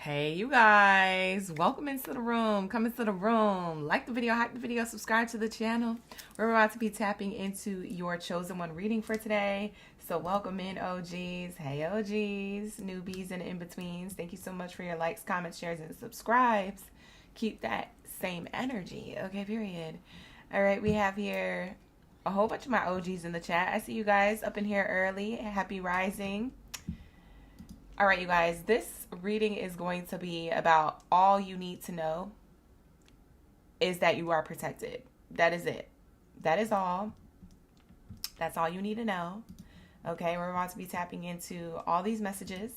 Hey, you guys, welcome into the room. Come into the room. Like the video, hype the video, subscribe to the channel. We're about to be tapping into your chosen one reading for today. So welcome in, OGs. Hey, OGs, newbies, and in-betweens. Thank you so much for your likes, comments, shares, and subscribes. Keep that same energy. Okay, period. All right, we have here a whole bunch of my OGs in the chat. I see you guys up in here early. Happy rising. All right, you guys, this reading is going to be about all you need to know is that you are protected. That is it. That is all. That's all you need to know. Okay, we're about to be tapping into all these messages,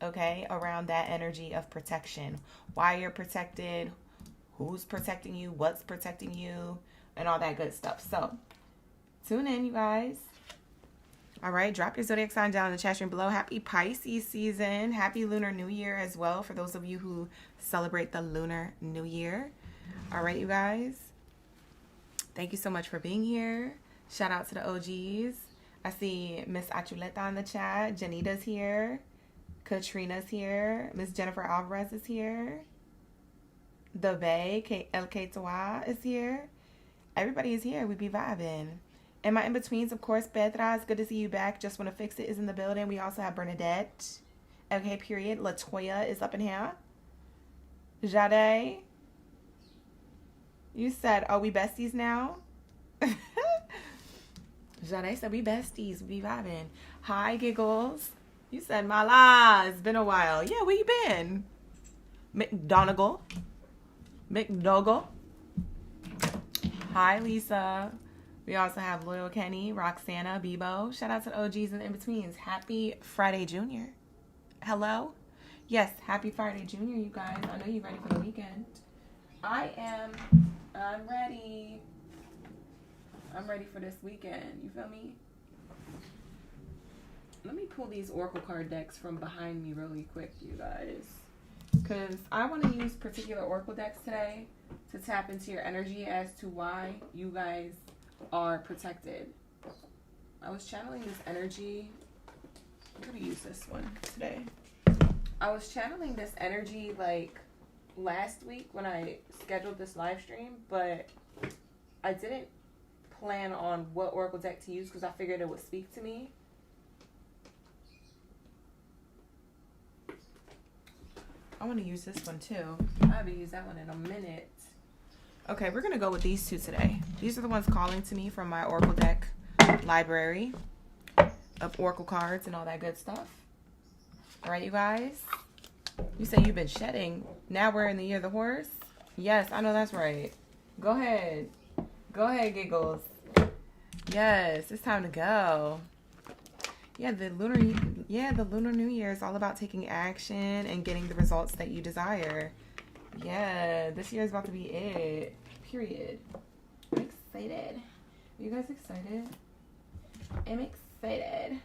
okay, around that energy of protection. Why you're protected, who's protecting you, what's protecting you, and all that good stuff. So, tune in, you guys. All right, drop your zodiac sign down in the chat stream below. Happy Pisces season. Happy Lunar New Year as well for those of you who celebrate the Lunar New Year. All right, you guys. Thank you so much for being here. Shout out to the OGs. I see Miss Achuleta in the chat. Janita's here. Katrina's here. Miss Jennifer Alvarez is here. The Bay, El Ketoa is here. Everybody is here. We be vibing. And my in-betweens, of course, Petra, it's good to see you back. Just Want to Fix It is in the building. We also have Bernadette. Okay, period. Latoya is up in here. Jade. You said, oh, we besties now? Jade said, we besties. We vibing. Hi, Giggles. You said, Mala, it's been a while. Yeah, where you been? McDonagall. Hi, Lisa. We also have Loyal Kenny, Roxana, Bebo. Shout out to the OGs and the in-betweens. Happy Friday, Junior. Hello? Yes, happy Friday, Junior, you guys. I know you're ready for the weekend. I'm ready. I'm ready for this weekend. You feel me? Let me pull these Oracle card decks from behind me really quick, you guys. Because I want to use particular Oracle decks today to tap into your energy as to why you guys are protected. I was channeling this energy. I'm gonna use this one today. I was channeling this energy like last week when I scheduled this live stream, but I didn't plan on what Oracle deck to use because I figured it would speak to me. I want to use this one too. I haven't used that one in a minute. Okay, we're going to go with these two today. These are the ones calling to me from my Oracle deck library of Oracle cards and all that good stuff. All right, you guys. You say you've been shedding. Now we're in the year of the horse? Yes, I know that's right. Go ahead. Go ahead, Giggles. Yes, it's time to go. Yeah, the Lunar New Year is all about taking action and getting the results that you desire. Yeah, this year is about to be it. Period. I'm excited. Are you guys excited? I'm excited.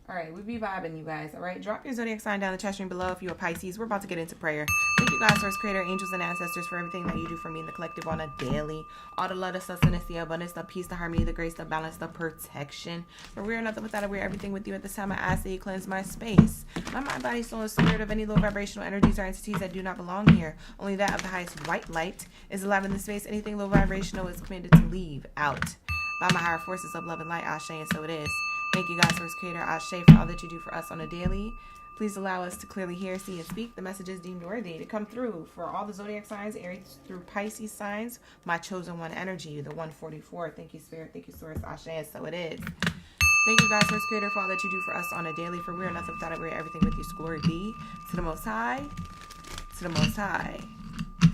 All right, we be vibing, you guys. All right, drop your zodiac sign down in the chat stream below if you're a Pisces. We're about to get into prayer. Thank you, God, Source, Creator, angels, and ancestors for everything that you do for me in the collective on a daily. All the love, the sustenance, the abundance, the peace, the harmony, the grace, the balance, the protection. For we are nothing without it. We are everything with you at this time. I ask that you cleanse my space, my mind, body, soul, and spirit of any low vibrational energies or entities that do not belong here. Only that of the highest white light is allowed in this space. Anything low vibrational is commanded to leave out. By my higher forces of love and light, Ashe, and so it is. Thank you, God, Source, Creator, Ashe, for all that you do for us on a daily. Please allow us to clearly hear, see, and speak the messages deemed worthy to come through for all the zodiac signs, Aries through Pisces signs, my chosen one energy, the 144. Thank you, Spirit. Thank you, Source, Ashe, and so it is. Thank you, God, Source, Creator, for all that you do for us on a daily. For we are nothing without it. We are everything with you. Glory be to the Most High,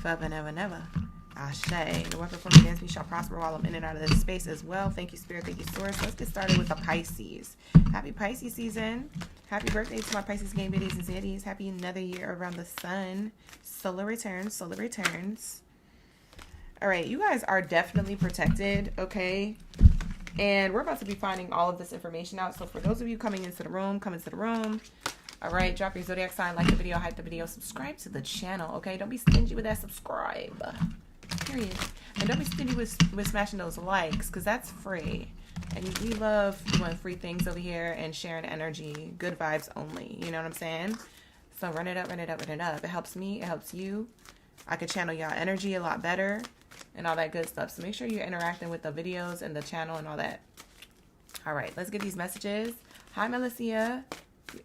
forever and ever and ever. Ashe. The weapon formed against me shall prosper while I'm in and out of this space as well. Thank you, Spirit. Thank you, Source. Let's get started with the Pisces. Happy Pisces season. Happy birthday to my Pisces game biddies and zaddies. Happy another year around the sun. Solar returns. Solar returns. All right. You guys are definitely protected. Okay. And we're about to be finding all of this information out. So for those of you coming into the room, come into the room. All right. Drop your zodiac sign, like the video, hype the video, subscribe to the channel. Okay. Don't be stingy with that subscribe. Period. And don't be stingy with smashing those likes, because that's free. And we love doing free things over here and sharing energy. Good vibes only. You know what I'm saying? So run it up, run it up, run it up. It helps me. It helps you. I could channel y'all energy a lot better and all that good stuff. So make sure you're interacting with the videos and the channel and all that. All right, let's get these messages. Hi, Melissa.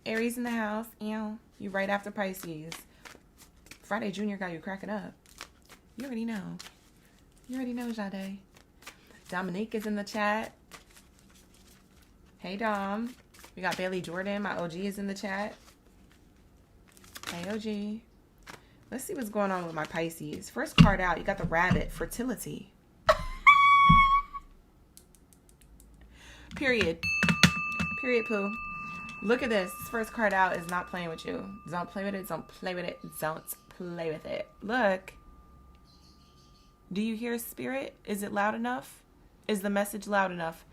Aries in the house. Ew. You right after Pisces. Friday Junior got you cracking up. You already know. You already know, Jade. Dominique is in the chat. Hey, Dom. We got Bailey Jordan. My OG is in the chat. Hey, OG. Let's see what's going on with my Pisces. First card out, you got the rabbit. Fertility. Period. Period, poo. Look at this. This first card out is not playing with you. Don't play with it. Don't play with it. Don't play with it. Look. Do you hear spirit? Is it loud enough? Is the message loud enough?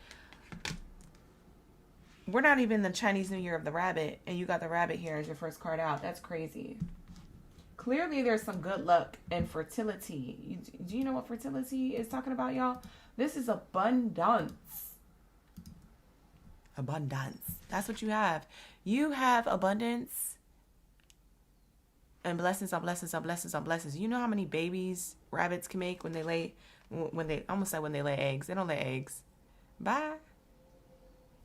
We're not even the Chinese New Year of the rabbit, and you got the rabbit here as your first card out. That's crazy. Clearly, there's some good luck and fertility. Do you know what fertility is talking about, y'all? This is abundance. Abundance. That's what you have. You have abundance and blessings on blessings on blessings on blessings. You know how many babies rabbits can make when they lay eggs. They don't lay eggs. Bye.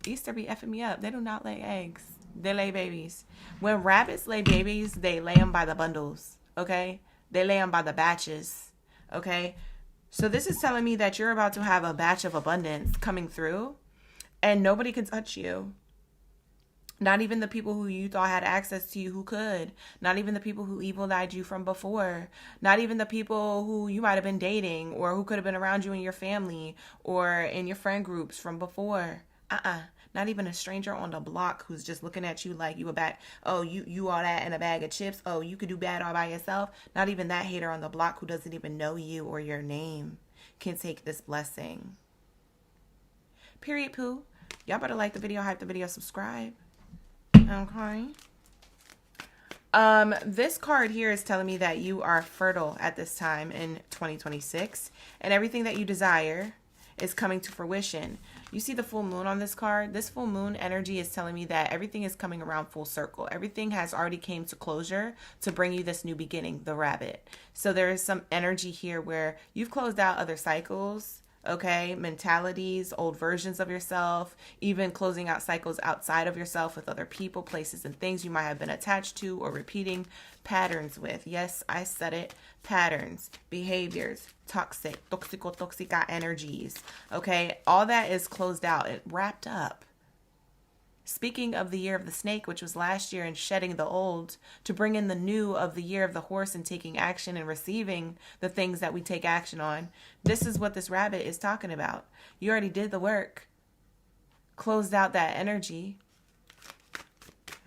Easter be effing me up. They do not lay eggs. They lay babies. When rabbits lay babies, they lay them by the bundles. Okay? They lay them by the batches. Okay? So this is telling me that you're about to have a batch of abundance coming through. And nobody can touch you. Not even the people who you thought had access to you who could. Not even the people who evil-eyed you from before. Not even the people who you might have been dating or who could have been around you in your family or in your friend groups from before. Not even a stranger on the block who's just looking at you like you a bad. Oh, you all that in a bag of chips. Oh, you could do bad all by yourself. Not even that hater on the block who doesn't even know you or your name can take this blessing. Period, poo. Y'all better like the video, hype the video, subscribe. Okay. This card here is telling me that you are fertile at this time in 2026, and everything that you desire is coming to fruition. You see the full moon on this card? This full moon energy is telling me that everything is coming around full circle. Everything has already came to closure to bring you this new beginning, the rabbit. So there is some energy here where you've closed out other cycles, okay, mentalities, old versions of yourself, even closing out cycles outside of yourself with other people, places, and things you might have been attached to or repeating patterns with. Yes, I said it. Patterns, behaviors, toxica energies. Okay, all that is closed out. It wrapped up. Speaking of the year of the snake, which was last year, and shedding the old to bring in the new of the year of the horse and taking action and receiving the things that we take action on. This is what this rabbit is talking about. You already did the work. Closed out that energy.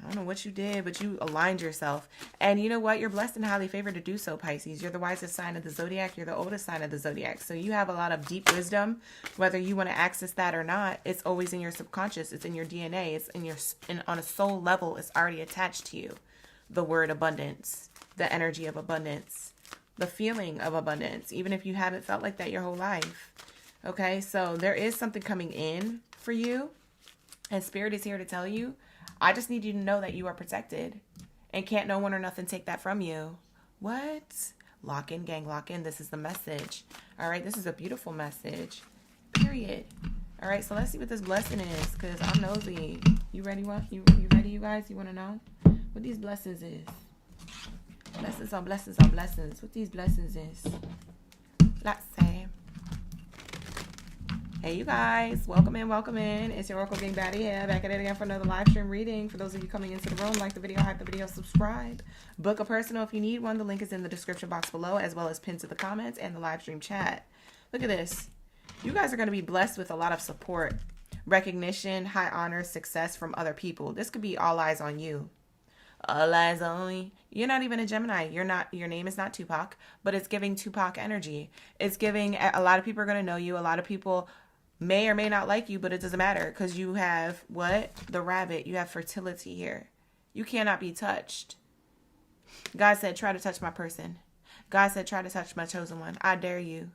I don't know what you did, but you aligned yourself. And you know what? You're blessed and highly favored to do so, Pisces. You're the wisest sign of the Zodiac. You're the oldest sign of the Zodiac. So you have a lot of deep wisdom. Whether you want to access that or not, it's always in your subconscious. It's in your DNA. It's on a soul level. It's already attached to you. The word abundance, the energy of abundance, the feeling of abundance, even if you haven't felt like that your whole life. Okay, so there is something coming in for you. And Spirit is here to tell you, I just need you to know that you are protected and can't no one or nothing take that from you. What? Lock in, gang, lock in. This is the message. All right, this is a beautiful message. Period. All right, so let's see what this blessing is, because I'm nosy. You ready? What? You ready, you guys? You want to know what these blessings is? Blessings on blessings on blessings. What these blessings is? Let's say. Hey, you guys. Welcome in, welcome in. It's your Oracle King Baddie here. Back at it again for another live stream reading. For those of you coming into the room, like the video, hype the video, subscribe. Book a personal if you need one. The link is in the description box below, as well as pinned to the comments and the live stream chat. Look at this. You guys are going to be blessed with a lot of support, recognition, high honor, success from other people. This could be all eyes on you. All eyes on you. You're not even a Gemini. Your name is not Tupac, but it's giving Tupac energy. It's giving, a lot of people are going to know you. A lot of people may or may not like you, but it doesn't matter because you have what? The rabbit. You have fertility here. You cannot be touched. God said, try to touch my person. God said, try to touch my chosen one. I dare you.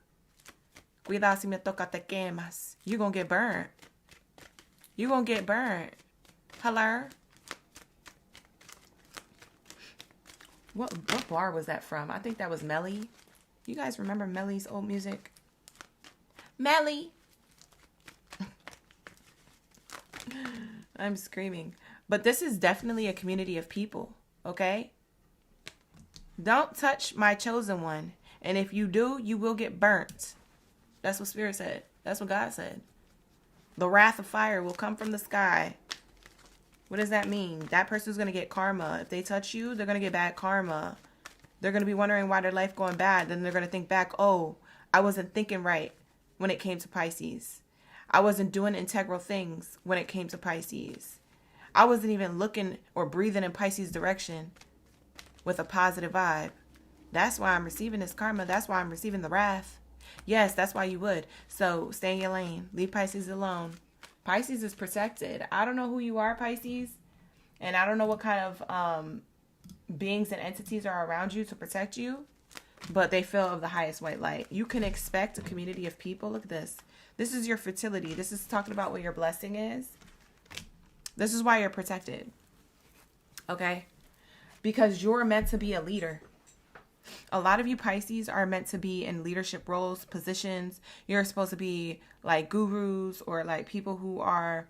Cuidado si me toca te quemas. You're going to get burnt. You're going to get burnt. Hello? What bar was that from? I think that was Melly. You guys remember Melly's old music? Melly! I'm screaming. But this is definitely a community of people, okay? Don't touch my chosen one. And if you do, you will get burnt. That's what Spirit said. That's what God said. The wrath of fire will come from the sky. What does that mean? That person's going to get karma. If they touch you, they're going to get bad karma. They're going to be wondering why their life going bad. Then they're going to think back, oh, I wasn't thinking right when it came to Pisces. I wasn't doing integral things when it came to Pisces. I wasn't even looking or breathing in Pisces' direction with a positive vibe. That's why I'm receiving this karma. That's why I'm receiving the wrath. Yes, that's why you would. So stay in your lane. Leave Pisces alone. Pisces is protected. I don't know who you are, Pisces. And I don't know what kind of beings and entities are around you to protect you. But they feel of the highest white light. You can expect a community of people. Look at this. This is your fertility. This is talking about what your blessing is. This is why you're protected. Okay? Because you're meant to be a leader. A lot of you Pisces are meant to be in leadership roles, positions. You're supposed to be like gurus or like people who are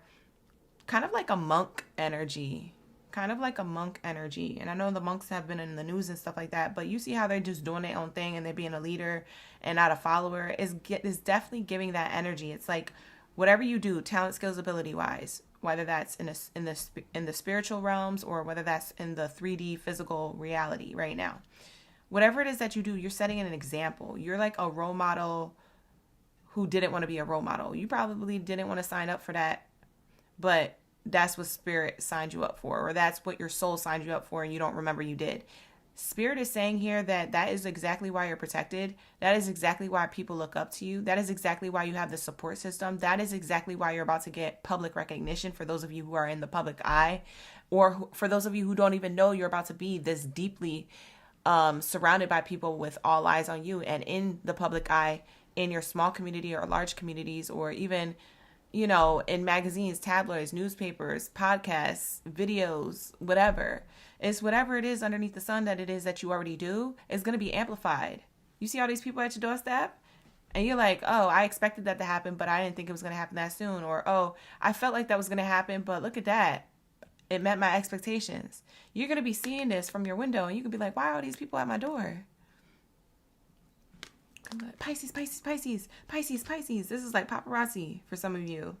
kind of like a monk energy. Kind of like a monk energy. And I know the monks have been in the news and stuff like that, but you see how they're just doing their own thing and they're being a leader and not a follower. Is definitely giving that energy. It's like whatever you do, talent, skills, ability wise, whether that's in the spiritual realms or whether that's in the 3D physical reality right now. Whatever it is that you do, you're setting an example. You're like a role model who didn't want to be a role model. You probably didn't want to sign up for that, but that's what Spirit signed you up for, or that's what your soul signed you up for and you don't remember you did. Spirit is saying here that that is exactly why you're protected. That is exactly why people look up to you. That is exactly why you have the support system. That is exactly why you're about to get public recognition for those of you who are in the public eye, or for those of you who don't even know you're about to be this deeply surrounded by people with all eyes on you and in the public eye, in your small community or large communities, or even, you know, in magazines, tabloids, newspapers, podcasts, videos, whatever. It's whatever it is underneath the sun that it is that you already do is going to be amplified. You see all these people at your doorstep? And you're like, oh, I expected that to happen, but I didn't think it was going to happen that soon. Or, oh, I felt like that was going to happen, but look at that. It met my expectations. You're going to be seeing this from your window and you can be like, why are these people at my door? Pisces, Pisces, Pisces, Pisces, Pisces. This is like paparazzi for some of you.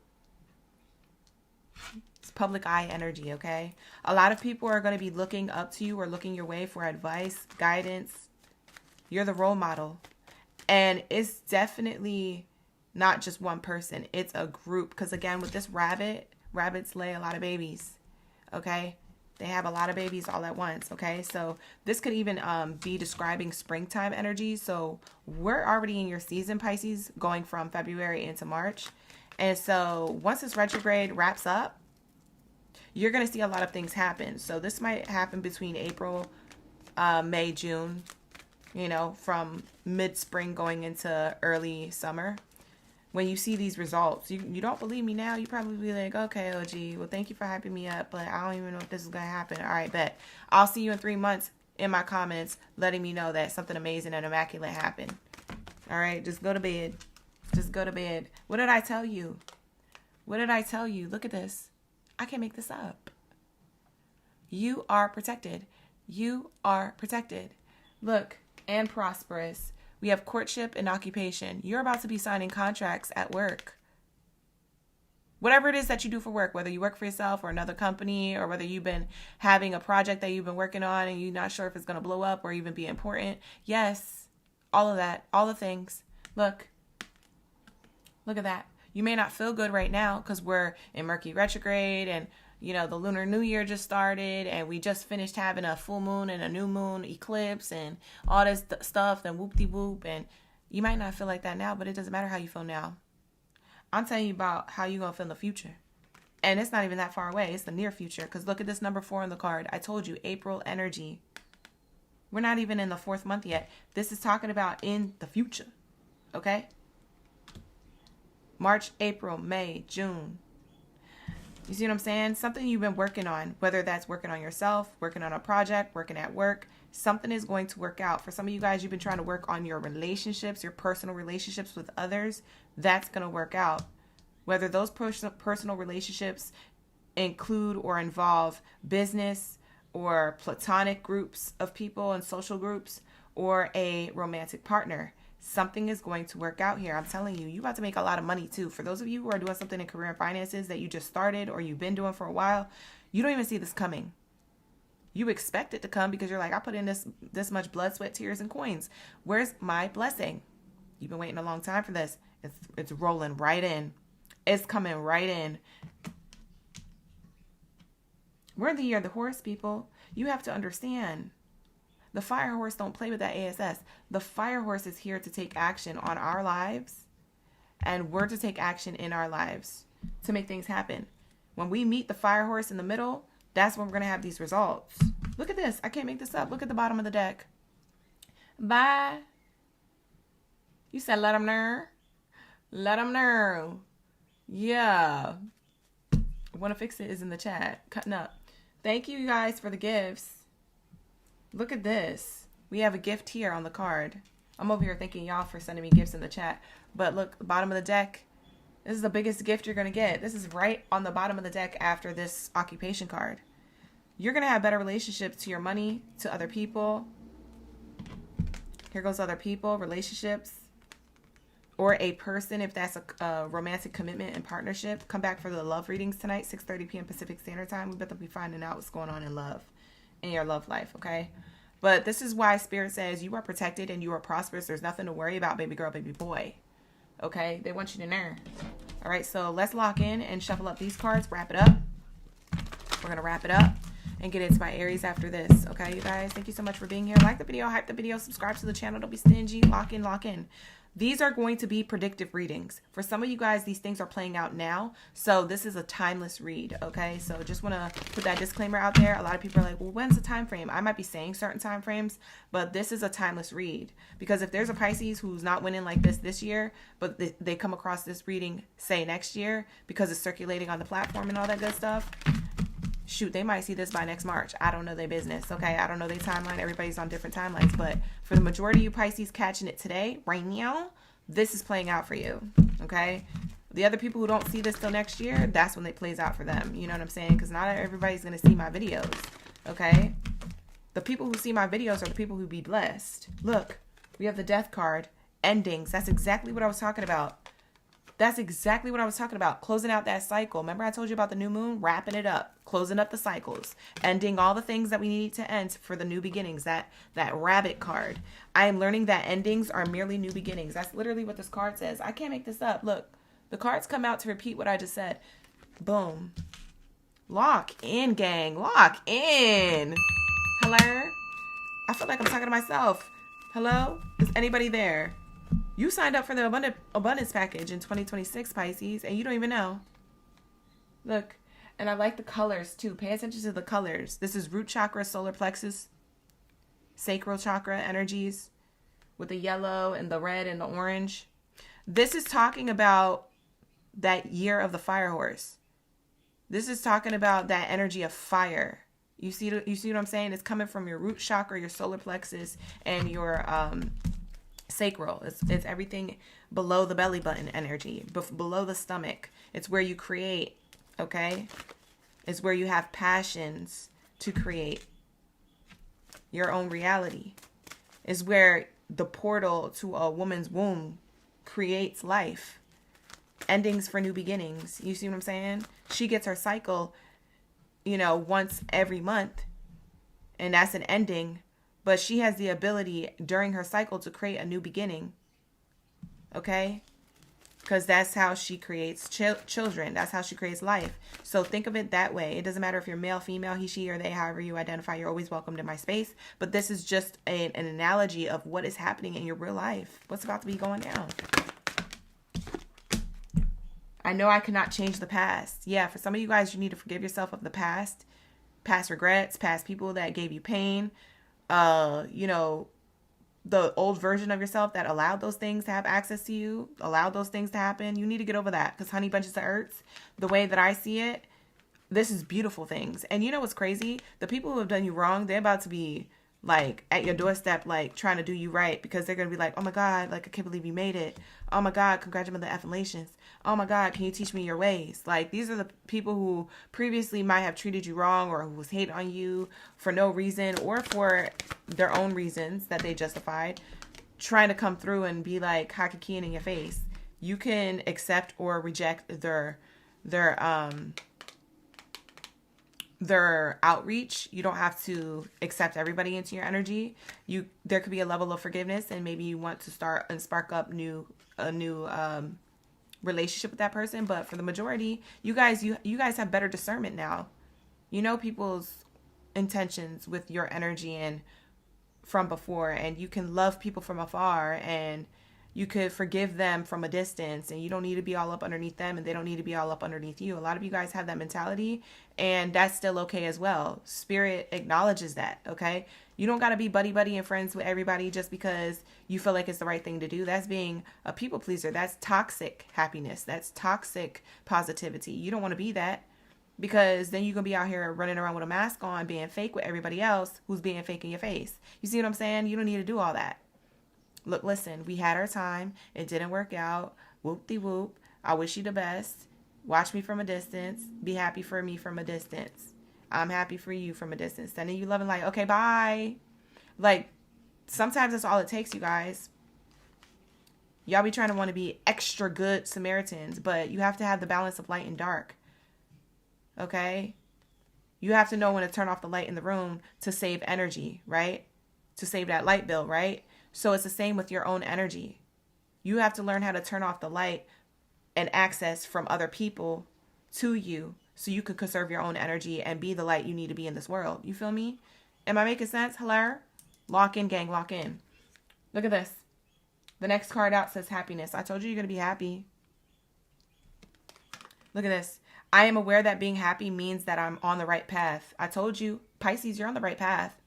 It's public eye energy, okay? A lot of people are going to be looking up to you or looking your way for advice, guidance. You're the role model. And it's definitely not just one person. It's a group. Because again, with this rabbits lay a lot of babies. Okay, they have a lot of babies all at once. Okay, so this could even be describing springtime energy. So we're already in your season, Pisces, going from February into March. And so once this retrograde wraps up, you're going to see a lot of things happen. So this might happen between April, May, June, you know, from mid-spring going into early summer. When you see these results, you don't believe me now, you probably be like, okay, OG, well, thank you for hyping me up, but I don't even know if this is going to happen. All right, bet. I'll see you in 3 months in my comments letting me know that something amazing and immaculate happened. All right, just go to bed. Just go to bed. What did I tell you? What did I tell you? Look at this. I can't make this up. You are protected. You are protected. Look, and prosperous. We have courtship and occupation. You're about to be signing contracts at work. Whatever it is that you do for work, whether you work for yourself or another company, or whether you've been having a project that you've been working on and you're not sure if it's going to blow up or even be important. Yes, all of that, all the things. Look at that. You may not feel good right now because we're in Mercury retrograde and, you know, the Lunar New Year just started and we just finished having a full moon and a new moon eclipse and all this stuff and whoop-de-whoop. And you might not feel like that now, but it doesn't matter how you feel now. I'm telling you about how you're going to feel in the future. And it's not even that far away. It's the near future because look at this number 4 on the card. I told you, April energy. We're not even in the 4th month yet. This is talking about in the future. Okay? March, April, May, June. You see what I'm saying? Something you've been working on, whether that's working on yourself, working on a project, working at work, something is going to work out. For some of you guys, you've been trying to work on your relationships, your personal relationships with others. That's going to work out. Whether those personal relationships include or involve business or platonic groups of people and social groups or a romantic partner. Something is going to work out here. I'm telling you, you're about to make a lot of money too. For those of you who are doing something in career and finances that you just started or you've been doing for a while, you don't even see this coming. You expect it to come because you're like, I put in this much blood, sweat, tears, and coins. Where's my blessing? You've been waiting a long time for this. It's rolling right in. It's coming right in. We're in the year of the horse, people. You have to understand. The fire horse don't play with that ASS. The fire horse is here to take action on our lives, and we're to take action in our lives to make things happen. When we meet the fire horse in the middle, that's when we're going to have these results. Look at this. I can't make this up. Look at the bottom of the deck. Bye. You said let them know. Let them know. Yeah. Want to fix it is in the chat. Cutting up. Thank you guys for the gifts. Look at this. We have a gift here on the card. I'm over here thanking y'all for sending me gifts in the chat. But look, the bottom of the deck. This is the biggest gift you're going to get. This is right on the bottom of the deck after this occupation card. You're going to have better relationships to your money, to other people. Here goes other people, relationships. Or a person, if that's a romantic commitment and partnership. Come back for the love readings tonight, 6:30 p.m. Pacific Standard Time. We better be finding out what's going on in love. In your love life, okay? But this is why Spirit says you are protected and you are prosperous. There's nothing to worry about, baby girl, baby boy. Okay? They want you to know. All right, so let's lock in and shuffle up these cards. Wrap it up. We're going to wrap it up and get into my Aries after this. Okay, you guys? Thank you so much for being here. Like the video, hype the video, subscribe to the channel. Don't be stingy. Lock in, lock in. These are going to be predictive readings. For some of you guys, these things are playing out now. So this is a timeless read, okay? So just want to put that disclaimer out there. A lot of people are like, well, when's the time frame? I might be saying certain time frames, but this is a timeless read. Because if there's a Pisces who's not winning like this year, but they come across this reading, say, next year, because it's circulating on the platform and all that good stuff, shoot, they might see this by next March. I don't know their business, okay? I don't know their timeline. Everybody's on different timelines. But for the majority of you Pisces catching it today, right now, this is playing out for you, okay? The other people who don't see this till next year, that's when it plays out for them. You know what I'm saying? Because not everybody's going to see my videos, okay? The people who see my videos are the people who be blessed. Look, we have the death card, endings. That's exactly what I was talking about. That's exactly what I was talking about. Closing out that cycle. Remember I told you about the new moon? Wrapping it up. Closing up the cycles. Ending all the things that we need to end for the new beginnings. That rabbit card. I am learning that endings are merely new beginnings. That's literally what this card says. I can't make this up. Look, the cards come out to repeat what I just said. Boom. Lock in, gang. Lock in. Hello? I feel like I'm talking to myself. Hello? Is anybody there? You signed up for the abundance package in 2026, Pisces, and you don't even know. Look, and I like the colors too. Pay attention to the colors. This is root chakra, solar plexus, sacral chakra energies with the yellow and the red and the orange. This is talking about that year of the fire horse. This is talking about that energy of fire. You see what I'm saying? It's coming from your root chakra, your solar plexus, and your sacral. It's everything below the belly button energy, below the stomach. It's where you create, okay? It's where you have passions to create your own reality. It's where the portal to a woman's womb creates life. Endings for new beginnings. You see what I'm saying? She gets her cycle, once every month, and that's an ending. But she has the ability during her cycle to create a new beginning. Okay? Because that's how she creates children. That's how she creates life. So think of it that way. It doesn't matter if you're male, female, he, she, or they, however you identify. You're always welcome to my space. But this is just an analogy of what is happening in your real life. What's about to be going down. I know I cannot change the past. Yeah, for some of you guys, you need to forgive yourself of the past. Past regrets, past people that gave you pain. you know, the old version of yourself that allowed those things to have access to you, allowed those things to happen. You need to get over that, because honey bunches of earths, the way that I see it, this is beautiful things. And you know what's crazy? The people who have done you wrong, they're about to be like at your doorstep, like trying to do you right, because they're going to be like, oh my God, like I can't believe you made it. Oh my God, congratulations. Oh my God, can you teach me your ways? Like, these are the people who previously might have treated you wrong, or who was hate on you for no reason, or for their own reasons that they justified, trying to come through and be like hockey keying in your face. You can accept or reject their outreach. You don't have to accept everybody into your energy. There could be a level of forgiveness, and maybe you want to start and spark up a new relationship with that person. But for the majority, you guys have better discernment now. You know people's intentions with your energy and from before, and you can love people from afar, and you could forgive them from a distance, and you don't need to be all up underneath them, and they don't need to be all up underneath you. A lot of you guys have that mentality, and that's still okay as well. Spirit acknowledges that, okay? You don't got to be buddy and friends with everybody just because you feel like it's the right thing to do. That's being a people pleaser. That's toxic happiness. That's toxic positivity. You don't want to be that, because then you're going to be out here running around with a mask on, being fake with everybody else who's being fake in your face. You see what I'm saying? You don't need to do all that. Look, listen, we had our time. It didn't work out. Whoop-de-whoop. I wish you the best. Watch me from a distance. Be happy for me from a distance. I'm happy for you from a distance. Sending you love and light. Okay, bye. Like, sometimes that's all it takes, you guys. Y'all be trying to want to be extra good Samaritans, but you have to have the balance of light and dark. Okay? You have to know when to turn off the light in the room to save energy, right? To save that light bill, right? So it's the same with your own energy. You have to learn how to turn off the light and access from other people to you, so you can conserve your own energy and be the light you need to be in this world. You feel me? Am I making sense? Hello? Lock in, gang. Lock in. Look at this. The next card out says happiness. I told you you're going to be happy. Look at this. I am aware that being happy means that I'm on the right path. I told you, Pisces, you're on the right path.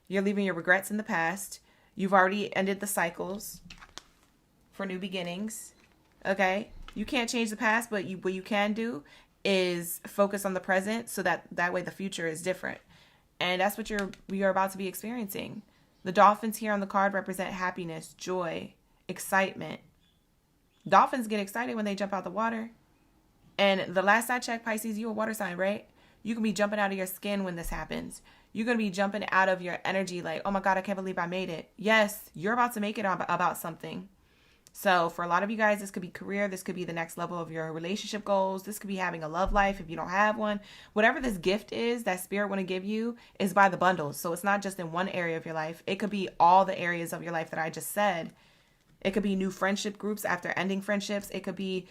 You're leaving your regrets in the past. You've already ended the cycles for new beginnings. Okay? You can't change the past, but what you can do is focus on the present, so that way the future is different. And that's what you're about to be experiencing. The dolphins here on the card represent happiness, joy, excitement. Dolphins get excited when they jump out the water. And the last I checked, Pisces, you a water sign, right? You can be jumping out of your skin when this happens. You're going to be jumping out of your energy like, oh my God, I can't believe I made it. Yes, you're about to make it about something. So for a lot of you guys, this could be career. This could be the next level of your relationship goals. This could be having a love life if you don't have one. Whatever this gift is that spirit want to give you is by the bundles. So it's not just in one area of your life. It could be all the areas of your life that I just said. It could be new friendship groups after ending friendships. It could be,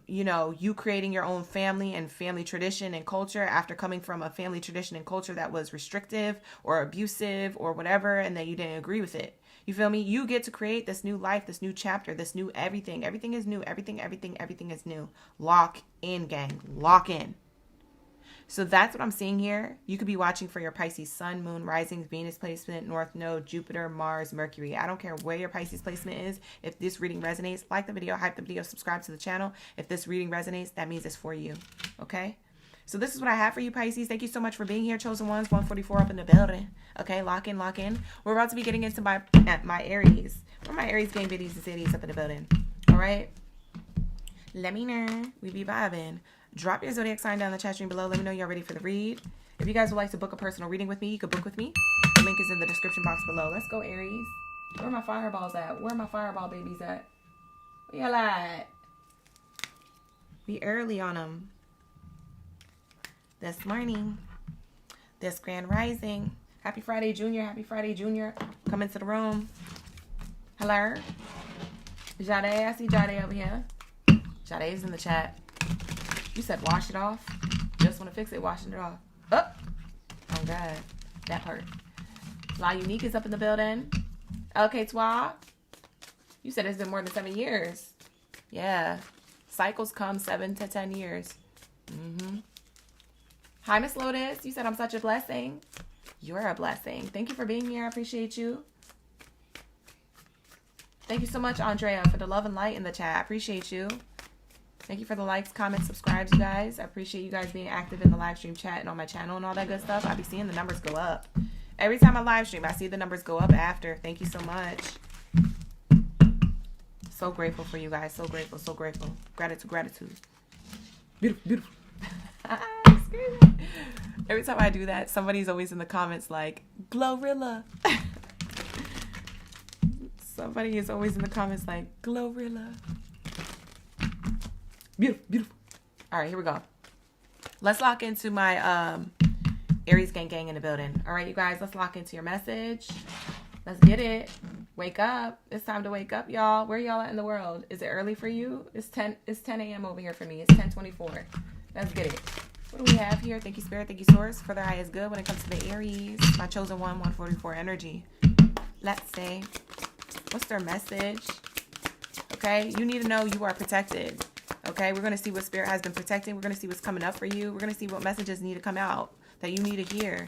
you creating your own family and family tradition and culture after coming from a family tradition and culture that was restrictive or abusive or whatever, and then you didn't agree with it. You feel me? You get to create this new life, this new chapter, this new everything. Everything is new. Everything is new. Lock in, gang. Lock in. So that's what I'm seeing here. You could be watching for your Pisces sun, moon, rising, Venus placement, north node, Jupiter, Mars, Mercury. I don't care where your Pisces placement is. If this reading resonates, like the video, hype the video, subscribe to the channel. If this reading resonates, that means it's for you. Okay? So this is what I have for you, Pisces. Thank you so much for being here, chosen ones. 144 up in the building. Okay, lock in, lock in. We're about to be getting into my Aries. Where my Aries gang biddies and cities up in the building. All right? Let me know. We be vibing. Drop your zodiac sign down in the chat stream below. Let me know you're ready for the read. If you guys would like to book a personal reading with me, you could book with me. The link is in the description box below. Let's go, Aries. Where are my fireballs at? Where are my fireball babies at? Where y'all at? Be early on them. This morning. This grand rising. Happy Friday, Junior. Happy Friday, Junior. Come into the room. Hello. Jade, I see Jade over here. Jade's in the chat. You said wash it off. Just want to fix it, washing it off. Oh God, that part. La Unique is up in the building. LK Twa. You said it's been more than 7 years. Yeah. Cycles come 7 to 10 years. Hi, Miss Lotus. You said I'm such a blessing. You're a blessing. Thank you for being here. I appreciate you. Thank you so much, Andrea, for the love and light in the chat. I appreciate you. Thank you for the likes, comments, subscribes, you guys. I appreciate you guys being active in the live stream chat and on my channel and all that good stuff. I be seeing the numbers go up. Every time I live stream, I see the numbers go up after. Thank you so much. So grateful for you guys. So grateful, so grateful. Gratitude, gratitude. Beautiful, beautiful. Every time I do that, somebody's always in the comments like, Glorilla. Somebody is always in the comments like, Glorilla. Beautiful, beautiful. All right, here we go. Let's lock into my Aries gang in the building. All right, you guys, let's lock into your message. Let's get it. Wake up. It's time to wake up, y'all. Where y'all at in the world? Is it early for you? It's 10 a.m. over here for me. It's 10:24. Let's get it. What do we have here? Thank you, Spirit. Thank you, Source. For their highest good when it comes to the Aries. My chosen one, 144 energy. Let's see. What's their message? Okay, you need to know you are protected. Okay, we're going to see what Spirit has been protecting. We're going to see what's coming up for you. We're going to see what messages need to come out that you need to hear.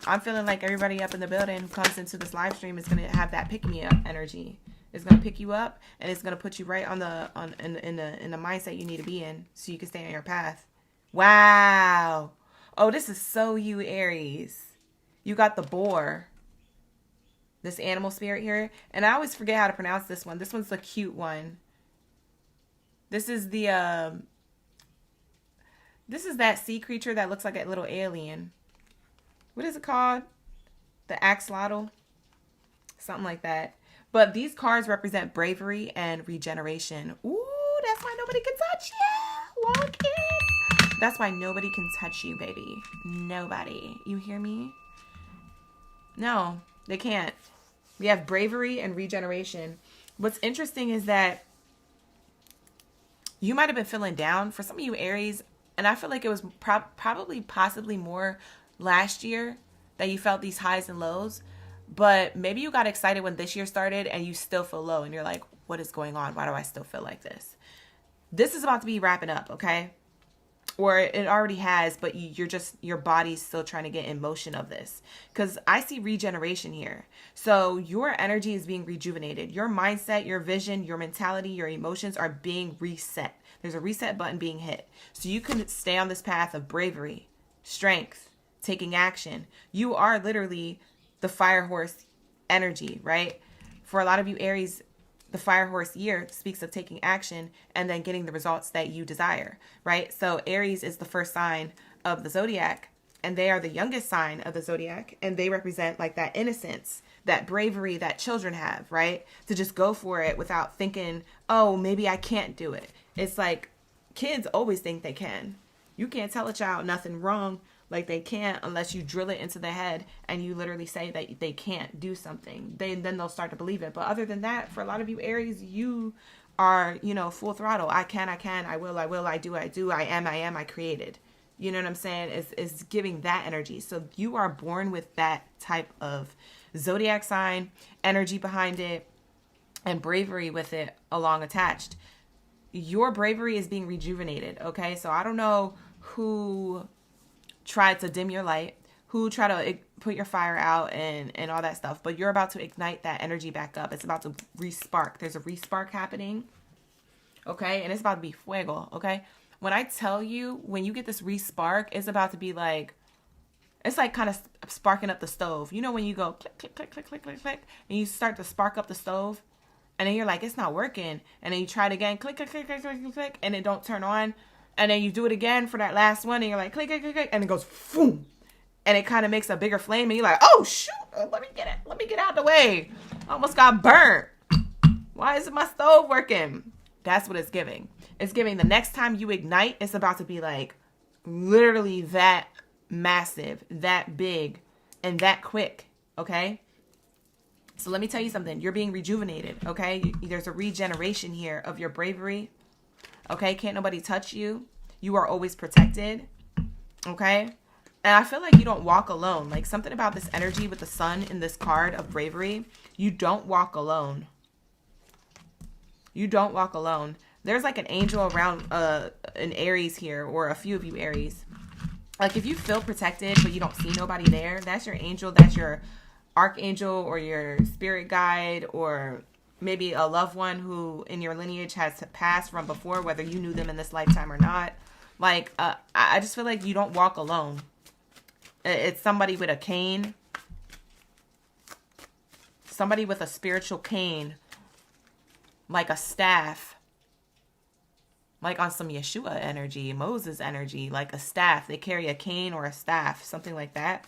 I'm feeling like everybody up in the building who comes into this live stream is going to have that pick-me-up energy. It's going to pick you up, and it's going to put you right in the mindset you need to be in so you can stay on your path. Wow. Oh, this is so you, Aries. You got the boar. This animal spirit here. And I always forget how to pronounce this one. This one's the cute one. This is the this is that sea creature that looks like a little alien. What is it called? The axolotl? Something like that. But these cards represent bravery and regeneration. Ooh, that's why nobody can touch you. Walk in. That's why nobody can touch you, baby. Nobody. You hear me? No, they can't. We have bravery and regeneration. What's interesting is that you might have been feeling down. For some of you Aries, and I feel like it was possibly more last year that you felt these highs and lows. But maybe you got excited when this year started and you still feel low. And you're like, what is going on? Why do I still feel like this? This is about to be wrapping up, okay? Or it already has, but your body's still trying to get in motion of this. Because I see regeneration here. So your energy is being rejuvenated. Your mindset, your vision, your mentality, your emotions are being reset. There's a reset button being hit. So you can stay on this path of bravery, strength, taking action. You are literally the fire horse energy, right? For a lot of you Aries, the fire horse year speaks of taking action and then getting the results that you desire, right? So Aries is the first sign of the Zodiac, and they are the youngest sign of the Zodiac, and they represent like that innocence, that bravery that children have, right? To just go for it without thinking, oh, maybe I can't do it. It's like kids always think they can. You can't tell a child nothing wrong like they can't unless you drill it into their head and you literally say that they can't do something. Then they'll start to believe it. But other than that, for a lot of you Aries, you are, full throttle. I can, I will, I do, I am, I created. You know what I'm saying? It's giving that energy. So you are born with that type of Zodiac sign, energy behind it, and bravery with it along attached. Your bravery is being rejuvenated, okay? So I don't know who tried to dim your light, who try to put your fire out and all that stuff, but you're about to ignite that energy back up. It's about to re-spark. There's a re-spark happening, okay? And it's about to be fuego, okay? When I tell you, when you get this re-spark, it's about to be like, it's like kind of sparking up the stove. You know when you go click, click, click, click, click, click, click, and you start to spark up the stove, and then you're like, it's not working, and then you try it again, click, click, click, click, click, click, click, and it don't turn on. And then you do it again for that last one, and you're like, click, click, click, click, and it goes, boom. And it kind of makes a bigger flame, and you're like, oh, shoot, let me get it. Let me get out of the way. I almost got burnt. Why isn't my stove working? That's what it's giving. It's giving the next time you ignite, it's about to be like literally that massive, that big, and that quick, okay? So let me tell you something. You're being rejuvenated, okay? There's a regeneration here of your bravery. Okay, can't nobody touch you. You are always protected. Okay, and I feel like you don't walk alone. Like something about this energy with the sun in this card of bravery. You don't walk alone. You don't walk alone. There's like an angel around an Aries here, or a few of you Aries. Like if you feel protected but you don't see nobody there, that's your angel, that's your archangel or your spirit guide, or maybe a loved one who in your lineage has passed from before, whether you knew them in this lifetime or not. Like I just feel like you don't walk alone. It's somebody with a cane, somebody with a spiritual cane, like a staff, like on some Yeshua energy, Moses energy, like a staff. They carry a cane or a staff, something like that.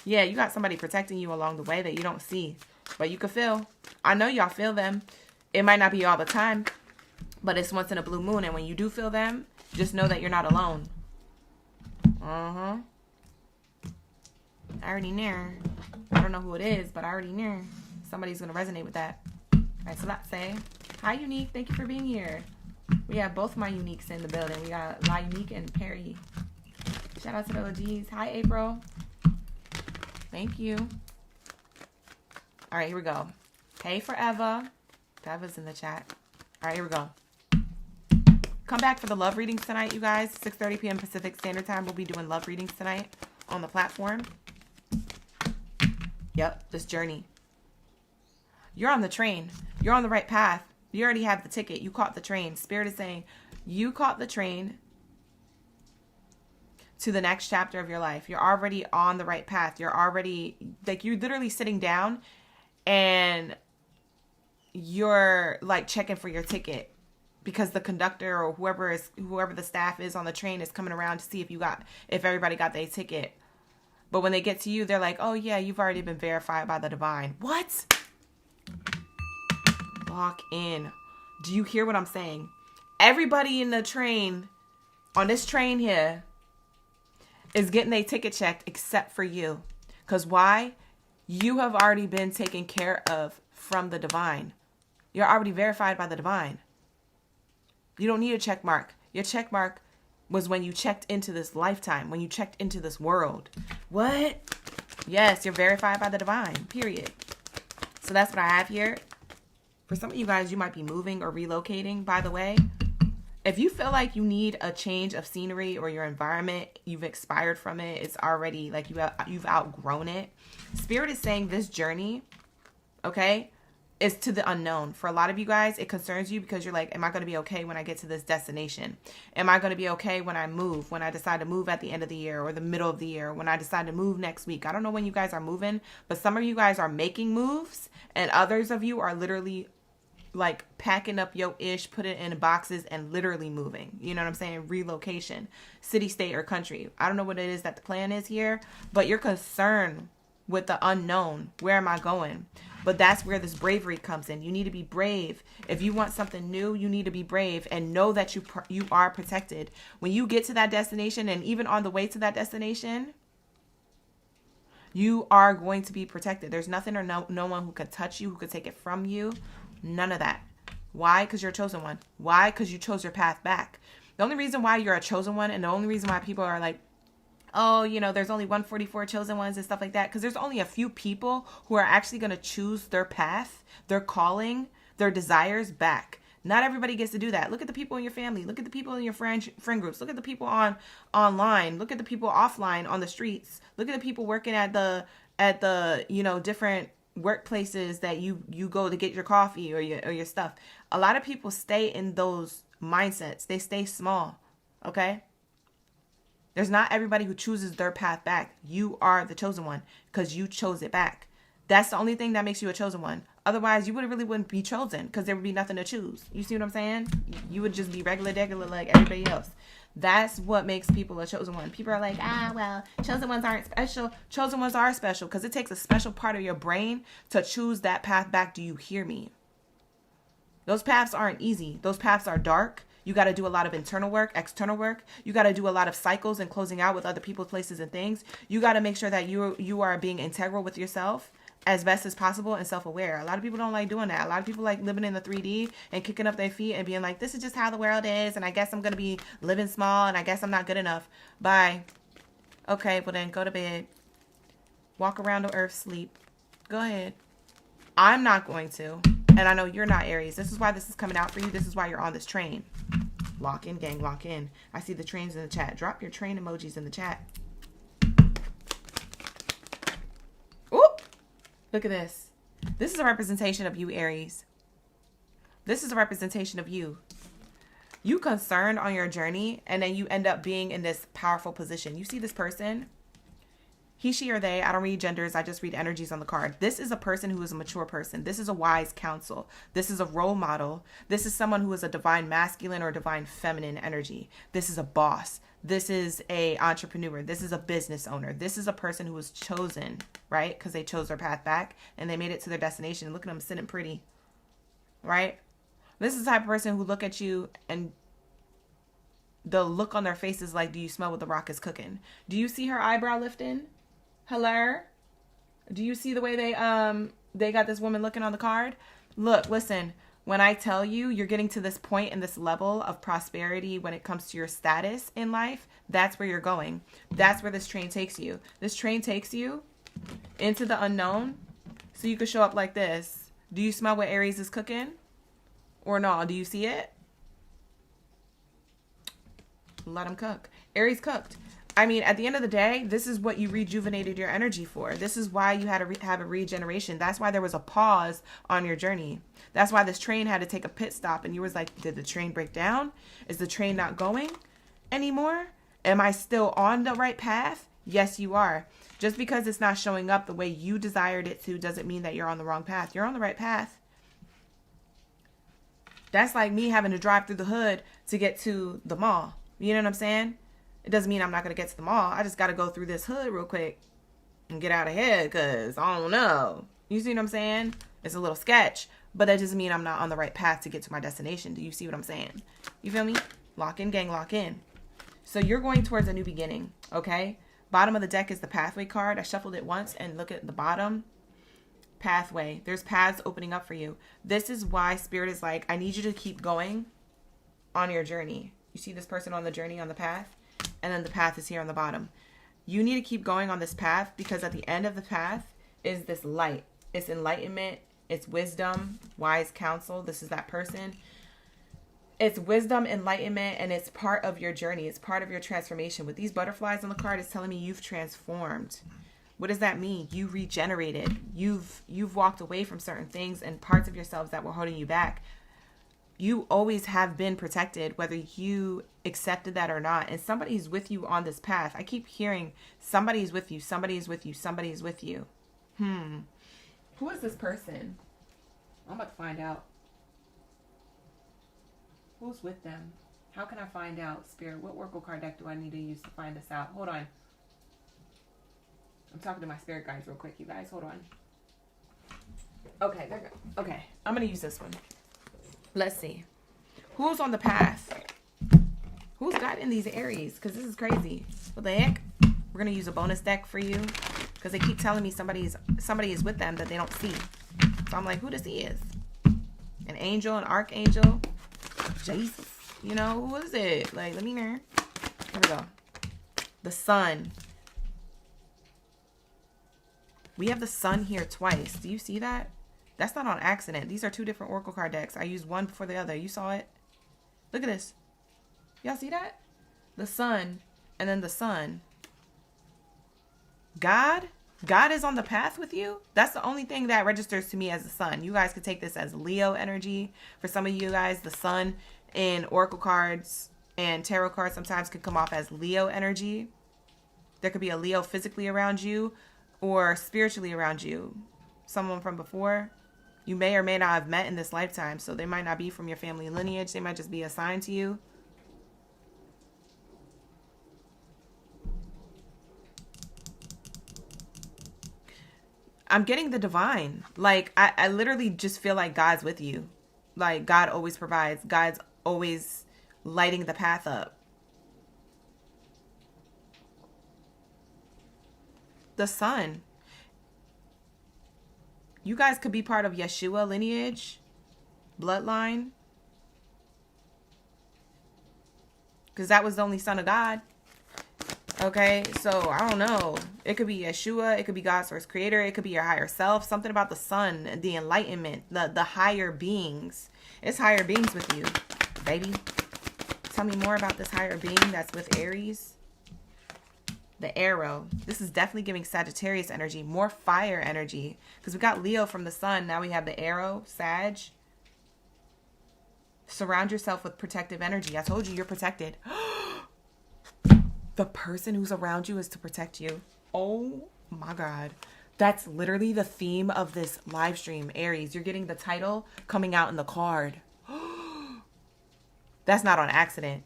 Yeah, you got somebody protecting you along the way that you don't see, but you can feel. I know y'all feel them. It might not be all the time, but it's once in a blue moon. And when you do feel them, just know that you're not alone. I already knew. I don't know who it is, but I already knew. Somebody's going to resonate with that. All right, so let's say, hi, Unique. Thank you for being here. We have both my Uniques in the building. We got La Unique and Perry. Shout out to the OGs. Hi, April. Thank you. All right, here we go. Hey, Forever. Eva's in the chat. All right, here we go. Come back for the love readings tonight, you guys. 6:30 p.m. Pacific Standard Time. We'll be doing love readings tonight on the platform. Yep, this journey. You're on the train. You're on the right path. You already have the ticket. You caught the train. Spirit is saying you caught the train to the next chapter of your life. You're already on the right path. You're already, like, you're literally sitting down and you're like checking for your ticket because the conductor or whoever the staff is on the train is coming around to see if everybody got their ticket. But when they get to you, they're like, oh yeah, you've already been verified by the divine. What? Lock in. Do you hear what I'm saying? Everybody in the train, on this train here, is getting their ticket checked except for you. Because why? You have already been taken care of from the divine. You're already verified by the divine. You don't need a check mark. Your check mark was when you checked into this lifetime, when you checked into this world. What? Yes, you're verified by the divine, period. So that's what I have here. For some of you guys, you might be moving or relocating, by the way. If you feel like you need a change of scenery or your environment, you've expired from it, it's already like you've outgrown it. Spirit is saying this journey, okay, is to the unknown. For a lot of you guys, it concerns you because you're like, am I going to be okay when I get to this destination? Am I going to be okay when I move, when I decide to move at the end of the year or the middle of the year, when I decide to move next week? I don't know when you guys are moving, but some of you guys are making moves and others of you are literally like packing up your ish, put it in boxes and literally moving. You know what I'm saying? Relocation, city, state, or country. I don't know what it is that the plan is here, but you're concerned with the unknown. Where am I going? But that's where this bravery comes in. You need to be brave. If you want something new, you need to be brave and know that you are protected. When you get to that destination and even on the way to that destination, you are going to be protected. There's nothing or no one who could touch you, who could take it from you. None of that. Why? Because you're a chosen one. Why? Because you chose your path back. The only reason why you're a chosen one and the only reason why people are like, oh, you know, there's only 144 chosen ones and stuff like that, because there's only a few people who are actually going to choose their path, their calling, their desires back. Not everybody gets to do that. Look at the people in your family. Look at the people in your friend groups. Look at the people online. Look at the people offline on the streets. Look at the people working at the different workplaces that you go to get your coffee or your stuff. A lot of people stay in those mindsets. They stay small. Okay? There's not everybody who chooses their path back. You are the chosen one because you chose it back. That's the only thing that makes you a chosen one. Otherwise, you wouldn't be chosen because there would be nothing to choose. You see what I'm saying? You would just be regular like everybody else. That's what makes people a chosen one. People are like, well, chosen ones aren't special. Chosen ones are special because it takes a special part of your brain to choose that path back. Do you hear me? Those paths aren't easy. Those paths are dark. You got to do a lot of internal work, external work. You got to do a lot of cycles and closing out with other people, places, and things. You got to make sure that you are being integral with yourself as best as possible and self-aware. A lot of people don't like doing that. A lot of people like living in the 3D and kicking up their feet and being like, this is just how the world is, and I guess I'm going to be living small, and I guess I'm not good enough. Bye. Okay, well then go to bed. Walk around the earth, sleep. Go ahead. I'm not going to. And I know you're not, Aries. This is why this is coming out for you. This is why you're on this train. Lock in, gang, lock in. I see the trains in the chat. Drop your train emojis in the chat. Ooh, look at this. This is a representation of you, Aries. This is a representation of you. You concerned on your journey, and then you end up being in this powerful position. You see this person? He, she, or they. I don't read genders. I just read energies on the card. This is a person who is a mature person. This is a wise counsel. This is a role model. This is someone who is a divine masculine or divine feminine energy. This is a boss. This is a entrepreneur. This is a business owner. This is a person who was chosen, right? Because they chose their path back and they made it to their destination. Look at them sitting pretty, right? This is the type of person who look at you and the look on their face is like, do you smell what the rock is cooking? Do you see her eyebrow lifting? Hello? Do you see the way they got this woman looking on the card? Look, listen, when I tell you you're getting to this point and this level of prosperity when it comes to your status in life, that's where you're going. That's where this train takes you. This train takes you into the unknown so you could show up like this. Do you smell what Aries is cooking? Or no? Do you see it? Let him cook. Aries cooked. I mean, at the end of the day, this is what you rejuvenated your energy for. This is why you had to have a regeneration. That's why there was a pause on your journey. That's why this train had to take a pit stop. And you was like, did the train break down? Is the train not going anymore? Am I still on the right path? Yes, you are. Just because it's not showing up the way you desired it to doesn't mean that you're on the wrong path. You're on the right path. That's like me having to drive through the hood to get to the mall. You know what I'm saying? It doesn't mean I'm not going to get to the mall. I just got to go through this hood real quick and get out of here because I don't know. You see what I'm saying? It's a little sketch, but that doesn't mean I'm not on the right path to get to my destination. Do you see what I'm saying? You feel me? Lock in, gang, lock in. So you're going towards a new beginning, okay? Bottom of the deck is the pathway card. I shuffled it once and look at the bottom. Pathway. There's paths opening up for you. This is why Spirit is like, I need you to keep going on your journey. You see this person on the journey on the path? And then the path is here on the bottom. You need to keep going on this path because at the end of the path is this light. It's enlightenment. It's wisdom, wise counsel. This is that person. It's wisdom, enlightenment, and it's part of your journey. It's part of your transformation. With these butterflies on the card, it's telling me you've transformed. What does that mean? You regenerated. You've walked away from certain things and parts of yourselves that were holding you back. You always have been protected, whether you accepted that or not. And somebody's with you on this path. I keep hearing somebody's with you, somebody's with you, somebody's with you. Who is this person? I'm about to find out. Who's with them? How can I find out, Spirit? What oracle card deck do I need to use to find this out? Hold on. I'm talking to my spirit guides real quick, you guys. Hold on. Okay, they're good. Okay, I'm going to use this one. Let's see. Who's on the path? Who's guiding these Aries? Because this is crazy. What the heck? We're going to use a bonus deck for you. Because they keep telling me somebody is with them that they don't see. So I'm like, who does he is? An angel, an archangel? Jesus. You know, who is it? Like, let me know. Here we go. The sun. We have the sun here twice. Do you see that? That's not on accident. These are two different oracle card decks. I used one before the other. You saw it? Look at this. Y'all see that? The sun and then the sun. God is on the path with you. That's the only thing that registers to me as the sun. You guys could take this as Leo energy. For some of you guys, the sun in oracle cards and tarot cards sometimes could come off as Leo energy. There could be a Leo physically around you or spiritually around you. Someone from before you may or may not have met in this lifetime. So they might not be from your family lineage. They might just be assigned to you. I'm getting the divine. Like, I literally just feel like God's with you. Like, God always provides. God's always lighting the path up. The sun. You guys could be part of Yeshua lineage, bloodline. Because that was the only son of God. Okay, so I don't know. It could be Yeshua. It could be God's source creator. It could be your higher self. Something about the sun, the enlightenment, the higher beings. It's higher beings with you, baby. Tell me more about this higher being that's with Aries. The arrow. This is definitely giving Sagittarius energy, more fire energy. Because we got Leo from the sun. Now we have the arrow, Sag. Surround yourself with protective energy. I told you you're protected. The person who's around you is to protect you. Oh my God. That's literally the theme of this live stream, Aries. You're getting the title coming out in the card. That's not on accident.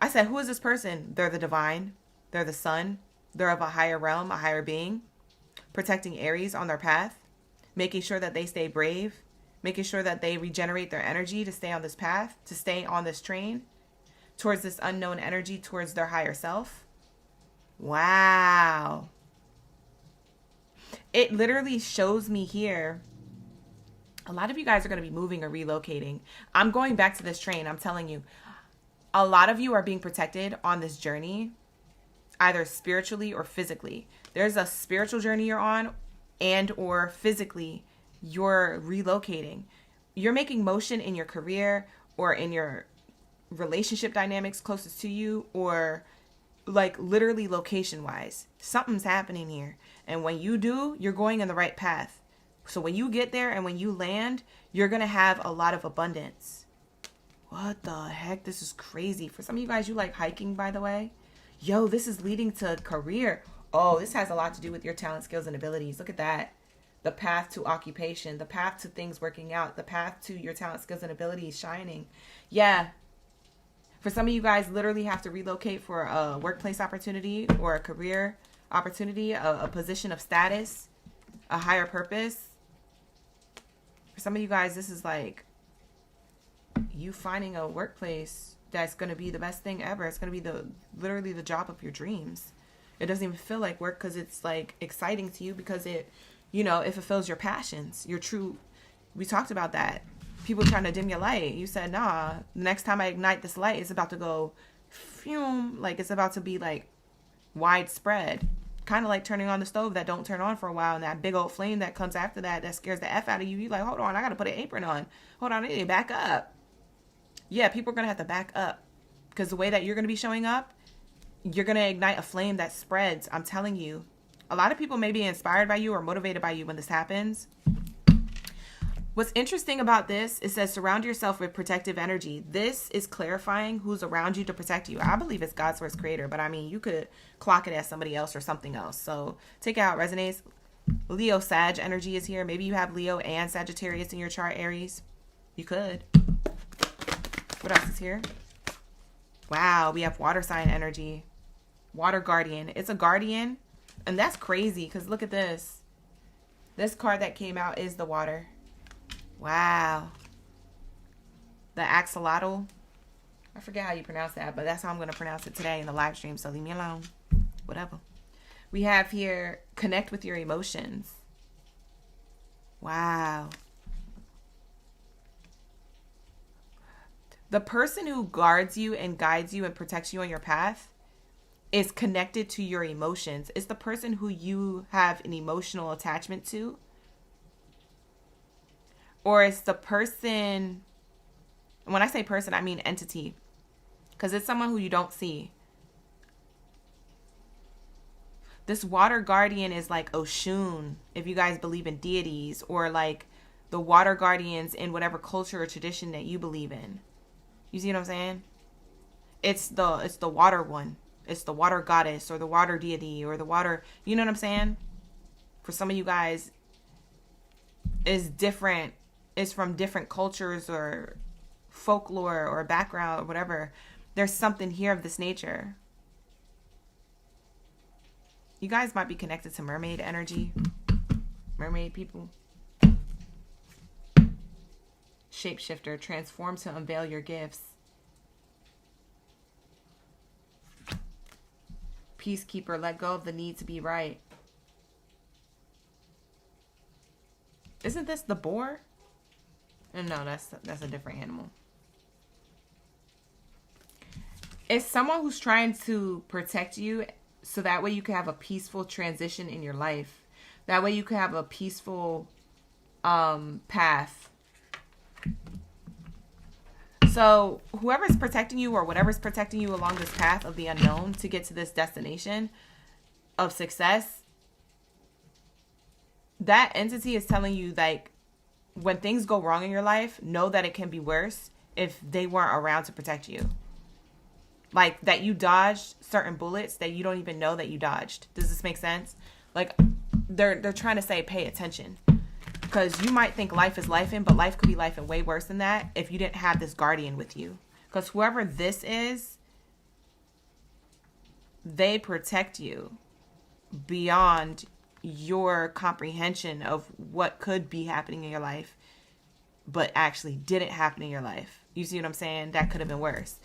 I said, who is this person? They're the divine. They're the sun. They're of a higher realm, a higher being. Protecting Aries on their path. Making sure that they stay brave. Making sure that they regenerate their energy to stay on this path. To stay on this train. Towards this unknown energy. Towards their higher self. Wow. It literally shows me here. A lot of you guys are going to be moving or relocating. I'm going back to this train. I'm telling you. A lot of you are being protected on this journey. Either spiritually or physically. There's a spiritual journey you're on. And or physically you're relocating. You're making motion in your career. Or in your relationship dynamics closest to you. Or like literally location wise. Something's happening here. And when you do, you're going in the right path. So when you get there and when you land, you're going to have a lot of abundance. What the heck? This is crazy. For some of you guys, you like hiking, by the way. Yo, this is leading to career. Oh, this has a lot to do with your talent, skills, and abilities. Look at that. The path to occupation, the path to things working out, the path to your talent, skills, and abilities shining. Yeah. For some of you guys, literally have to relocate for a workplace opportunity or a career opportunity, a position of status, a higher purpose. For some of you guys, this is like you finding a workplace that's going to be the best thing ever. It's going to be literally the job of your dreams. It doesn't even feel like work because it's like exciting to you because it fulfills your passions, your true. We talked about that. People trying to dim your light. You said, nah, next time I ignite this light, it's about to go fume. Like it's about to be like widespread. Kind of like turning on the stove that don't turn on for a while, and that big old flame that comes after that scares the F out of you. You're like, hold on, I got to put an apron on. Hold on, I need to back up. Yeah, people are going to have to back up because the way that you're going to be showing up, you're going to ignite a flame that spreads. I'm telling you, a lot of people may be inspired by you or motivated by you when this happens. What's interesting about this, it says surround yourself with protective energy. This is clarifying who's around you to protect you. I believe it's God's first creator, but I mean, you could clock it as somebody else or something else. So take it how it resonates. Leo Sag energy is here. Maybe you have Leo and Sagittarius in your chart, Aries. You could. What else is here? Wow, we have water sign energy. Water guardian. It's a guardian. And that's crazy because look at this. This card that came out is the water. Wow. The axolotl. I forget how you pronounce that, but that's how I'm going to pronounce it today in the live stream, so leave me alone. Whatever. We have here, connect with your emotions. Wow. The person who guards you and guides you and protects you on your path is connected to your emotions. It's the person who you have an emotional attachment to. Or it's the person, when I say person, I mean entity. Because it's someone who you don't see. This water guardian is like Oshun, if you guys believe in deities. Or like the water guardians in whatever culture or tradition that you believe in. You see what I'm saying? It's the water one. It's the water goddess or the water deity or the water, you know what I'm saying? For some of you guys, is different. It's from different cultures or folklore or background or whatever. There's something here of this nature. You guys might be connected to mermaid energy. Mermaid people. Shapeshifter. Transform to unveil your gifts. Peacekeeper. Let go of the need to be right. Isn't this the boar? No, that's a different animal. It's someone who's trying to protect you so that way you can have a peaceful transition in your life. That way you can have a peaceful path. So whoever's protecting you or whatever's protecting you along this path of the unknown to get to this destination of success, that entity is telling you, like, when things go wrong in your life, know that it can be worse if they weren't around to protect you. Like, that you dodged certain bullets that you don't even know that you dodged. Does this make sense? Like, they're trying to say, pay attention. Because you might think life is lifing, but life could be lifing way worse than that if you didn't have this guardian with you. Because whoever this is, they protect you beyond your comprehension of what could be happening in your life, but actually didn't happen in your life. You see what I'm saying? That could have been worse.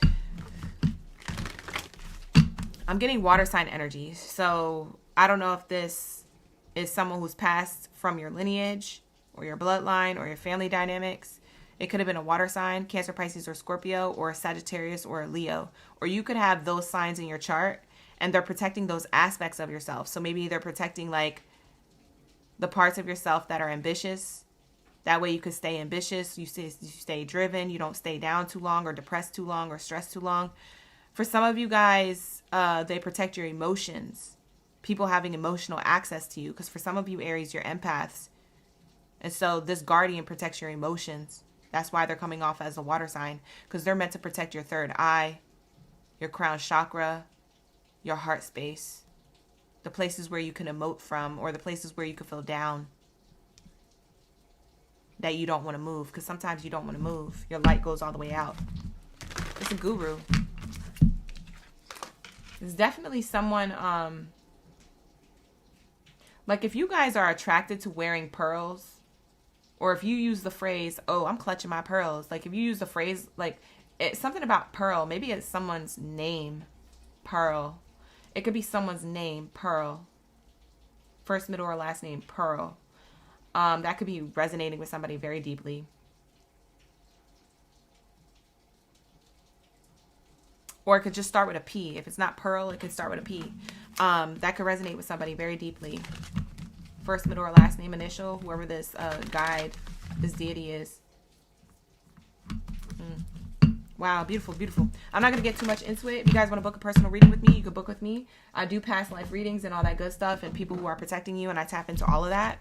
I'm getting water sign energy. So I don't know if this is someone who's passed from your lineage or your bloodline or your family dynamics. It could have been a water sign, Cancer, Pisces, or Scorpio, or a Sagittarius or a Leo. Or you could have those signs in your chart and they're protecting those aspects of yourself. So maybe they're protecting, like, the parts of yourself that are ambitious. That way you could stay ambitious. You stay driven. You don't stay down too long or depressed too long or stressed too long. For some of you guys, they protect your emotions. People having emotional access to you. Because for some of you, Aries, you're empaths. And so this guardian protects your emotions. That's why they're coming off as a water sign. Because they're meant to protect your third eye, your crown chakra, your heart space. The places where you can emote from, or the places where you can feel down. That you don't want to move. Because sometimes you don't want to move. Your light goes all the way out. It's a guru. It's definitely someone, like, if you guys are attracted to wearing pearls, or if you use the phrase, oh, I'm clutching my pearls. Like, if you use the phrase, like, it's something about pearl. Maybe it's someone's name, Pearl. It could be someone's name, Pearl. First, middle, or last name, Pearl. That could be resonating with somebody very deeply. Or it could just start with a P. If it's not Pearl, it could start with a P. That could resonate with somebody very deeply. First, middle, or last name, initial, whoever this guide, this deity is. Wow, beautiful, beautiful. I'm not going to get too much into it. If you guys want to book a personal reading with me, you can book with me. I do past life readings and all that good stuff, and people who are protecting you, and I tap into all of that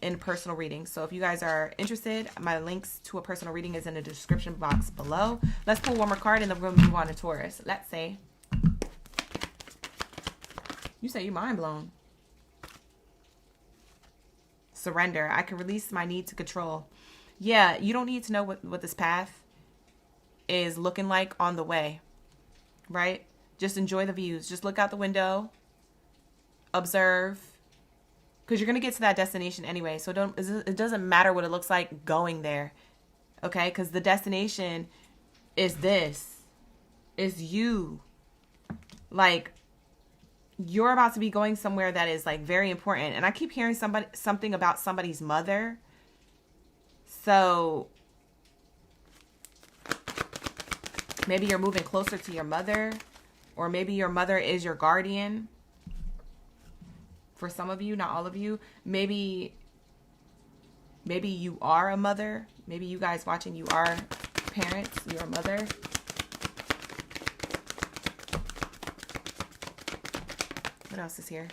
in personal readings. So if you guys are interested, my links to a personal reading is in the description box below. Let's pull one more card and then we're going to move on to Taurus. Let's say. You say you're mind blown. Surrender. I can release my need to control. Yeah, you don't need to know what this path is looking like on the way, right? Just enjoy the views. Just look out the window, observe, because you're going to get to that destination anyway. So it doesn't matter what it looks like going there, okay? Because the destination is this, is you. Like, you're about to be going somewhere that is, like, very important. And I keep hearing something about somebody's mother. So maybe you're moving closer to your mother, or maybe your mother is your guardian. For some of you, not all of you, maybe you are a mother. Maybe you guys watching, you are parents, you're a mother. What else is here?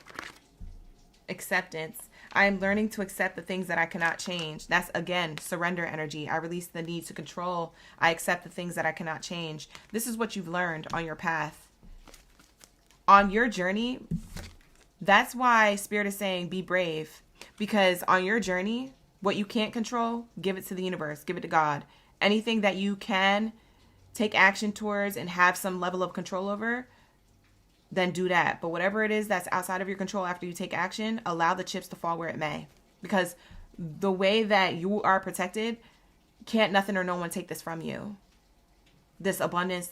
Acceptance. I am learning to accept the things that I cannot change. That's, again, surrender energy. I release the need to control. I accept the things that I cannot change. This is what you've learned on your path. On your journey, that's why Spirit is saying be brave. Because on your journey, what you can't control, give it to the universe. Give it to God. Anything that you can take action towards and have some level of control over, then do that. But whatever it is that's outside of your control after you take action, allow the chips to fall where it may. Because the way that you are protected, can't nothing or no one take this from you. This abundance,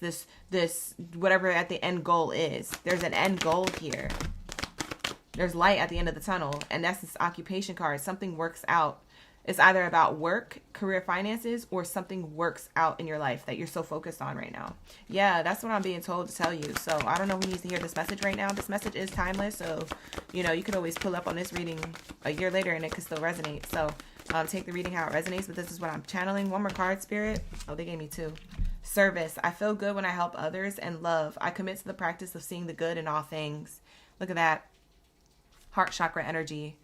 this whatever at the end goal is. There's an end goal here. There's light at the end of the tunnel. And that's this occupation card. Something works out. It's either about work, career, finances, or something works out in your life that you're so focused on right now. Yeah, that's what I'm being told to tell you. So I don't know who needs to hear this message right now. This message is timeless. So, you know, you could always pull up on this reading a year later and it could still resonate. So Take the reading how it resonates, but this is what I'm channeling. One more card, Spirit. Oh, they gave me 2. Service. I feel good when I help others. And love. I commit to the practice of seeing the good in all things. Look at that. Heart chakra energy.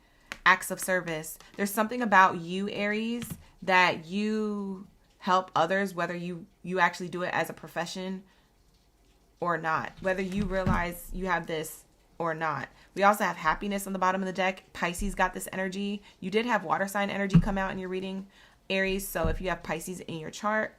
Acts of service. There's something about you, Aries, that you help others, whether you actually do it as a profession or not, whether you realize you have this or not. We also have happiness on the bottom of the deck. Pisces got this energy. You did have water sign energy come out in your reading, Aries. So if you have Pisces in your chart,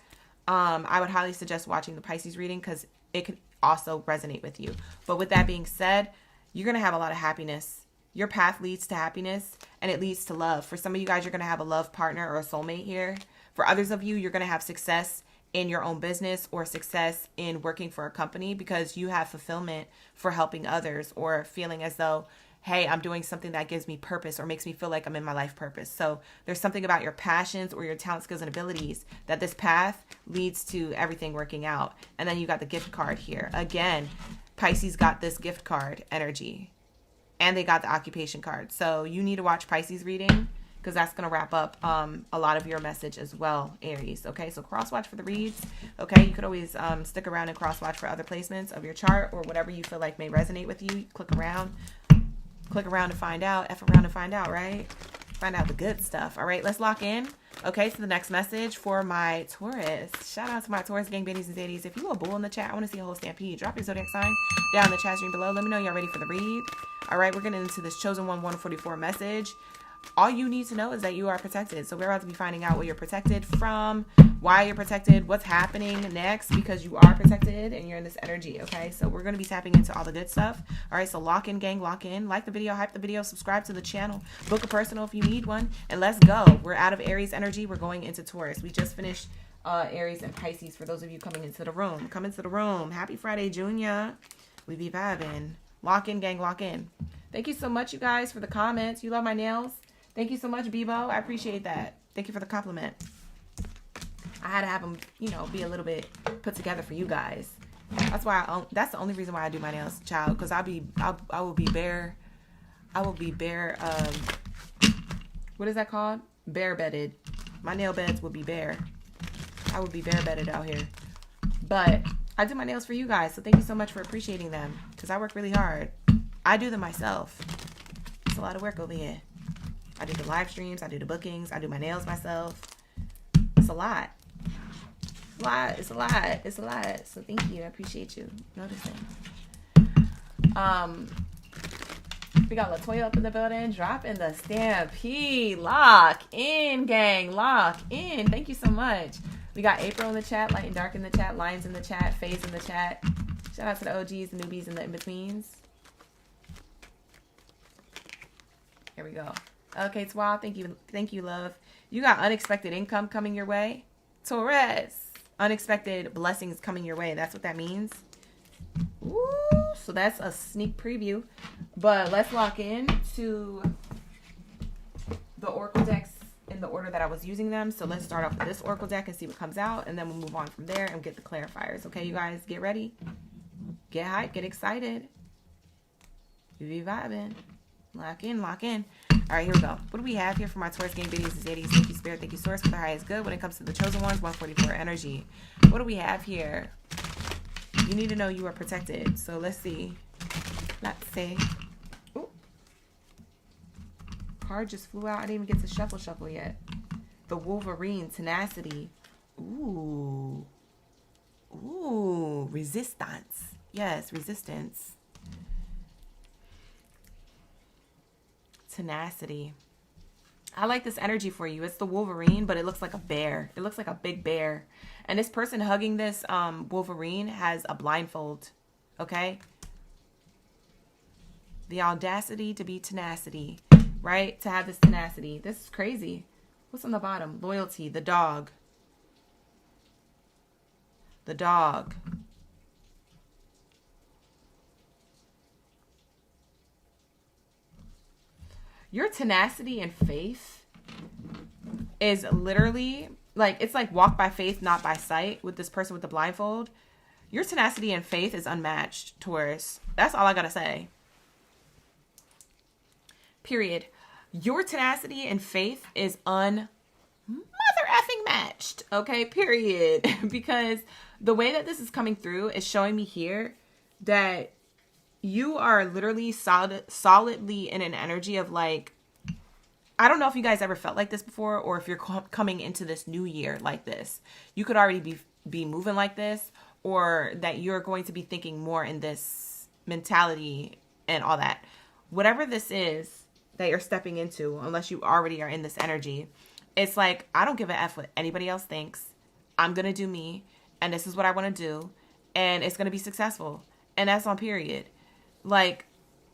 I would highly suggest watching the Pisces reading because it could also resonate with you. But with that being said, you're going to have a lot of happiness. Your path leads to happiness and it leads to love. For some of you guys, you're going to have a love partner or a soulmate here. For others of you, you're going to have success in your own business or success in working for a company because you have fulfillment for helping others or feeling as though, hey, I'm doing something that gives me purpose or makes me feel like I'm in my life purpose. So there's something about your passions or your talent, skills, and abilities that this path leads to everything working out. And then you got the gift card here. Again, Pisces got this gift card energy. And they got the occupation card. So you need to watch Pisces reading because that's going to wrap up a lot of your message as well, Aries. Okay, so cross watch for the reads. Okay, you could always stick around and cross watch for other placements of your chart or whatever you feel like may resonate with you. Click around to find out. F around to find out, right? Find out the good stuff. All right, let's lock in. Okay, so the next message for my Taurus. Shout out to my Taurus gang, Baddies and Zadies. If you a bull in the chat, I want to see a whole stampede. Drop your zodiac sign down in the chat stream below. Let me know y'all ready for the read. All right, we're getting into this Chosen One 144 message. All you need to know is that you are protected. So we're about to be finding out what you're protected from, why you're protected, what's happening next, because you are protected and you're in this energy, okay? So we're going to be tapping into all the good stuff. All right, so lock in, gang, lock in. Like the video, hype the video, subscribe to the channel, book a personal if you need one, and let's go. We're out of Aries energy. We're going into Taurus. We just finished Aries and Pisces for those of you coming into the room. Come into the room. Happy Friday, Junior. We be vibing. Lock in, gang, lock in. Thank you so much, you guys, for the comments. You love my nails? Thank you so much, Bebo. I appreciate that. Thank you for the compliment. I had to have them, you know, be a little bit put together for you guys. That's why that's the only reason why I do my nails, child. Because I will be bare. What is that called? Bare bedded. My nail beds will be bare. I would be bare bedded out here. But I do my nails for you guys, so thank you so much for appreciating them. Because I work really hard. I do them myself. It's a lot of work over here. I do the live streams. I do the bookings. I do my nails myself. It's a lot. It's a lot. So thank you. I appreciate you noticing. We got LaToya up in the building. Drop in the stampede. Lock in, gang. Lock in. Thank you so much. We got April in the chat. Light and dark in the chat. Lions in the chat. Faze in the chat. Shout out to the OGs, the newbies, and the in-betweens. Here we go. Okay, Twal, thank you, love. You got unexpected income coming your way. Taurus, unexpected blessings coming your way. That's what that means. Ooh, so that's a sneak preview. But let's lock in to the Oracle decks in the order that I was using them. So let's start off with this Oracle deck and see what comes out. And then we'll move on from there and get the clarifiers. Okay, you guys, get ready. Get hyped, get excited. You be vibing. Lock in, lock in. All right, here we go. What do we have here for my Taurus gang, Baddies and Zadies? Thank you, Spirit. Thank you, Source, for the highest good. When it comes to the Chosen Ones, 144 energy. What do we have here? You need to know you are protected. So let's see. Let's see. Ooh. Card just flew out. I didn't even get to shuffle yet. The Wolverine, tenacity. Ooh. Ooh. Resistance. Yes, resistance. Tenacity. I like this energy for you. It's the Wolverine, but it looks like a bear. It looks like a big bear. And this person hugging this Wolverine has a blindfold. Okay? The audacity to be tenacity. Right? To have this tenacity. This is crazy. What's on the bottom? Loyalty. The dog. The dog. Your tenacity and faith is literally like, it's like walk by faith, not by sight with this person with the blindfold. Your tenacity and faith is unmatched, Taurus. That's all I gotta say. Period. Your tenacity and faith is mother effing matched. Okay, period. Because the way that this is coming through is showing me here that you are literally solidly in an energy of like, I don't know if you guys ever felt like this before, or if you're coming into this new year like this. You could already be moving like this, or that you're going to be thinking more in this mentality and all that. Whatever this is that you're stepping into, unless you already are in this energy, it's like, I don't give a F what anybody else thinks. I'm going to do me, and this is what I want to do, and it's going to be successful. And that's on period. Like,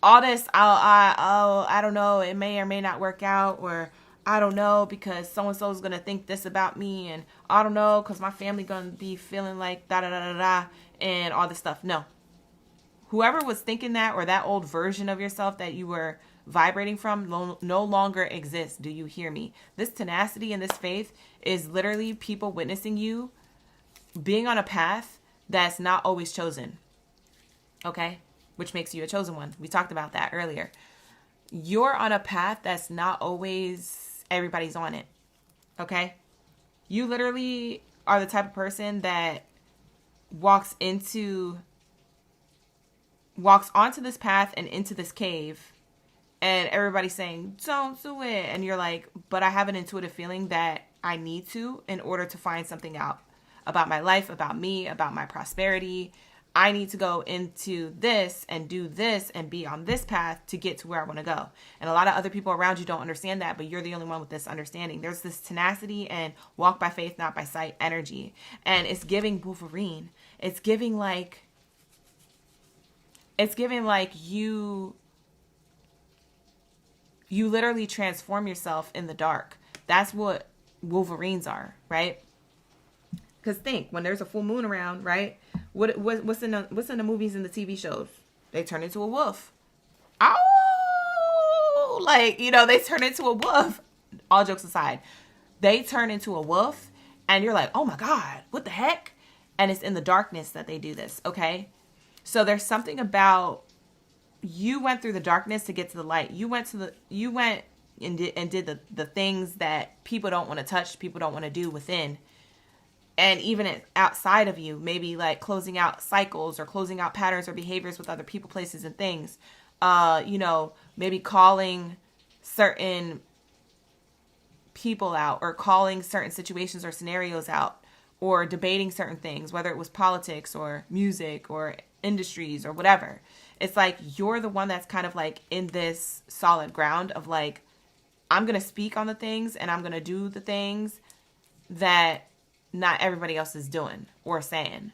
all this, I don't know, it may or may not work out, or I don't know because so-and-so is going to think this about me, and I don't know because my family going to be feeling like da-da-da-da-da, and all this stuff. No. Whoever was thinking that, or that old version of yourself that you were vibrating from, no longer exists. Do you hear me? This tenacity and this faith is literally people witnessing you being on a path that's not always chosen. Okay? Which makes you a chosen one. We talked about that earlier. You're on a path that's not always everybody's on it. Okay? You literally are the type of person that walks onto this path and into this cave, and everybody's saying, don't do it. And you're like, but I have an intuitive feeling that I need to in order to find something out about my life, about me, about my prosperity. I need to go into this and do this and be on this path to get to where I want to go. And a lot of other people around you don't understand that, but you're the only one with this understanding. There's this tenacity and walk by faith, not by sight energy. And it's giving Wolverine. It's giving like you literally transform yourself in the dark. That's what Wolverines are, right? Because think, when there's a full moon around, right? What's in the movies and the TV shows? They turn into a wolf. Oh, like, they turn into a wolf. All jokes aside, they turn into a wolf, and you're like, oh my God, what the heck? And it's in the darkness that they do this, okay? So there's something about, you went through the darkness to get to the light. You went and did the things that people don't want to touch, people don't want to do within. And even outside of you, maybe like closing out cycles or closing out patterns or behaviors with other people, places, and things. Maybe calling certain people out, or calling certain situations or scenarios out, or debating certain things, whether it was politics or music or industries or whatever. It's like you're the one that's kind of like in this solid ground of like, I'm going to speak on the things and I'm going to do the things that not everybody else is doing or saying.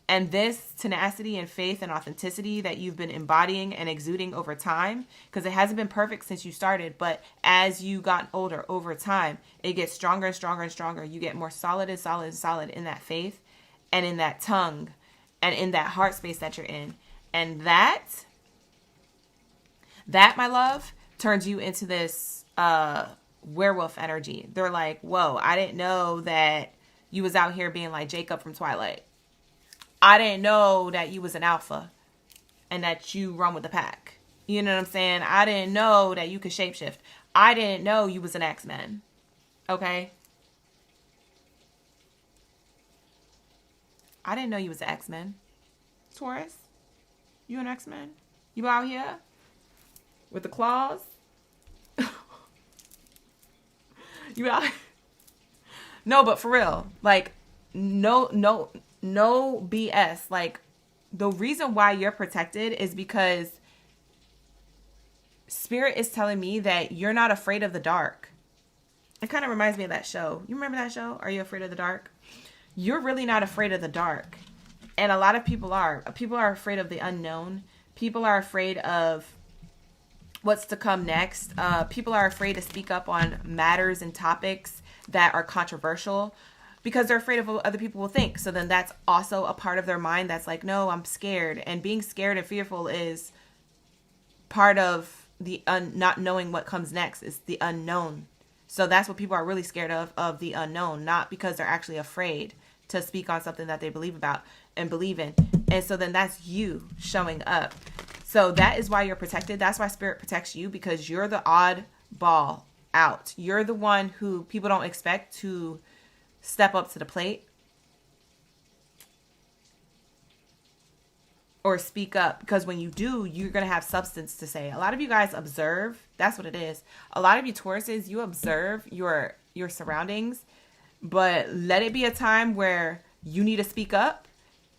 And this tenacity and faith and authenticity that you've been embodying and exuding over time, because it hasn't been perfect since you started, but as you got older over time, it gets stronger and stronger and stronger. You get more solid and solid and solid in that faith and in that tongue and in that heart space that you're in. And that, my love, turns you into this werewolf energy. They're like, whoa, I didn't know that you was out here being like Jacob from Twilight. I didn't know that you was an alpha and that you run with the pack. You know what I'm saying? I didn't know that you could shapeshift. I didn't know you was an X-Men. Okay? I didn't know you was an X-Men. Taurus, you an X-Men? You out here with the claws? You out? No, but for real, like, no BS. Like, the reason why you're protected is because Spirit is telling me that you're not afraid of the dark. It kind of reminds me of that show. You remember that show? Are You Afraid of the Dark? You're really not afraid of the dark. And a lot of people are. People are afraid of the unknown. People are afraid of what's to come next. People are afraid to speak up on matters and topics that are controversial because they're afraid of what other people will think. So then that's also a part of their mind that's like, no, I'm scared. And being scared and fearful is part of the not knowing what comes next. It's the unknown. So that's what people are really scared of the unknown, not because they're actually afraid to speak on something that they believe about and believe in. And so then that's you showing up. So that is why you're protected. That's why Spirit protects you, because you're the odd ball out. You're the one who people don't expect to step up to the plate or speak up, because when you do, you're going to have substance to say. A lot of you guys observe. That's what it is. A lot of you Tauruses, you observe your surroundings, but let it be a time where you need to speak up.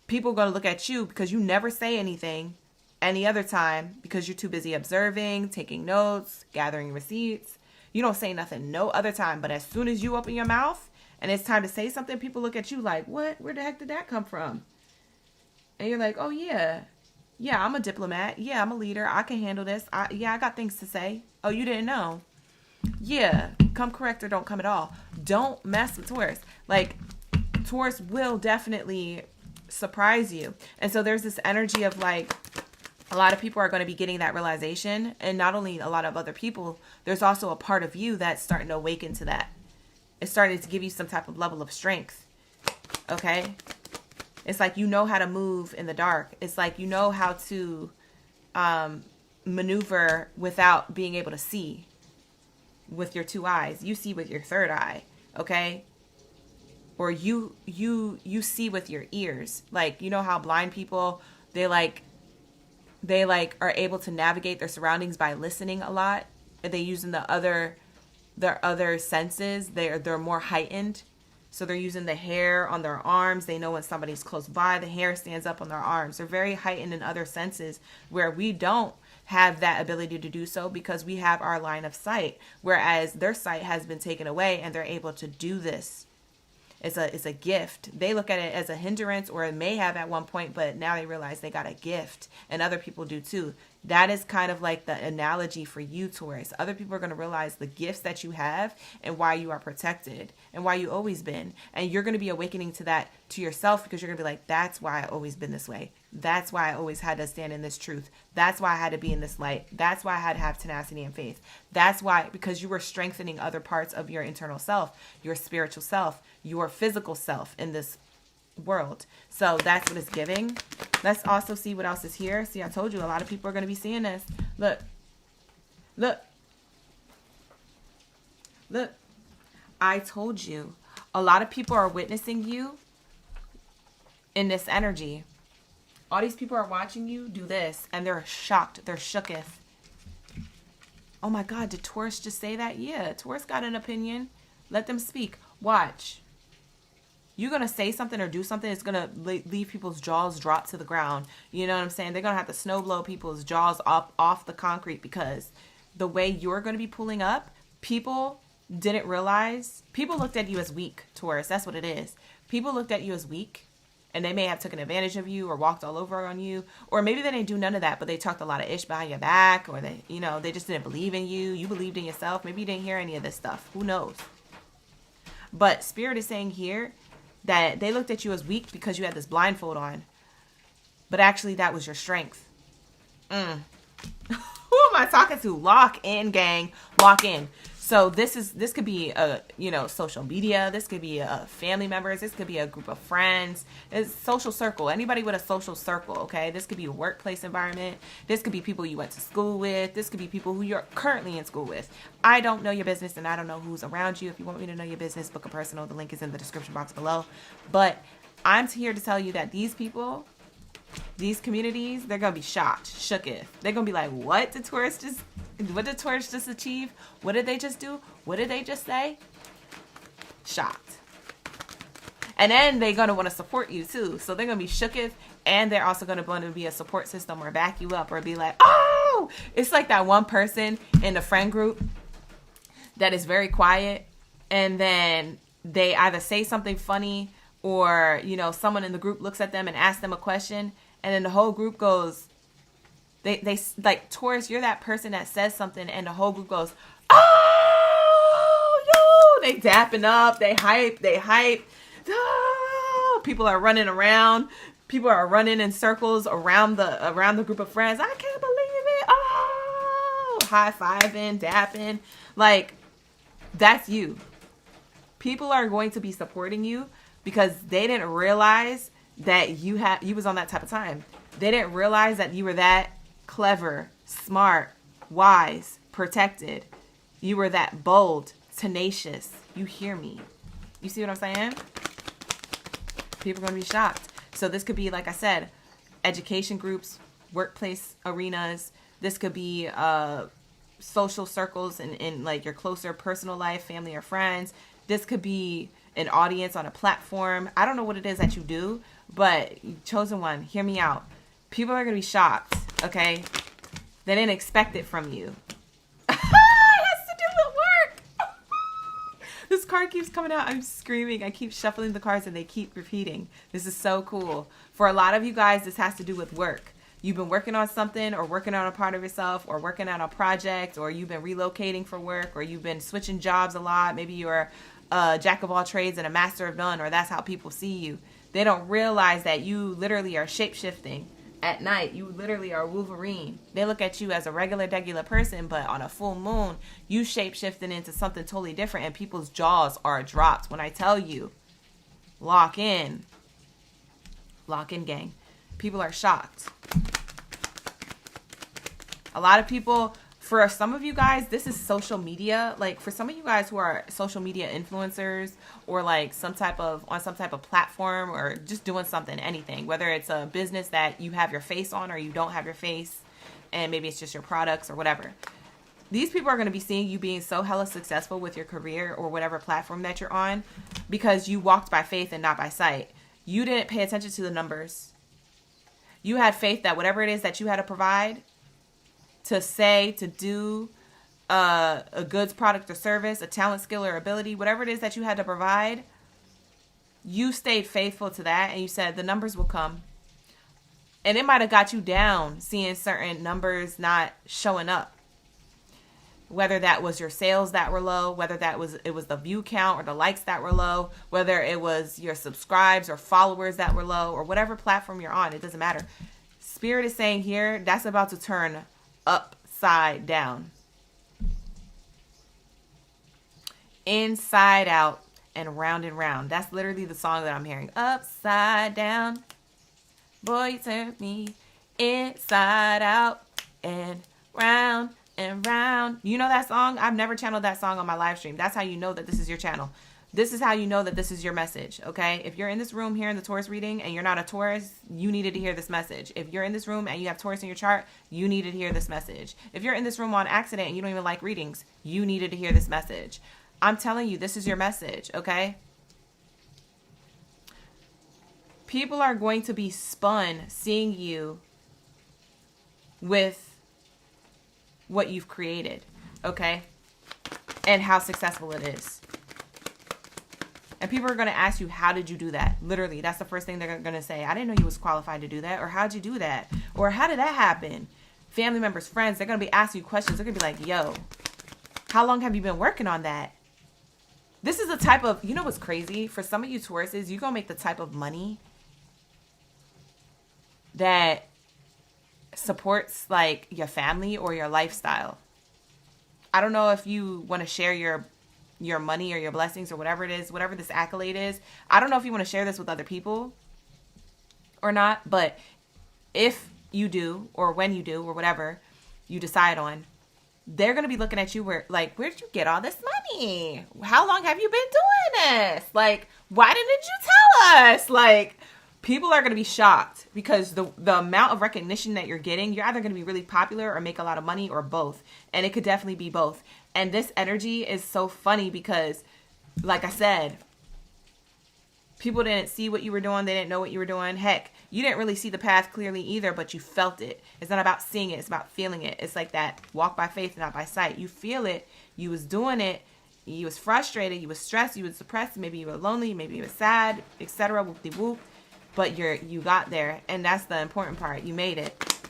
People are going to look at you because you never say anything any other time, because you're too busy observing, taking notes, gathering receipts. You don't say nothing no other time. But as soon as you open your mouth and it's time to say something, people look at you like, what? Where the heck did that come from? And you're like, oh, yeah, I'm a diplomat. Yeah, I'm a leader. I can handle this. I got things to say. Oh, you didn't know? Yeah, come correct or don't come at all. Don't mess with Taurus. Like, Taurus will definitely surprise you. And so there's this energy of like, a lot of people are going to be getting that realization. And not only a lot of other people, there's also a part of you that's starting to awaken to that. It's starting to give you some type of level of strength. Okay? It's like you know how to move in the dark. It's like you know how to maneuver without being able to see with your two eyes. You see with your third eye, okay? Or you see with your ears. Like, you know how blind people, they are able to navigate their surroundings by listening a lot. They using their other senses. They're more heightened. So they're using the hair on their arms. They know when somebody's close by. The hair stands up on their arms. They're very heightened in other senses where we don't have that ability to do so because we have our line of sight, whereas their sight has been taken away and they're able to do this. It's a gift. They look at it as a hindrance, or it may have at one point, but now they realize they got a gift, and other people do too. That is kind of like the analogy for you, Taurus. Other people are going to realize the gifts that you have and why you are protected and why you always been. And you're going to be awakening to that to yourself, because you're going to be like, that's why I always been this way. That's why I always had to stand in this truth. That's why I had to be in this light. That's why I had to have tenacity and faith. That's why, because you were strengthening other parts of your internal self, your spiritual self, your physical self in this world. So that's what it's giving. Let's also see what else is here. See, I told you a lot of people are going to be seeing this. Look. I told you a lot of people are witnessing you in this energy. All these people are watching you do this, and they're shocked. They're shooketh. Oh my God, did Taurus just say that? Yeah, Taurus got an opinion. Let them speak. Watch. You're going to say something or do something, it's going to leave people's jaws drop to the ground. You know what I'm saying? They're going to have to snow blow people's jaws off the concrete, because the way you're going to be pulling up, people didn't realize. People looked at you as weak, Taurus. That's what it is. People looked at you as weak, and they may have taken advantage of you or walked all over on you. Or maybe they didn't do none of that, but they talked a lot of ish behind your back, or they just didn't believe in you. You believed in yourself. Maybe you didn't hear any of this stuff. Who knows? But Spirit is saying here that they looked at you as weak because you had this blindfold on. But actually, that was your strength. Who am I talking to? Lock in, gang. Lock in. So this could be social media. This could be family members. This could be a group of friends. It's social circle. Anybody with a social circle, okay? This could be a workplace environment. This could be people you went to school with. This could be people who you're currently in school with. I don't know your business, and I don't know who's around you. If you want me to know your business, book a personal. The link is in the description box below. But I'm here to tell you that these people, these communities, they're going to be shocked, shooketh. They're going to be like, what did Taurus just achieve? What did they just do? What did they just say? Shocked. And then they're going to want to support you too. So they're going to be shooketh, and they're also going to want to be a support system or back you up or be like, oh, it's like that one person in the friend group that is very quiet, and then they either say something funny, or, someone in the group looks at them and asks them a question, and then the whole group goes, they like, Taurus, you're that person that says something, and the whole group goes, oh, yo, they dapping up, they hype, oh, people are running around, people are running in circles around the group of friends, I can't believe it, oh, high-fiving, dapping, like, that's you. People are going to be supporting you, because they didn't realize that you was on that type of time. They didn't realize that you were that clever, smart, wise, protected. You were that bold, tenacious. You hear me. You see what I'm saying? People are going to be shocked. So this could be, like I said, education groups, workplace arenas. This could be social circles in like your closer personal life, family or friends. This could be an audience on a platform. I don't know what it is that you do, but chosen one, hear me out. People are going to be shocked, okay? They didn't expect it from you. It has to do with work. This card keeps coming out. I'm screaming. I keep shuffling the cards and they keep repeating. This is so cool. For a lot of you guys, this has to do with work. You've been working on something or working on a part of yourself or working on a project, or you've been relocating for work, or you've been switching jobs a lot. Maybe you're a jack of all trades and a master of none, or that's how people see you. They don't realize that you literally are shape-shifting. At night, you literally are Wolverine. They look at you as a regular person, but on a full moon, you shape-shifting into something totally different, and people's jaws are dropped when I tell you, lock in. Lock in, gang. People are shocked. A lot of people, for some of you guys, this is social media. Like for some of you guys who are social media influencers, or like on some type of platform, or just doing something, anything, whether it's a business that you have your face on or you don't have your face, and maybe it's just your products or whatever. These people are going to be seeing you being so hella successful with your career or whatever platform that you're on, because you walked by faith and not by sight. You didn't pay attention to the numbers. You had faith that whatever it is that you had to provide, to say, to do, a goods, product, or service, a talent, skill, or ability, whatever it is that you had to provide, you stayed faithful to that, and you said the numbers will come. And it might have got you down seeing certain numbers not showing up. Whether that was your sales that were low, whether it was the view count or the likes that were low, whether it was your subscribes or followers that were low, or whatever platform you're on, it doesn't matter. Spirit is saying here, that's about to turn upside down. Inside out and round. That's literally the song that I'm hearing. Upside down. Boy, you turn me inside out and round and round. You know that song? I've never channeled that song on my live stream. That's how you know that this is your channel. This is how you know that this is your message, okay? If you're in this room here in the Taurus reading and you're not a Taurus, you needed to hear this message. If you're in this room and you have Taurus in your chart, you needed to hear this message. If you're in this room on accident and you don't even like readings, you needed to hear this message. I'm telling you, this is your message, okay? People are going to be spun seeing you with what you've created, okay? And how successful it is. And people are going to ask you, how did you do that? Literally, that's the first thing they're going to say. I didn't know you was qualified to do that. Or how'd you do that? Or how did that happen? Family members, friends, they're going to be asking you questions. They're going to be like, yo, how long have you been working on that? This is the type of, you know what's crazy? For some of you Tauruses, you're going to make the type of money that supports like your family or your lifestyle. I don't know if you want to share your money or your blessings or whatever it is, whatever this accolade is. I don't know if you want to share this with other people or not, but if you do, or when you do, or whatever you decide on, they're going to be looking at you where did you get all this money? How long have you been doing this? Like, why didn't you tell us? Like, people are going to be shocked because the amount of recognition that you're getting, you're either going to be really popular or make a lot of money, or both. And it could definitely be both. And this energy is so funny because, like I said, people didn't see what you were doing. They didn't know what you were doing. Heck, you didn't really see the path clearly either, but you felt it. It's not about seeing it. It's about feeling it. It's like that walk by faith, not by sight. You feel it. You was doing it. You was frustrated. You was stressed. You was depressed. Maybe you were lonely. Maybe you were sad, etc. Whoop-de-whoop. But you got there, and that's the important part. You made it.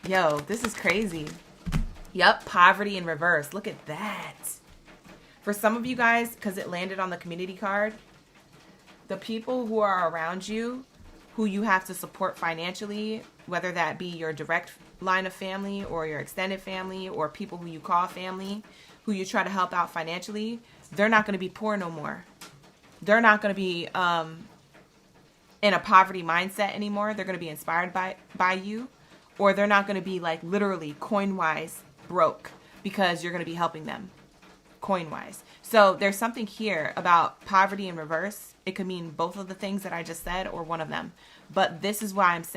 Yo, this is crazy. Yep, poverty in reverse. Look at that. For some of you guys, because it landed on the community card, the people who are around you, who you have to support financially, whether that be your direct line of family or your extended family or people who you call family, who you try to help out financially, they're not going to be poor no more. They're not going to be in a poverty mindset anymore. They're going to be inspired by you, or they're not going to be like literally coin-wise broke because you're going to be helping them. coin-wise. So there's something here about poverty in reverse. It could mean both of the things that I just said or one of them. But this is why this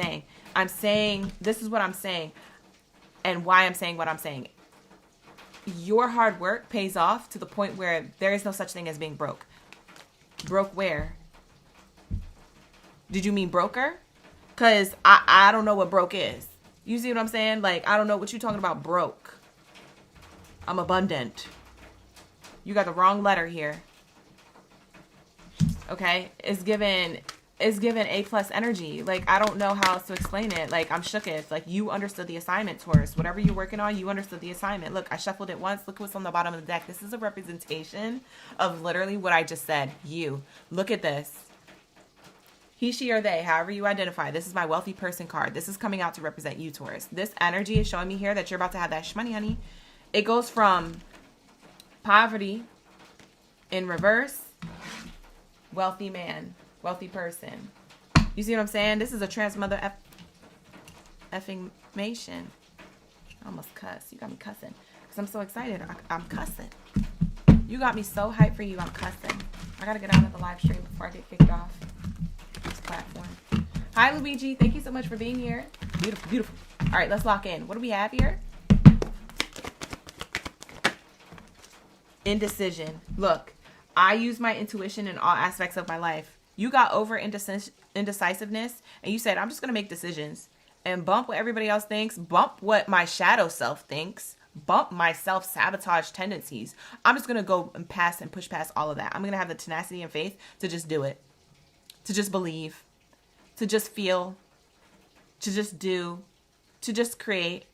is what I'm saying and why I'm saying what I'm saying. Your hard work pays off to the point where there is no such thing as being broke. Broke where? Did you mean broker? Because I don't know what broke is. You see what I'm saying? Like, I don't know what you're talking about broke. I'm abundant. You got the wrong letter here. Okay? It's given A+ energy. Like, I don't know how else to explain it. Like, I'm shooketh. Like, you understood the assignment, Taurus. Whatever you're working on, you understood the assignment. Look, I shuffled it once. Look what's on the bottom of the deck. This is a representation of literally what I just said. You. Look at this. He, she, or they, however you identify. This is my wealthy person card. This is coming out to represent you, Taurus. This energy is showing me here that you're about to have that shmoney, honey. It goes from poverty in reverse, wealthy man, wealthy person. You see what I'm saying? This is a transmother effing-mation. I almost cuss. You got me cussing. Because I'm so excited. I'm cussing. You got me so hyped for you. I'm cussing. I got to get out of the live stream before I get kicked off this platform. Hi, Luigi. Thank you so much for being here. Beautiful, beautiful. All right, let's lock in. What do we have here? Indecision. Look, I use my intuition in all aspects of my life. You got over indecisiveness and you said, I'm just going to make decisions and bump what everybody else thinks, bump what my shadow self thinks, bump my self-sabotage tendencies. I'm just going to go and pass and push past all of that. I'm going to have the tenacity and faith to just do it, to just believe, to just feel, to just do, to just create.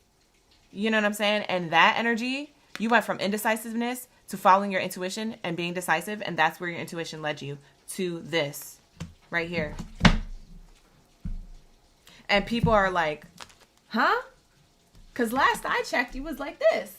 You know what I'm saying? And that energy, you went from indecisiveness to following your intuition and being decisive. And that's where your intuition led you to this right here. And people are like, huh? Because last I checked, you was like this.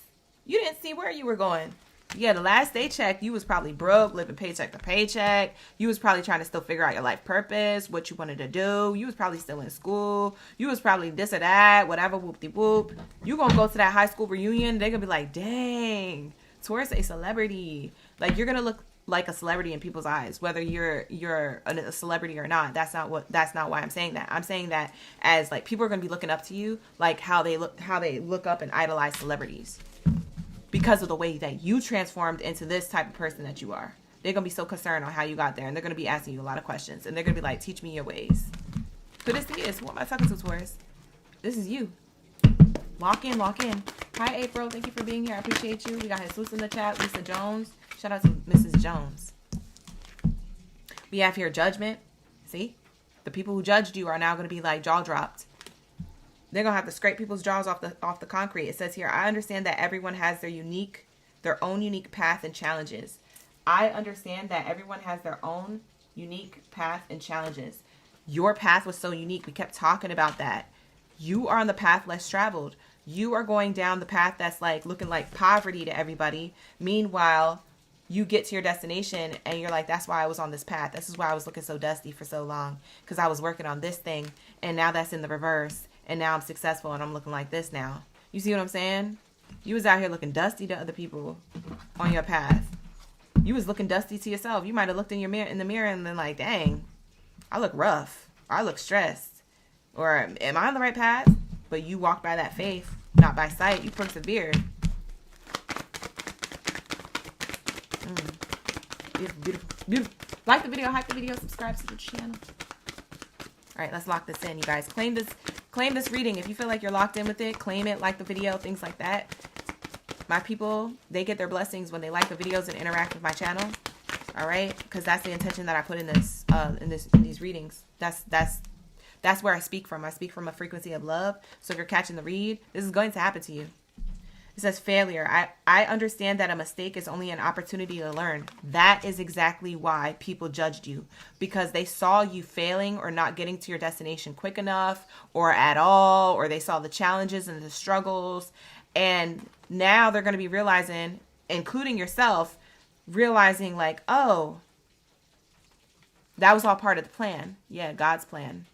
You didn't see where you were going. Yeah, the last they checked, you was probably broke, living paycheck to paycheck. You was probably trying to still figure out your life purpose, what you wanted to do. You was probably still in school. You was probably this or that, whatever, whoop-de-whoop. You gonna go to that high school reunion, they're gonna be like, dang, Taurus a celebrity. Like, you're gonna look like a celebrity in people's eyes, whether you're a celebrity or not. That's not why I'm saying that. I'm saying that as, like, people are gonna be looking up to you, like how they look up and idolize celebrities, because of the way that you transformed into this type of person that you are. They're gonna be so concerned on how you got there, and they're gonna be asking you a lot of questions, and they're gonna be like, teach me your ways. Who this is? Who am I talking to, Taurus? This is you. Lock in, lock in. Hi, April. Thank you for being here. I appreciate you. We got Jesus in the chat. Lisa Jones. Shout out to Mrs. Jones. We have here judgment. See? The people who judged you are now going to be like jaw dropped. They're going to have to scrape people's jaws off the concrete. It says here, I understand that everyone has their own unique path and challenges. I understand that everyone has their own unique path and challenges. Your path was so unique. We kept talking about that. You are on the path less traveled. You are going down the path that's like looking like poverty to everybody. Meanwhile, you get to your destination and you're like, that's why I was on this path. This is why I was looking so dusty for so long, because I was working on this thing, and now that's in the reverse, and now I'm successful and I'm looking like this now. You see what I'm saying? You was out here looking dusty to other people on your path. You was looking dusty to yourself. You might have looked in the mirror and been like, dang, I look rough. Or I look stressed. Or am I on the right path? But you walked by that faith, not by sight. You persevered. Beautiful, beautiful, beautiful. Like the video, hype the video, subscribe to the channel. All right, let's lock this in, you guys. Claim this reading. If you feel like you're locked in with it, claim it, like the video, things like that. My people, they get their blessings when they like the videos and interact with my channel. All right, because that's the intention that I put in these readings. That's where I speak from. I speak from a frequency of love. So if you're catching the read, this is going to happen to you. It says failure. I understand that a mistake is only an opportunity to learn. That is exactly why people judged you, because they saw you failing or not getting to your destination quick enough or at all, or they saw the challenges and the struggles. And now they're going to be realizing, including yourself, realizing like, oh, that was all part of the plan. Yeah, God's plan.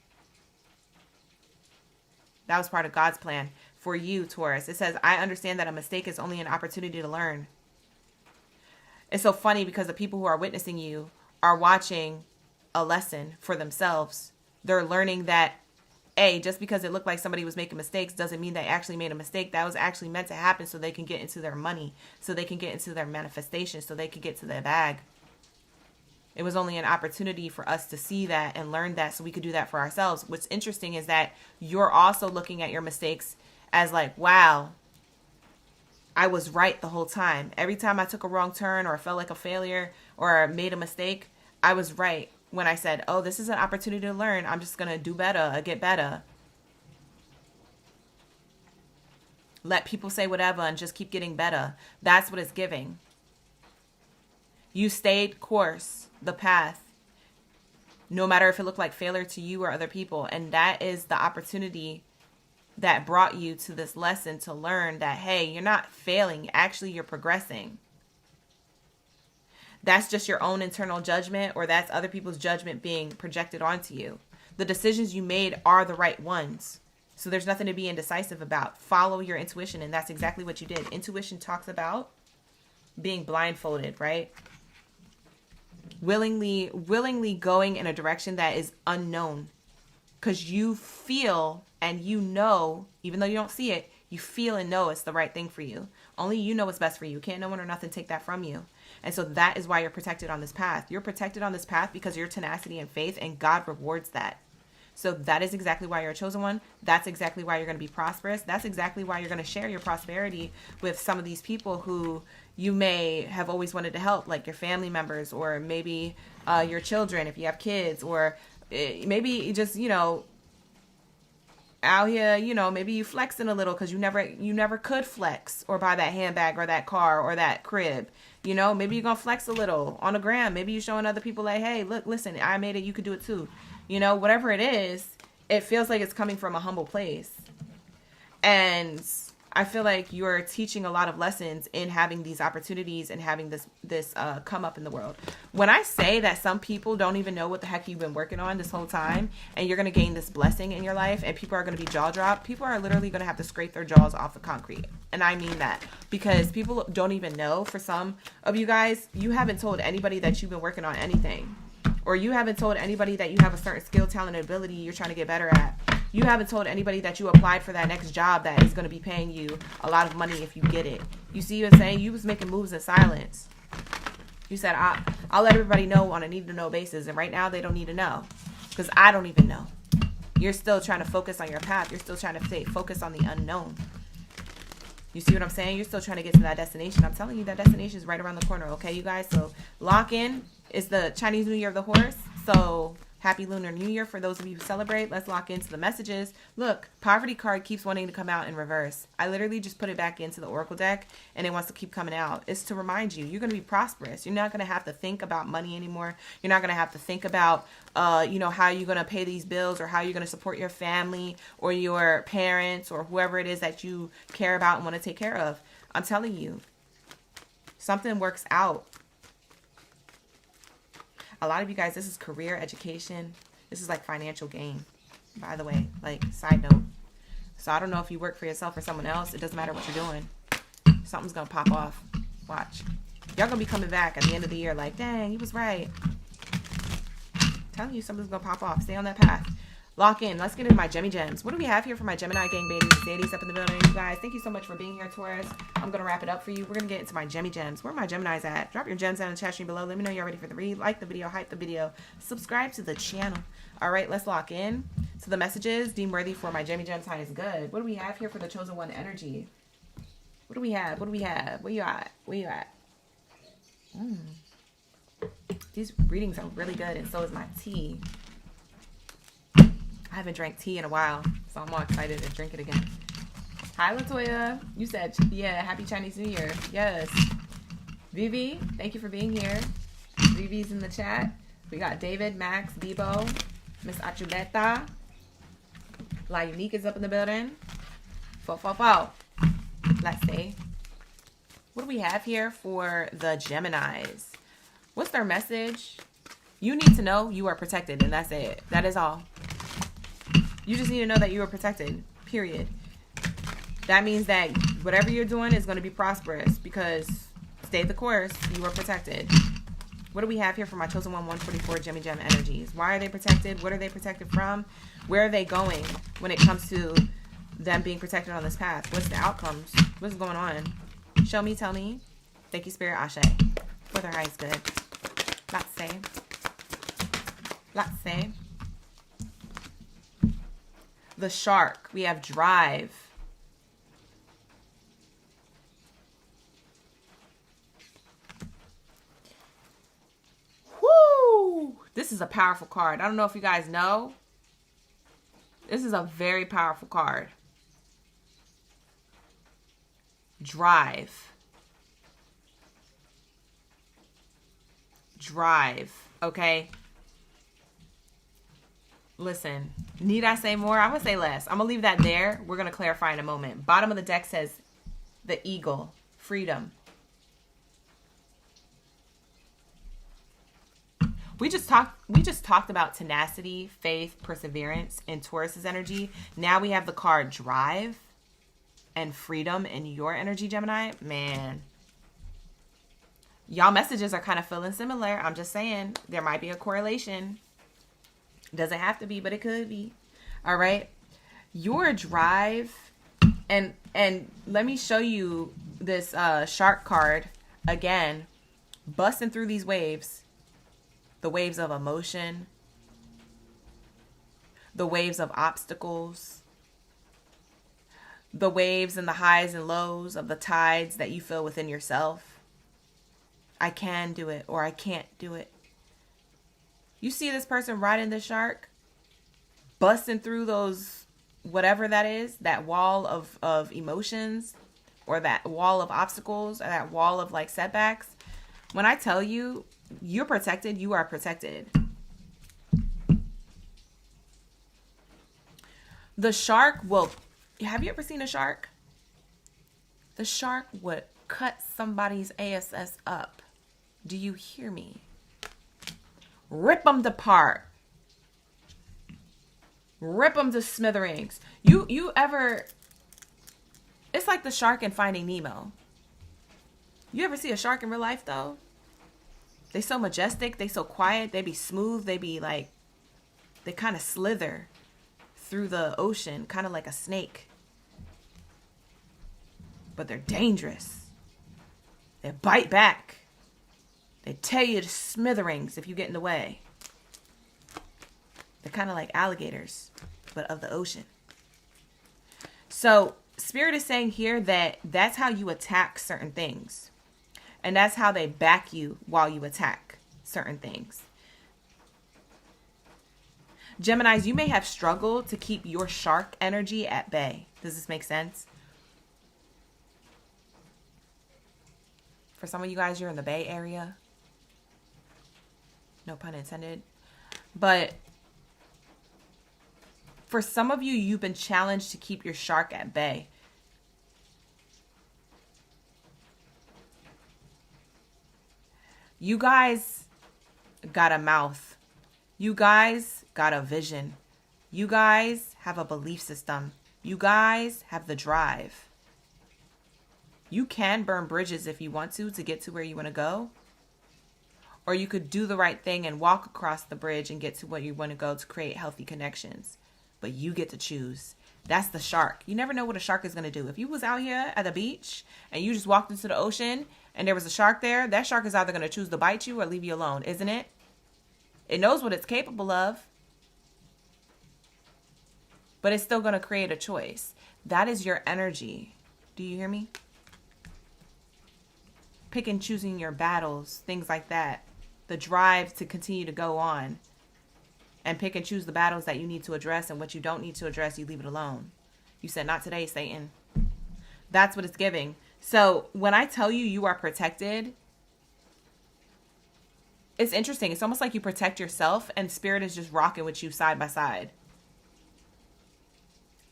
That was part of God's plan for you, Taurus. It says, I understand that a mistake is only an opportunity to learn. It's so funny because the people who are witnessing you are watching a lesson for themselves. They're learning that, just because it looked like somebody was making mistakes doesn't mean they actually made a mistake. That was actually meant to happen so they can get into their money, so they can get into their manifestation, so they can get to their bag. It was only an opportunity for us to see that and learn that so we could do that for ourselves. What's interesting is that you're also looking at your mistakes as like, wow, I was right the whole time. Every time I took a wrong turn or felt like a failure or made a mistake, I was right when I said, oh, this is an opportunity to learn. I'm just going to do better, get better. Let people say whatever and just keep getting better. That's what it's giving. You stayed course, the path, no matter if it looked like failure to you or other people. And that is the opportunity that brought you to this lesson to learn that, hey, you're not failing. Actually, you're progressing. That's just your own internal judgment, or that's other people's judgment being projected onto you. The decisions you made are the right ones. So there's nothing to be indecisive about. Follow your intuition, and that's exactly what you did. Intuition talks about being blindfolded, right? Willingly going in a direction that is unknown, because you feel and you know, even though you don't see it, you feel and know it's the right thing for you. Only you know what's best for you. Can't no one or nothing take that from you. And so that is why you're protected on this path. You're protected on this path because of your tenacity and faith, and God rewards that. So that is exactly why you're a chosen one. That's exactly why you're going to be prosperous. That's exactly why you're going to share your prosperity with some of these people who you may have always wanted to help, like your family members, or maybe your children if you have kids, or maybe just, out here, maybe you flexing a little because you never could flex or buy that handbag or that car or that crib. Maybe you're going to flex a little on the gram. Maybe you're showing other people like, hey, look, listen, I made it. You could do it too. Whatever it is, it feels like it's coming from a humble place. And I feel like you're teaching a lot of lessons in having these opportunities and having this come up in the world. When I say that some people don't even know what the heck you've been working on this whole time, and you're going to gain this blessing in your life, and people are going to be jaw dropped, people are literally going to have to scrape their jaws off the concrete. And I mean that, because people don't even know. For some of you guys, you haven't told anybody that you've been working on anything. Or you haven't told anybody that you have a certain skill, talent, and ability you're trying to get better at. You haven't told anybody that you applied for that next job that is going to be paying you a lot of money if you get it. You see what I'm saying? You was making moves in silence. You said, I'll let everybody know on a need-to-know basis. And right now, they don't need to know, because I don't even know. You're still trying to focus on your path. You're still trying to stay focused on the unknown. You see what I'm saying? You're still trying to get to that destination. I'm telling you, that destination is right around the corner, okay, you guys? So lock in. It's the Chinese New Year of the horse. So happy Lunar New Year for those of you who celebrate. Let's lock into the messages. Look, Poverty card keeps wanting to come out in reverse. I literally just put it back into the Oracle deck, and it wants to keep coming out. It's to remind you, you're going to be prosperous. You're not going to have to think about money anymore. You're not going to have to think about, how you're going to pay these bills, or how you're going to support your family or your parents or whoever it is that you care about and want to take care of. I'm telling you, something works out. A lot of you guys, this is career, education. This is like financial gain, by the way, like side note. So I don't know if you work for yourself or someone else. It doesn't matter what you're doing. Something's going to pop off. Watch. Y'all going to be coming back at the end of the year like, dang, he was right. I'm telling you, something's going to pop off. Stay on that path. Lock in. Let's get into my Gemmy Gems. What do we have here for my Gemini gang babies? Daddies up in the building, you guys. Thank you so much for being here, Taurus. I'm going to wrap it up for you. We're going to get into my Gemmy Gems. Where are my Geminis at? Drop your gems down in the chat stream below. Let me know you're ready for the read. Like the video, hype the video, subscribe to the channel. All right, let's lock in. So the messages deemed worthy for my Gemmy Gems high is good. What do we have here for the chosen one energy? What do we have? What do we have? Where you at? Where you at? These readings are really good, and so is my tea. I haven't drank tea in a while, so I'm all excited to drink it again. Hi, Latoya. You said, yeah, happy Chinese New Year. Yes. Vivi, thank you for being here. Vivi's in the chat. We got David, Max, Debo, Miss Achubeta. La Unique is up in the building. Fo. Let's see. What do we have here for the Geminis? What's their message? You need to know you are protected, and that's it. That is all. You just need to know that you are protected, period. That means that whatever you're doing is going to be prosperous, because Stay the course. You are protected. What do we have here for my chosen one, 144 Gemmy Gem energies? Why are they protected? What are they protected from? Where are they going when it comes to them being protected on this path? What's the outcomes? What's going on? Show me, tell me. Thank you, Spirit. Ashe. For their highest good. Let's say. Let's say. The shark. We have drive. Woo! This is a powerful card. I don't know if you guys know. This is a very powerful card. Drive. Drive. Okay. Listen, need I say more? I'm going to say less. I'm going to leave that there. We're going to clarify in a moment. Bottom of the deck says the eagle, freedom. We just talked about tenacity, faith, perseverance, and Taurus's energy. Now we have the card drive and freedom in your energy, Gemini. Man, y'all messages are kind of feeling similar. I'm just saying there might be a correlation. Doesn't have to be, but it could be. All right. Your drive, and let me show you this shark card again, busting through these waves. The waves of emotion, the waves of obstacles, the waves and the highs and lows of the tides that you feel within yourself. I can do it, or I can't do it. You see this person riding the shark, busting through those, whatever that is, that wall of emotions, or that wall of obstacles, or that wall of like setbacks. When I tell you, you're protected, you are protected. The shark will, have you ever seen a shark? The shark would cut somebody's ass up. Do you hear me? Rip them apart. Rip them to smithereens. You ever, it's like the shark in Finding Nemo. You ever see a shark in real life though? They so majestic, they so quiet, they be smooth, they be like, they kind of slither through the ocean, kind of like a snake. But they're dangerous. They bite back. They tear you to smithereens if you get in the way. They're kind of like alligators, but of the ocean. So Spirit is saying here that that's how you attack certain things. And that's how they back you while you attack certain things. Geminis, you may have struggled to keep your shark energy at bay. Does this make sense? For some of you guys, you're in the Bay Area. No pun intended. But for some of you, you've been challenged to keep your shark at bay. You guys got a mouth. You guys got a vision. You guys have a belief system. You guys have the drive. You can burn bridges if you want to get to where you want to go. Or you could do the right thing and walk across the bridge and get to where you want to go to create healthy connections. But you get to choose. That's the shark. You never know what a shark is going to do. If you was out here at the beach and you just walked into the ocean and there was a shark there, that shark is either going to choose to bite you or leave you alone, isn't it? It knows what it's capable of. But it's still going to create a choice. That is your energy. Do you hear me? Pick and choosing your battles, things like that. The drive to continue to go on. And pick and choose the battles that you need to address, and what you don't need to address, you leave it alone. You said, not today, Satan. That's what it's giving. So when I tell you you are protected, it's interesting. It's almost like you protect yourself and Spirit is just rocking with you side by side.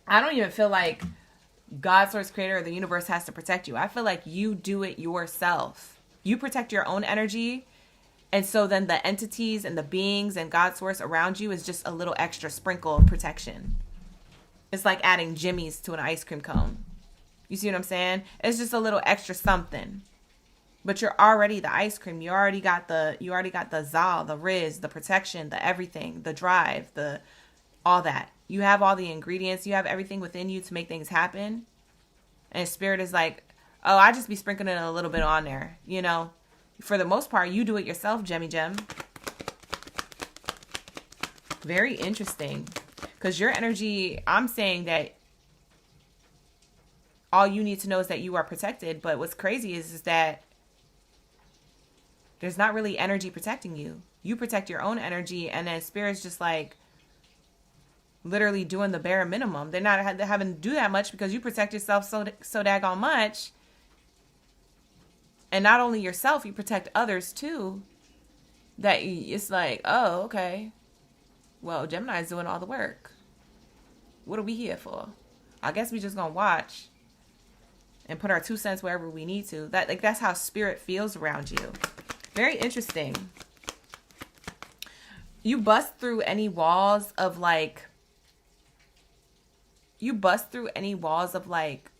I don't even feel like God, source, creator, or the universe has to protect you. I feel like you do it yourself. You protect your own energy. And so then the entities and the beings and God source around you is just a little extra sprinkle of protection. It's like adding jimmies to an ice cream cone. You see what I'm saying? It's just a little extra something. But you're already the ice cream. You already got the zal, the riz, the protection, the everything, the drive, the all that. You have all the ingredients. You have everything within you to make things happen. And spirit is like, oh, I just be sprinkling a little bit on there. You know, for the most part, you do it yourself, Gemmy Gem. Very interesting. Because your energy, I'm saying that all you need to know is that you are protected. But what's crazy is that there's not really energy protecting you. You protect your own energy, and then spirit's just like literally doing the bare minimum. They're not having to do that much because you protect yourself so daggone much. And not only yourself, you protect others too. That it's like, oh, okay. Well, Gemini is doing all the work. What are we here for? I guess we just gonna watch and put our 2 cents wherever we need to. That's how spirit feels around you. Very interesting. You bust through any walls of like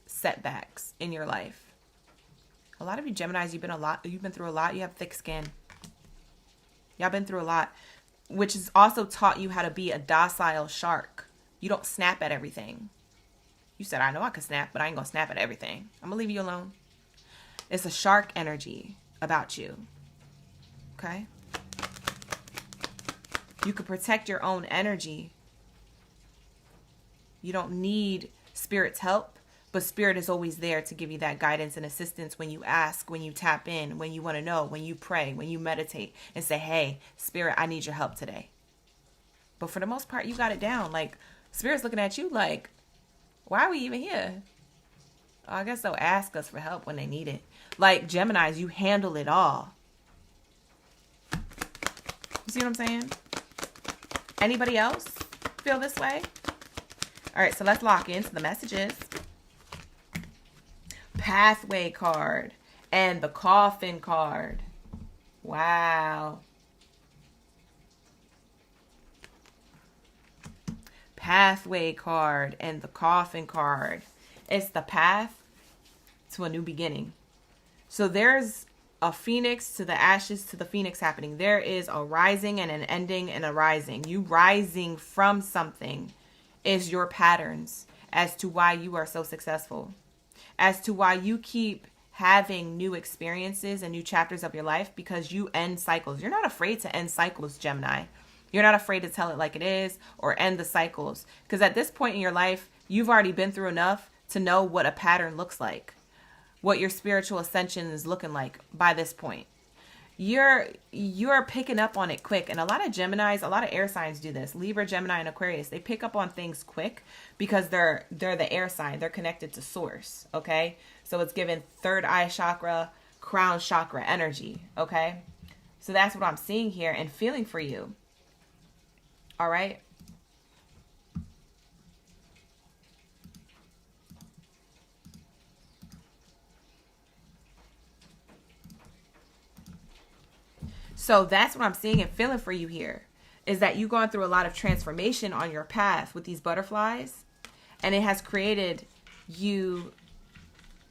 setbacks in your life. A lot of you Geminis, you've been through a lot. You have thick skin. Y'all been through a lot, which has also taught you how to be a docile shark. You don't snap at everything. You said, I know I could snap, but I ain't gonna snap at everything. I'm gonna leave you alone. It's a shark energy about you. Okay? You can protect your own energy. You don't need spirit's help, but spirit is always there to give you that guidance and assistance when you ask, when you tap in, when you want to know, when you pray, when you meditate and say, hey, spirit, I need your help today. But for the most part, you got it down. Like, spirit's looking at you like, why are we even here? Oh, I guess they'll ask us for help when they need it. Like Geminis, you handle it all. You see what I'm saying? Anybody else feel this way? All right, so let's lock into the messages. Pathway card and the coffin card. Wow. Pathway card and the coffin card. It's the path to a new beginning. So there's a phoenix to the ashes to the phoenix happening. There is a rising and an ending and a rising. You rising from something is your patterns as to why you are so successful, as to why you keep having new experiences and new chapters of your life, because you end cycles. You're not afraid to end cycles, Gemini. You're not afraid to tell it like it is or end the cycles, because at this point in your life, you've already been through enough to know what a pattern looks like, what your spiritual ascension is looking like by this point. You're picking up on it quick. And a lot of Geminis, a lot of air signs do this. Libra, Gemini, and Aquarius, they pick up on things quick because they're the air sign. They're connected to source, okay? So it's given third eye chakra, crown chakra energy, okay? So that's what I'm seeing here and feeling for you. All right? So that's what I'm seeing and feeling for you here, is that you've gone through a lot of transformation on your path with these butterflies, and it has created you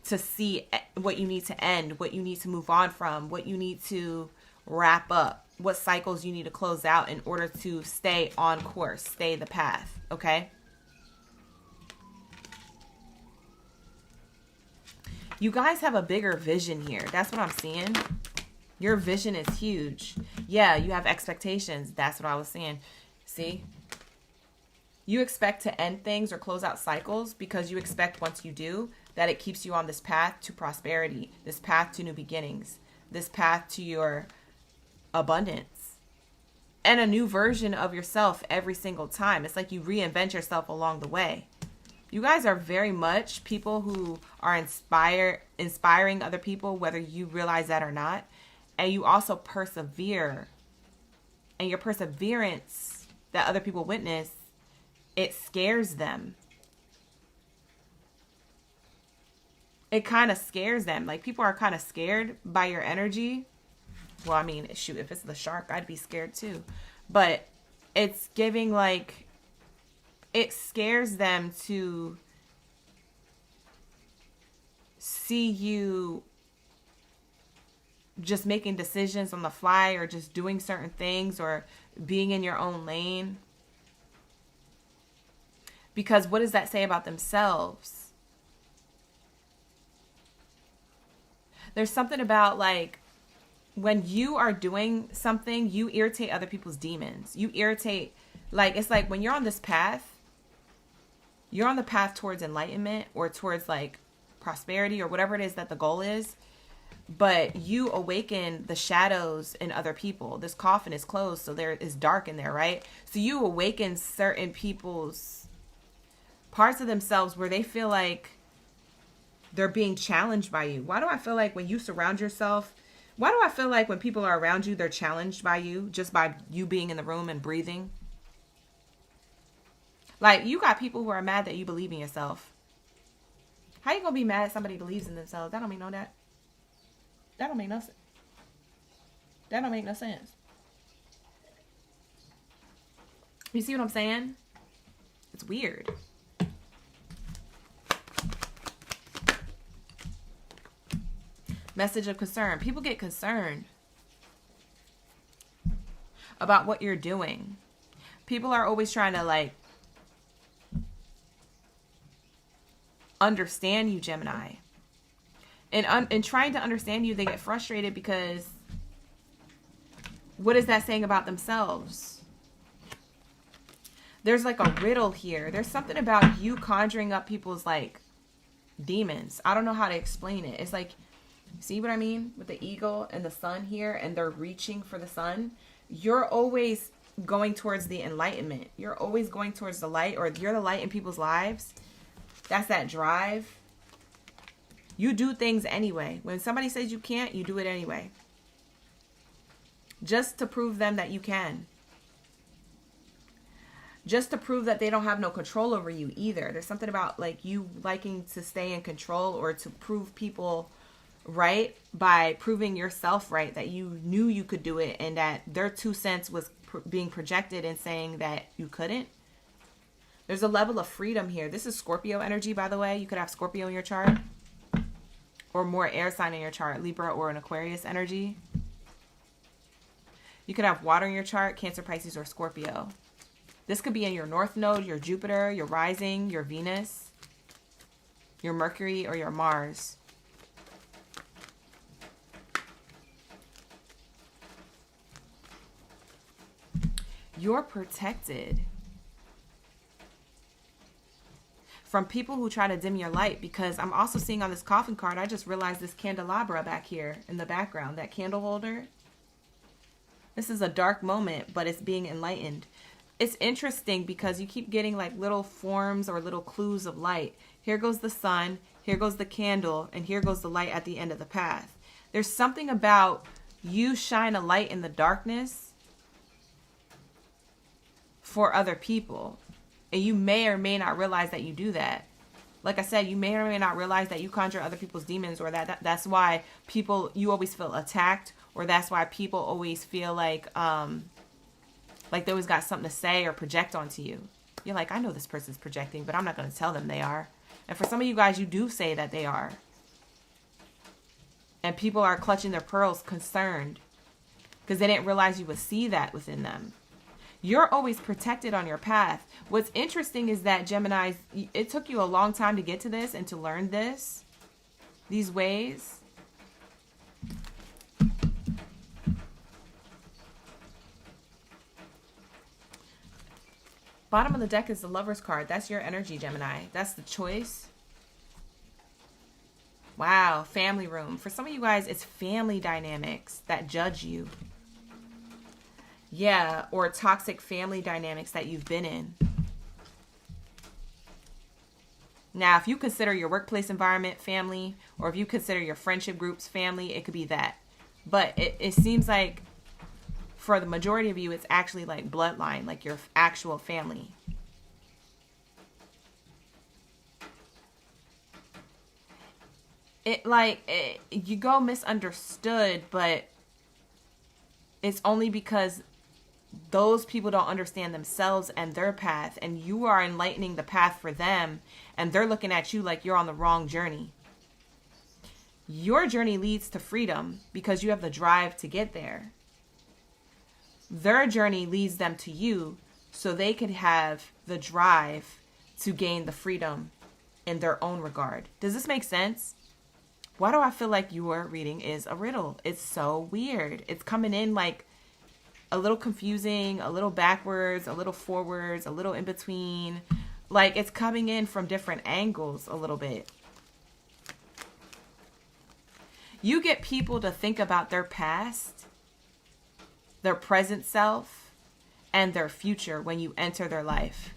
to see what you need to end, what you need to move on from, what you need to wrap up, what cycles you need to close out in order to stay on course, stay the path, okay? You guys have a bigger vision here. That's what I'm seeing. Your vision is huge. Yeah, you have expectations. That's what I was saying. See? You expect to end things or close out cycles because you expect once you do that it keeps you on this path to prosperity, this path to new beginnings, this path to your abundance, and a new version of yourself every single time. It's like you reinvent yourself along the way. You guys are very much people who are inspiring other people, whether you realize that or not. And you also persevere. And your perseverance that other people witness, it scares them. It kind of scares them. Like, people are kind of scared by your energy. Well, I mean, shoot, if it's the shark, I'd be scared too. But it's giving, like, it scares them to see you just making decisions on the fly, or just doing certain things, or being in your own lane. Because what does that say about themselves? There's something about, like, when you are doing something, you irritate other people's demons. You irritate, like, it's like when you're on this path, you're on the path towards enlightenment, or towards, like, prosperity, or whatever it is that the goal is. But you awaken the shadows in other people. This coffin is closed, so there is dark in there, right? So you awaken certain people's parts of themselves where they feel like they're being challenged by you. Why do I feel like when you surround yourself, why do I feel like when people are around you, they're challenged by you, just by you being in the room and breathing? Like, you got people who are mad that you believe in yourself. How you gonna be mad at somebody who believes in themselves? That don't mean no that. That don't make no sense. That don't make no sense. You see what I'm saying? It's weird. Message of concern. People get concerned about what you're doing. People are always trying to, like, understand you, Gemini. And trying to understand you, they get frustrated because what is that saying about themselves? There's like a riddle here. There's something about you conjuring up people's, like, demons. I don't know how to explain it. It's like, see what I mean? With the eagle and the sun here, and they're reaching for the sun. You're always going towards the enlightenment. You're always going towards the light, or you're the light in people's lives. That's that drive. You do things anyway. When somebody says you can't, you do it anyway. Just to prove them that you can. Just to prove that they don't have no control over you either. There's something about, like, you liking to stay in control, or to prove people right by proving yourself right, that you knew you could do it, and that their 2 cents was being projected and saying that you couldn't. There's a level of freedom here. This is Scorpio energy, by the way. You could have Scorpio in your chart, or more air sign in your chart, Libra or an Aquarius energy. You could have water in your chart, Cancer, Pisces, or Scorpio. This could be in your North Node, your Jupiter, your rising, your Venus, your Mercury, or your Mars. You're protected from people who try to dim your light, because I'm also seeing on this coffin card, I just realized this candelabra back here in the background, that candle holder. This is a dark moment, but it's being enlightened. It's interesting because you keep getting, like, little forms or little clues of light. Here goes the sun, here goes the candle, and here goes the light at the end of the path. There's something about you shine a light in the darkness for other people. And you may or may not realize that you do that. Like I said, you may or may not realize that you conjure other people's demons, or that's why you always feel attacked, or that's why people always feel like they always got something to say or project onto you. You're like, I know this person's projecting, but I'm not going to tell them they are. And for some of you guys, you do say that they are. And people are clutching their pearls, concerned, because they didn't realize you would see that within them. You're always protected on your path. What's interesting is that, Geminis, it took you a long time to get to this and to learn these ways. Bottom of the deck is the Lover's card. That's your energy, Gemini. That's the choice. Wow, family room. For some of you guys, it's family dynamics that judge you. Yeah, or toxic family dynamics that you've been in. Now, if you consider your workplace environment family, or if you consider your friendship groups family, it could be that. But it seems like for the majority of you, it's actually like bloodline, like your actual family. You go misunderstood, but it's only because those people don't understand themselves and their path, and you are enlightening the path for them, and they're looking at you like you're on the wrong journey. Your journey leads to freedom because you have the drive to get there. Their journey leads them to you so they could have the drive to gain the freedom in their own regard. Does this make sense? Why do I feel like your reading is a riddle? It's so weird. It's coming in like a little confusing, a little backwards, a little forwards, a little in between. Like it's coming in from different angles a little bit. You get people to think about their past, their present self, and their future when you enter their life.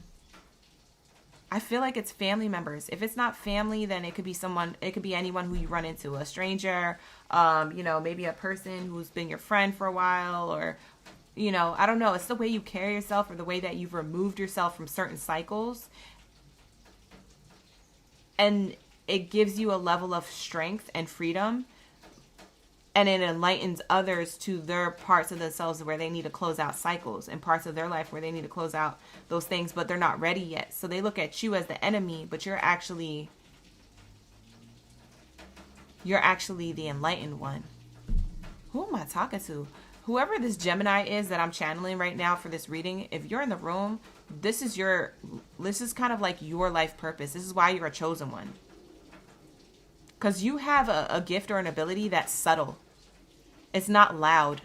I feel like it's family members. If it's not family, then it could be someone, it could be anyone who you run into, a stranger, maybe a person who's been your friend for a while, or, I don't know. It's the way you carry yourself or the way that you've removed yourself from certain cycles. And it gives you a level of strength and freedom. And it enlightens others to their parts of themselves where they need to close out cycles, and parts of their life where they need to close out those things, but they're not ready yet. So they look at you as the enemy, but you're actually the enlightened one. Who am I talking to? Whoever this Gemini is that I'm channeling right now for this reading, if you're in the room, this is kind of like your life purpose. This is why you're a chosen one. Because you have a gift or an ability that's subtle. It's not loud.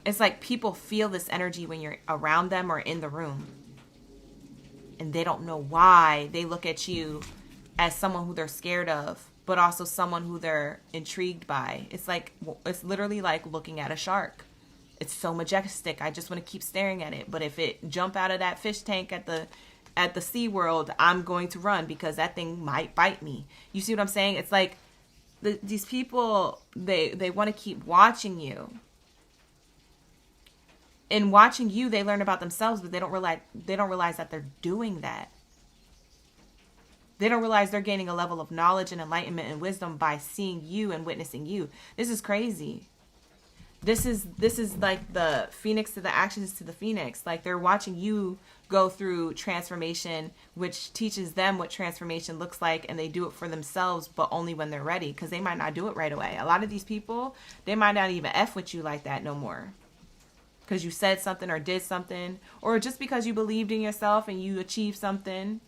It's like people feel this energy when you're around them or in the room. And they don't know why. They look at you as someone who they're scared of, but also someone who they're intrigued by. It's literally like looking at a shark. It's so majestic. I just want to keep staring at it. But if it jump out of that fish tank at the Sea World, I'm going to run because that thing might bite me. You see what I'm saying? It's like these people, they want to keep watching you. In watching you, they learn about themselves, but they don't realize that they're doing that. They don't realize they're gaining a level of knowledge and enlightenment and wisdom by seeing you and witnessing you. This is crazy. This is like the phoenix to the ashes to the phoenix. Like they're watching you go through transformation, which teaches them what transformation looks like, and they do it for themselves, but only when they're ready, because they might not do it right away. A lot of these people, they might not even F with you like that no more, because you said something or did something, or just because you believed in yourself and you achieved something,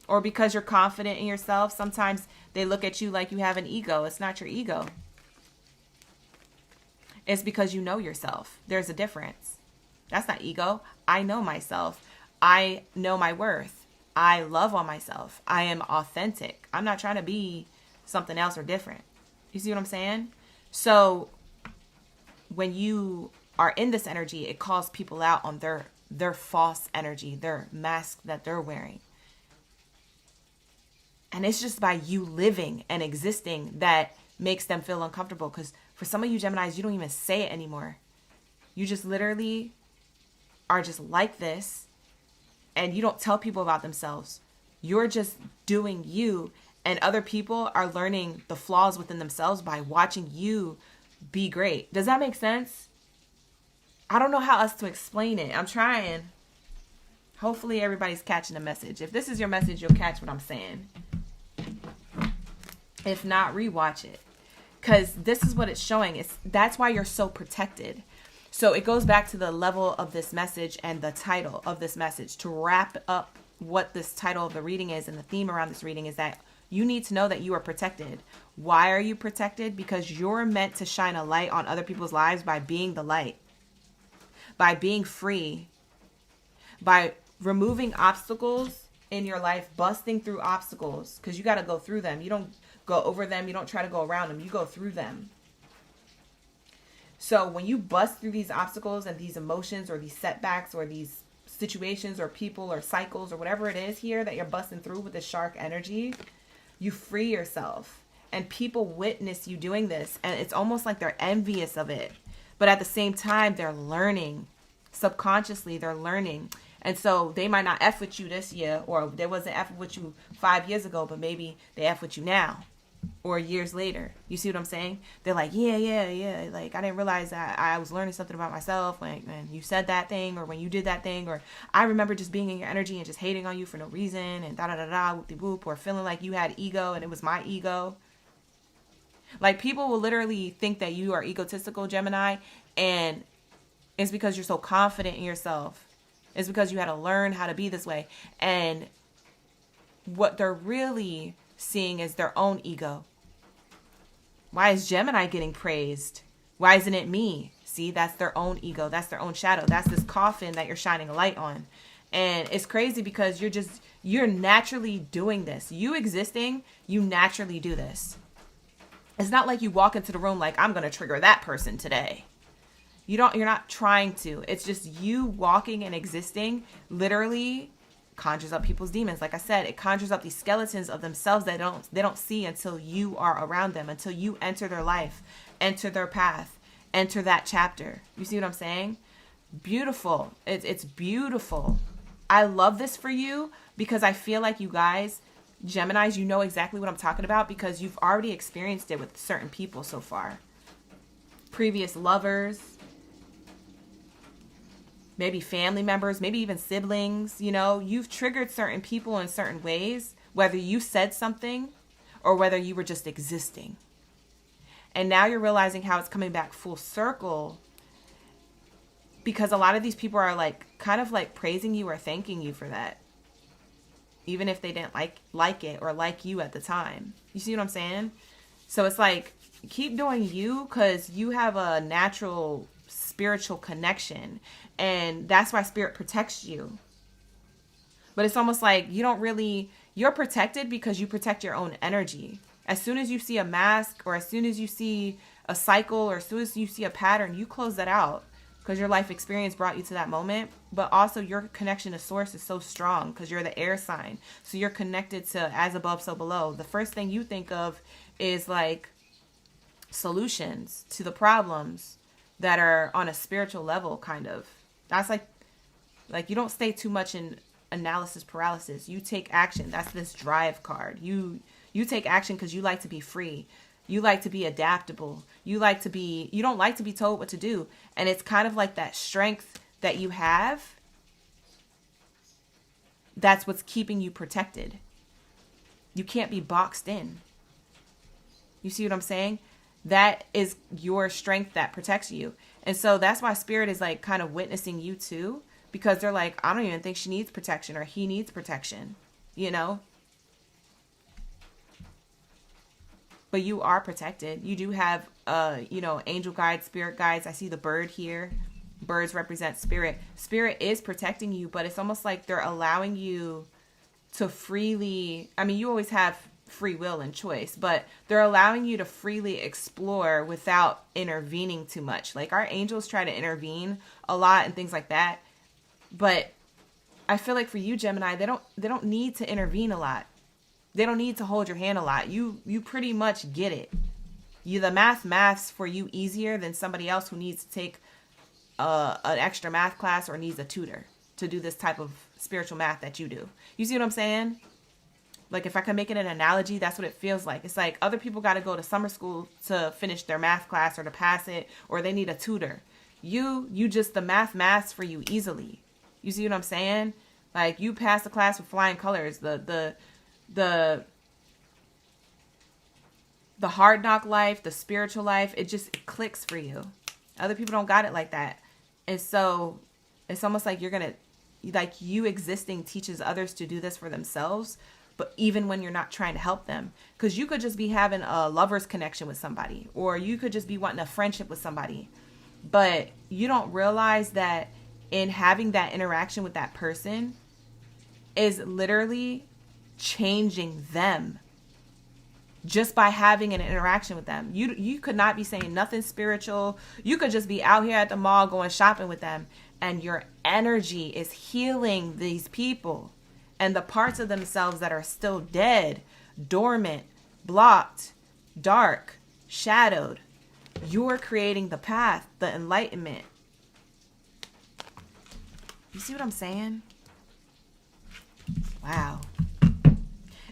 or because you're confident in yourself. Sometimes they look at you like you have an ego. It's not your ego. It's because you know yourself. There's a difference. That's not ego. I know myself. I know my worth. I love on myself. I am authentic. I'm not trying to be something else or different. You see what I'm saying? So when you are in this energy, it calls people out on their false energy, their mask that they're wearing. And it's just by you living and existing that makes them feel uncomfortable. Because for some of you Geminis, you don't even say it anymore. You just literally are just like this, and you don't tell people about themselves. You're just doing you, and other people are learning the flaws within themselves by watching you be great. Does that make sense? I don't know how else to explain it. I'm trying. Hopefully everybody's catching the message. If this is your message, you'll catch what I'm saying. If not, rewatch it. Because this is what it's showing. That's why you're so protected. So it goes back to the level of this message and the title of this message. To wrap up what this title of the reading is, and the theme around this reading is that you need to know that you are protected. Why are you protected? Because you're meant to shine a light on other people's lives by being the light. By being free. By removing obstacles in your life, busting through obstacles. Because you got to go through them. You don't go over them. You don't try to go around them. You go through them. So when you bust through these obstacles and these emotions or these setbacks or these situations or people or cycles or whatever it is here that you're busting through with the shark energy, you free yourself. And people witness you doing this. And it's almost like they're envious of it. But at the same time, they're learning. Subconsciously, they're learning. And so they might not F with you this year, or they wasn't F with you 5 years ago, but maybe they F with you now. or years later. You see what I'm saying? They're like, yeah. Like, I didn't realize that I was learning something about myself when you said that thing, or when you did that thing, or I remember just being in your energy and just hating on you for no reason, and da-da-da-da, whoop-de-whoop, or feeling like you had ego and it was my ego. Like, people will literally think that you are egotistical, Gemini, and it's because you're so confident in yourself. It's because you had to learn how to be this way. And what they're really seeing is their own ego. Why is Gemini getting praised? Why isn't it me? See, that's their own ego. That's their own shadow. That's this coffin that you're shining a light on. And it's crazy because you're naturally doing this. You existing, you naturally do this. It's not like you walk into the room like, I'm going to trigger that person today. You're not trying to. It's just you walking and existing literally conjures up people's demons. Like I said, it conjures up these skeletons of themselves that they don't see until you are around them, until you enter their life, enter their path, enter that chapter. You see what I'm saying? Beautiful. It's beautiful. I love this for you because I feel like you guys, Geminis, you know exactly what I'm talking about because you've already experienced it with certain people so far. Previous lovers, maybe family members, maybe even siblings. You know, you've triggered certain people in certain ways, whether you said something or whether you were just existing. And now you're realizing how it's coming back full circle because a lot of these people are like kind of like praising you or thanking you for that, even if they didn't like it or like you at the time. You see what I'm saying? So it's like, keep doing you because you have a natural spiritual connection, and that's why spirit protects you. But it's almost like you're protected because you protect your own energy. As soon as you see a mask, or as soon as you see a cycle, or as soon as you see a pattern, you close that out because your life experience brought you to that moment. But also your connection to source is so strong because you're the air sign. So you're connected to as above, so below. The first thing you think of is like solutions to the problems that are on a spiritual level, kind of. That's like you don't stay too much in analysis paralysis. You take action. That's this drive card. You take action because you like to be free. You like to be adaptable. You don't like to be told what to do. And it's kind of like that strength that you have. That's what's keeping you protected. You can't be boxed in. You see what I'm saying? That is your strength that protects you. And so that's why spirit is like kind of witnessing you too, because they're like, I don't even think she needs protection or he needs protection, you know? But you are protected. You do have, angel guides, spirit guides. I see the bird here. Birds represent spirit. Spirit is protecting you, but it's almost like they're allowing you to freely, you always have free will and choice, but they're allowing you to freely explore without intervening too much. Like our angels try to intervene a lot and things like that. But I feel like for you, Gemini, they don't need to intervene a lot. They don't need to hold your hand a lot. You pretty much get it. The math's for you easier than somebody else who needs to take an extra math class or needs a tutor to do this type of spiritual math that you do. You see what I'm saying? Like if I can make it an analogy, that's what it feels like. It's like other people got to go to summer school to finish their math class or to pass it, or they need a tutor. You just, the math's for you easily. You see what I'm saying? Like you pass the class with flying colors. The hard knock life, the spiritual life, it clicks for you. Other people don't got it like that. And so it's almost like you existing teaches others to do this for themselves, but even when you're not trying to help them. Because you could just be having a lover's connection with somebody, or you could just be wanting a friendship with somebody. But you don't realize that in having that interaction with that person is literally changing them just by having an interaction with them. You could not be saying nothing spiritual. You could just be out here at the mall going shopping with them, and your energy is healing these people and the parts of themselves that are still dead, dormant, blocked, dark, shadowed. You're creating the path, the enlightenment. You see what I'm saying? Wow.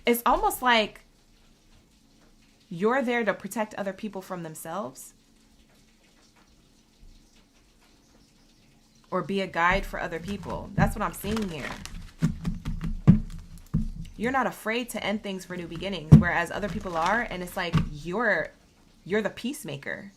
It's almost like You're there to protect other people from themselves, or be a guide for other people. That's what I'm seeing here. You're not afraid to end things for new beginnings, whereas other people are, and it's like you're the peacemaker.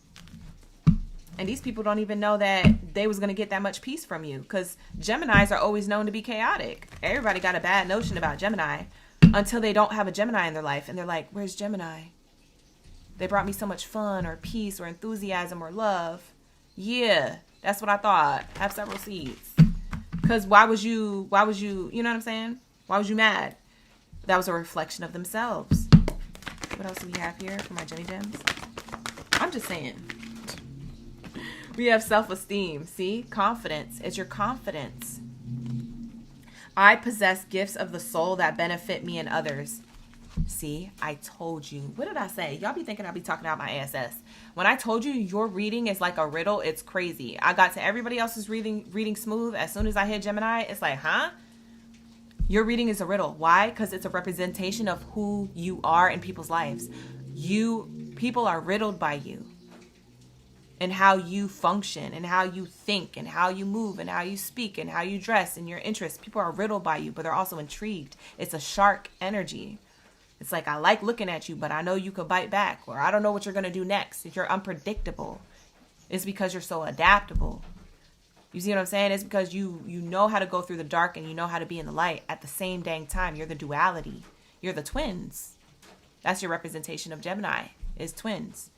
And these people don't even know that they was going to get that much peace from you, because Geminis are always known to be chaotic. Everybody got a bad notion about Gemini until they don't have a Gemini in their life, and they're like, where's Gemini? They brought me so much fun or peace or enthusiasm or love. Yeah, that's what I thought. Have several seeds. Because why was you, you know what I'm saying? Why was you mad? That was a reflection of themselves. What else do we have here for my Jenny Gems? I'm just saying. We have self-esteem. See? Confidence. It's your confidence. I possess gifts of the soul that benefit me and others. See? I told you. What did I say? Y'all be thinking I'll be talking about my ASS. When I told you your reading is like a riddle, it's crazy. I got to everybody else's reading smooth. As soon as I hit Gemini, it's like, huh? Your reading is a riddle. Why? Because it's a representation of who you are in people's lives. People are riddled by you, and how you function, and how you think, and how you move, and how you speak, and how you dress, and your interests. People are riddled by you, but they're also intrigued. It's a shark energy. It's like, I like looking at you, but I know you could bite back, or I don't know what you're going to do next. If you're unpredictable, it's because you're so adaptable. You see what I'm saying? It's because you know how to go through the dark, and you know how to be in the light at the same dang time. You're the duality. You're the twins. That's your representation of Gemini, is twins.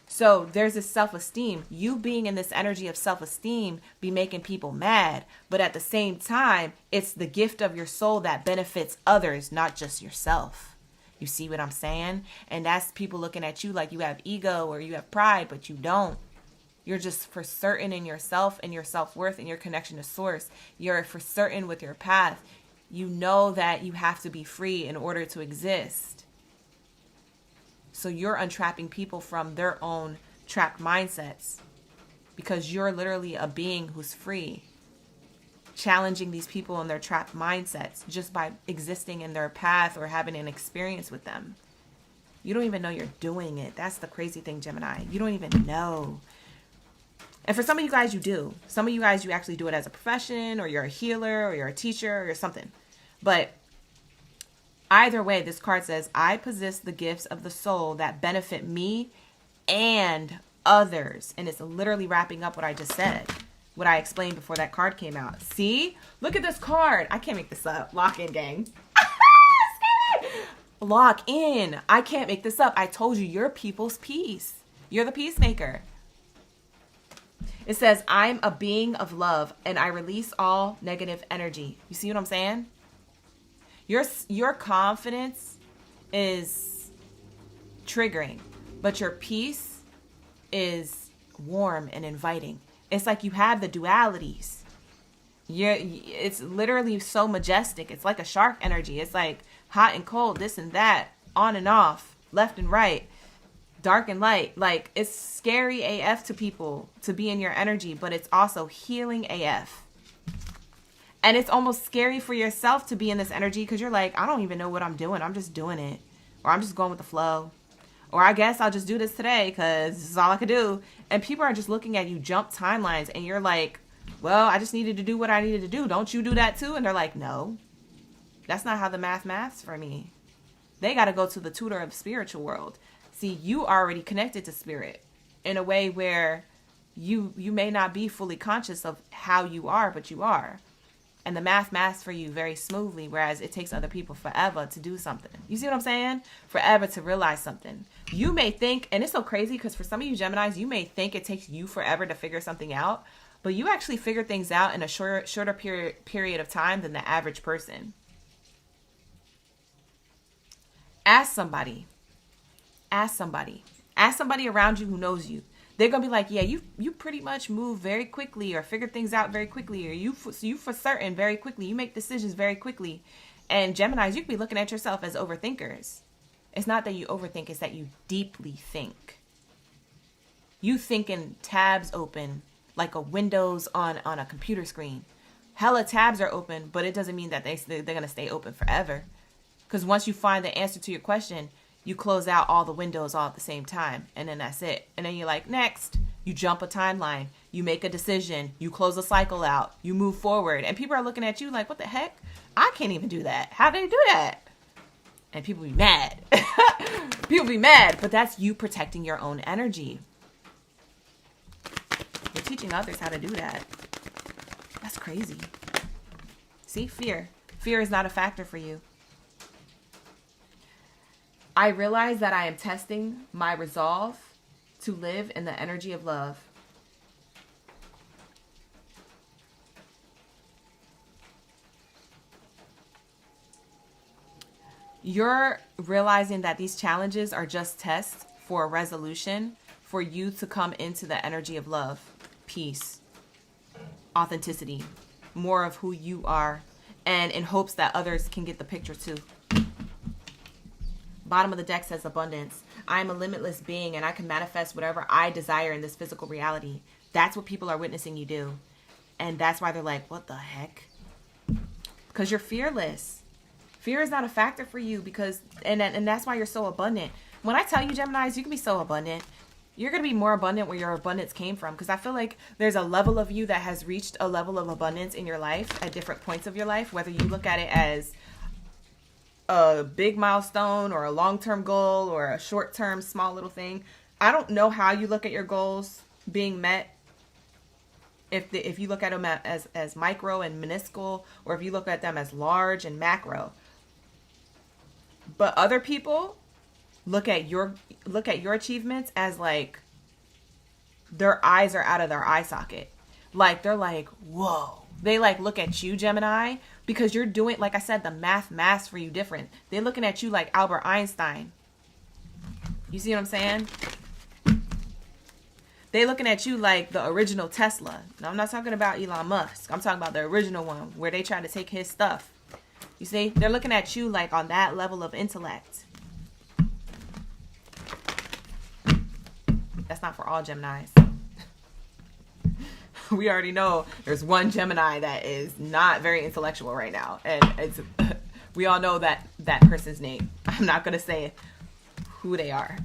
So there's this self-esteem. You being in this energy of self-esteem be making people mad. But at the same time, it's the gift of your soul that benefits others, not just yourself. You see what I'm saying? And that's people looking at you like you have ego or you have pride, but you don't. You're just for certain in yourself and your self-worth and your connection to source. You're for certain with your path. You know that you have to be free in order to exist. So you're untrapping people from their own trapped mindsets, because you're literally a being who's free, challenging these people in their trapped mindsets just by existing in their path or having an experience with them. You don't even know you're doing it. That's the crazy thing, Gemini. You don't even know. And for some of you guys, you do. Some of you guys, you actually do it as a profession, or you're a healer, or you're a teacher, or you're something. But either way, this card says, I possess the gifts of the soul that benefit me and others. And it's literally wrapping up what I just said, what I explained before that card came out. See? Look at this card. I can't make this up. Lock in, gang. Lock in. I can't make this up. I told you, you're people's peace. You're the peacemaker. It says, I'm a being of love, and I release all negative energy. You see what I'm saying? Your confidence is triggering, but your peace is warm and inviting. It's like you have the dualities. It's literally so majestic. It's like a shark energy. It's like hot and cold, this and that, on and off, left and right, dark and light. Like, it's scary AF to people to be in your energy, but it's also healing AF. And it's almost scary for yourself to be in this energy, because you're like, I don't even know what I'm doing. I'm just doing it. Or I'm just going with the flow. Or I guess I'll just do this today because this is all I could do. And people are just looking at you jump timelines, and you're like, well, I just needed to do what I needed to do. Don't you do that too? And they're like, no, that's not how the maths for me. They got to go to the tutor of the spiritual world. See, you already connected to spirit in a way where you may not be fully conscious of how you are, but you are. And the math for you very smoothly, whereas it takes other people forever to do something. You see what I'm saying? Forever to realize something. You may think, and it's so crazy because for some of you Geminis, you may think it takes you forever to figure something out, but you actually figure things out in a shorter period of time than the average person. Ask somebody. Ask somebody around you who knows you. They're going to be like, yeah, you pretty much move very quickly, or figure things out very quickly, or you for certain very quickly. You make decisions very quickly. And Geminis, you could be looking at yourself as overthinkers. It's not that you overthink, it's that you deeply think. You think in tabs open, like a Windows on a computer screen. Hella tabs are open, but it doesn't mean that they're going to stay open forever. Because once you find the answer to your question, you close out all the windows all at the same time, and then that's it. And then you're like, next. You jump a timeline. You make a decision. You close a cycle out. You move forward. And people are looking at you like, what the heck? I can't even do that. How did they do that? And people be mad. People be mad. But that's you protecting your own energy. You're teaching others how to do that. That's crazy. See, fear. Fear is not a factor for you. I realize that I am testing my resolve to live in the energy of love. You're realizing that these challenges are just tests for a resolution for you to come into the energy of love, peace, authenticity, more of who you are, and in hopes that others can get the picture too. Bottom of the deck says abundance. I am a limitless being and I can manifest whatever I desire in this physical reality. That's what people are witnessing you do. And that's why they're like, what the heck? Because you're fearless. Fear is not a factor for you because, and that's why you're so abundant. When I tell you, Geminis, you can be so abundant. You're going to be more abundant where your abundance came from. Because I feel like there's a level of you that has reached a level of abundance in your life at different points of your life. Whether you look at it as a big milestone or a long-term goal or a short-term small little thing. I don't know how you look at your goals being met. If you look at them as micro and minuscule, or if you look at them as large and macro. But other people look at your achievements as like their eyes are out of their eye socket. Like they're like, whoa. They like look at you, Gemini, because you're doing, like I said, the math for you different. They're looking at you like Albert Einstein. You see what I'm saying? They're looking at you like the original Tesla. Now, I'm not talking about Elon Musk. I'm talking about the original one where they try to take his stuff. You see? They're looking at you like on that level of intellect. That's not for all Geminis. We already know there's one Gemini that is not very intellectual right now. And we all know that person's name. I'm not going to say who they are.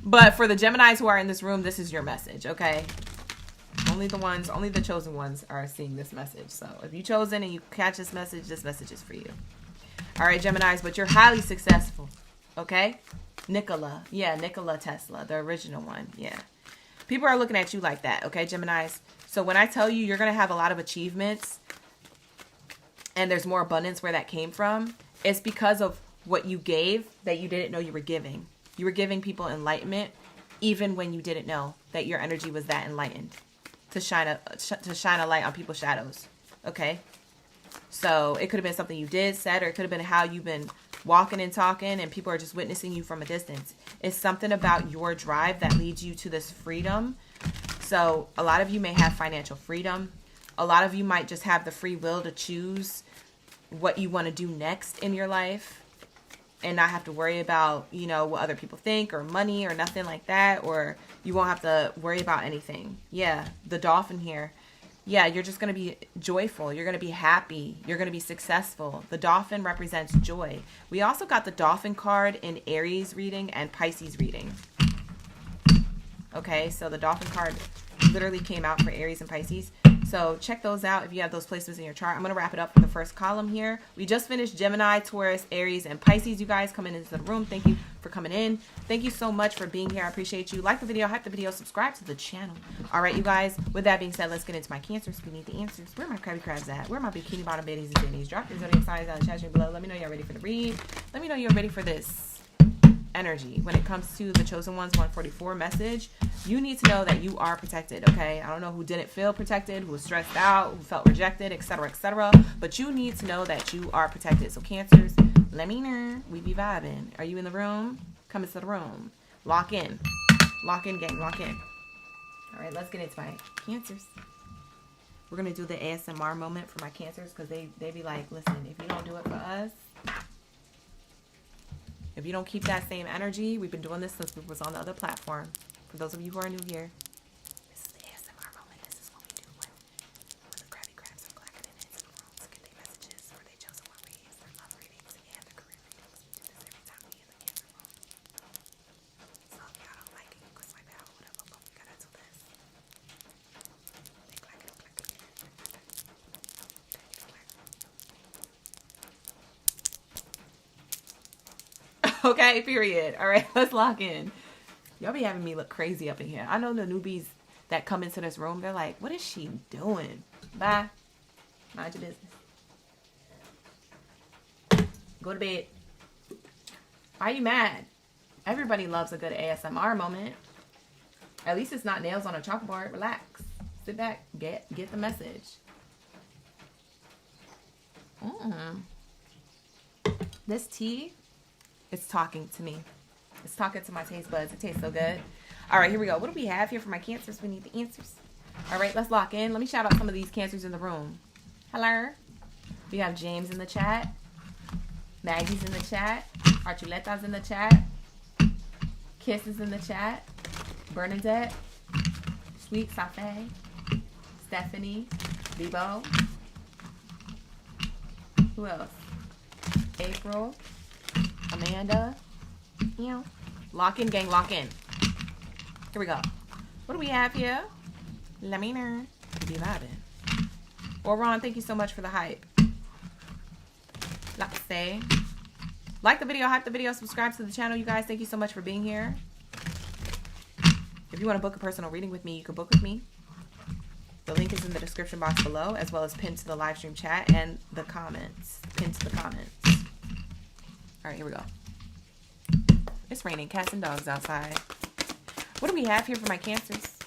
But for the Geminis who are in this room, this is your message, okay? Only the chosen ones are seeing this message. So if you chosen and you catch this message is for you. All right, Geminis, but you're highly successful, okay? Nikola Tesla, the original one, yeah. People are looking at you like that, okay, Geminis? So when I tell you you're going to have a lot of achievements and there's more abundance where that came from, it's because of what you gave that you didn't know you were giving. You were giving people enlightenment even when you didn't know that your energy was that enlightened to shine a light on people's shadows, okay? So it could have been something you did, said, or it could have been how you've been walking and talking and people are just witnessing you from a distance. It's something about your drive that leads you to this freedom. So a lot of you may have financial freedom. A lot of you might just have the free will to choose what you want to do next in your life and not have to worry about, you know, what other people think or money or nothing like that. Or you won't have to worry about anything. Yeah, the dolphin here. Yeah, you're just going to be joyful. You're going to be happy. You're going to be successful. The dolphin represents joy. We also got the dolphin card in Aries reading and Pisces reading. Okay, so the dolphin card literally came out for Aries and Pisces. So check those out if you have those placements in your chart. I'm going to wrap it up for the first column here. We just finished Gemini, Taurus, Aries, and Pisces. You guys coming into the room. Thank you for coming in. Thank you so much for being here. I appreciate you. Like the video, hype the video, subscribe to the channel. All right, you guys. With that being said, let's get into my Cancers. We need the answers. Where are my Krabby Crabs at? Where are my Bikini Bottom Baddies and Jennies? Drop your zodiac signs down in the chat stream below. Let me know you're ready for the read. Let me know you're ready for this energy. When it comes to the Chosen Ones 144 message, you need to know that you are protected, okay? I don't know who didn't feel protected, who was stressed out, who felt rejected, etc., but you need to know that you are protected. So Cancers, let me know. We be vibing. Are you in the room? Come into the room. Lock in. Lock in, gang. Lock in. All right, let's get into my Cancers. We're going to do the ASMR moment for my Cancers because they be like, listen, if you don't do it for us, if you don't keep that same energy, we've been doing this since we was on the other platform. For those of you who are new here, this is the ASMR moment. This is what we do when the Krabby Crabs are clacking into the rooms, get their messages for their chosen one readings, their love readings, and their career readings. Okay, period. All right, let's lock in. Y'all be having me look crazy up in here. I know the newbies that come into this room, they're like, what is she doing? Bye. Mind your business. Go to bed. Why are you mad? Everybody loves a good ASMR moment. At least it's not nails on a chalkboard. Relax. Sit back. Get the message. This tea is talking to me. It's talking to my taste buds. It tastes so good. All right, here we go. What do we have here for my Cancers? We need the answers. All right, let's lock in. Let me shout out some of these Cancers in the room. Hello. We have James in the chat. Maggie's in the chat. Archuleta's in the chat. Kiss is in the chat. Bernadette. Sweet Safé. Stephanie. Vibo. Who else? April. Amanda. Lock in, gang, lock in. Here we go. What do we have here? Let me know. Be vibing. Or Ron, thank you so much for the hype. Like to say, like the video, hype the video, subscribe to the channel, you guys. Thank you so much for being here. If you want to book a personal reading with me, you can book with me. The link is in the description box below, as well as pinned to the live stream chat and the comments. Pinned to the comments. All right, here we go. It's raining cats and dogs outside. What do we have here for my Cancers?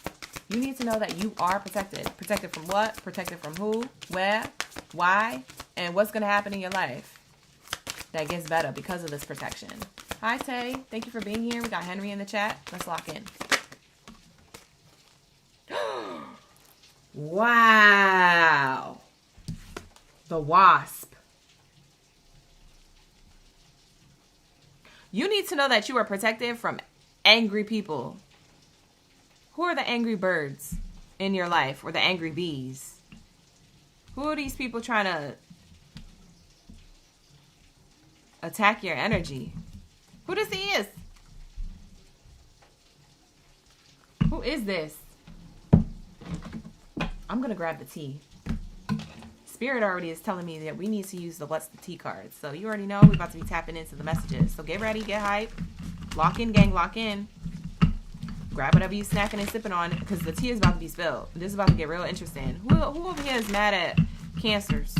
You need to know that you are protected. Protected from what? Protected from who? Where? Why? And what's going to happen in your life that gets better because of this protection. Hi, Tay. Thank you for being here. We got Henry in the chat. Let's lock in. Wow. The Wasp. You need to know that you are protected from angry people. Who are the angry birds in your life, or the angry bees? Who are these people trying to attack your energy? Who this is? Who is this? I'm going to grab the tea. Spirit already is telling me that we need to use the what's the tea cards. So you already know we're about to be tapping into the messages. So get ready, get hype. Lock in, gang, lock in. Grab whatever you snacking and sipping on, because the tea is about to be spilled. This is about to get real interesting. Who over here is mad at Cancers?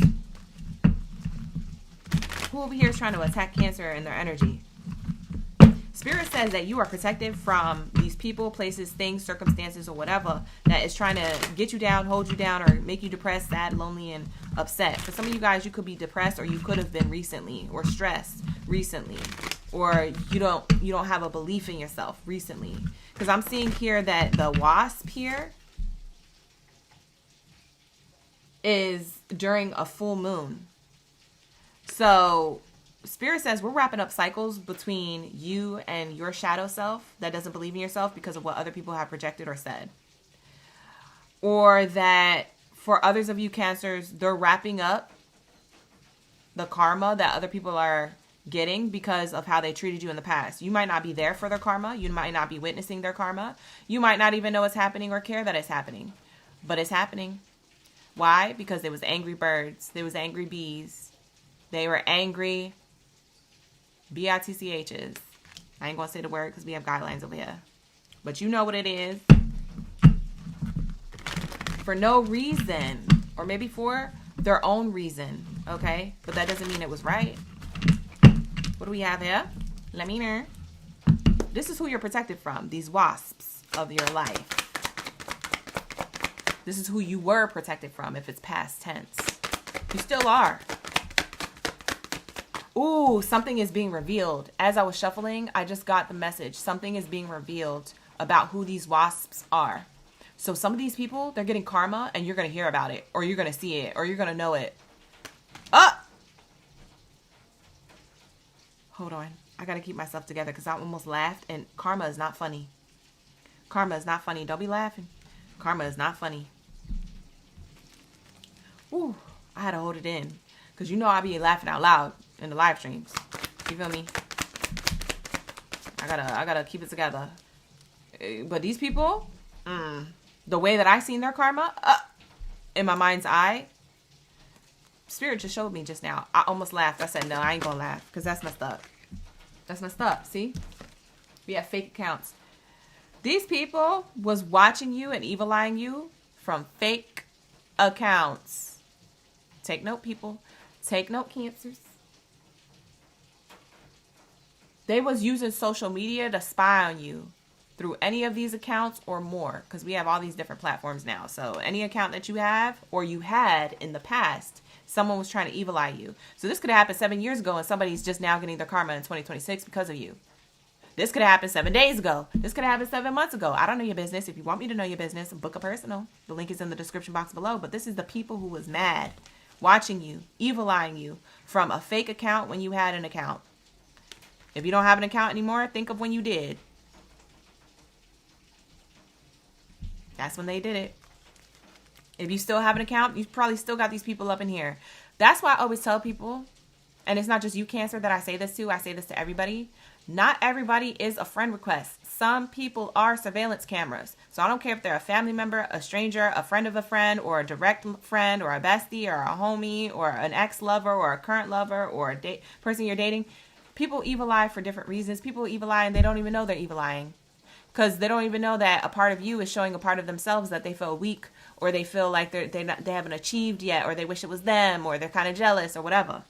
Who over here is trying to attack Cancer and their energy? Spirit says that you are protected from these people, places, things, circumstances, or whatever that is trying to get you down, hold you down, or make you depressed, sad, lonely, and upset. For some of you guys, you could be depressed, or you could have been recently, or stressed recently, or you don't have a belief in yourself recently. Because I'm seeing here that the Wasp here is during a full moon. So Spirit says we're wrapping up cycles between you and your shadow self that doesn't believe in yourself because of what other people have projected or said. Or that for others of you Cancers, they're wrapping up the karma that other people are getting because of how they treated you in the past. You might not be there for their karma. You might not be witnessing their karma. You might not even know it's happening or care that it's happening. But it's happening. Why? Because there was angry birds. There was angry bees. They were angry bitchs. I ain't gonna say the word because we have guidelines over here. But you know what it is. For no reason. Or maybe for their own reason. Okay? But that doesn't mean it was right. What do we have here? Let me know. This is who you're protected from. These wasps of your life. This is who you were protected from if it's past tense. You still are. Ooh, something is being revealed. As I was shuffling, I just got the message. Something is being revealed about who these wasps are. So some of these people, they're getting karma and you're going to hear about it. Or you're going to see it. Or you're going to know it. Ah! Hold on. I got to keep myself together because I almost laughed. And karma is not funny. Karma is not funny. Don't be laughing. Karma is not funny. Ooh, I had to hold it in. Because you know I be laughing out loud in the live streams. You feel me? I gotta keep it together. But these people, the way that I seen their karma, in my mind's eye, Spirit just showed me just now. I almost laughed. I said, no, I ain't gonna laugh because that's messed up. That's messed up. See? We have fake accounts. These people was watching you and evil eyeing you from fake accounts. Take note, people. Take note, Cancers. They was using social media to spy on you through any of these accounts or more, because we have all these different platforms now. So any account that you have or you had in the past, someone was trying to evil eye you. So this could have happened 7 years ago and somebody's just now getting their karma in 2026 because of you. This could have happened 7 days ago. This could have happened 7 months ago. I don't know your business. If you want me to know your business, book a personal. The link is in the description box below. But this is the people who was mad, watching you, evil eyeing you from a fake account when you had an account. If you don't have an account anymore, think of when you did. That's when they did it. If you still have an account, you probably still got these people up in here. That's why I always tell people, and it's not just you, Cancer, that I say this to. I say this to everybody. Not everybody is a friend request. Some people are surveillance cameras. So I don't care if they're a family member, a stranger, a friend of a friend, or a direct friend, or a bestie, or a homie, or an ex-lover, or a current lover, or a person you're dating. People evil eye for different reasons. People evil eye and they don't even know they're evil eyeing. Because they don't even know that a part of you is showing a part of themselves that they feel weak, or they feel like they haven't achieved yet, or they wish it was them, or they're kind of jealous, or whatever.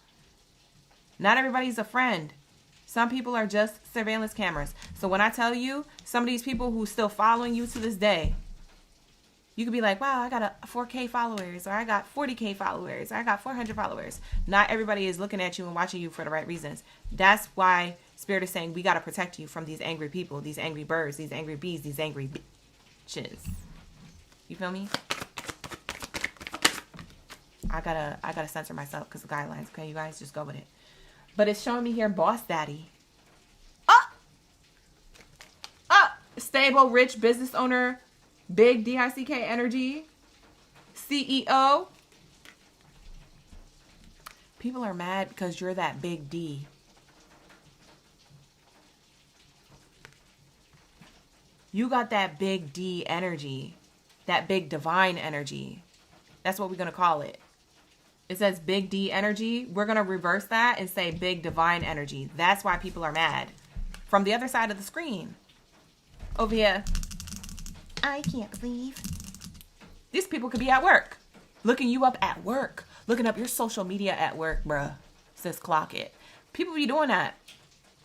Not everybody's a friend. Some people are just surveillance cameras. So when I tell you, some of these people who still following you to this day, you could be like, wow, I got a 4K followers, or I got 40K followers, or I got 400 followers. Not everybody is looking at you and watching you for the right reasons. That's why Spirit is saying we got to protect you from these angry people, these angry birds, these angry bees, these angry bitches. You feel me? I gotta censor myself because of guidelines. Okay, you guys just go with it. But it's showing me here, boss daddy. Stable, rich business owner, big DICK energy, CEO. People are mad because you're that big D. You got that big D energy, that big divine energy. That's what we're going to call it. It says big D energy. We're going to reverse that and say big divine energy. That's why people are mad. From the other side of the screen. Over here. I can't believe. These people could be at work. Looking you up at work. Looking up your social media at work, bruh. Says clock it. People be doing that.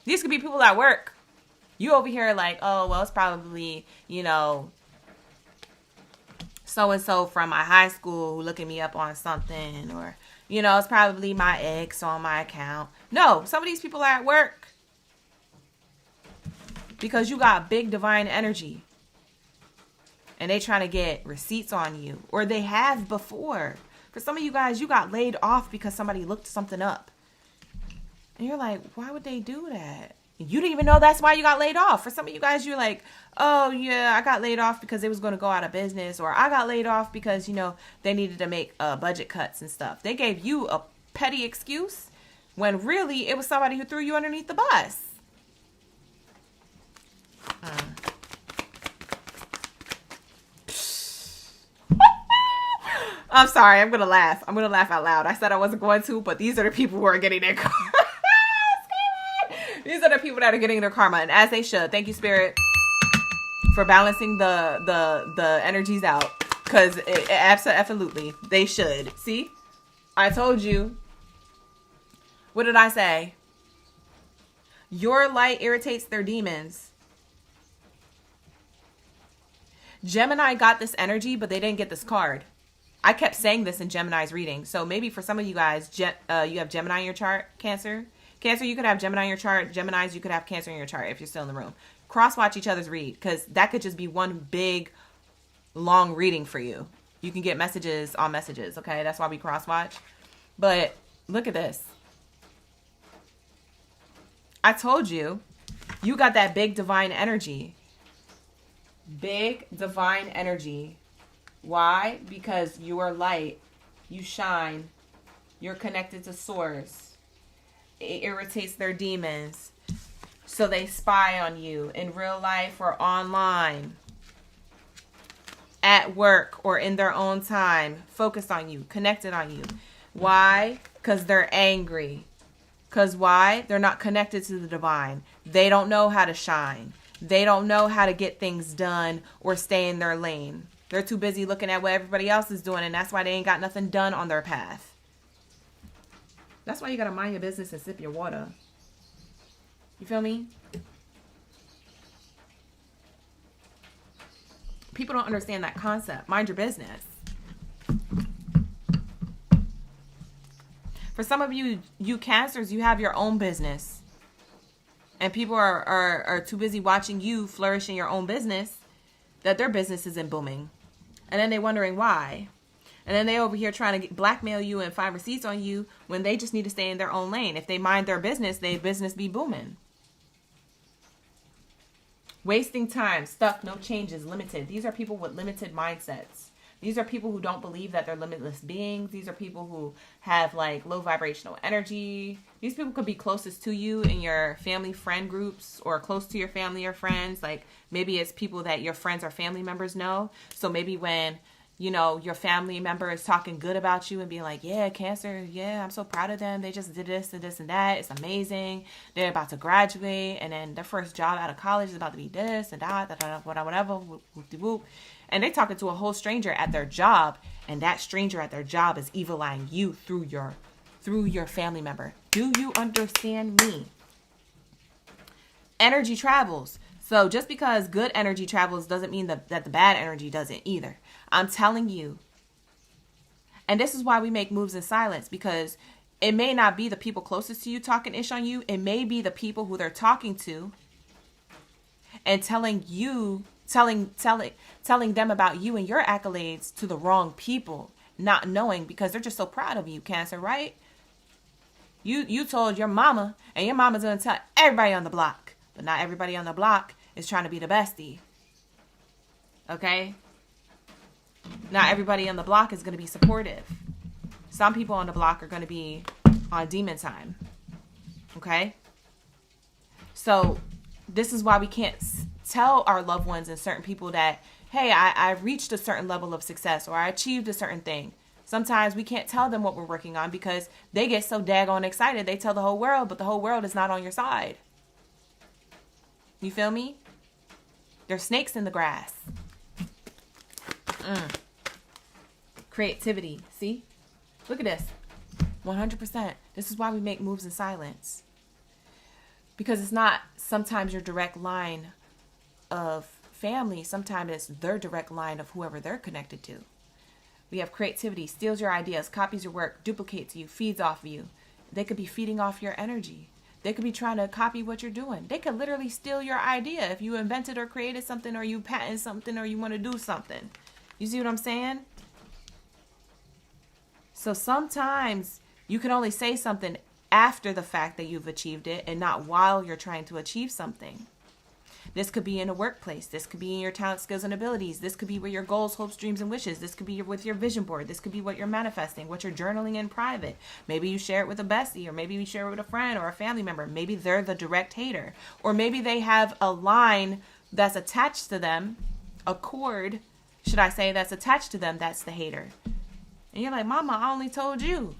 These could be people at work. You over here like, oh, well, it's probably, you know, so-and-so from my high school looking me up on something. Or, you know, it's probably my ex on my account. No, some of these people are at work. Because you got big divine energy. And they trying to get receipts on you. Or they have before. For some of you guys, you got laid off because somebody looked something up. And you're like, why would they do that? You didn't even know that's why you got laid off. For some of you guys, you're like, oh, yeah, I got laid off because they was going to go out of business. Or I got laid off because, you know, they needed to make budget cuts and stuff. They gave you a petty excuse when really it was somebody who threw you underneath the bus. I'm sorry. I'm going to laugh. I'm going to laugh out loud. I said I wasn't going to, but these are the people who are getting their karma. These are the people that are getting their karma, and as they should. Thank you, Spirit, for balancing the energies out, because absolutely they should. See, I told you. What did I say? Your light irritates their demons. Gemini got this energy, but they didn't get this card. I kept saying this in Gemini's reading. So maybe for some of you guys, you have Gemini in your chart, Cancer. Cancer, you could have Gemini in your chart. Geminis, you could have Cancer in your chart if you're still in the room. Cross-watch each other's read, because that could just be one big, long reading for you. You can get messages on messages, okay? That's why we cross-watch. But look at this. I told you, you got that big divine energy. Big divine energy. Why? Because you are light. You shine. You're connected to source. It irritates their demons. So they spy on you in real life or online. At work or in their own time. Focused on you. Connected on you. Why? Because they're angry. Because why? They're not connected to the divine. They don't know how to shine. They don't know how to get things done or stay in their lane. They're too busy looking at what everybody else is doing, and that's why they ain't got nothing done on their path. That's why you got to mind your business and sip your water. You feel me? People don't understand that concept. Mind your business. For some of you Cancers, you have your own business. And people are too busy watching you flourish in your own business that their business isn't booming. And then they're wondering why. And then they over here trying to blackmail you and find receipts on you when they just need to stay in their own lane. If they mind their business be booming. Wasting time, stuck, no changes, limited. These are people with limited mindsets. These are people who don't believe that they're limitless beings. These are people who have like low vibrational energy. These people could be closest to you in your family friend groups or close to your family or friends. Like maybe it's people that your friends or family members know. So maybe when, you know, your family member is talking good about you and being like, yeah, Cancer, yeah, I'm so proud of them. They just did this and this and that. It's amazing. They're about to graduate. And then their first job out of college is about to be this and that, whatever, whoop-de-whoop. And they're talking to a whole stranger at their job, and that stranger at their job is evil-eyeing you through your family member. Do you understand me? Energy travels. So just because good energy travels doesn't mean that the bad energy doesn't either. I'm telling you. And this is why we make moves in silence, because it may not be the people closest to you talking ish on you. It may be the people who they're talking to and telling them about you and your accolades to the wrong people, not knowing, because they're just so proud of you, Cancer, right? You told your mama, and your mama's going to tell everybody on the block, but not everybody on the block is trying to be the bestie. Okay? Not everybody on the block is going to be supportive. Some people on the block are going to be on demon time. Okay? So this is why we can't tell our loved ones and certain people that, hey, I reached a certain level of success or I achieved a certain thing. Sometimes we can't tell them what we're working on because they get so daggone excited. They tell the whole world, but the whole world is not on your side. You feel me? There's snakes in the grass. Creativity. See? Look at this. 100%. This is why we make moves in silence. Because it's not sometimes your direct line of family. Sometimes it's their direct line of whoever they're connected to. We have creativity, steals your ideas, copies your work, duplicates you, feeds off of you. They could be feeding off your energy. They could be trying to copy what you're doing. They could literally steal your idea if you invented or created something or you patent something or you want to do something. You see what I'm saying? So sometimes you can only say something after the fact that you've achieved it and not while you're trying to achieve something. This could be in a workplace. This could be in your talent, skills, and abilities. This could be with your goals, hopes, dreams, and wishes. This could be with your vision board. This could be what you're manifesting, what you're journaling in private. Maybe you share it with a bestie, or maybe you share it with a friend or a family member. Maybe they're the direct hater. Or maybe they have a line that's attached to them, a cord, should I say, that's attached to them, that's the hater. And you're like, Mama, I only told you.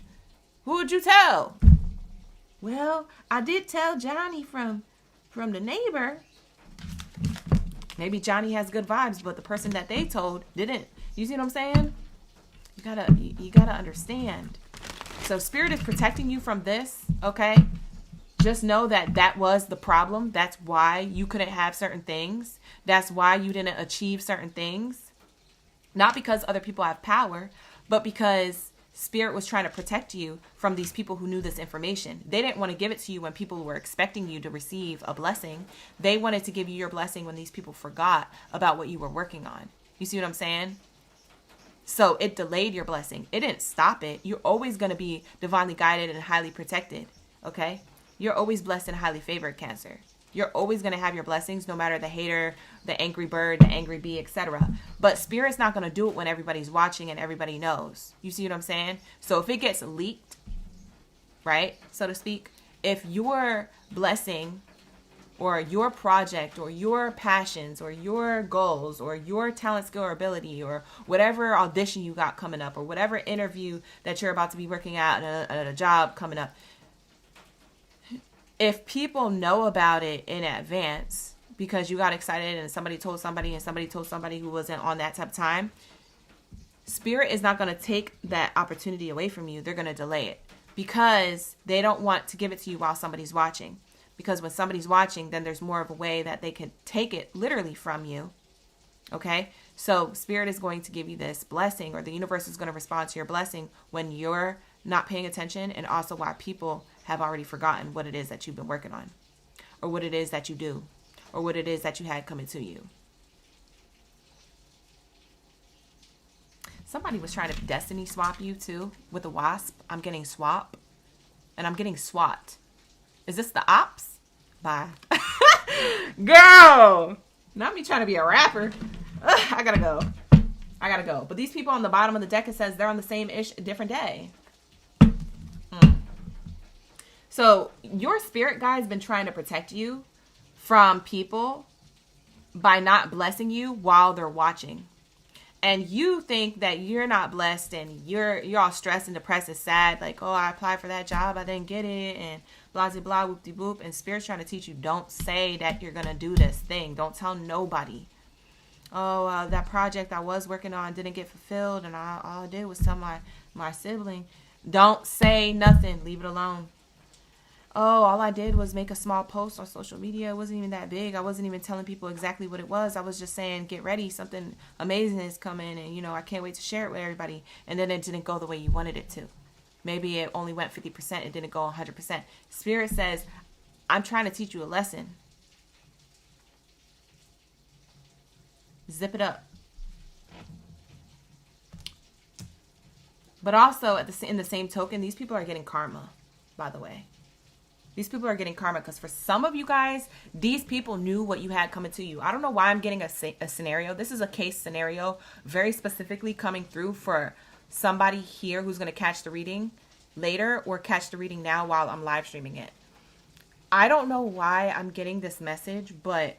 Who would you tell? Well, I did tell Johnny from the neighbor. Maybe Johnny has good vibes, but the person that they told didn't. You see what I'm saying? You gotta understand. So Spirit is protecting you from this, okay? Just know that that was the problem. That's why you couldn't have certain things. That's why you didn't achieve certain things. Not because other people have power, but because Spirit was trying to protect you from these people who knew this information. They didn't want to give it to you when people were expecting you to receive a blessing. They wanted to give you your blessing when these people forgot about what you were working on. You see what I'm saying? So it delayed your blessing. It didn't stop it. You're always going to be divinely guided and highly protected. Okay? You're always blessed and highly favored, Cancer. You're always going to have your blessings, no matter the hater, the angry bird, the angry bee, etc. But Spirit's not going to do it when everybody's watching and everybody knows. You see what I'm saying? So if it gets leaked, right, so to speak, if your blessing or your project or your passions or your goals or your talent, skill, or ability or whatever audition you got coming up or whatever interview that you're about to be working at a job coming up, if people know about it in advance because you got excited and somebody told somebody and somebody told somebody who wasn't on that type of time, Spirit is not going to take that opportunity away from you. They're going to delay it because they don't want to give it to you while somebody's watching. Because when somebody's watching, then there's more of a way that they can take it literally from you. Okay? So Spirit is going to give you this blessing, or the universe is going to respond to your blessing when you're not paying attention, and also why people have already forgotten what it is that you've been working on, or what it is that you do, or what it is that you had coming to you. Somebody was trying to destiny swap you too with a wasp. I'm getting swap and I'm getting swat. Is this the ops? Bye. Girl, not me trying to be a rapper. I gotta go. But these people on the bottom of the deck, it says they're on the same ish, different day. So your spirit guide's been trying to protect you from people by not blessing you while they're watching. And you think that you're not blessed and you're all stressed and depressed and sad. Like, oh, I applied for that job, I didn't get it, and blah, blah, blah, whoop-de-boop. And Spirit's trying to teach you, don't say that you're going to do this thing. Don't tell nobody. Oh, that project I was working on didn't get fulfilled, and all I did was tell my sibling. Don't say nothing. Leave it alone. Oh, all I did was make a small post on social media. It wasn't even that big. I wasn't even telling people exactly what it was. I was just saying, get ready. Something amazing is coming. And, I can't wait to share it with everybody. And then it didn't go the way you wanted it to. Maybe it only went 50%. It didn't go 100%. Spirit says, I'm trying to teach you a lesson. Zip it up. But also, in the same token, these people are getting karma, by the way. These people are getting karma because for some of you guys, these people knew what you had coming to you. I don't know why I'm getting a scenario. This is a case scenario very specifically coming through for somebody here who's going to catch the reading later or catch the reading now while I'm live streaming it. I don't know why I'm getting this message, but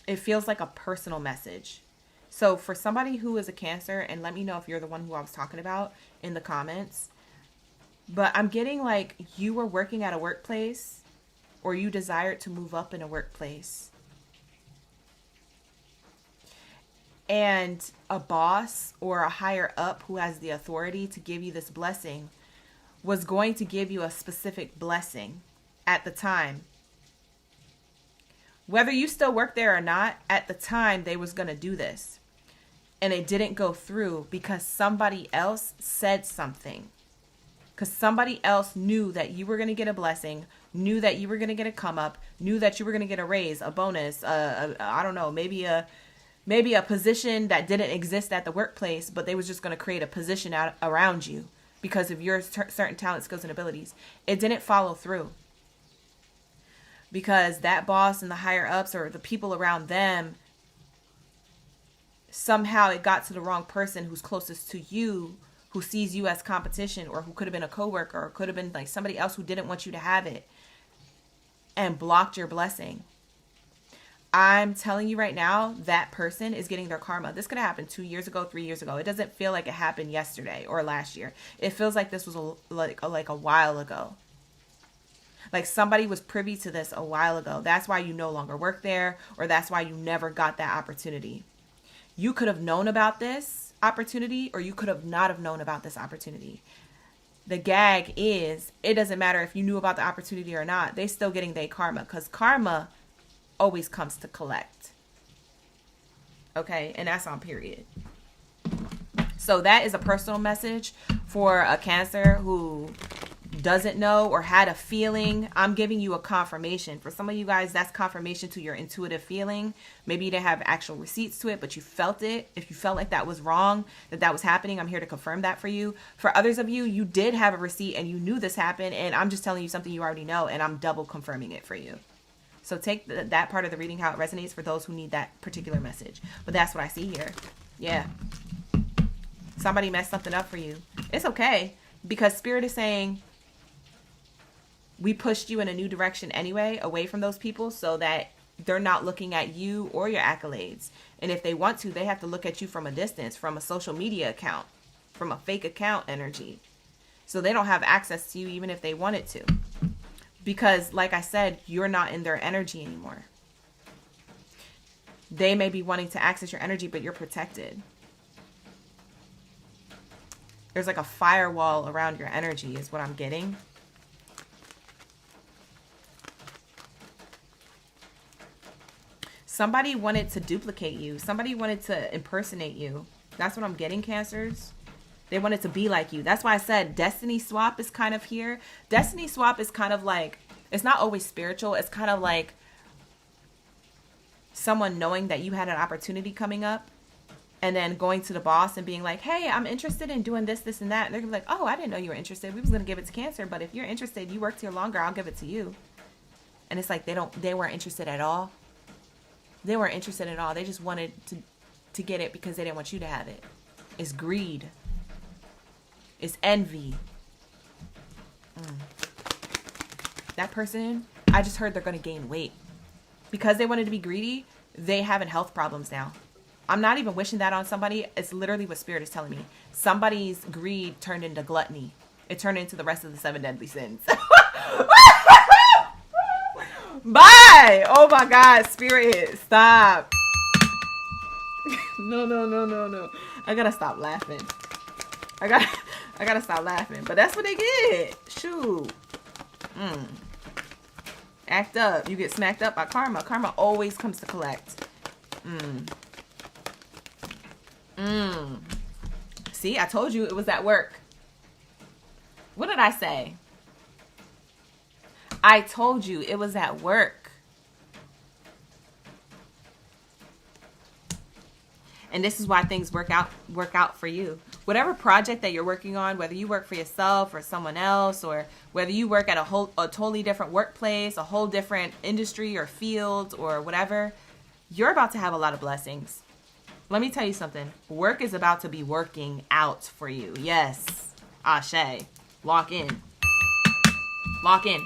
it feels like a personal message. So for somebody who is a Cancer, and let me know if you're the one who I was talking about in the comments. But I'm getting like you were working at a workplace or you desired to move up in a workplace. And a boss or a higher up who has the authority to give you this blessing was going to give you a specific blessing at the time. Whether you still work there or not, at the time they was going to do this. And it didn't go through because somebody else said something. Because somebody else knew that you were going to get a blessing, knew that you were going to get a come up, knew that you were going to get a raise, a bonus, I don't know, maybe a position that didn't exist at the workplace, but they was just going to create a position out around you because of your certain talent, skills, and abilities. It didn't follow through because that boss and the higher ups or the people around them, somehow it got to the wrong person who's closest to you, who sees you as competition, or who could have been a coworker, or could have been like somebody else who didn't want you to have it and blocked your blessing. I'm telling you right now, that person is getting their karma. This could have happened 2 years ago, 3 years ago. It doesn't feel like it happened yesterday or last year. It feels like this was like a while ago. Like somebody was privy to this a while ago. That's why you no longer work there, or that's why you never got that opportunity. You could have known about this opportunity, or you could have not have known about this opportunity. The gag is, it doesn't matter if you knew about the opportunity or not. They still getting their karma, because karma always comes to collect. Okay, and that's on period. So that is a personal message for a Cancer who doesn't know or had a feeling. I'm giving you a confirmation. For some of you guys, that's confirmation to your intuitive feeling. Maybe you didn't have actual receipts to it, but you felt it. If you felt like that was wrong, that was happening, I'm here to confirm that for you. For others of you, you did have a receipt and you knew this happened, and I'm just telling you something you already know, and I'm double confirming it for you. So take that part of the reading how it resonates for those who need that particular message. But that's what I see here. Yeah. Somebody messed something up for you. It's okay, because Spirit is saying, we pushed you in a new direction anyway, away from those people, so that they're not looking at you or your accolades. And if they want to, they have to look at you from a distance, from a social media account, from a fake account energy. So they don't have access to you even if they wanted to. Because like I said, you're not in their energy anymore. They may be wanting to access your energy, but you're protected. There's like a firewall around your energy is what I'm getting. Somebody wanted to duplicate you. Somebody wanted to impersonate you. That's what I'm getting, Cancers. They wanted to be like you. That's why I said destiny swap is kind of here. Destiny swap is kind of like, it's not always spiritual. It's kind of like someone knowing that you had an opportunity coming up and then going to the boss and being like, hey, I'm interested in doing this, this, and that. And they're gonna be like, oh, I didn't know you were interested. We was going to give it to Cancer. But if you're interested, you worked here longer, I'll give it to you. And it's like they weren't interested at all. They weren't interested at all. They just wanted to get it because they didn't want you to have it. It's greed. It's envy. That person, I just heard they're going to gain weight. Because they wanted to be greedy, they having health problems now. I'm not even wishing that on somebody. It's literally what Spirit is telling me. Somebody's greed turned into gluttony. It turned into the rest of the 7 deadly sins. Bye! Oh my God, Spirit, stop. No. I gotta stop laughing. I gotta stop laughing. But that's what they get. Shoot. Act up. You get smacked up by karma. Karma always comes to collect. See, I told you it was at work. What did I say? I told you it was at work. And this is why things work out for you. Whatever project that you're working on, whether you work for yourself or someone else, or whether you work at a totally different workplace, a whole different industry or field or whatever, you're about to have a lot of blessings. Let me tell you something. Work is about to be working out for you. Yes. Ashe. Lock in. Lock in.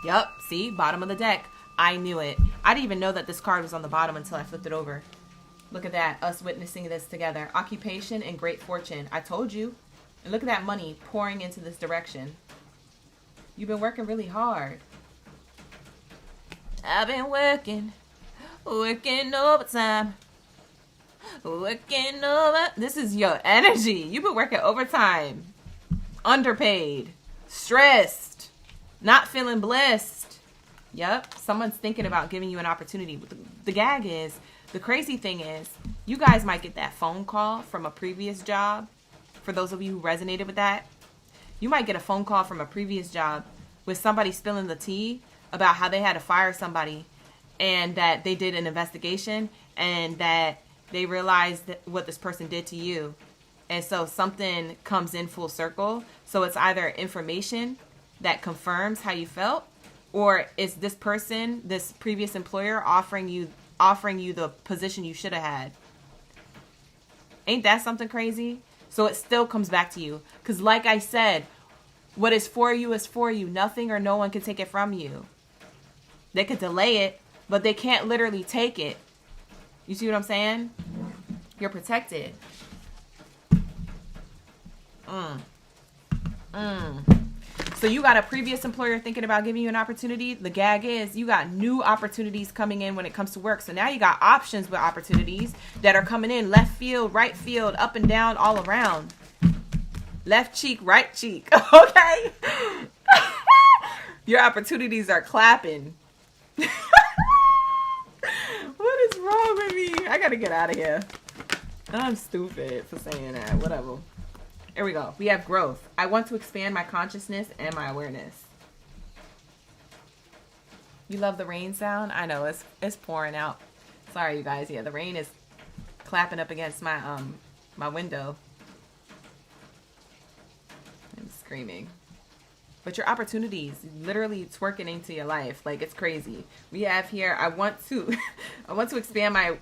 Yup. See? Bottom of the deck. I knew it. I didn't even know that this card was on the bottom until I flipped it over. Look at that. Us witnessing this together. Occupation and great fortune. I told you. And look at that money pouring into this direction. You've been working really hard. I've been working overtime. Working over. This is your energy. You've been working overtime. Underpaid. Stressed. Not feeling blessed. Yep. Someone's thinking about giving you an opportunity. The gag is, the crazy thing is, you guys might get that phone call from a previous job. For those of you who resonated with that, you might get a phone call from a previous job with somebody spilling the tea about how they had to fire somebody and that they did an investigation and that they realized what this person did to you. And so something comes in full circle. So it's either information that confirms how you felt, or it's this person, this previous employer offering you the position you should have had. Ain't that something crazy? So it still comes back to you. Because like I said, what is for you is for you. Nothing or no one can take it from you. They could delay it, but they can't literally take it. You see what I'm saying? You're protected. So you got a previous employer thinking about giving you an opportunity. The gag is you got new opportunities coming in when it comes to work. So now you got options with opportunities that are coming in left field, right field, up and down, all around. Left cheek, right cheek. Okay? Your opportunities are clapping. What is wrong with me? I gotta get out of here. I'm stupid for saying that. Whatever. Here we go. We have growth. I want to expand my consciousness and my awareness. You love the rain sound? I know, it's pouring out. Sorry, you guys. Yeah, the rain is clapping up against my my window. I'm screaming. But your opportunities, literally twerking into your life. Like, it's crazy. We have here, I want to expand my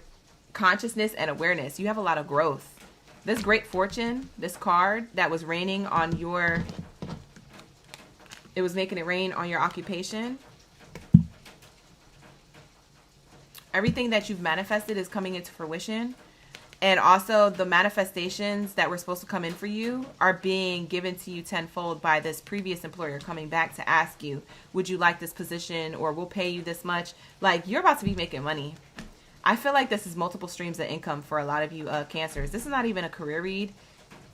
consciousness and awareness. You have a lot of growth. This great fortune, this card that was raining on your, it was making it rain on your occupation. Everything that you've manifested is coming into fruition. And also the manifestations that were supposed to come in for you are being given to you tenfold by this previous employer coming back to ask you, would you like this position, or we'll pay you this much. Like, you're about to be making money. I feel like this is multiple streams of income for a lot of you Cancers. This is not even a career read,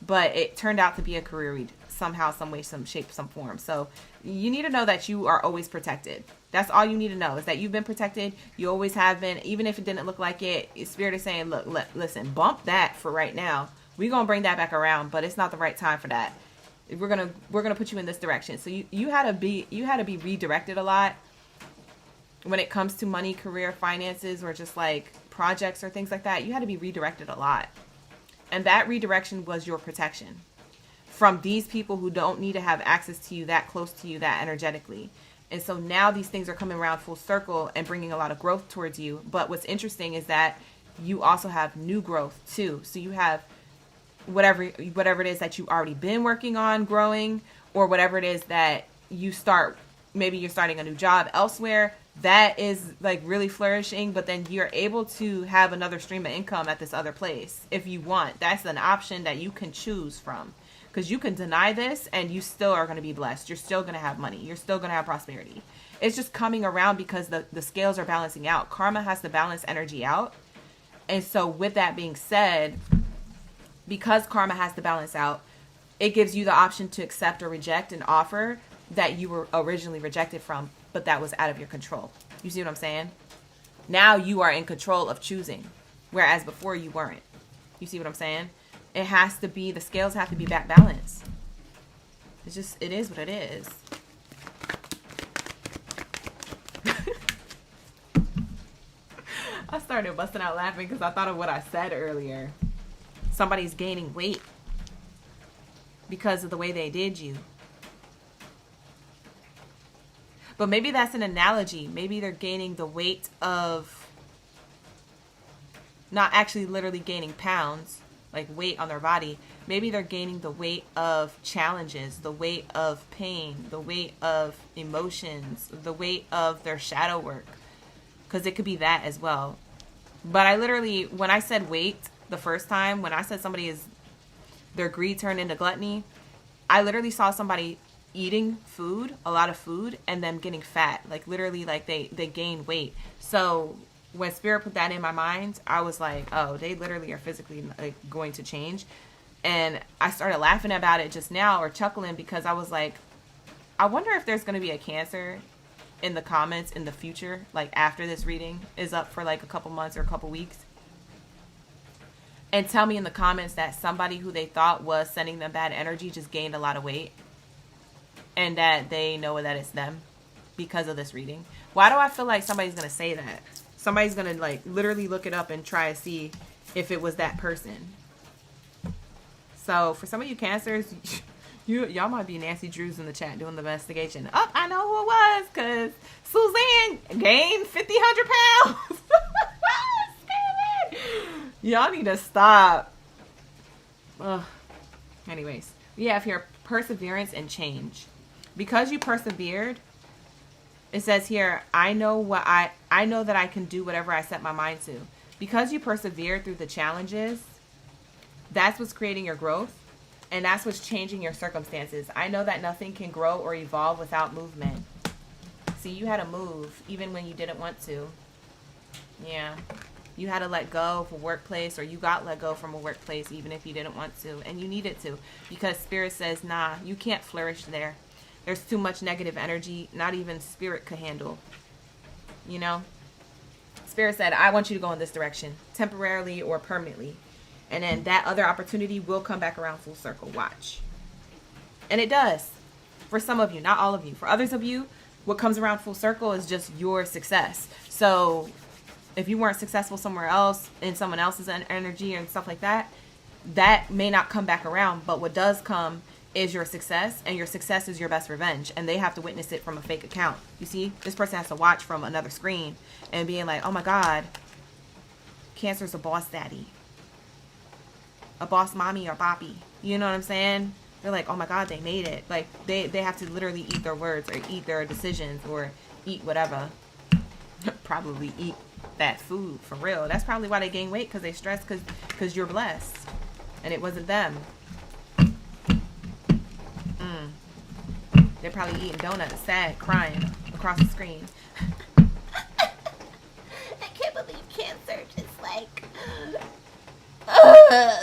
but it turned out to be a career read somehow, some way, some shape, some form. So you need to know that you are always protected. That's all you need to know, is that you've been protected. You always have been, even if it didn't look like it. Spirit is saying, look, listen, bump that for right now. We're going to bring that back around, but it's not the right time for that. We're going to put you in this direction. So you had to be redirected a lot when it comes to money, career, finances, or just like projects or things like that. You had to be redirected a lot. And that redirection was your protection from these people who don't need to have access to you that close to you, that energetically. And so now these things are coming around full circle and bringing a lot of growth towards you. But what's interesting is that you also have new growth too. So you have whatever it is that you've already been working on growing, or whatever it is that you start, maybe you're starting a new job elsewhere that is like really flourishing, but then you're able to have another stream of income at this other place if you want. That's an option that you can choose from, because you can deny this and you still are going to be blessed. You're still going to have money. You're still going to have prosperity. It's just coming around because the scales are balancing out. Karma has to balance energy out. And so with that being said, because karma has to balance out, it gives you the option to accept or reject an offer that you were originally rejected from, but that was out of your control. You see what I'm saying? Now you are in control of choosing, whereas before you weren't. You see what I'm saying? It has to be, the scales have to be back balanced. It's just, it is what it is. I started busting out laughing because I thought of what I said earlier. Somebody's gaining weight because of the way they did you. But maybe that's an analogy. Maybe they're gaining the weight of, not actually literally gaining pounds, like weight on their body. Maybe they're gaining the weight of challenges, the weight of pain, the weight of emotions, the weight of their shadow work. Because it could be that as well. But I literally, when I said weight the first time, when I said somebody is, their greed turned into gluttony, I literally saw somebody eating food, a lot of food, and then getting fat. Like literally, like they gain weight. So when Spirit put that in my mind, I was like, oh, they literally are physically like going to change. And I started laughing about it just now, or chuckling, because I was like, I wonder if there's going to be a Cancer in the comments in the future, like after this reading is up for like a couple months or a couple weeks, and tell me in the comments that somebody who they thought was sending them bad energy just gained a lot of weight, and that they know that it's them because of this reading. Why do I feel like somebody's going to say that? Somebody's going to like literally look it up and try to see if it was that person. So for some of you Cancers, y'all might be Nancy Drews in the chat doing the investigation. Oh, I know who it was, because Suzanne gained 100 pounds. Y'all need to stop. Ugh. Anyways, we have here perseverance and change. Because you persevered, it says here, I know that I can do whatever I set my mind to. Because you persevered through the challenges, that's what's creating your growth. And that's what's changing your circumstances. I know that nothing can grow or evolve without movement. See, you had to move even when you didn't want to. Yeah. You had to let go of a workplace, or you got let go from a workplace even if you didn't want to. And you needed to, because Spirit says, nah, you can't flourish there. There's too much negative energy. Not even Spirit could handle. You know? Spirit said, I want you to go in this direction, temporarily or permanently. And then that other opportunity will come back around full circle. Watch. And it does. For some of you, not all of you. For others of you, what comes around full circle is just your success. So if you weren't successful somewhere else, in someone else's energy and stuff like that, that may not come back around. But what does come is your success, and your success is your best revenge. And they have to witness it from a fake account. You see, this person has to watch from another screen and being like, oh my God, Cancer's a boss daddy, a boss mommy or boppy. You know what I'm saying? They're like, oh my God, they made it. Like they have to literally eat their words, or eat their decisions, or eat whatever. Probably eat that food, for real. That's probably why they gain weight, because they stress, because you're blessed. And it wasn't them. They're probably eating donuts, sad, crying across the screen. I can't believe cancer just like,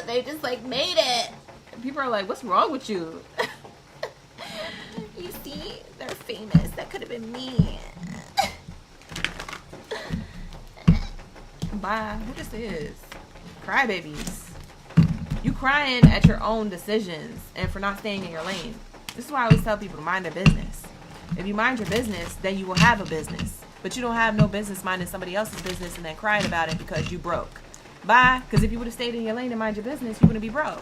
they just like made it. And people are like, what's wrong with you? You see, they're famous. That could have been me. Bye. Who this is? Crybabies. You crying at your own decisions and for not staying in your lane. This is why I always tell people to mind their business. If you mind your business, then you will have a business. But you don't have no business minding somebody else's business and then crying about it because you broke. Bye. Because if you would have stayed in your lane and mind your business, you wouldn't be broke.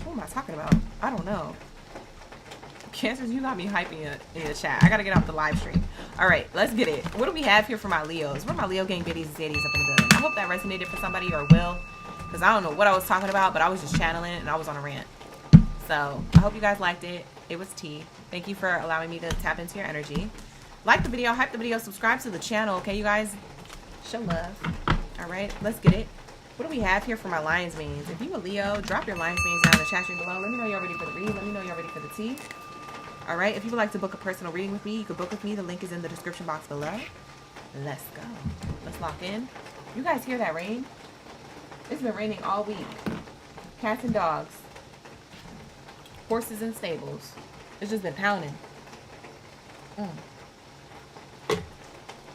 What am I talking about? I don't know. Cancers, you got me hyping in the chat. I got to get off the live stream. All right, let's get it. What do we have here for my Leos? What are my Leo gang biddies and zaddies up in the building? I hope that resonated for somebody or will. Because I don't know what I was talking about, but I was just channeling it and I was on a rant. So I hope you guys liked it. It was tea. Thank you for allowing me to tap into your energy. Like the video, hype the video, subscribe to the channel. Okay, you guys? Show love. All right, let's get it. What do we have here for my Lion's Manes? If you a Leo, drop your Lion's Manes down in the chat stream below. Let me know you're ready for the read. Let me know you're ready for the tea. All right, if you would like to book a personal reading with me, you can book with me. The link is in the description box below. Let's go. Let's lock in. You guys hear that rain? It's been raining all week. Cats and dogs. Horses in stables. It's just been pounding.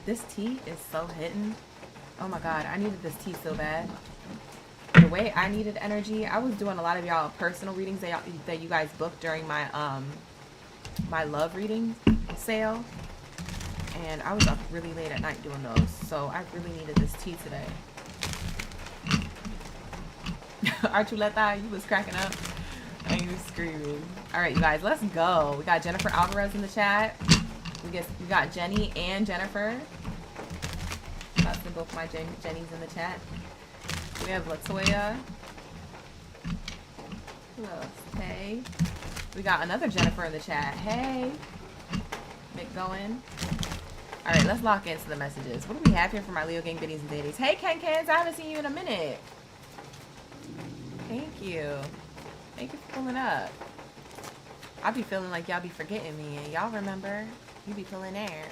This tea is so hitting. Oh my God, I needed this tea so bad. The way I needed energy, I was doing a lot of y'all personal readings that you guys booked during my my love reading sale. And I was up really late at night doing those. So I really needed this tea today. Archuleta, you was cracking up and you screaming. All right, you guys, let's go. We got Jennifer Alvarez in the chat. We got Jenny and Jennifer. That's both my Jennies in the chat. We have Latoya. Who else? Hey. We got another Jennifer in the chat. Hey. Mick going. All right, let's lock into the messages. What do we have here for my Leo gang biddies and daddies? Hey, Ken Kens, I haven't seen you in a minute. Thank you. Thank you for pulling up. I be feeling like y'all be forgetting me, and y'all remember. You be pulling there.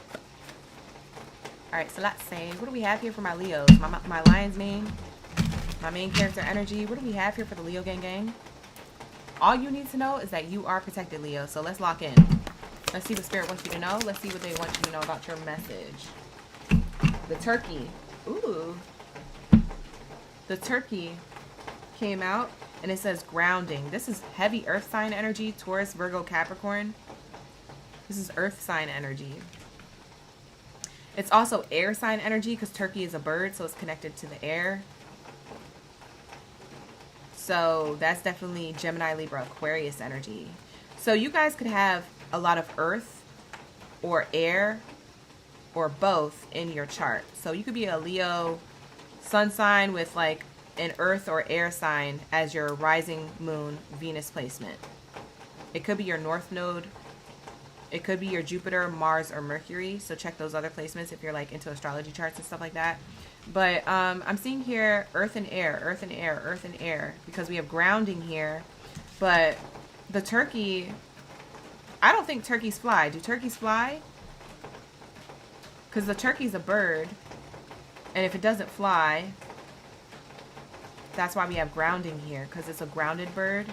All right, so let's say, what do we have here for my Leos? My Lion's Mane, my main character energy. What do we have here for the Leo gang gang? All you need to know is that you are protected, Leo. So let's lock in. Let's see what Spirit wants you to know. Let's see what they want you to know about your message. The turkey. Ooh. The turkey came out and it says grounding. This is heavy earth sign energy. Taurus, Virgo, Capricorn. This is earth sign energy. It's also air sign energy because turkey is a bird, so it's connected to the air. So that's definitely Gemini, Libra, Aquarius energy. So you guys could have a lot of earth or air or both in your chart. So you could be a Leo sun sign with like an earth or air sign as your rising moon Venus placement. It could be your north node. It could be your Jupiter, Mars, or Mercury. So check those other placements if you're like into astrology charts and stuff like that. But I'm seeing here earth and air, earth and air, earth and air, because we have grounding here. But the turkey, I don't think turkeys fly. Do turkeys fly? Because the turkey's a bird. And if it doesn't fly, that's why we have grounding here, because it's a grounded bird.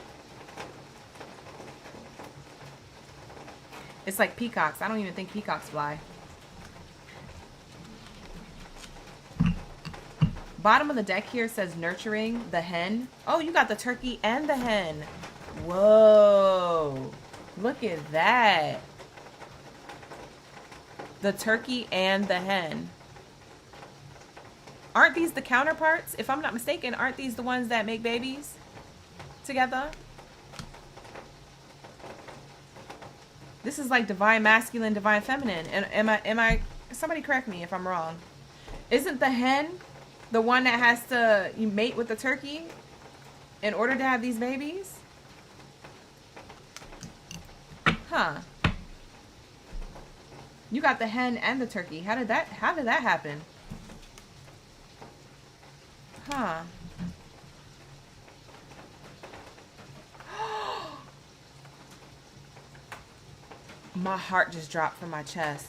It's like peacocks. I don't even think peacocks fly. Bottom of the deck here says nurturing the hen. Oh, you got the turkey and the hen. Whoa. Look at that. The turkey and the hen. Aren't these the counterparts? If I'm not mistaken, aren't these the ones that make babies together? This is like divine masculine, divine feminine. And am I somebody correct me if I'm wrong. Isn't the hen the one that has to mate with the turkey in order to have these babies? Huh. You got the hen and the turkey. How did that happen? Huh. My heart just dropped from my chest.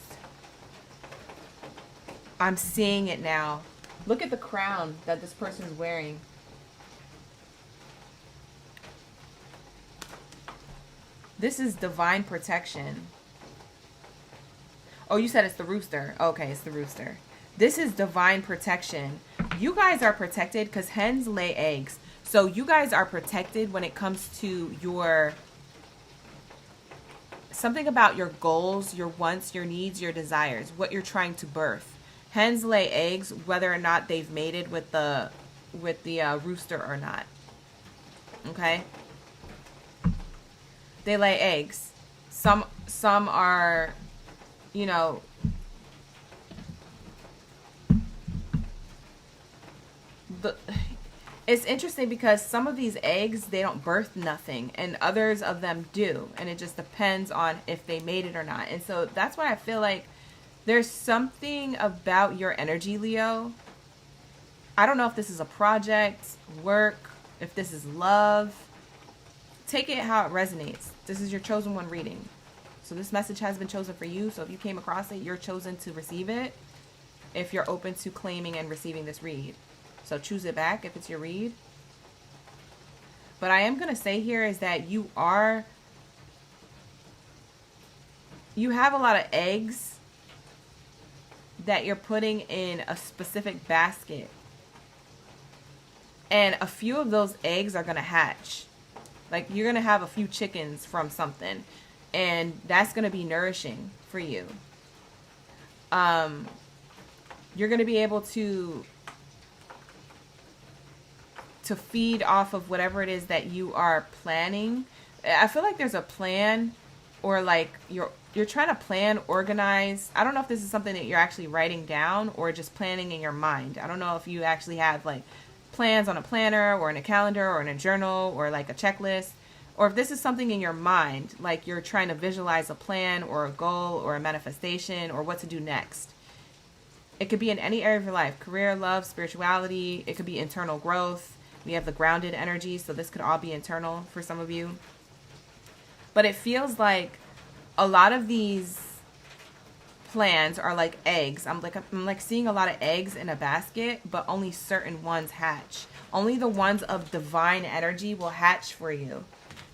I'm seeing it now. Look at the crown that this person's wearing. This is divine protection. Oh, you said it's the rooster. Okay, it's the rooster. This is divine protection. You guys are protected because hens lay eggs. So you guys are protected when it comes to your... something about your goals, your wants, your needs, your desires, what you're trying to birth. Hens lay eggs whether or not they've mated with the rooster or not. Okay? They lay eggs. Some are, you know, it's interesting because some of these eggs, they don't birth nothing, and others of them do, and it just depends on if they made it or not. And so that's why I feel like there's something about your energy, Leo. I don't know if this is a project, work, if this is love. Take it how it resonates. This is your chosen one reading. So this message has been chosen for you. So if you came across it, you're chosen to receive it if you're open to claiming and receiving this read. So choose it back if it's your read. But I am going to say here is that you have a lot of eggs that you're putting in a specific basket. And a few of those eggs are going to hatch. Like you're going to have a few chickens from something. And that's going to be nourishing for you. You're going to be able to feed off of whatever it is that you are planning. I feel like there's a plan, or like you're trying to plan, organize. I don't know if this is something that you're actually writing down or just planning in your mind. I don't know if you actually have like plans on a planner or in a calendar or in a journal or like a checklist, or if this is something in your mind, like you're trying to visualize a plan or a goal or a manifestation or what to do next. It could be in any area of your life: career, love, spirituality. It could be internal growth. We have the grounded energy, so this could all be internal for some of you. But it feels like a lot of these plans are like eggs. I'm like seeing a lot of eggs in a basket, but only certain ones hatch. Only the ones of divine energy will hatch for you.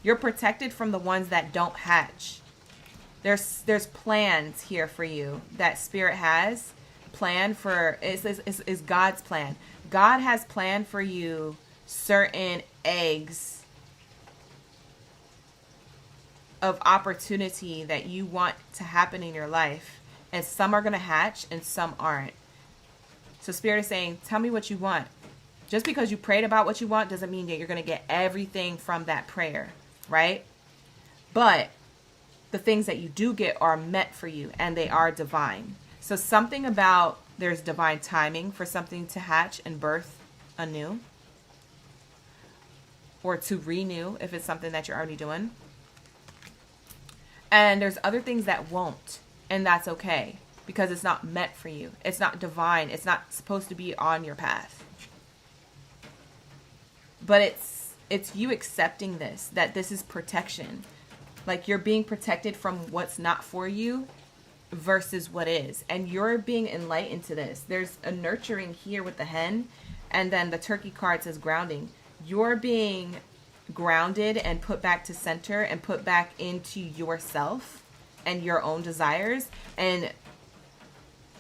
You're protected from the ones that don't hatch. There's plans here for you that Spirit has planned for. Is God's plan. God has planned for you certain eggs of opportunity that you want to happen in your life, and some are going to hatch and some aren't. So Spirit is saying, tell me what you want. Just because you prayed about what you want doesn't mean that you're going to get everything from that prayer, right? But the things that you do get are meant for you, and they are divine. So something about there's divine timing for something to hatch and birth anew, or to renew if it's something that you're already doing. And there's other things that won't, and that's okay, because it's not meant for you. It's not divine. It's not supposed to be on your path. But it's you accepting this, that this is protection. Like you're being protected from what's not for you versus what is. And you're being enlightened to this. There's a nurturing here with the hen, and then the turkey card says grounding. You're being grounded and put back to center and put back into yourself and your own desires, and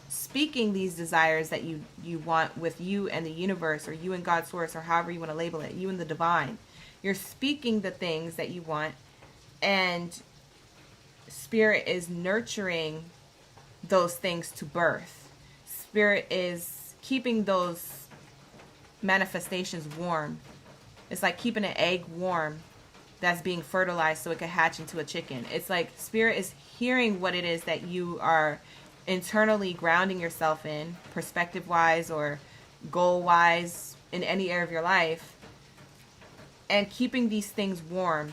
speaking these desires that you want with you and the universe, or you and God's source, or however you want to label it, you and the divine. You're speaking the things that you want, and Spirit is nurturing those things to birth. Spirit is keeping those manifestations warm. It's like keeping an egg warm that's being fertilized so it can hatch into a chicken. It's like Spirit is hearing what it is that you are internally grounding yourself in, perspective-wise or goal-wise, in any area of your life, and keeping these things warm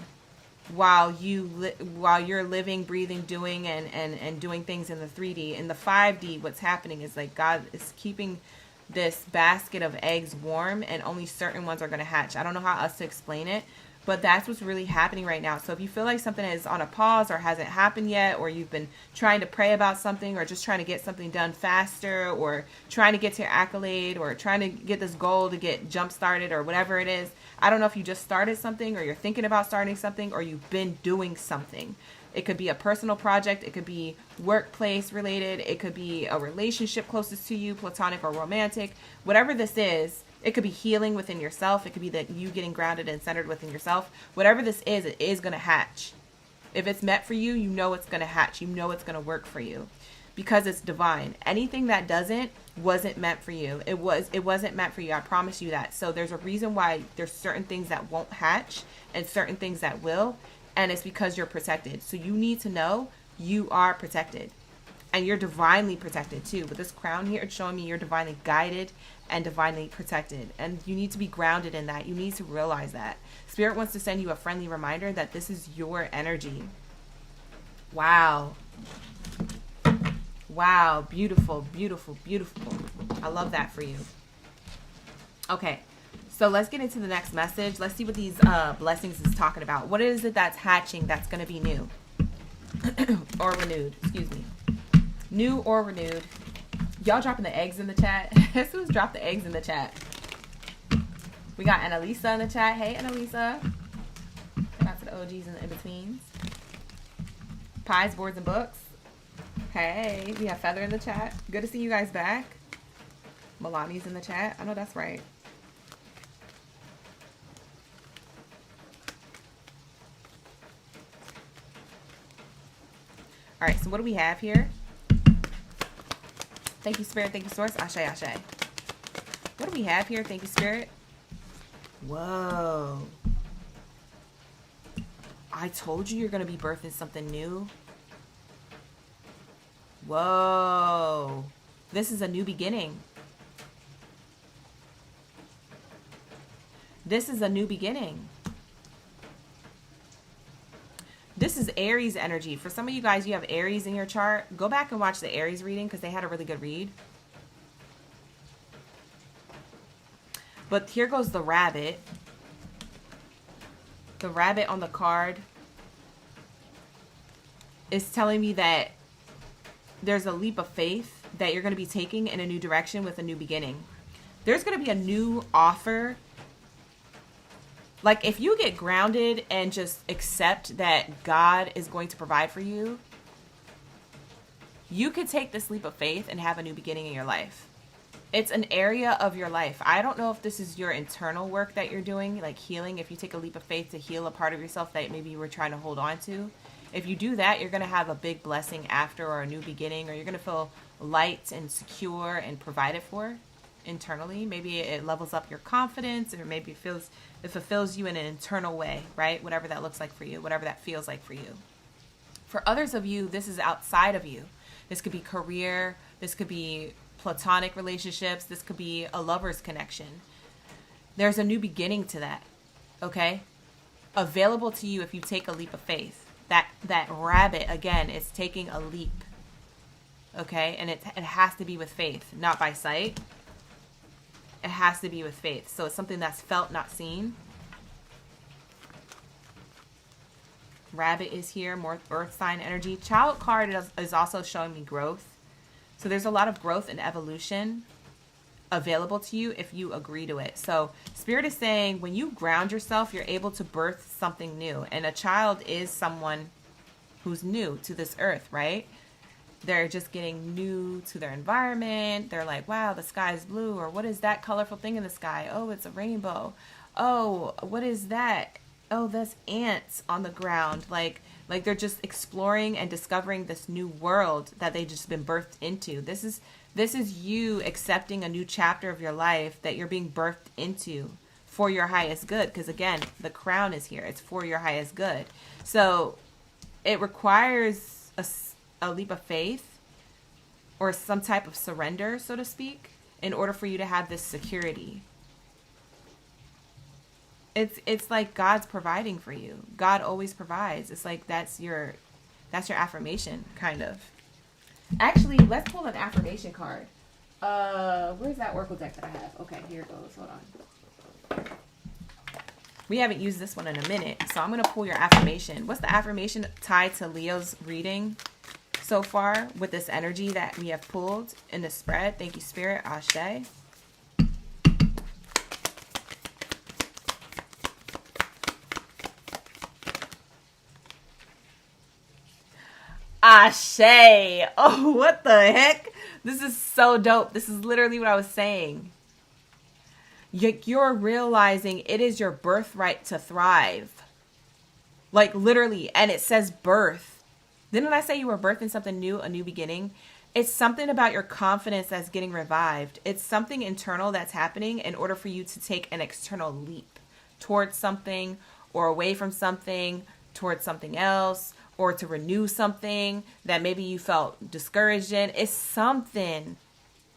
while you're living, breathing, doing, and doing things in the 3D. In the 5D, what's happening is like God is keeping this basket of eggs warm, and only certain ones are going to hatch. I don't know how else to explain it, but that's what's really happening right now. So if you feel like something is on a pause or hasn't happened yet, or you've been trying to pray about something, or just trying to get something done faster, or trying to get to your accolade, or trying to get this goal to get jump started, or whatever it is, I don't know if you just started something, or you're thinking about starting something, or you've been doing something. It could be a personal project. It could be workplace related. It could be a relationship closest to you, platonic or romantic. Whatever this is, it could be healing within yourself. It could be that you getting grounded and centered within yourself. Whatever this is, it is going to hatch. If it's meant for you, you know it's going to hatch. You know it's going to work for you because it's divine. Anything that wasn't meant for you. It wasn't meant for you. I promise you that. So there's a reason why there's certain things that won't hatch and certain things that will. And it's because you're protected. So you need to know you are protected. And you're divinely protected too. With this crown here, it's showing me you're divinely guided and divinely protected. And you need to be grounded in that. You need to realize that. Spirit wants to send you a friendly reminder that this is your energy. Wow. Wow. Beautiful, beautiful, beautiful. I love that for you. Okay. So let's get into the next message. Let's see what these blessings is talking about. What is it that's hatching that's going to be new? Or renewed. Excuse me. New or renewed. Y'all dropping the eggs in the chat? Who's dropped the eggs in the chat? We got Annalisa in the chat. Hey, Annalisa. Shout out to the OGs and the in-betweens. Pies, boards, and books. Hey, we have Feather in the chat. Good to see you guys back. Milani's in the chat. I know that's right. All right, so what do we have here? Thank you, Spirit. Thank you, Source. Ashe, ashe. What do we have here? Thank you, Spirit. Whoa. I told you you're going to be birthing something new. Whoa. This is a new beginning. This is a new beginning. This is Aries energy. For some of you guys, you have Aries in your chart. Go back and watch the Aries reading because they had a really good read. But here goes the rabbit. The rabbit on the card is telling me that there's a leap of faith that you're going to be taking in a new direction with a new beginning. There's going to be a new offer. Like, if you get grounded and just accept that God is going to provide for you, you could take this leap of faith and have a new beginning in your life. It's an area of your life. I don't know if this is your internal work that you're doing, like healing. If you take a leap of faith to heal a part of yourself that maybe you were trying to hold on to. If you do that, you're going to have a big blessing after, or a new beginning, or you're going to feel light and secure and provided for internally. Maybe it levels up your confidence, or maybe it fulfills you in an internal way, right? Whatever that looks like for you, whatever that feels like for you. For others of you, this is outside of you. This could be career. This could be platonic relationships. This could be a lover's connection. There's a new beginning to that, okay? Available to you if you take a leap of faith. That rabbit, again, is taking a leap, okay? And it has to be with faith, not by sight. It has to be with faith. So it's something that's felt, not seen. Rabbit is here, more earth sign energy. Child card is also showing me growth. So there's a lot of growth and evolution available to you if you agree to it. So Spirit is saying when you ground yourself, you're able to birth something new. And a child is someone who's new to this earth, right? They're just getting new to their environment. They're like, wow, the sky is blue. Or what is that colorful thing in the sky? Oh, it's a rainbow. Oh, what is that? Oh, that's ants on the ground. Like they're just exploring and discovering this new world that they just been birthed into. This is you accepting a new chapter of your life that you're being birthed into for your highest good. Because again, the crown is here. It's for your highest good. So it requires a leap of faith or some type of surrender, so to speak, in order for you to have this security. It's like God's providing for you. God always provides. It's like that's your affirmation, kind of. Actually, let's pull an affirmation card. Where's that oracle deck that I have? Okay, here it goes. Hold on. We haven't used this one in a minute, so I'm going to pull your affirmation. What's the affirmation tied to Leo's reading so far with this energy that we have pulled in the spread? Thank you, Spirit. Ashe. Ashe. Oh, what the heck? This is so dope. This is literally what I was saying. You're realizing it is your birthright to thrive. Like literally. And it says birth. Didn't I say you were birthing something new, a new beginning? It's something about your confidence that's getting revived. It's something internal that's happening in order for you to take an external leap towards something or away from something, towards something else, or to renew something that maybe you felt discouraged in. It's something.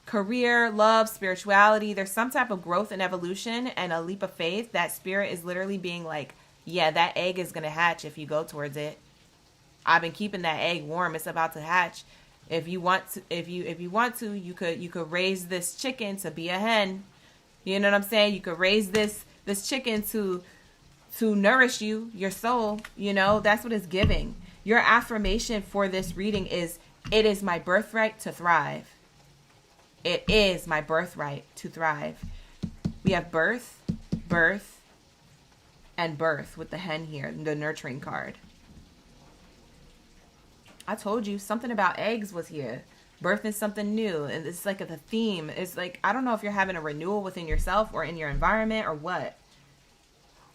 Career, love, spirituality. There's some type of growth and evolution and a leap of faith that Spirit is literally being like, yeah, that egg is going to hatch if you go towards it. I've been keeping that egg warm. It's about to hatch. If you want to, you could raise this chicken to be a hen. You know what I'm saying? You could raise this chicken to nourish you, your soul. You know, that's what it's giving. Your affirmation for this reading is, it is my birthright to thrive. It is my birthright to thrive. We have birth, birth, and birth with the hen here, the nurturing card. I told you something about eggs was here. Birthing something new. And it's like the theme. It's like, I don't know if you're having a renewal within yourself or in your environment or what.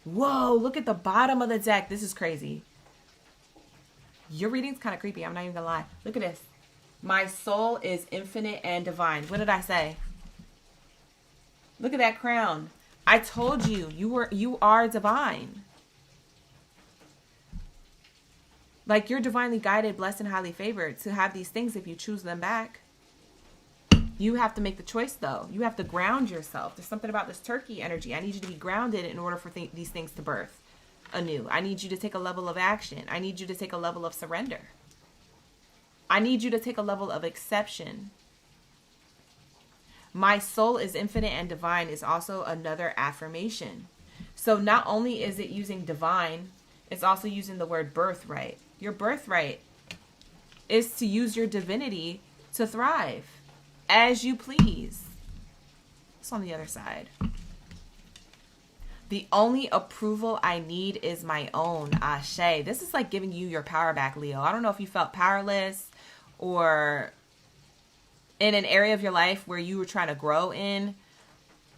Whoa, look at the bottom of the deck. This is crazy. Your reading's kind of creepy. I'm not even gonna lie. Look at this. My soul is infinite and divine. What did I say? Look at that crown. I told you, you are divine. Like, you're divinely guided, blessed, and highly favored to have these things if you choose them back. You have to make the choice, though. You have to ground yourself. There's something about this turkey energy. I need you to be grounded in order for these things to birth anew. I need you to take a level of action. I need you to take a level of surrender. I need you to take a level of exception. My soul is infinite and divine is also another affirmation. So not only is it using divine, it's also using the word birthright. Your birthright is to use your divinity to thrive as you please. It's on the other side. The only approval I need is my own. Ashe. This is like giving you your power back, Leo. I don't know if you felt powerless or in an area of your life where you were trying to grow in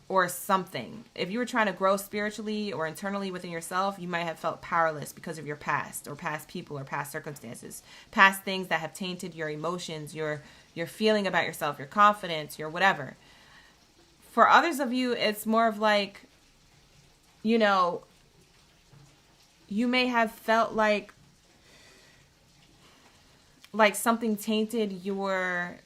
or something. If you were trying to grow spiritually or internally within yourself, you might have felt powerless because of your past or past people or past circumstances, past things that have tainted your emotions, your feeling about yourself, your confidence, your whatever. For others of you, it's more of like, you know, you may have felt like something tainted your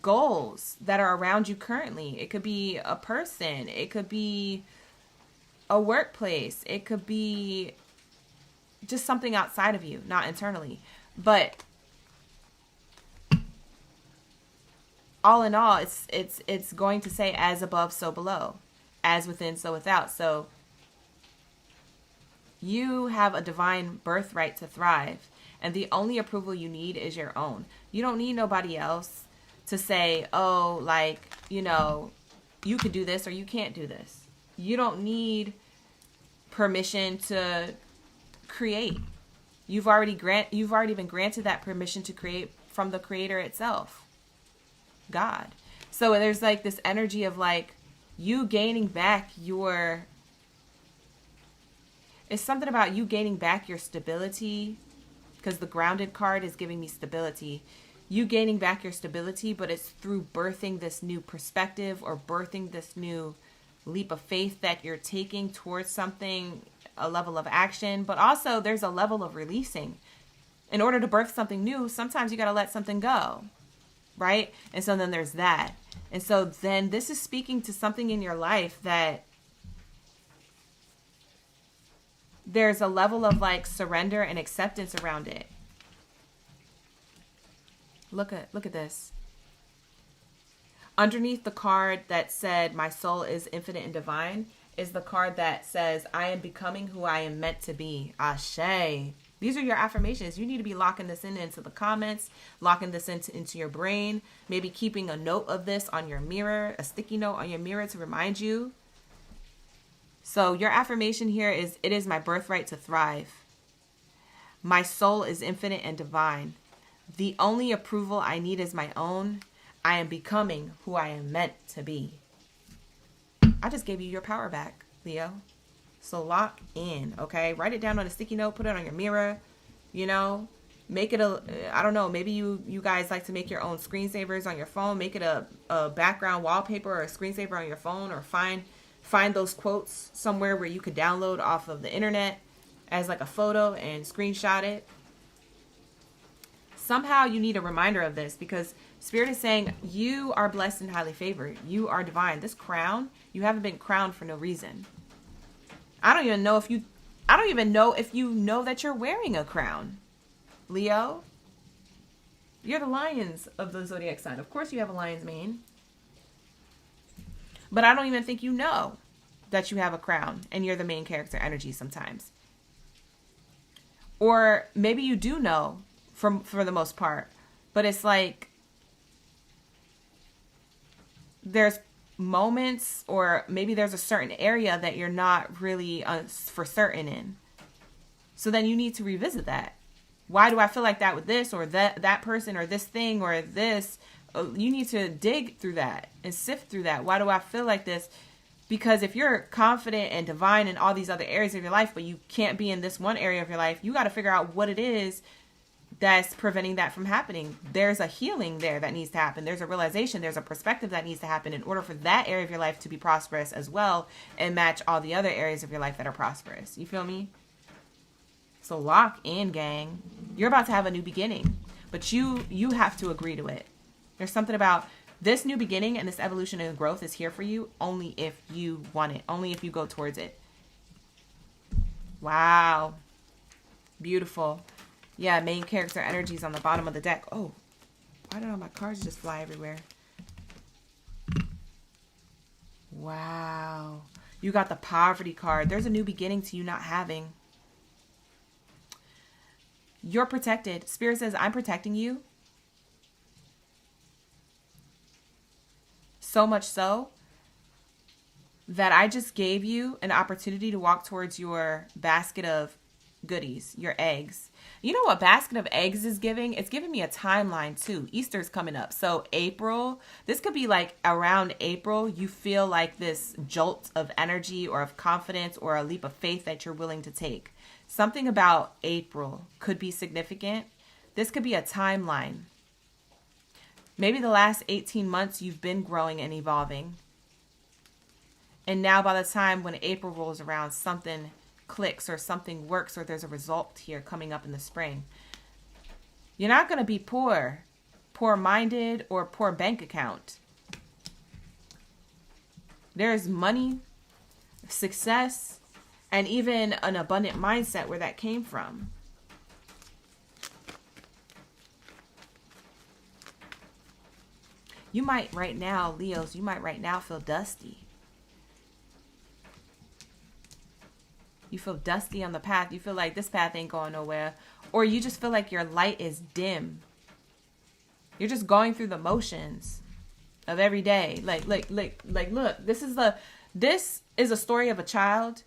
goals that are around you currently. It could be a person. It could be a workplace. It could be just something outside of you, not internally. But all in all, it's going to say as above, so below, as within, so without. So you have a divine birthright to thrive, and the only approval you need is your own. You don't need nobody else to say, oh, like, you know, you could do this or you can't do this. You don't need permission to create. You've already been granted that permission to create from the Creator itself, God. So there's like this energy of like you gaining back your, it's something about you gaining back your stability, because the grounded card is giving me stability. You gaining back your stability, but it's through birthing this new perspective or birthing this new leap of faith that you're taking towards something, a level of action. But also there's a level of releasing. In order to birth something new, sometimes you got to let something go, right? And so then there's that. And so then this is speaking to something in your life that there's a level of like surrender and acceptance around it. Look at this. Underneath the card that said, my soul is infinite and divine, is the card that says, I am becoming who I am meant to be. Ashe. These are your affirmations. You need to be locking this into the comments, locking this into your brain, maybe keeping a note of this on your mirror, a sticky note on your mirror to remind you. So your affirmation here is, it is my birthright to thrive. My soul is infinite and divine. The only approval I need is my own. I am becoming who I am meant to be. I just gave you your power back, Leo. So lock in, okay? Write it down on a sticky note, put it on your mirror, you know? Make it I don't know, maybe you guys like to make your own screensavers on your phone. Make it a background wallpaper or a screensaver on your phone, or find those quotes somewhere where you could download off of the internet as like a photo and screenshot it. Somehow you need a reminder of this, because Spirit is saying you are blessed and highly favored. You are divine. This crown, you haven't been crowned for no reason. I don't even know if you know that you're wearing a crown, Leo. You're the lions of the zodiac sign. Of course you have a lion's mane. But I don't even think you know that you have a crown and you're the main character energy sometimes. Or maybe you do know for the most part, but it's like there's moments, or maybe there's a certain area that you're not really for certain in. So then you need to revisit that. Why do I feel like that with this, or that person, or this thing, or this? You need to dig through that and sift through that. Why do I feel like this? Because if you're confident and divine in all these other areas of your life, but you can't be in this one area of your life, you got to figure out what it is that's preventing that from happening. There's a healing there that needs to happen. There's a realization, there's a perspective that needs to happen in order for that area of your life to be prosperous as well, and match all the other areas of your life that are prosperous. You feel me? So lock in, gang. You're about to have a new beginning, but you have to agree to it. There's something about this new beginning, and this evolution and growth is here for you only if you want it, only if you go towards it. Wow. Beautiful. Yeah, main character energies on the bottom of the deck. Oh, why don't all my cards just fly everywhere? Wow. You got the poverty card. There's a new beginning to you not having. You're protected. Spirit says, I'm protecting you. So much so that I just gave you an opportunity to walk towards your basket of goodies, your eggs. You know what basket of eggs is giving? It's giving me a timeline too. Easter's coming up. So April, this could be like around April, you feel like this jolt of energy or of confidence or a leap of faith that you're willing to take. Something about April could be significant. This could be a timeline. Maybe the last 18 months you've been growing and evolving. And now by the time when April rolls around, something clicks or something works, or there's a result here coming up in the spring. You're not going to be poor-minded or poor bank account. There's money, success, and even an abundant mindset where that came from. You might right now, Leos, you might right now feel dusty. You feel dusty on the path. You feel like this path ain't going nowhere. Or you just feel like your light is dim. You're just going through the motions of every day. Like, look, this is a story of a child.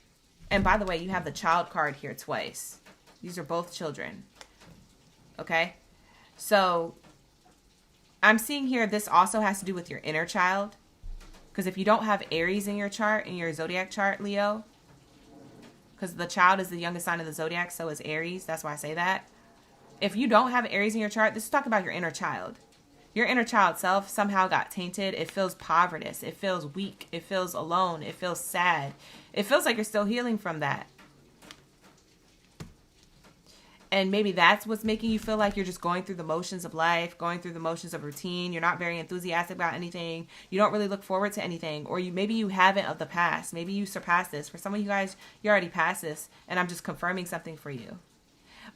And by the way, you have the child card here twice. These are both children. Okay? So I'm seeing here this also has to do with your inner child. Because if you don't have Aries in your chart, in your zodiac chart, Leo, because the child is the youngest sign of the zodiac, so is Aries. That's why I say that. If you don't have Aries in your chart, this is talking about your inner child. Your inner child self somehow got tainted. It feels povertous. It feels weak. It feels alone. It feels sad. It feels like you're still healing from that. And maybe that's what's making you feel like you're just going through the motions of life, going through the motions of routine. You're not very enthusiastic about anything. You don't really look forward to anything. Or maybe you haven't of the past. Maybe you surpassed this. For some of you guys, you already passed this. And I'm just confirming something for you.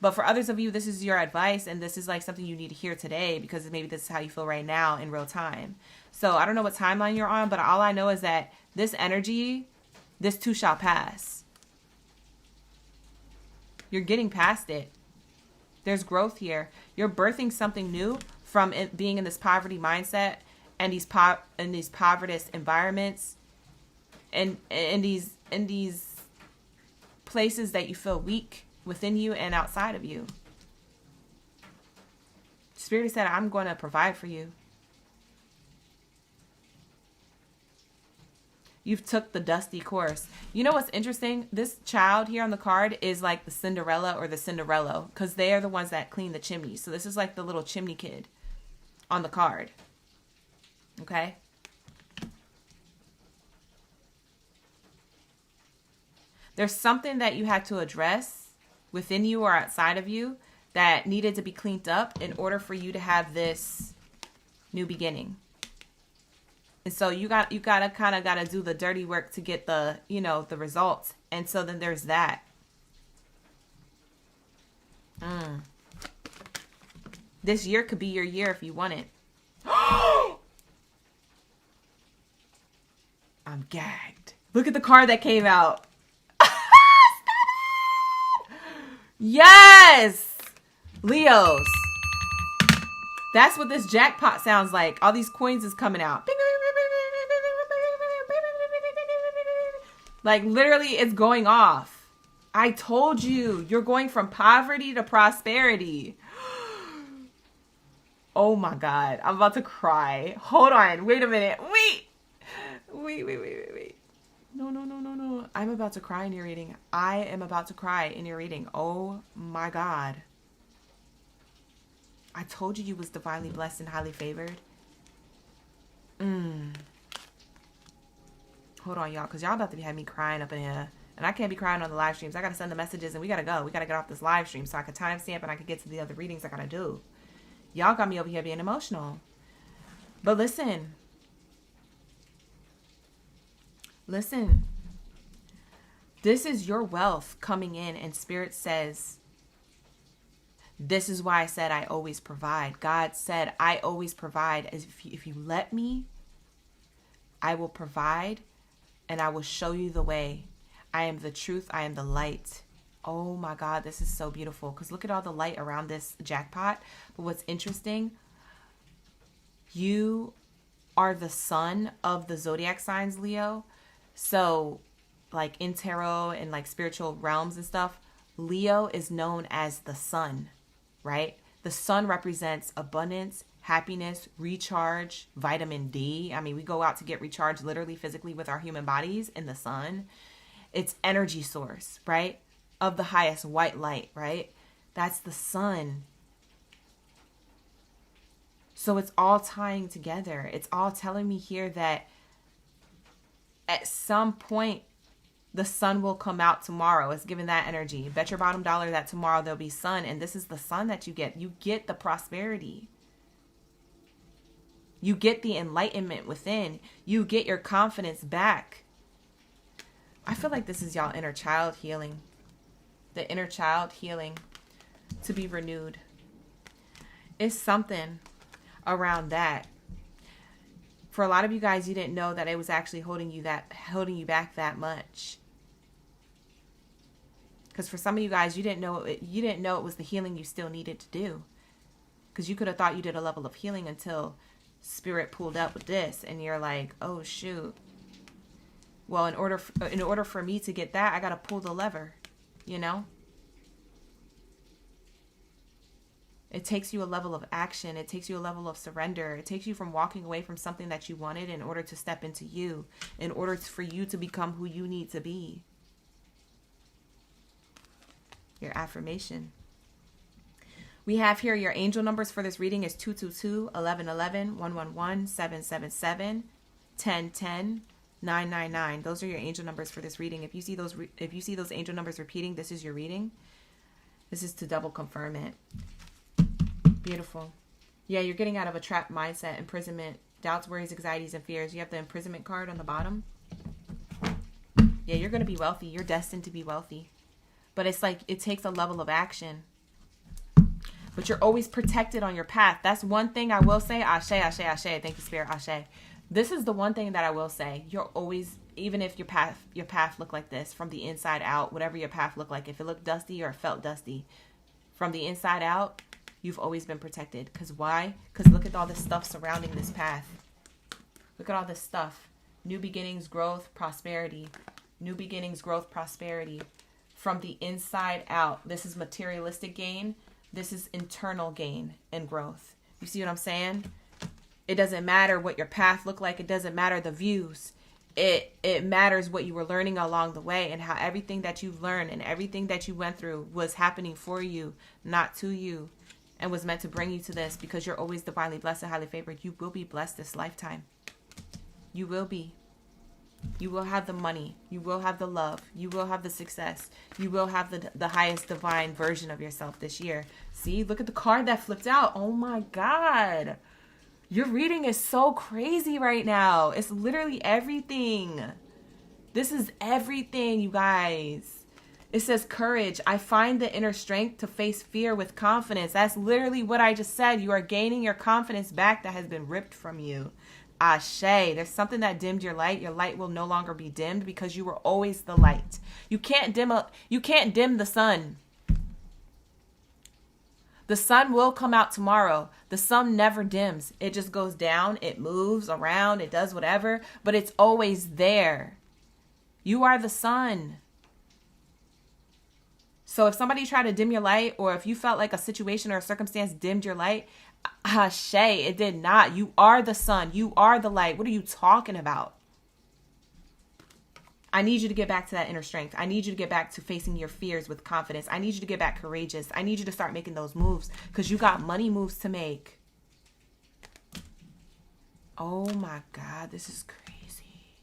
But for others of you, this is your advice. And this is like something you need to hear today. Because maybe this is how you feel right now in real time. So I don't know what timeline you're on. But all I know is that this energy, this too shall pass. You're getting past it. There's growth here. You're birthing something new from it being in this poverty mindset and these povertous environments and in these places that you feel weak within you and outside of you. Spirit said, I'm going to provide for you. You've took the dusty course. You know what's interesting? This child here on the card is like the Cinderella or the Cinderello, because they are the ones that clean the chimney. So this is like the little chimney kid on the card. Okay? There's something that you had to address within you or outside of you that needed to be cleaned up in order for you to have this new beginning. And so you gotta kind of do the dirty work to get the, the results. And so then there's that. This year could be your year if you want it. I'm gagged. Look at the card that came out. Yes! Leos. That's what this jackpot sounds like. All these coins is coming out. Like literally it's going off. I told you, you're going from poverty to prosperity. Oh my God. I'm about to cry. Hold on. Wait a minute. Wait. No. I'm about to cry in your reading. I am about to cry in your reading. Oh my God. I told you you was divinely blessed and highly favored. Hold on, y'all, because y'all about to be having me crying up in here. And I can't be crying on the live streams. I got to send the messages and we got to go. We got to get off this live stream so I can timestamp and I can get to the other readings I got to do. Y'all got me over here being emotional. But listen. This is your wealth coming in, and Spirit says, this is why I said I always provide. God said I always provide. If you let me, I will provide and I will show you the way. I am the truth. I am the light. Oh my God, this is so beautiful. Because look at all the light around this jackpot. But what's interesting, you are the sun of the zodiac signs, Leo. So like in tarot and like spiritual realms and stuff, Leo is known as the sun, right? The sun represents abundance, happiness, recharge, vitamin D. I mean, we go out to get recharged literally, physically with our human bodies in the sun. It's energy source, right? Of the highest white light, right? That's the sun. So it's all tying together. It's all telling me here that at some point, the sun will come out tomorrow. It's giving that energy. Bet your bottom dollar that tomorrow there'll be sun. And this is the sun that you get. You get the prosperity. You get the enlightenment within. You get your confidence back. I feel like this is y'all inner child healing. The inner child healing to be renewed. It's something around that. For a lot of you guys, you didn't know that it was actually holding you back that much. Because for some of you guys, you didn't know it was the healing you still needed to do. Because you could have thought you did a level of healing until Spirit pulled up with this, and you're like, oh shoot. Well, in order for me to get that, I got to pull the lever, you know? It takes you a level of action. It takes you a level of surrender. It takes you from walking away from something that you wanted in order to step into you, in order for you to become who you need to be. Your affirmation. We have here your angel numbers for this reading is 222, 1111, 111, 777, 1010, 999. Those are your angel numbers for this reading. If you see those angel numbers repeating, this is your reading. This is to double confirm it. Beautiful. Yeah, you're getting out of a trapped mindset, imprisonment, doubts, worries, anxieties, and fears. You have the imprisonment card on the bottom. Yeah, you're going to be wealthy. You're destined to be wealthy. But it's like it takes a level of action. But you're always protected on your path. That's one thing I will say. Ashe, ashe, ashe. Thank you, Spirit. Ashe. This is the one thing that I will say. You're always, even if your path looked like this from the inside out, whatever your path looked like, if it looked dusty or it felt dusty, from the inside out, you've always been protected. Because why? Because look at all this stuff surrounding this path. Look at all this stuff. New beginnings, growth, prosperity. New beginnings, growth, prosperity. From the inside out. This is materialistic gain. This is internal gain and growth. You see what I'm saying? It doesn't matter what your path looked like. It doesn't matter the views. It matters what you were learning along the way, and how everything that you've learned and everything that you went through was happening for you, not to you, and was meant to bring you to this, because you're always divinely blessed and highly favored. You will be blessed this lifetime. You will be. You will have the money. You will have the love. You will have the success. You will have the highest divine version of yourself this year. See, look at the card that flipped out. Oh my God. Your reading is so crazy right now. It's literally everything. This is everything, you guys. It says courage. I find the inner strength to face fear with confidence. That's literally what I just said. You are gaining your confidence back that has been ripped from you. Ashe. There's something that dimmed your light. Your light will no longer be dimmed because you were always the light. You can't dim the sun. The sun will come out tomorrow. The sun never dims. It just goes down. It moves around. It does whatever, but it's always there. You are the sun. So if somebody tried to dim your light, or if you felt like a situation or a circumstance dimmed your light, ashe, it did not. You are the sun. You are the light. What are you talking about? I need you to get back to that inner strength. I need you to get back to facing your fears with confidence. I need you to get back courageous. I need you to start making those moves, because you got money moves to make. Oh my God, this is crazy.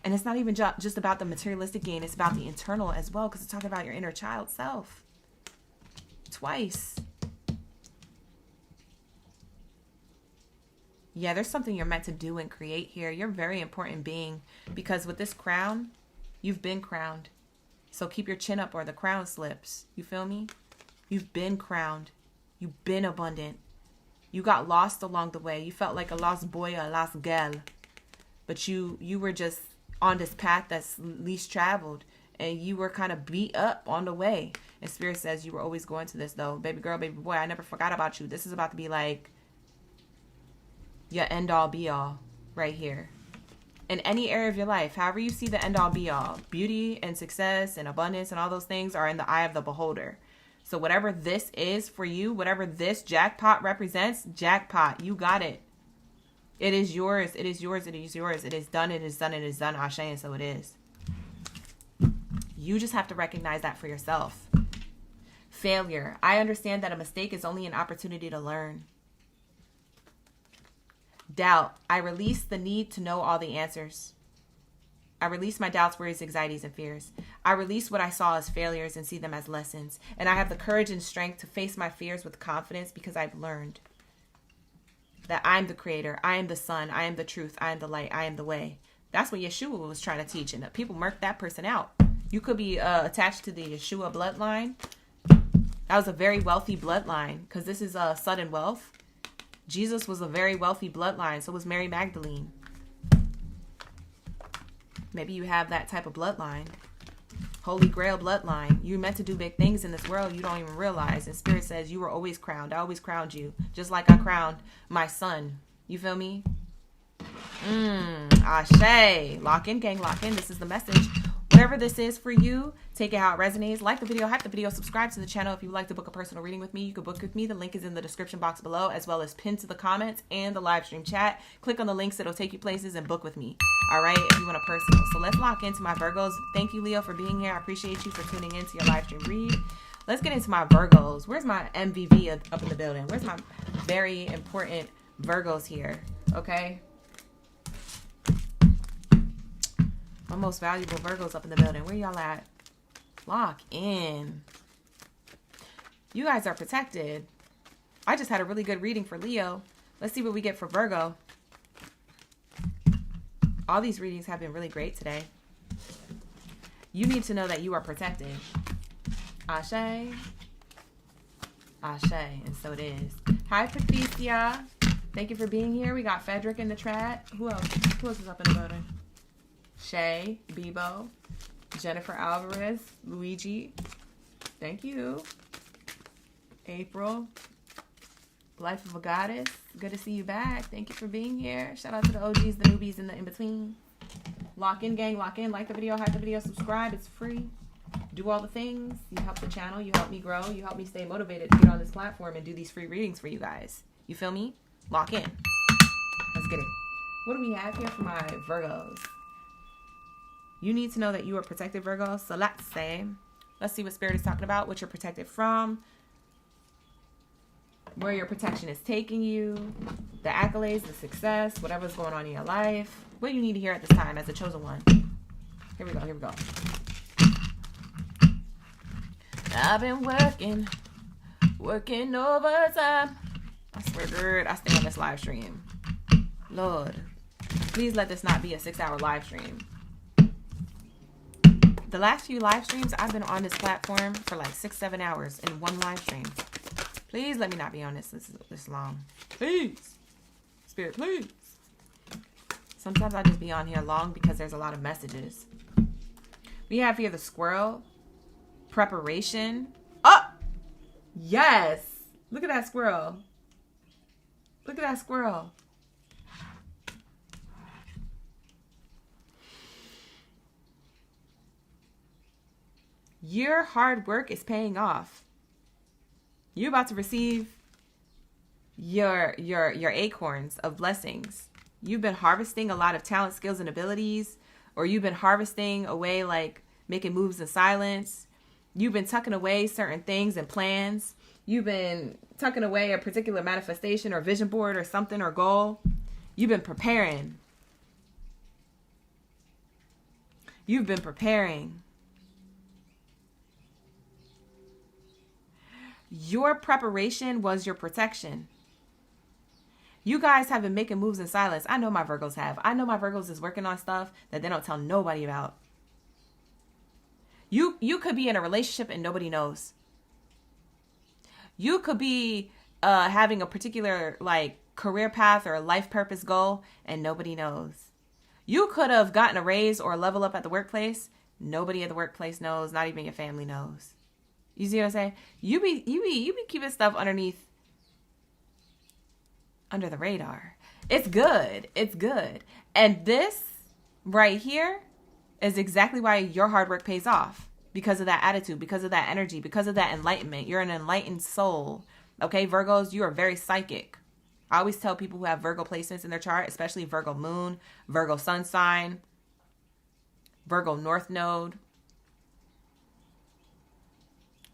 And it's not even just about the materialistic gain. It's about the internal as well, because it's talking about your inner child self. Twice. Yeah, there's something you're meant to do and create here. You're a very important being, because with this crown, you've been crowned. So keep your chin up or the crown slips. You feel me? You've been crowned. You've been abundant. You got lost along the way. You felt like a lost boy or a lost girl. But you were just on this path that's least traveled. And you were kind of beat up on the way. And Spirit says you were always going to this though. Baby girl, baby boy, I never forgot about you. This is about to be like your end all be all right here. In any area of your life, however you see the end all be all, beauty and success and abundance and all those things are in the eye of the beholder. So whatever this is for you, whatever this jackpot represents, jackpot, you got it. It is yours. It is yours. It is yours. It is done. It is done. It is done. Ashe, and so it is. You just have to recognize that for yourself. Failure. I understand that a mistake is only an opportunity to learn. Doubt. I release the need to know all the answers. I release my doubts, worries, anxieties, and fears. I release what I saw as failures and see them as lessons. And I have the courage and strength to face my fears with confidence, because I've learned that I'm the creator. I am the sun. I am the truth. I am the light. I am the way. That's what Yeshua was trying to teach. And people murked that person out. You could be attached to the Yeshua bloodline. That was a very wealthy bloodline, because this is sudden wealth. Jesus was a very wealthy bloodline. So was Mary Magdalene. Maybe you have that type of bloodline. Holy Grail bloodline. You're meant to do big things in this world you don't even realize. And Spirit says you were always crowned. I always crowned you. Just like I crowned my son. You feel me? Ashe. Lock in, gang. Lock in. This is the message. Whatever this is for you, take it how it resonates. Like the video, hype the video, subscribe to the channel. If you would like to book a personal reading with me, you can book with me. The link is in the description box below, as well as pinned to the comments and the live stream chat. Click on the links. It'll take you places and book with me. All right, if you want a personal. So let's lock into my Virgos. Thank you, Leo, for being here. I appreciate you for tuning into your live stream read. Let's get into my Virgos. Where's my MVV up in the building? Where's my very important Virgos here? Okay. My most valuable Virgos up in the building. Where y'all at? Lock in. You guys are protected. I just had a really good reading for Leo. Let's see what we get for Virgo. All these readings have been really great today. You need to know that you are protected. Ashe. Ashe. And so it is. Hi, Patricia. Thank you for being here. We got Frederick in the chat. Who else? Who else is up in the building? Shay, Bebo, Jennifer Alvarez, Luigi. Thank you. April. Life of a Goddess. Good to see you back. Thank you for being here. Shout out to the OGs, the newbies, and the in-between. Lock in, gang. Lock in. Like the video, hype the video, subscribe. It's free. Do all the things. You help the channel. You help me grow. You help me stay motivated to get on this platform and do these free readings for you guys. You feel me? Lock in. Let's get it. What do we have here for my Virgos? You need to know that you are protected, Virgos. So let's see what Spirit is talking about, what you're protected from, where your protection is taking you, the accolades, the success, whatever's going on in your life. What do you need to hear at this time as a chosen one? Here we go. Here we go. I've been working overtime. I swear, girl, I stay on this live stream. Lord, please let this not be a 6-hour live stream. The last few live streams, I've been on this platform for like 6-7 hours in one live stream. Please let me not be on this long. Please. Spirit, please. Sometimes I just be on here long because there's a lot of messages. We have here the squirrel. Preparation. Oh! Yes! Look at that squirrel. Look at that squirrel. Your hard work is paying off. You're about to receive your acorns of blessings. You've been harvesting a lot of talent, skills, and abilities, or you've been harvesting away, like making moves in silence. You've been tucking away certain things and plans. You've been tucking away a particular manifestation or vision board or something or goal. You've been preparing. You've been preparing. Your preparation was your protection. You guys have been making moves in silence. I know my Virgos have. I know my Virgos is working on stuff that they don't tell nobody about. You could be in a relationship and nobody knows. You could be having a particular like career path or a life purpose goal and nobody knows. You could have gotten a raise or a level up at the workplace. Nobody at the workplace knows. Not even your family knows. You see what I'm saying? You be keeping stuff under the radar. It's good. It's good. And this right here is exactly why your hard work pays off. Because of that attitude, because of that energy, because of that enlightenment. You're an enlightened soul. Okay, Virgos, you are very psychic. I always tell people who have Virgo placements in their chart, especially Virgo moon, Virgo sun sign, Virgo north node,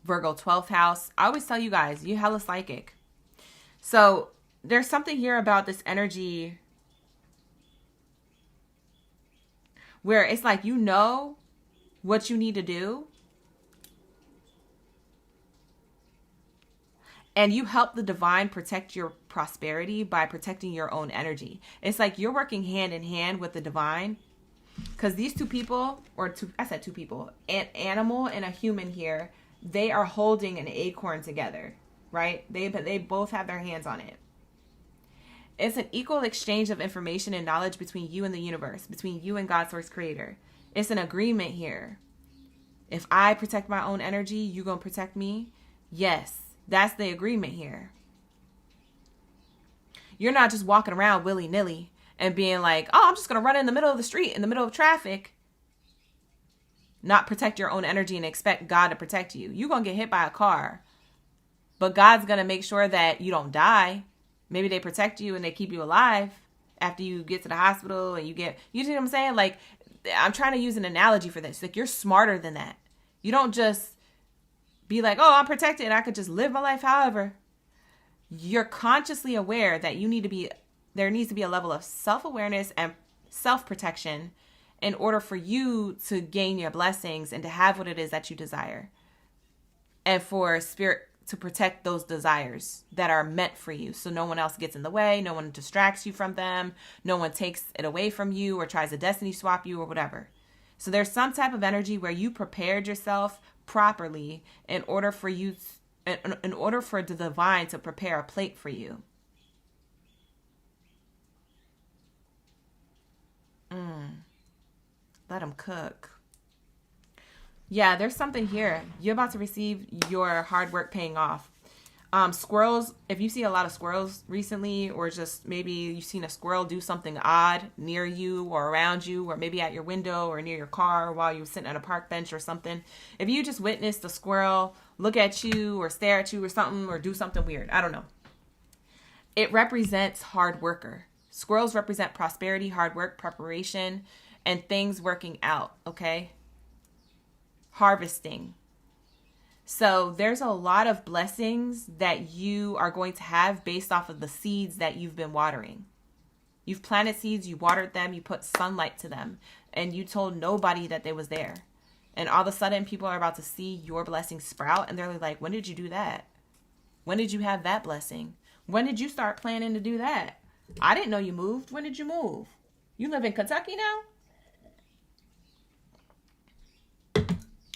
Virgo 12th house. I always tell you guys, you hella psychic. So there's something here about this energy where it's like, you know what you need to do, and you help the divine protect your prosperity by protecting your own energy. It's like you're working hand in hand with the divine, because these two people, I said two people, an animal and a human here, they are holding an acorn together, right? They both have their hands on it. It's an equal exchange of information and knowledge between you and the universe, between you and God, source creator. It's an agreement here. If I protect my own energy, you gonna protect me? Yes, that's the agreement here. You're not just walking around willy-nilly and being like, oh, I'm just gonna run in the middle of the street, in the middle of traffic. Not protect your own energy and expect God to protect you. You're gonna get hit by a car, but God's gonna make sure that you don't die. Maybe they protect you and they keep you alive after you get to the hospital and you see what I'm saying? Like, I'm trying to use an analogy for this. Like, you're smarter than that. You don't just be like, oh, I'm protected, I could just live my life however. You're consciously aware that there needs to be a level of self-awareness and self-protection in order for you to gain your blessings and to have what it is that you desire. And for spirit to protect those desires that are meant for you. So no one else gets in the way, no one distracts you from them, no one takes it away from you or tries to destiny swap you or whatever. So there's some type of energy where you prepared yourself properly in order for you, in order for the divine to prepare a plate for you. Let them cook. Yeah, there's something here. You're about to receive your hard work paying off. Squirrels, if you see a lot of squirrels recently, or just maybe you've seen a squirrel do something odd near you or around you, or maybe at your window or near your car while you're sitting at a park bench or something. If you just witnessed a squirrel look at you or stare at you or something, or do something weird, I don't know. It represents hard worker. Squirrels represent prosperity, hard work, preparation, and things working out, okay? Harvesting. So there's a lot of blessings that you are going to have based off of the seeds that you've been watering. You've planted seeds, you watered them, you put sunlight to them, and you told nobody that they was there. And all of a sudden, people are about to see your blessing sprout, and they're like, when did you do that? When did you have that blessing? When did you start planning to do that? I didn't know you moved. When did you move? You live in Kentucky now?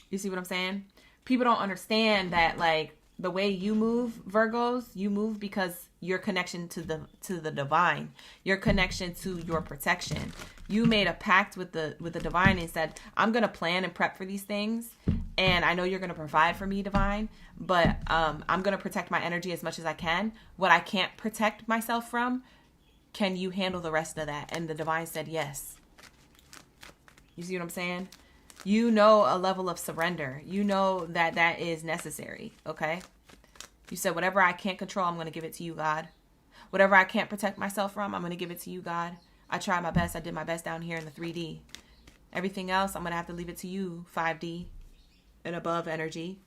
You see what I'm saying? People don't understand that, like, the way you move, Virgos, you move because your connection to the divine, your connection to your protection. You made a pact with the divine and said, I'm going to plan and prep for these things. And I know you're going to provide for me, divine, but I'm going to protect my energy as much as I can. What I can't protect myself from, can you handle the rest of that? And the divine said, yes. You see what I'm saying? You know a level of surrender. You know that that is necessary, okay? You said, whatever I can't control, I'm going to give it to you, God. Whatever I can't protect myself from, I'm going to give it to you, God. I tried my best. I did my best down here in the 3D. Everything else, I'm going to have to leave it to you, 5D and above energy.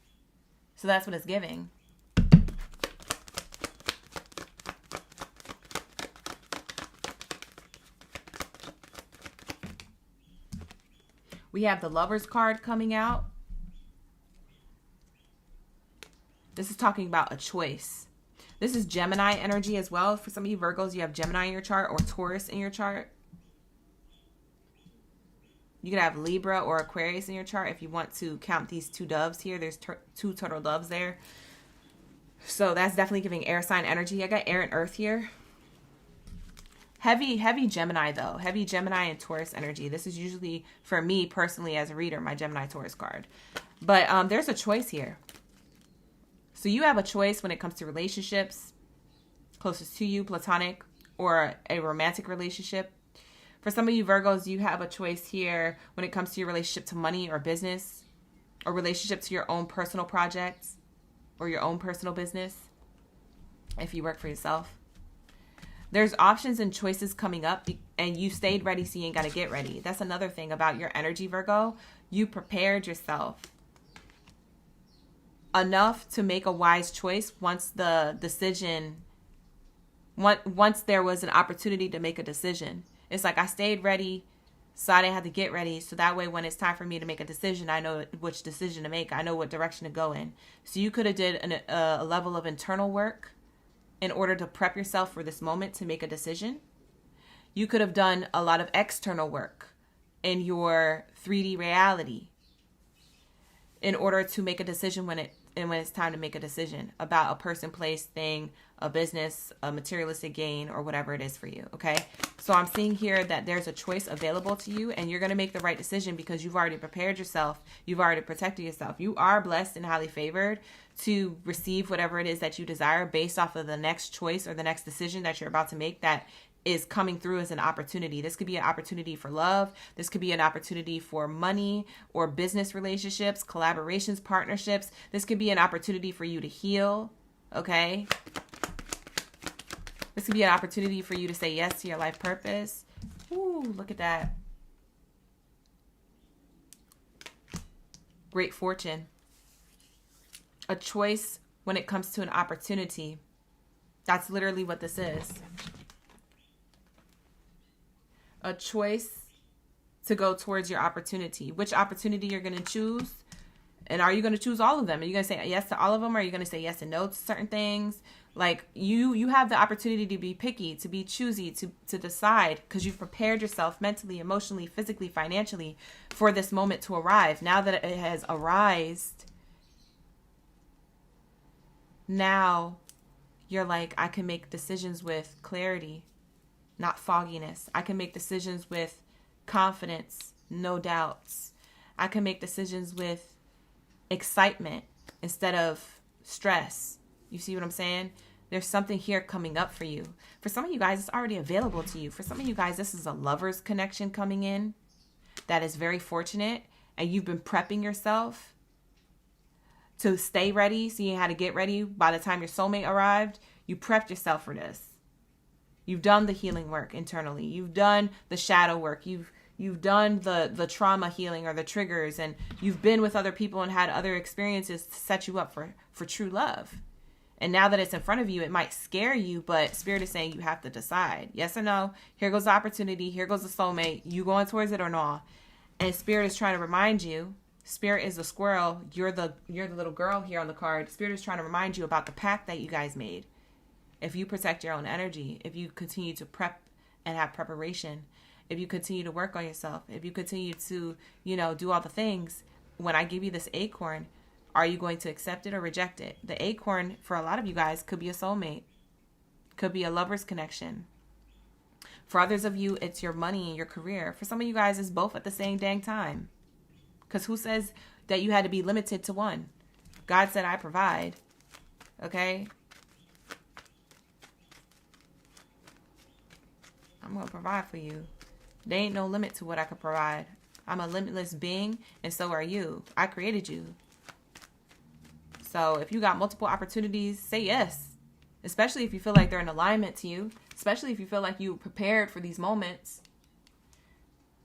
So that's what it's giving. We have the Lover's card coming out. This is talking about a choice. This is Gemini energy as well. For some of you Virgos, you have Gemini in your chart or Taurus in your chart. You could have Libra or Aquarius in your chart if you want to count these two doves here. There's two turtle doves there. So that's definitely giving air sign energy. I got air and earth here. Heavy Gemini though. Heavy Gemini and Taurus energy. This is usually, for me personally as a reader, my Gemini Taurus card. But there's a choice here. So you have a choice when it comes to relationships, closest to you, platonic, or a romantic relationship. For some of you Virgos, you have a choice here when it comes to your relationship to money or business, or relationship to your own personal projects or your own personal business, if you work for yourself. There's options and choices coming up, and you stayed ready, so you ain't got to get ready. That's another thing about your energy, Virgo. You prepared yourself enough to make a wise choice once the decision, once there was an opportunity to make a decision. It's like I stayed ready, so I didn't have to get ready. So that way, when it's time for me to make a decision, I know which decision to make. I know what direction to go in. So you could have did a level of internal work in order to prep yourself for this moment to make a decision. You could have done a lot of external work in your 3D reality in order to make a decision when it's time to make a decision about a person, place, thing, a business, a materialistic gain, or whatever it is for you, okay? So I'm seeing here that there's a choice available to you, and you're going to make the right decision because you've already prepared yourself. You've already protected yourself. You are blessed and highly favored to receive whatever it is that you desire based off of the next choice or the next decision that you're about to make that is coming through as an opportunity. This could be an opportunity for love. This could be an opportunity for money or business relationships, collaborations, partnerships. This could be an opportunity for you to heal, okay? This could be an opportunity for you to say yes to your life purpose. Ooh, look at that. Great fortune. A choice when it comes to an opportunity. That's literally what this is. A choice to go towards your opportunity. Which opportunity you're going to choose And are you going to choose all of them? Are you going to say yes to all of them? Or are you going to say yes and no to certain things? Like you have the opportunity to be picky, to be choosy, to decide, because you've prepared yourself mentally, emotionally, physically, financially for this moment to arrive. Now that it has arisen, now you're like, I can make decisions with clarity, not fogginess. I can make decisions with confidence, no doubts. I can make decisions with excitement instead of stress. You see what I'm saying? There's something here coming up for you. For some of you guys, it's already available to you. For some of you guys, this is a lover's connection coming in that is very fortunate, and you've been prepping yourself to stay ready, seeing how to get ready. By the time your soulmate arrived, you prepped yourself for this. You've done the healing work internally. You've done the shadow work. You've done the trauma healing or the triggers, and you've been with other people and had other experiences to set you up for true love. And now that it's in front of you, it might scare you, but Spirit is saying you have to decide. Yes or no? Here goes the opportunity. Here goes the soulmate. You going towards it or not? And Spirit is trying to remind you. Spirit is the squirrel. You're the little girl here on the card. Spirit is trying to remind you about the pact that you guys made. If you protect your own energy, if you continue to prep and have preparation, if you continue to work on yourself, if you continue to, do all the things, when I give you this acorn, are you going to accept it or reject it? The acorn, for a lot of you guys, could be a soulmate. Could be a lover's connection. For others of you, it's your money and your career. For some of you guys, it's both at the same dang time. Because who says that you had to be limited to one? God said, I provide. Okay? I'm going to provide for you. There ain't no limit to what I could provide. I'm a limitless being, and so are you. I created you. So if you got multiple opportunities, say yes. Especially if you feel like they're in alignment to you. Especially if you feel like you prepared for these moments.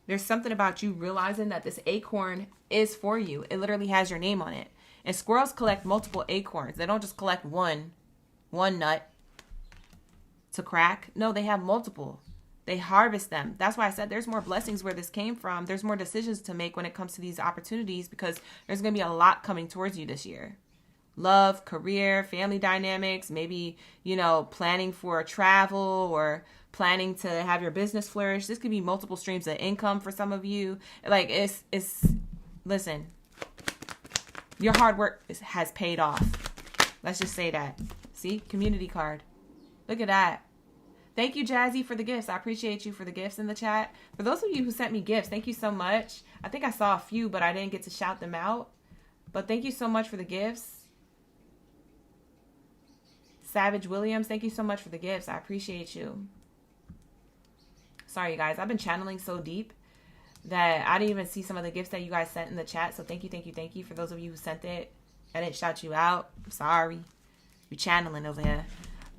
There's something about you realizing that this acorn is for you. It literally has your name on it. And squirrels collect multiple acorns. They don't just collect one nut to crack. No, they have multiple. They harvest them. That's why I said there's more blessings where this came from. There's more decisions to make when it comes to these opportunities, because there's going to be a lot coming towards you this year. Love, career, family dynamics, maybe, planning for travel or planning to have your business flourish. This could be multiple streams of income for some of you. Like listen, your hard work has paid off. Let's just say that. See, community card. Look at that. Thank you, Jazzy, for the gifts. I appreciate you for the gifts in the chat. For those of you who sent me gifts, thank you so much. I think I saw a few, but I didn't get to shout them out. But thank you so much for the gifts. Savage Williams, thank you so much for the gifts. I appreciate you. Sorry, you guys. I've been channeling so deep that I didn't even see some of the gifts that you guys sent in the chat. So thank you for those of you who sent it. I didn't shout you out. I'm sorry. You're channeling over here.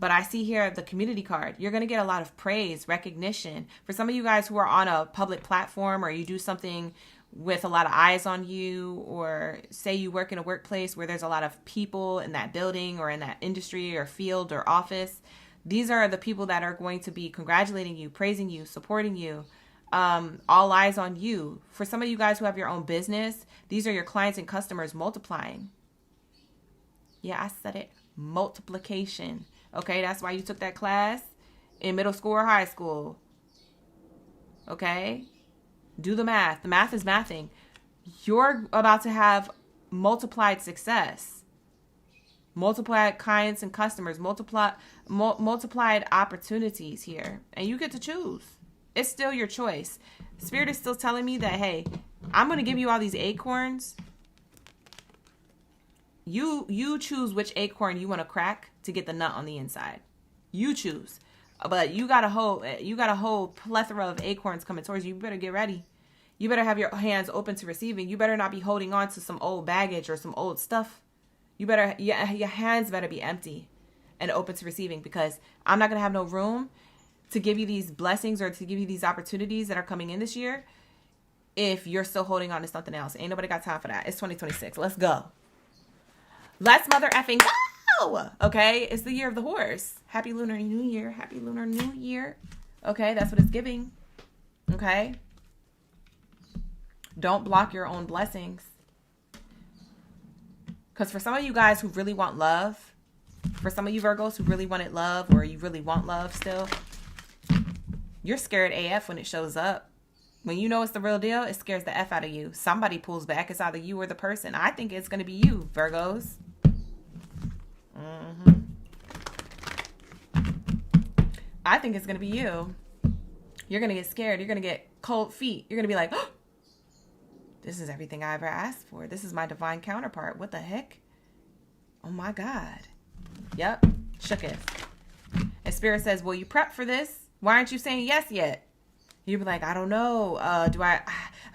But I see here the community card. You're going to get a lot of praise, recognition. For some of you guys who are on a public platform, or you do something with a lot of eyes on you, or say you work in a workplace where there's a lot of people in that building or in that industry or field or office, these are the people that are going to be congratulating you, praising you, supporting you. All eyes on you. For some of you guys who have your own business, these are your clients and customers multiplying. Yeah, I said it. Multiplication. Okay, that's why you took that class in middle school or high school. Okay? Do the math. The math is mathing. You're about to have multiplied success. Multiplied clients and customers. Multiplied opportunities here. And you get to choose. It's still your choice. Spirit is still telling me that, hey, I'm going to give you all these acorns. You choose which acorn you want to crack to get the nut on the inside. You choose. But you got a whole plethora of acorns coming towards you. You better get ready. You better have your hands open to receiving. You better not be holding on to some old baggage or some old stuff. Your hands better be empty and open to receiving, because I'm not going to have no room to give you these blessings or to give you these opportunities that are coming in this year if you're still holding on to something else. Ain't nobody got time for that. It's 2026. Let's go. Let's mother effing go. Okay, it's the year of the horse. Happy Lunar New Year. Happy Lunar New Year. Okay, that's what it's giving. Okay. Don't block your own blessings. Because for some of you guys who really want love, for some of you Virgos who really wanted love, or you really want love still, you're scared AF when it shows up. When you know it's the real deal, it scares the F out of you. Somebody pulls back. It's either you or the person. I think it's going to be you, Virgos. I think it's going to be you. You're going to get scared. You're going to get cold feet. You're going to be like, oh, this is everything I ever asked for. This is my divine counterpart. What the heck? Oh my God. Yep. Shooketh. And Spirit says, well, you prepped for this. Why aren't you saying yes yet? You'd be like, I don't know. I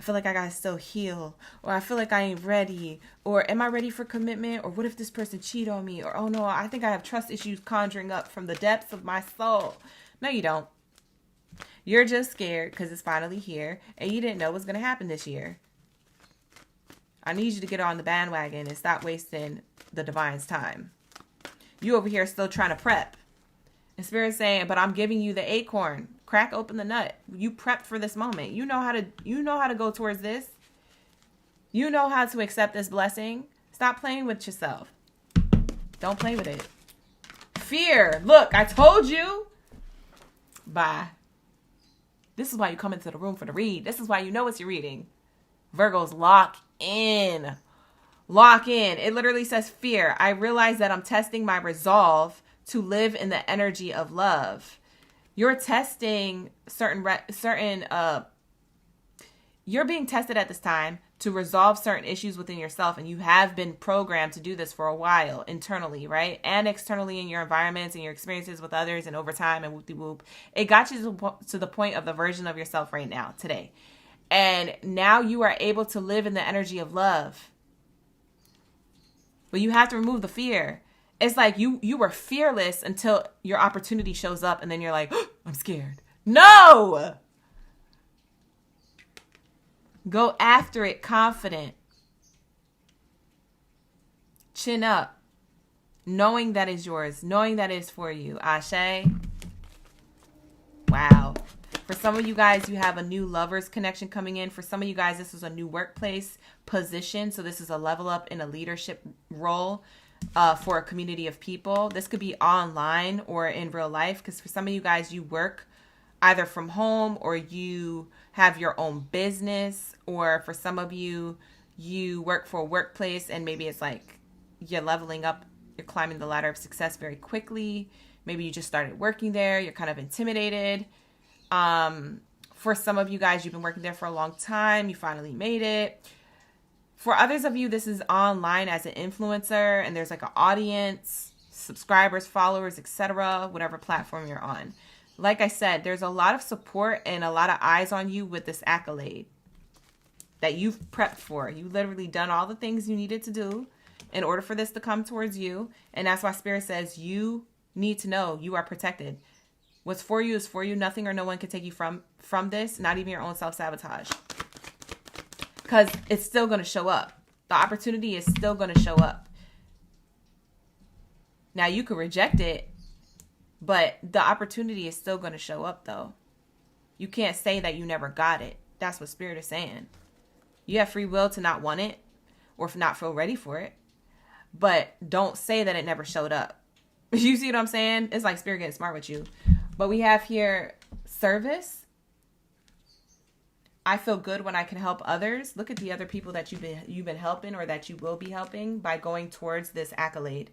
feel like I got to still heal. Or I feel like I ain't ready. Or am I ready for commitment? Or what if this person cheat on me? Or, oh no, I think I have trust issues conjuring up from the depths of my soul. No, you don't. You're just scared because it's finally here. And you didn't know what's going to happen this year. I need you to get on the bandwagon and stop wasting the divine's time. You over here still trying to prep. And Spirit's saying, but I'm giving you the acorn. Crack open the nut. You prepped for this moment. You know how to go towards this. You know how to accept this blessing. Stop playing with yourself. Don't play with it. Fear. Look, I told you. Bye. This is why you come into the room for the read. This is why you know it's your reading. Virgos, lock in. Lock in. It literally says fear. I realize that I'm testing my resolve to live in the energy of love. You're testing you're being tested at this time to resolve certain issues within yourself. And you have been programmed to do this for a while internally, right? And externally in your environments and your experiences with others and over time and whoop-de-whoop. It got you to the point of the version of yourself right now, today. And now you are able to live in the energy of love. But you have to remove the fear. It's like you were fearless until your opportunity shows up and then you're like, oh, I'm scared. No! Go after it confident. Chin up. Knowing that is yours. Knowing that is for you. Ashe. Wow. For some of you guys, you have a new lover's connection coming in. For some of you guys, this is a new workplace position. So this is a level up in a leadership role for a community of people. This could be online or in real life. Because for some of you guys, you work either from home or you have your own business. Or for some of you, you work for a workplace and maybe it's like you're leveling up. You're climbing the ladder of success very quickly. Maybe you just started working there. You're kind of intimidated. For some of you guys, you've been working there for a long time. You finally made it. For others of you, this is online as an influencer and there's like an audience, subscribers, followers, etc., whatever platform you're on. Like I said, there's a lot of support and a lot of eyes on you with this accolade that you've prepped for. You literally done all the things you needed to do in order for this to come towards you. And that's why Spirit says you need to know you are protected. What's for you is for you. Nothing or no one can take you from this, not even your own self-sabotage. Because it's still going to show up. The opportunity is still going to show up. Now, you could reject it, but the opportunity is still going to show up, though. You can't say that you never got it. That's what Spirit is saying. You have free will to not want it or not feel ready for it. But don't say that it never showed up. You see what I'm saying? It's like Spirit getting smart with you. But we have here service. I feel good when I can help others. Look at the other people that you've been helping or that you will be helping by going towards this accolade.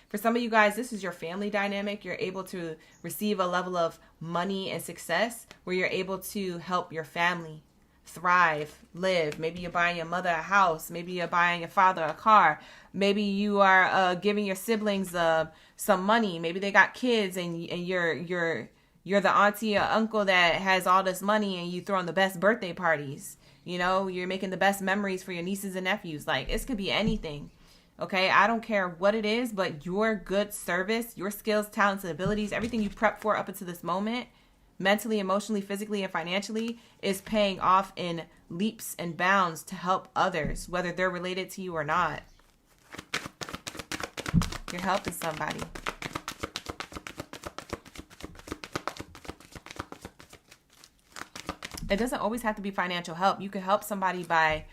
For some of you guys, this is your family dynamic. You're able to receive a level of money and success where you're able to help your family thrive, live. Maybe you're buying your mother a house. Maybe you're buying your father a car. Maybe you are giving your siblings some money. Maybe they got kids and you're the auntie or uncle that has all this money and you throwing the best birthday parties. You know, you're making the best memories for your nieces and nephews. Like, this could be anything. Okay, I don't care what it is, but your good service, your skills, talents, and abilities, everything you prep for up until this moment, mentally, emotionally, physically, and financially, is paying off in leaps and bounds to help others, whether they're related to you or not. You're helping somebody. It doesn't always have to be financial help. You can help somebody by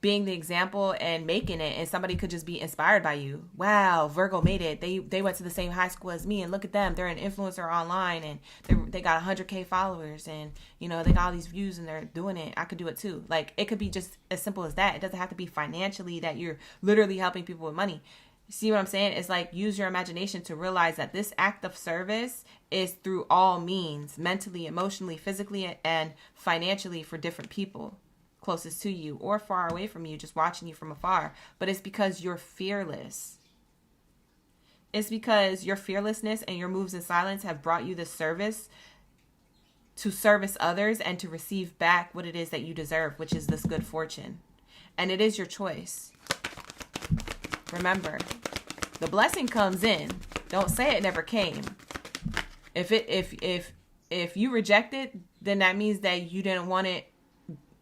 being the example and making it, and somebody could just be inspired by you. Wow, Virgo made it. They went to the same high school as me, and look at them. They're an influencer online, and they got 100K followers, and you know, they got all these views, and they're doing it. I could do it too. Like, it could be just as simple as that. It doesn't have to be financially that you're literally helping people with money. See what I'm saying? It's like, use your imagination to realize that this act of service is through all means, mentally, emotionally, physically, and financially, for different people closest to you or far away from you, just watching you from afar. But it's because you're fearless. It's because your fearlessness and your moves in silence have brought you this service to service others and to receive back what it is that you deserve, which is this good fortune. And it is your choice. Remember, the blessing comes in. Don't say it never came. If you reject it, then that means that you didn't want it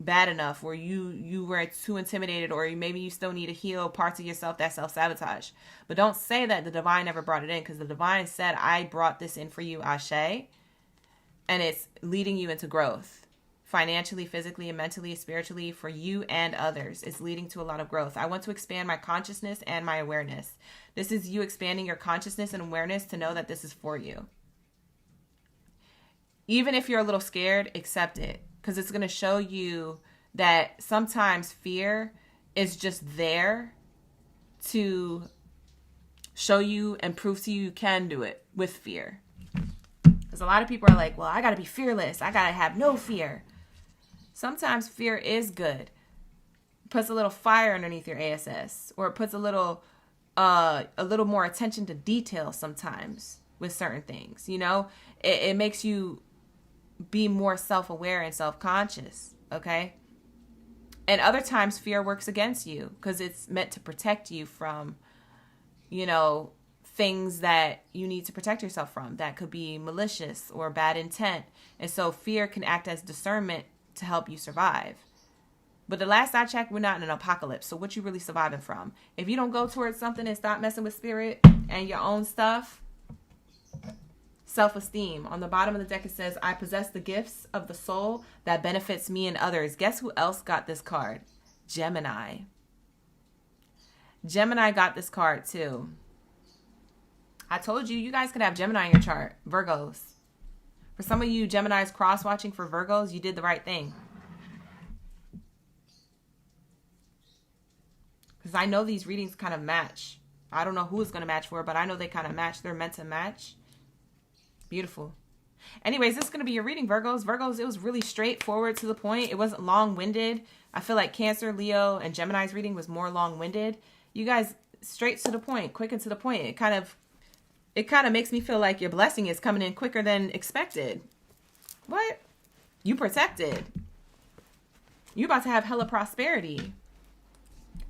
bad enough, or you were too intimidated, or maybe you still need to heal parts of yourself that self-sabotage. But don't say that the divine never brought it in, because the divine said, I brought this in for you, Ashe, and it's leading you into growth. Financially, physically, and mentally, spiritually, for you and others. It's leading to a lot of growth. I want to expand my consciousness and my awareness. This is you expanding your consciousness and awareness to know that this is for you. Even if you're a little scared, accept it. Because it's going to show you that sometimes fear is just there to show you and prove to you can do it with fear. Because a lot of people are like, well, I got to be fearless. I got to have no fear. Sometimes fear is good. It puts a little fire underneath your ASS, or it puts a little more attention to detail sometimes with certain things. You know, it makes you be more self-aware and self-conscious, okay? And other times fear works against you because it's meant to protect you from, you know, things that you need to protect yourself from. That could be malicious or bad intent. And so fear can act as discernment to help you survive. But the last I checked, we're not in an apocalypse. So what you really surviving from? If you don't go towards something and stop messing with spirit and your own stuff, self-esteem. On the bottom of the deck, it says, I possess the gifts of the soul that benefits me and others. Guess who else got this card? Gemini. Gemini got this card too. I told you, you guys could have Gemini in your chart. Virgos. For some of you Geminis cross-watching for Virgos, you did the right thing. Because I know these readings kind of match. I don't know who it's going to match for, but I know they kind of match. They're meant to match. Beautiful. Anyways, this is going to be your reading, Virgos. Virgos, it was really straightforward, to the point. It wasn't long-winded. I feel like Cancer, Leo, and Gemini's reading was more long-winded. You guys, straight to the point, quick and to the point. It kind of makes me feel like your blessing is coming in quicker than expected. What? You protected. You about to have hella prosperity.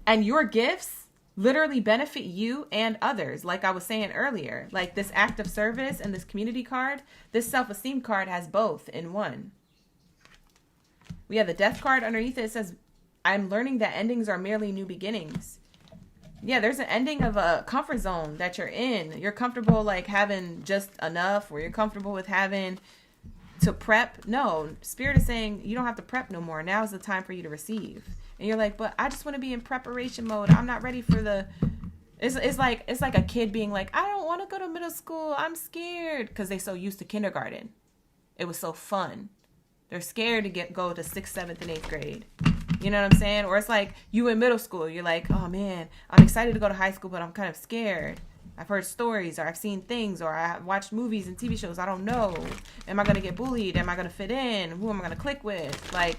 And your gifts literally benefit you and others. Like I was saying earlier, like this act of service and this community card, this self-esteem card has both in one. We have the death card underneath it. It says, I'm learning that endings are merely new beginnings. Yeah, there's an ending of a comfort zone that you're in. You're comfortable like having just enough, or you're comfortable with having to prep. No, Spirit is saying you don't have to prep no more. Now is the time for you to receive. And you're like, but I just want to be in preparation mode. I'm not ready for the... It's like a kid being like, I don't want to go to middle school. I'm scared. Because they're so used to kindergarten. It was so fun. They're scared to go to 6th, 7th, and 8th grade. You know what I'm saying? Or it's like you in middle school. You're like, oh man, I'm excited to go to high school, but I'm kind of scared. I've heard stories, or I've seen things, or I've watched movies and TV shows. I don't know. Am I going to get bullied? Am I going to fit in? Who am I going to click with? Like...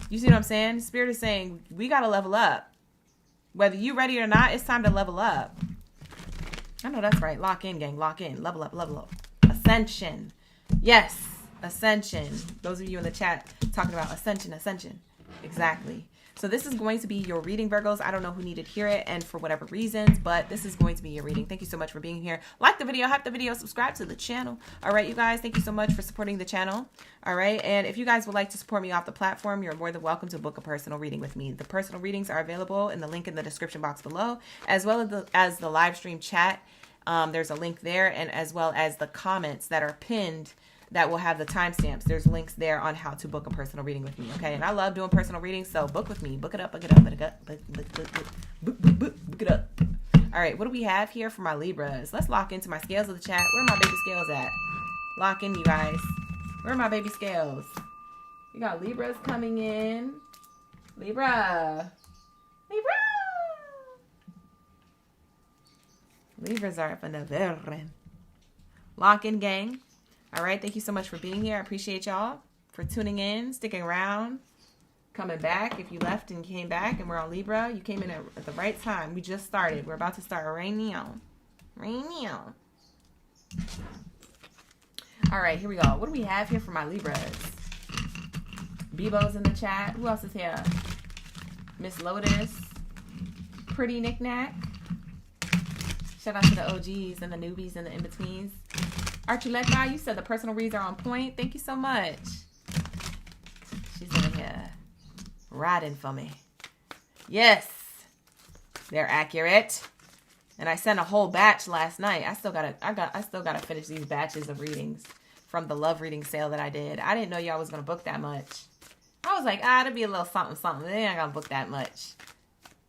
You see what I'm saying? Spirit is saying, we got to level up. Whether you ready or not, it's time to level up. I know that's right. Lock in, gang. Lock in. Level up, level up. Ascension. Yes. Ascension. Those of you in the chat talking about ascension, ascension. Exactly. So this is going to be your reading, Virgos. I don't know who needed to hear it and for whatever reasons, but this is going to be your reading. Thank you so much for being here. Like the video, hype the video, subscribe to the channel. All right, you guys, thank you so much for supporting the channel. All right, and if you guys would like to support me off the platform, you're more than welcome to book a personal reading with me. The personal readings are available in the link in the description box below, as well as the live stream chat. There's a link there, and as well as the comments that are pinned that will have the timestamps. There's links there on how to book a personal reading with me, okay? And I love doing personal readings, so book with me. Book it up, book it up, book it up, book it up. All right, what do we have here for my Libras? Let's lock into my scales of the chat. Where are my baby scales at? Lock in, you guys. Where are my baby scales? We got Libras coming in. Libra. Libras are up in the building. Lock in, gang. All right, thank you so much for being here. I appreciate y'all for tuning in, sticking around, coming back. If you left and came back and we're on Libra, you came in at the right time. We just started. We're about to start right now. All right, here we go. What do we have here for my Libras? Bebo's in the chat. Who else is here? Miss Lotus. Pretty Knickknack. Shout out to the OGs and the newbies and the in-betweens. Archuleta, you said the personal reads are on point. Thank you so much. She's in here riding for me. Yes, they're accurate. And I sent a whole batch last night. I still gotta finish these batches of readings from the love reading sale that I did. I didn't know y'all was gonna book that much. I was like, it'll be a little something. They ain't gonna book that much.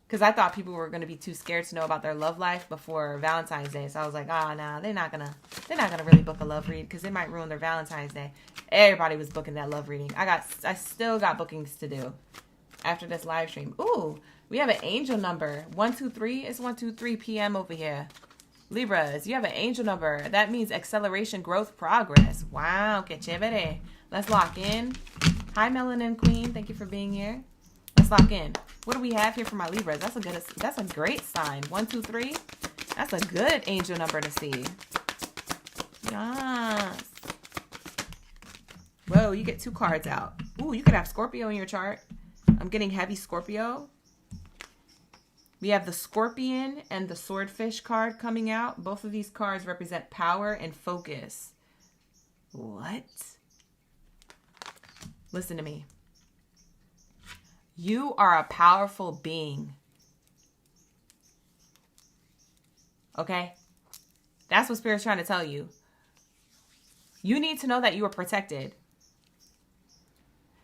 Because I thought people were going to be too scared to know about their love life before Valentine's Day. So I was like, nah, they're not gonna really book a love read because it might ruin their Valentine's Day. Everybody was booking that love reading. I still got bookings to do after this live stream. Ooh, we have an angel number. 123. It's 1:23 p.m. over here. Libras, you have an angel number. That means acceleration, growth, progress. Wow, que chévere. Let's lock in. Hi, Melanin Queen. Thank you for being here. Let's lock in. What do we have here for my Libras? That's a great sign. 123. That's a good angel number to see. Yes. Whoa, you get 2 cards out. Ooh, you could have Scorpio in your chart. I'm getting heavy Scorpio. We have the Scorpion and the Swordfish card coming out. Both of these cards represent power and focus. What? Listen to me. You are a powerful being. Okay? That's what Spirit's trying to tell you. You need to know that you are protected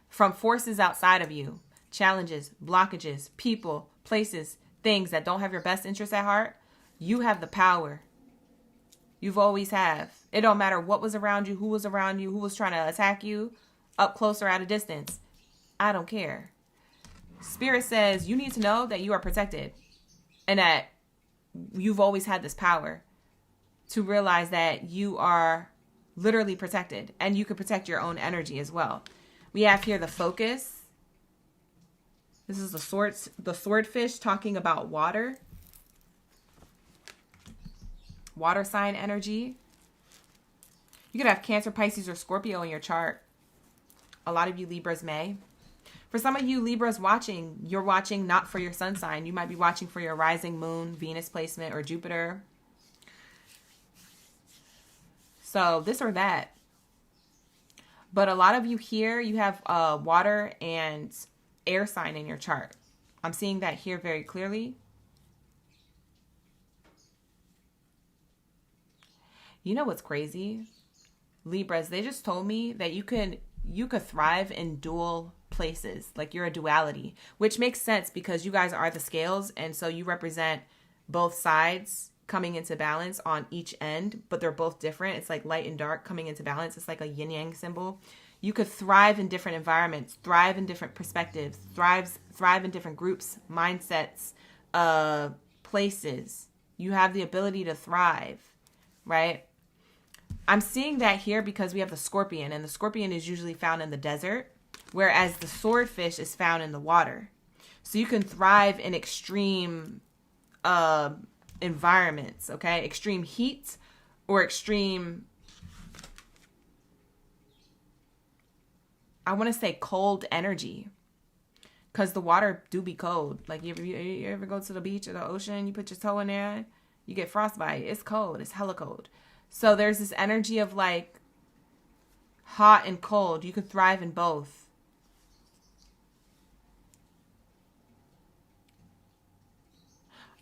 from forces outside of you. Challenges, blockages, people, places, things that don't have your best interests at heart. You have the power. You've always have. It don't matter what was around you, who was around you, who was trying to attack you, up close or at a distance. I don't care. Spirit says you need to know that you are protected and that you've always had this power to realize that you are literally protected and you can protect your own energy as well. We have here the focus. This is the swordfish talking about water. Water sign energy. You could have Cancer, Pisces, or Scorpio in your chart. A lot of you Libras may. For some of you Libras watching, you're watching not for your sun sign. You might be watching for your rising moon, Venus placement, or Jupiter. So this or that. But a lot of you here, you have water and air sign in your chart. I'm seeing that here very clearly. You know what's crazy? Libras, they just told me that you could thrive in dual places, like you're a duality, which makes sense because you guys are the scales, and so you represent both sides coming into balance on each end, but they're both different. It's like light and dark coming into balance. It's like a yin yang symbol. You could thrive in different environments, thrive in different perspectives, thrive in different groups, mindsets, places. You have the ability to thrive, right? I'm seeing that here because we have the scorpion, and the scorpion is usually found in the desert, whereas the swordfish is found in the water. So you can thrive in extreme environments, okay? Extreme heat or extreme, I want to say cold energy, because the water do be cold. Like you ever go to the beach or the ocean, you put your toe in there, you get frostbite. It's cold. It's hella cold. So there's this energy of like hot and cold. You could thrive in both.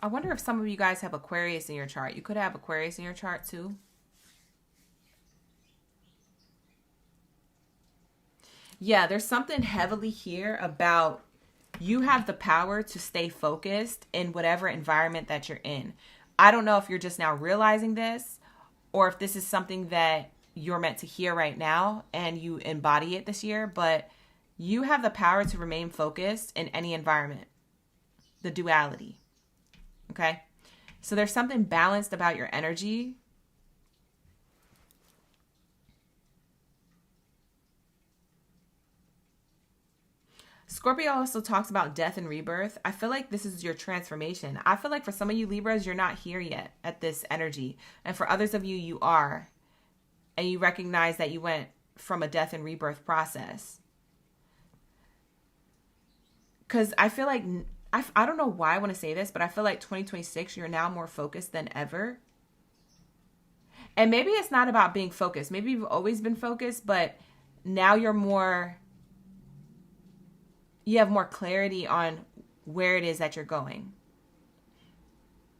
I wonder if some of you guys have Aquarius in your chart. You could have Aquarius in your chart too. Yeah, there's something heavily here about you have the power to stay focused in whatever environment that you're in. I don't know if you're just now realizing this or if this is something that you're meant to hear right now and you embody it this year, but you have the power to remain focused in any environment. The duality. Okay? So there's something balanced about your energy. Scorpio also talks about death and rebirth. I feel like this is your transformation. I feel like for some of you Libras, you're not here yet at this energy. And for others of you, you are. And you recognize that you went from a death and rebirth process. Because I feel like, I don't know why I want to say this, but I feel like 2026, you're now more focused than ever. And maybe it's not about being focused. Maybe you've always been focused, but now you're more... you have more clarity on where it is that you're going.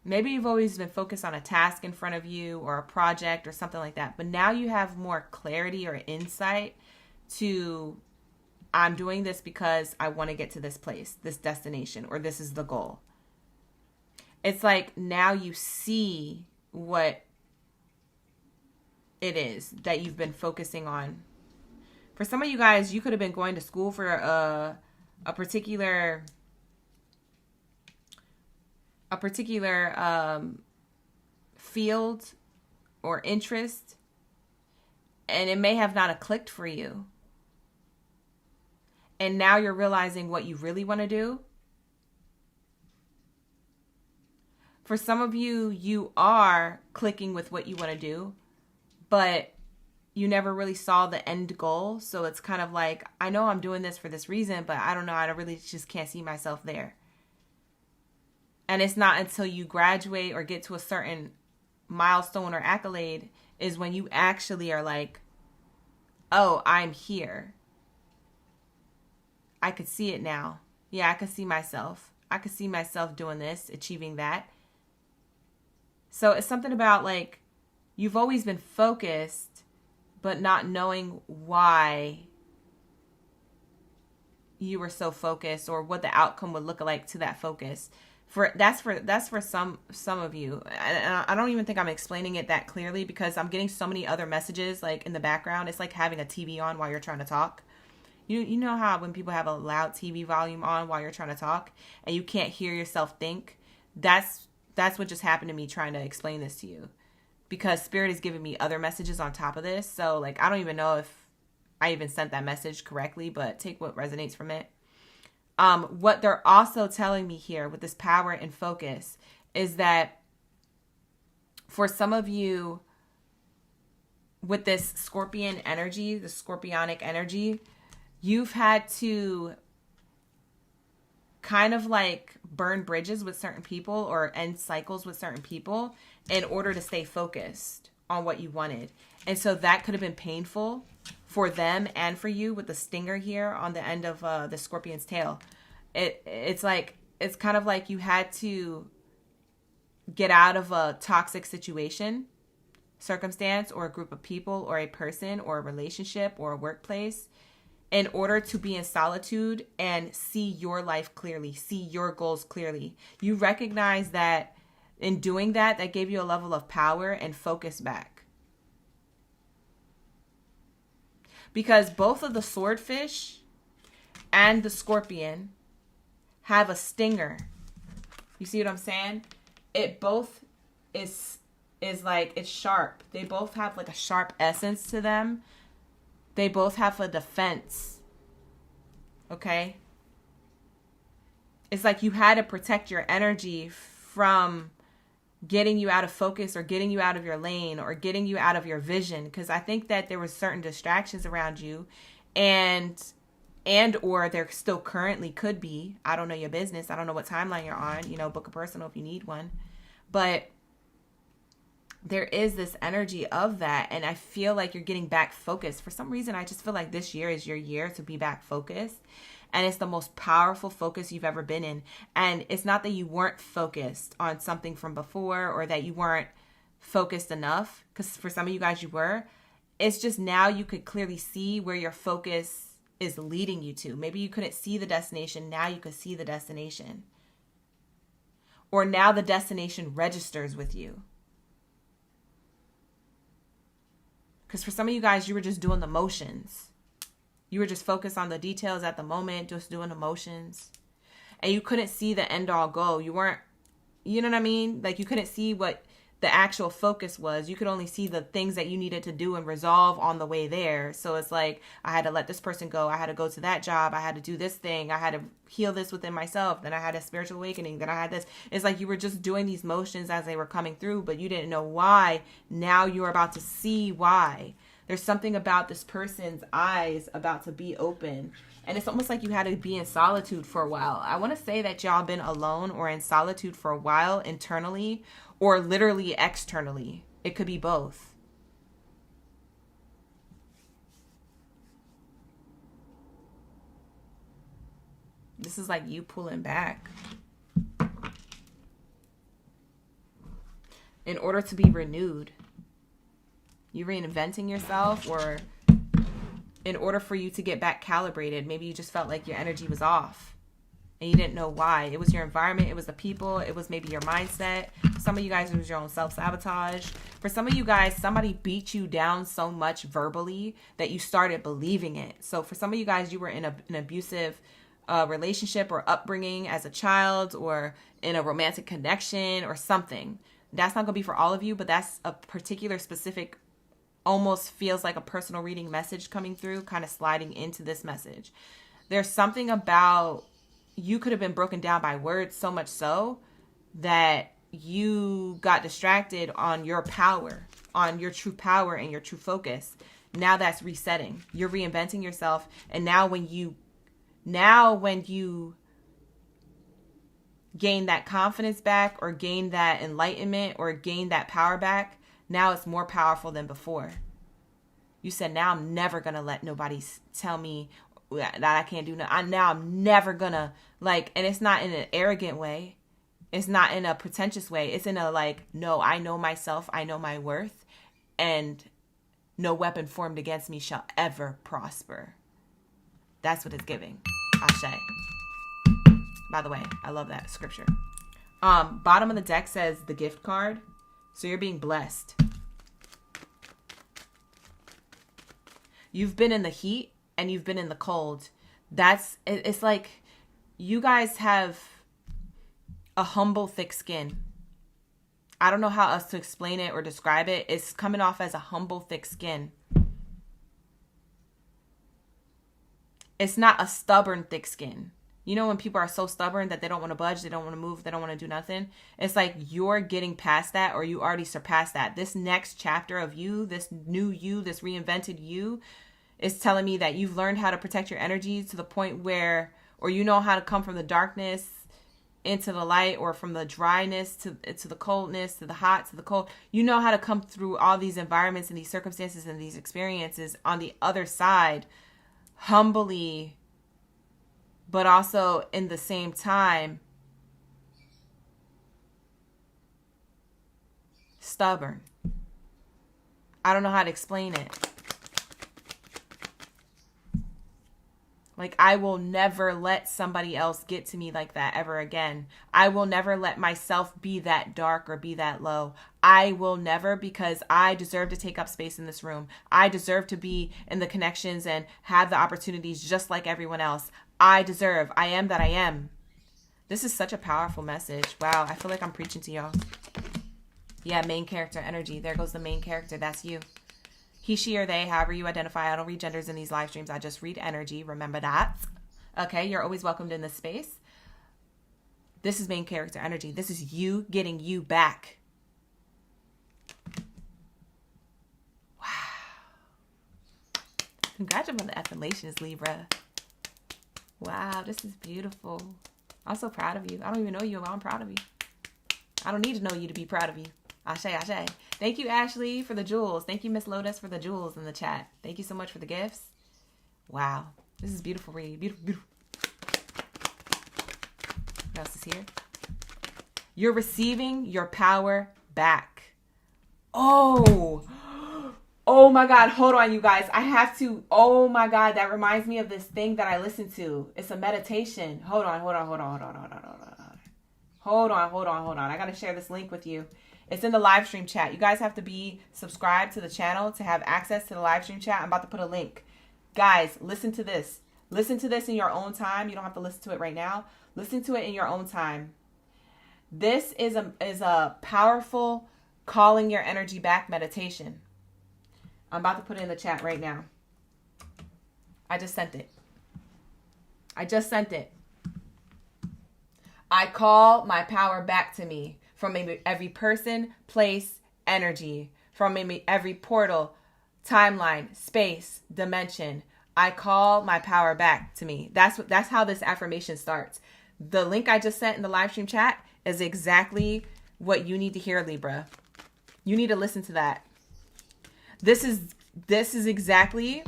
Maybe you've always been focused on a task in front of you or a project or something like that. But now you have more clarity or insight to, I'm doing this because I want to get to this place, this destination, or this is the goal. It's like now you see what it is that you've been focusing on. For some of you guys, you could have been going to school for a particular field or interest, and it may have not clicked for you. And now you're realizing what you really want to do. For some of you, you are clicking with what you want to do, but you never really saw the end goal. So it's kind of like, I know I'm doing this for this reason, but I don't know. I really just can't see myself there. And it's not until you graduate or get to a certain milestone or accolade is when you actually are like, oh, I'm here. I could see it now. Yeah, I could see myself. I could see myself doing this, achieving that. So it's something about like, you've always been focused, but not knowing why you were so focused or what the outcome would look like to that focus. That's for some of you. And I don't even think I'm explaining it that clearly because I'm getting so many other messages like in the background. It's like having a TV on while you're trying to talk. You know how when people have a loud TV volume on while you're trying to talk and you can't hear yourself think? That's what just happened to me trying to explain this to you. Because Spirit is giving me other messages on top of this. So, like, I don't even know if I even sent that message correctly, but take what resonates from it. What they're also telling me here with this power and focus is that for some of you with this Scorpion energy, the Scorpionic energy, you've had to kind of like burn bridges with certain people or end cycles with certain people in order to stay focused on what you wanted. And so that could have been painful for them and for you with the stinger here on the end of the scorpion's tail. It's kind of like you had to get out of a toxic situation, circumstance, or a group of people, or a person, or a relationship, or a workplace in order to be in solitude and see your life clearly, see your goals clearly. You recognize that in doing that, that gave you a level of power and focus back. Because both of the swordfish and the scorpion have a stinger. You see what I'm saying? It both is like, it's sharp. They both have like a sharp essence to them. They both have a defense. Okay? It's like you had to protect your energy from getting you out of focus or getting you out of your lane or getting you out of your vision. Because I think that there were certain distractions around you and or there still currently could be. I don't know your business. I don't know what timeline you're on. Book a personal if you need one. But there is this energy of that. And I feel like you're getting back focused. For some reason, I just feel like this year is your year to be back focused. And it's the most powerful focus you've ever been in. And it's not that you weren't focused on something from before or that you weren't focused enough. Because for some of you guys, you were. It's just now you could clearly see where your focus is leading you to. Maybe you couldn't see the destination. Now you can see the destination. Or now the destination registers with you. Because for some of you guys, you were just doing the motions. You were just focused on the details at the moment, just doing the motions. And you couldn't see the end all goal. You weren't, you know what I mean? Like you couldn't see what the actual focus was. You could only see the things that you needed to do and resolve on the way there. So it's like, I had to let this person go. I had to go to that job. I had to do this thing. I had to heal this within myself. Then I had a spiritual awakening. Then I had this. It's like you were just doing these motions as they were coming through, but you didn't know why. Now you're about to see why. There's something about this person's eyes about to be open. And it's almost like you had to be in solitude for a while. I want to say that y'all been alone or in solitude for a while internally, or literally externally. It could be both. This is like you pulling back in order to be renewed. You reinventing yourself, or in order for you to get back calibrated. Maybe you just felt like your energy was off and you didn't know why. It was your environment. It was the people. It was maybe your mindset. For some of you guys, it was your own self-sabotage. For some of you guys, somebody beat you down so much verbally that you started believing it. So for some of you guys, you were in an abusive relationship or upbringing as a child, or in a romantic connection or something. That's not going to be for all of you, but that's a particular specific, almost feels like a personal reading message coming through, kind of sliding into this message. There's something about, you could have been broken down by words so much so that you got distracted on your power, on your true power and your true focus. Now that's resetting. You're reinventing yourself. And now when you gain that confidence back, or gain that enlightenment, or gain that power back, now it's more powerful than before. You said, now I'm never going to let nobody tell me that I can't do nothing. Now I'm never going to, like, and it's not in an arrogant way. It's not in a pretentious way. It's in a like, no, I know myself. I know my worth. And no weapon formed against me shall ever prosper. That's what it's giving. Ashe. By the way, I love that scripture. Bottom of the deck says the gift card. So you're being blessed. You've been in the heat and you've been in the cold. It's like you guys have a humble, thick skin. I don't know how else to explain it or describe it. It's coming off as a humble, thick skin. It's not a stubborn, thick skin. You know when people are so stubborn that they don't want to budge, they don't want to move, they don't want to do nothing? It's like you're getting past that, or you already surpassed that. This next chapter of you, this new you, this reinvented you, is telling me that you've learned how to protect your energy to the point where, or you know how to come from the darkness into the light, or from the dryness to the coldness, to the hot, to the cold. You know how to come through all these environments and these circumstances and these experiences on the other side, humbly, but also in the same time, stubborn. I don't know how to explain it. Like, I will never let somebody else get to me like that ever again. I will never let myself be that dark or be that low. I will never, because I deserve to take up space in this room. I deserve to be in the connections and have the opportunities just like everyone else. I am that I am. This is such a powerful message. Wow, I feel like I'm preaching to y'all. Yeah, main character energy. There goes the main character. That's you. He, she, or they, however you identify. I don't read genders in these live streams. I just read energy. Remember that. Okay, you're always welcomed in this space. This is main character energy. This is you getting you back. Wow. Congratulations on the affirmations, Libra. Wow, this is beautiful. I'm so proud of you. I don't even know you, but I'm proud of you. I don't need to know you to be proud of you. Ashe, ashe. Thank you, Ashley, for the jewels. Thank you, Miss Lotus, for the jewels in the chat. Thank you so much for the gifts. Wow. This is beautiful, Reed. Beautiful, beautiful. What else is here? You're receiving your power back. Oh, Oh my God, hold on, you guys. I have to. Oh my God, that reminds me of this thing that I listened to. It's a meditation. Hold on. I got to share this link with you. It's in the live stream chat. You guys have to be subscribed to the channel to have access to the live stream chat. I'm about to put a link. Guys, listen to this. Listen to this in your own time. You don't have to listen to it right now. Listen to it in your own time. This is a powerful calling your energy back meditation. I'm about to put it in the chat right now. I just sent it. I call my power back to me from every person, place, energy, from every portal, timeline, space, dimension. I call my power back to me. That's how this affirmation starts. The link I just sent in the live stream chat is exactly what you need to hear, Libra. You need to listen to that. This is exactly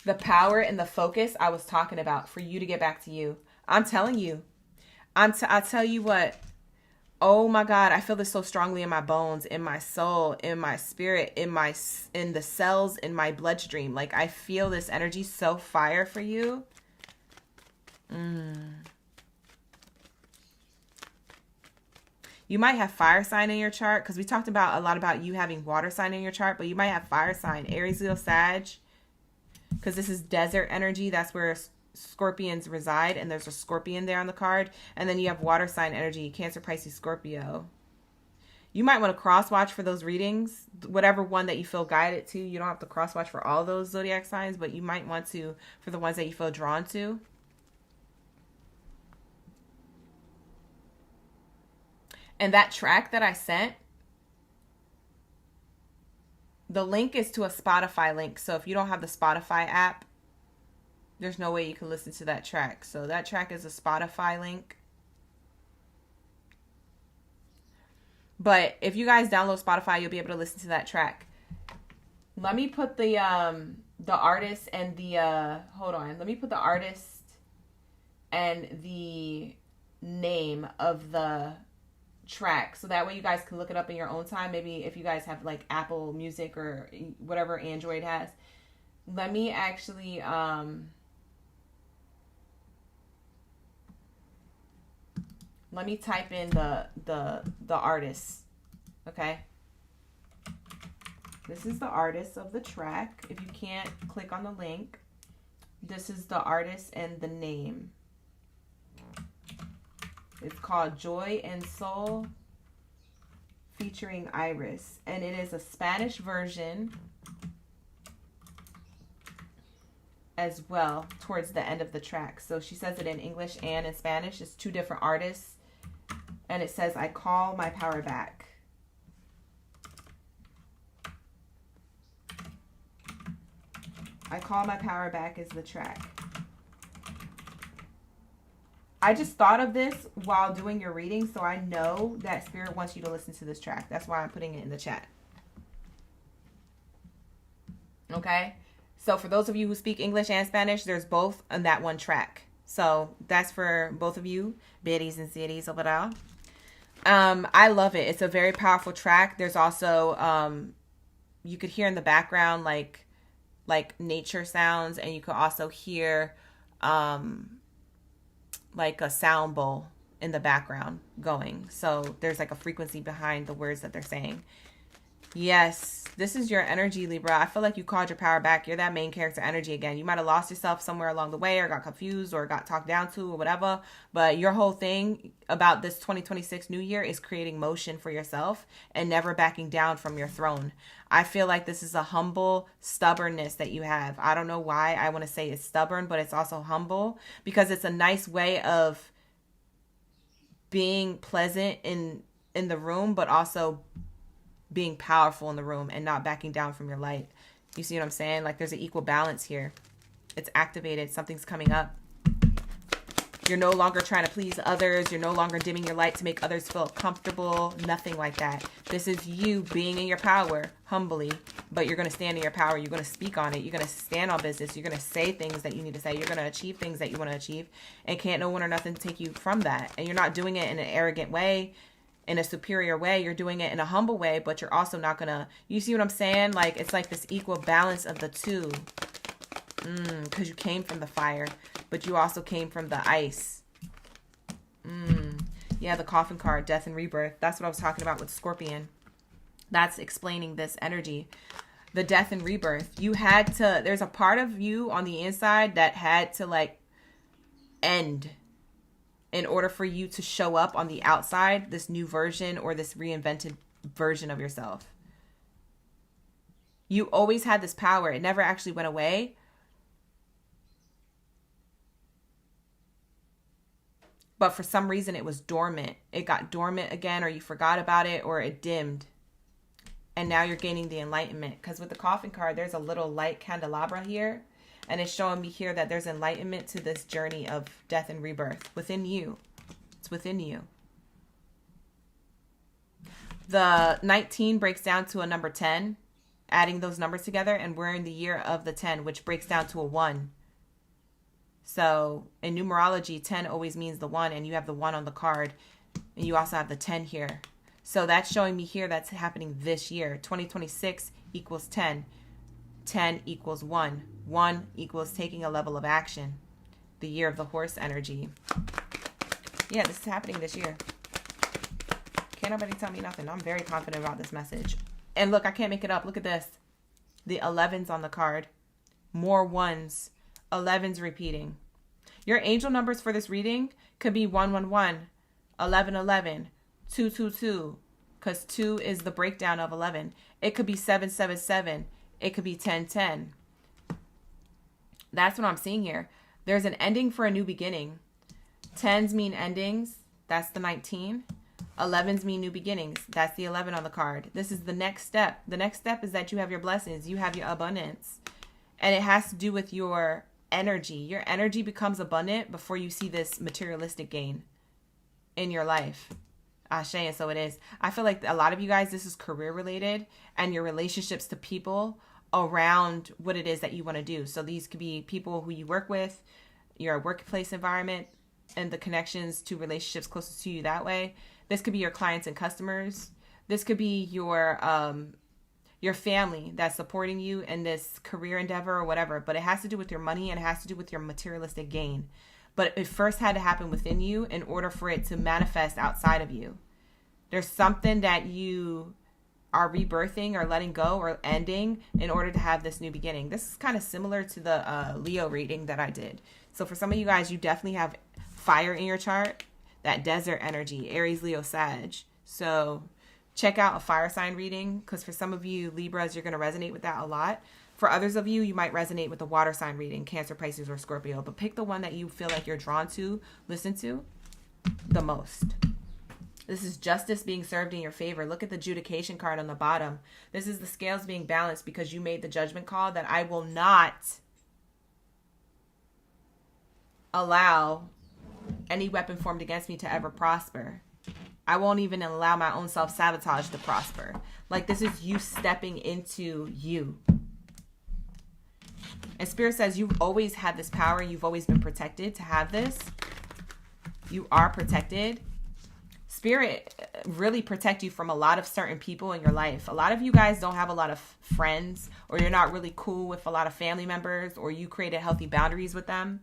the power and the focus I was talking about for you to get back to you. I'm telling you. I'll tell you what. Oh my God, I feel this so strongly in my bones, in my soul, in my spirit, in the cells in my bloodstream. Like, I feel this energy so fire for you. You might have fire sign in your chart, because we talked about a lot about you having water sign in your chart, but you might have fire sign, Aries, Leo, Sag, because this is desert energy. That's where scorpions reside, and there's a scorpion there on the card. And then you have water sign energy, Cancer, Pisces, Scorpio. You might want to cross watch for those readings, whatever one that you feel guided to. You don't have to cross watch for all those zodiac signs, but you might want to for the ones that you feel drawn to. And that track that I sent, the link is to a Spotify link. So if you don't have the Spotify app, there's no way you can listen to that track. So that track is a Spotify link. But if you guys download Spotify, you'll be able to listen to that track. Let me put the artist and the hold on. Let me put the artist and the name of the track, so that way you guys can look it up in your own time. Maybe if you guys have like Apple Music or whatever Android has. Let me actually let me type in the artist. Okay, this is the artist of the track. If you can't click on the link, this is the artist and the name. It's called Joy and Soul featuring Iris. And it is a Spanish version as well towards the end of the track. So she says it in English and in Spanish. It's two different artists. And it says, I call my power back. I call my power back is the track. I just thought of this while doing your reading, so I know that Spirit wants you to listen to this track. That's why I'm putting it in the chat. Okay? So for those of you who speak English and Spanish, there's both on that one track. So that's for both of you, Baddies and Zodiacs over there. I love it. It's a very powerful track. There's also, you could hear in the background like nature sounds, and you could also hear, like a sound bowl in the background going. So there's like a frequency behind the words that they're saying. Yes, this is your energy, Libra. I feel like you called your power back. You're that main character energy again. You might have lost yourself somewhere along the way, or got confused, or got talked down to, or whatever. But your whole thing about this 2026 new year is creating motion for yourself and never backing down from your throne. I feel like this is a humble stubbornness that you have. I don't know why I want to say it's stubborn, but it's also humble, because it's a nice way of being pleasant in the room, but also being powerful in the room and not backing down from your light. You see what I'm saying? Like, there's an equal balance here. It's activated. Something's coming up. You're no longer trying to please others. You're no longer dimming your light to make others feel comfortable. Nothing like that. This is you being in your power humbly, but you're going to stand in your power. You're going to speak on it. You're going to stand on business. You're going to say things that you need to say. You're going to achieve things that you want to achieve, and can't no one or nothing take you from that. And you're not doing it in an arrogant way. in a superior way. You're doing it in a humble way, but you're also not gonna, you see what I'm saying? Like, it's like this equal balance of the two. Because you came from the fire, but you also came from the ice. Yeah, the coffin card, death and rebirth. That's what I was talking about with Scorpion. That's explaining this energy. The death and rebirth. You had to, there's a part of you on the inside that had to like end in order for you to show up on the outside, this new version or this reinvented version of yourself. You always had this power. It never actually went away. But for some reason it was dormant. It got dormant again, or you forgot about it, or it dimmed. And now you're gaining the enlightenment. Because with the coffin card, there's a little light candelabra here. And it's showing me here that there's enlightenment to this journey of death and rebirth within you. It's within you. The 19 breaks down to a number 10. Adding those numbers together. And we're in the year of the 10, which breaks down to a 1. So in numerology, 10 always means the 1, and you have the 1 on the card, and you also have the 10 here. So that's showing me here that's happening this year. 2026 equals 10. 10 equals 1. 1 equals taking a level of action. The year of the horse energy. Yeah, this is happening this year. Can't nobody tell me nothing. I'm very confident about this message. And look, I can't make it up. Look at this. The 11's on the card. More 1s. 11's repeating. Your angel numbers for this reading could be 111, 1111, 222, because 2 is the breakdown of 11. It could be 777. It could be 1010. That's what I'm seeing here. There's an ending for a new beginning. 10s mean endings. That's the 19. 11s mean new beginnings. That's the 11 on the card. This is the next step. The next step is that you have your blessings. You have your abundance. And it has to do with your energy. Your energy becomes abundant before you see this materialistic gain in your life. Ashe, and so it is. I feel like a lot of you guys, this is career related and your relationships to people around what it is that you want to do. So these could be people who you work with, your workplace environment, and the connections to relationships closest to you that way. This could be your clients and customers. This could be your family that's supporting you in this career endeavor or whatever, but it has to do with your money and it has to do with your materialistic gain. But it first had to happen within you in order for it to manifest outside of you. There's something that you are rebirthing or letting go or ending in order to have this new beginning. This is kind of similar to the Leo reading that I did. So for some of you guys, you definitely have fire in your chart, that desert energy, Aries, Leo, Sag. So check out a fire sign reading, because for some of you Libras, you're going to resonate with that a lot. For others of you, you might resonate with the water sign reading, Cancer, Pisces, or Scorpio. But pick the one that you feel like you're drawn to, listen to the most. This is justice being served in your favor. Look at the adjudication card on the bottom. This is the scales being balanced because you made the judgment call that I will not allow any weapon formed against me to ever prosper. I won't even allow my own self-sabotage to prosper. Like, this is you stepping into you. And Spirit says you've always had this power. You've always been protected to have this. You are protected. Spirit really protect you from a lot of certain people in your life. A lot of you guys don't have a lot of friends, or you're not really cool with a lot of family members, or you created healthy boundaries with them.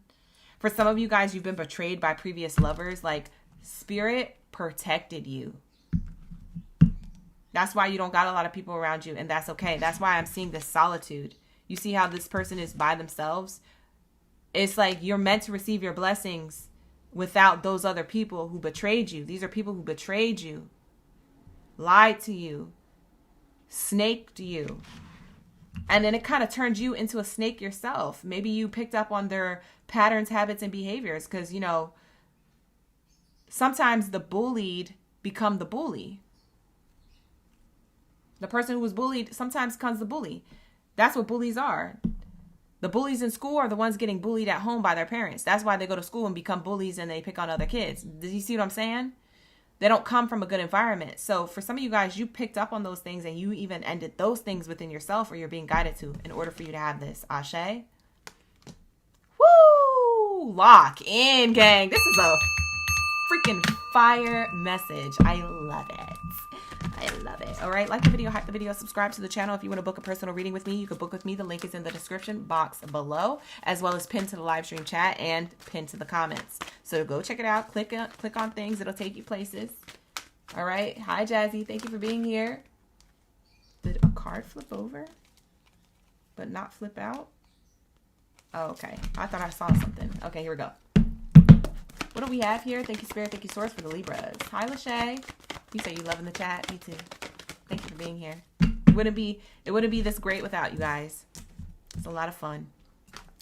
For some of you guys, you've been betrayed by previous lovers. Like, Spirit protected you. That's why you don't got a lot of people around you, and that's okay. That's why I'm seeing this solitude. You see how this person is by themselves? It's like you're meant to receive your blessings without those other people who betrayed you. These are people who betrayed you, lied to you, snaked you. And then it kind of turned you into a snake yourself. Maybe you picked up on their patterns, habits, and behaviors because, you know, sometimes the bullied become the bully. The person who was bullied sometimes becomes the bully. That's what bullies are. The bullies in school are the ones getting bullied at home by their parents. That's why they go to school and become bullies and they pick on other kids. Do you see what I'm saying? They don't come from a good environment. So for some of you guys, you picked up on those things and you even ended those things within yourself, or you're being guided to, in order for you to have this. Ashe. Woo! Lock in, gang. This is a freaking fire message. I love it. I love it. All right, like the video, hype the video, subscribe to the channel. If you want to book a personal reading with me, you can book with me. The link is in the description box below, as well as pinned to the live stream chat and pinned to the comments. So go check it out. Click on things. It'll take you places. All right. Hi, Jazzy. Thank you for being here. Did a card flip over, but not flip out? Oh, okay. I thought I saw something. Okay, here we go. What do we have here? Thank you, Spirit. Thank you, Source, for the Libras. Hi, Lachey. You say you love in the chat. Me too. Thank you for being here. It wouldn't be this great without you guys. It's a lot of fun.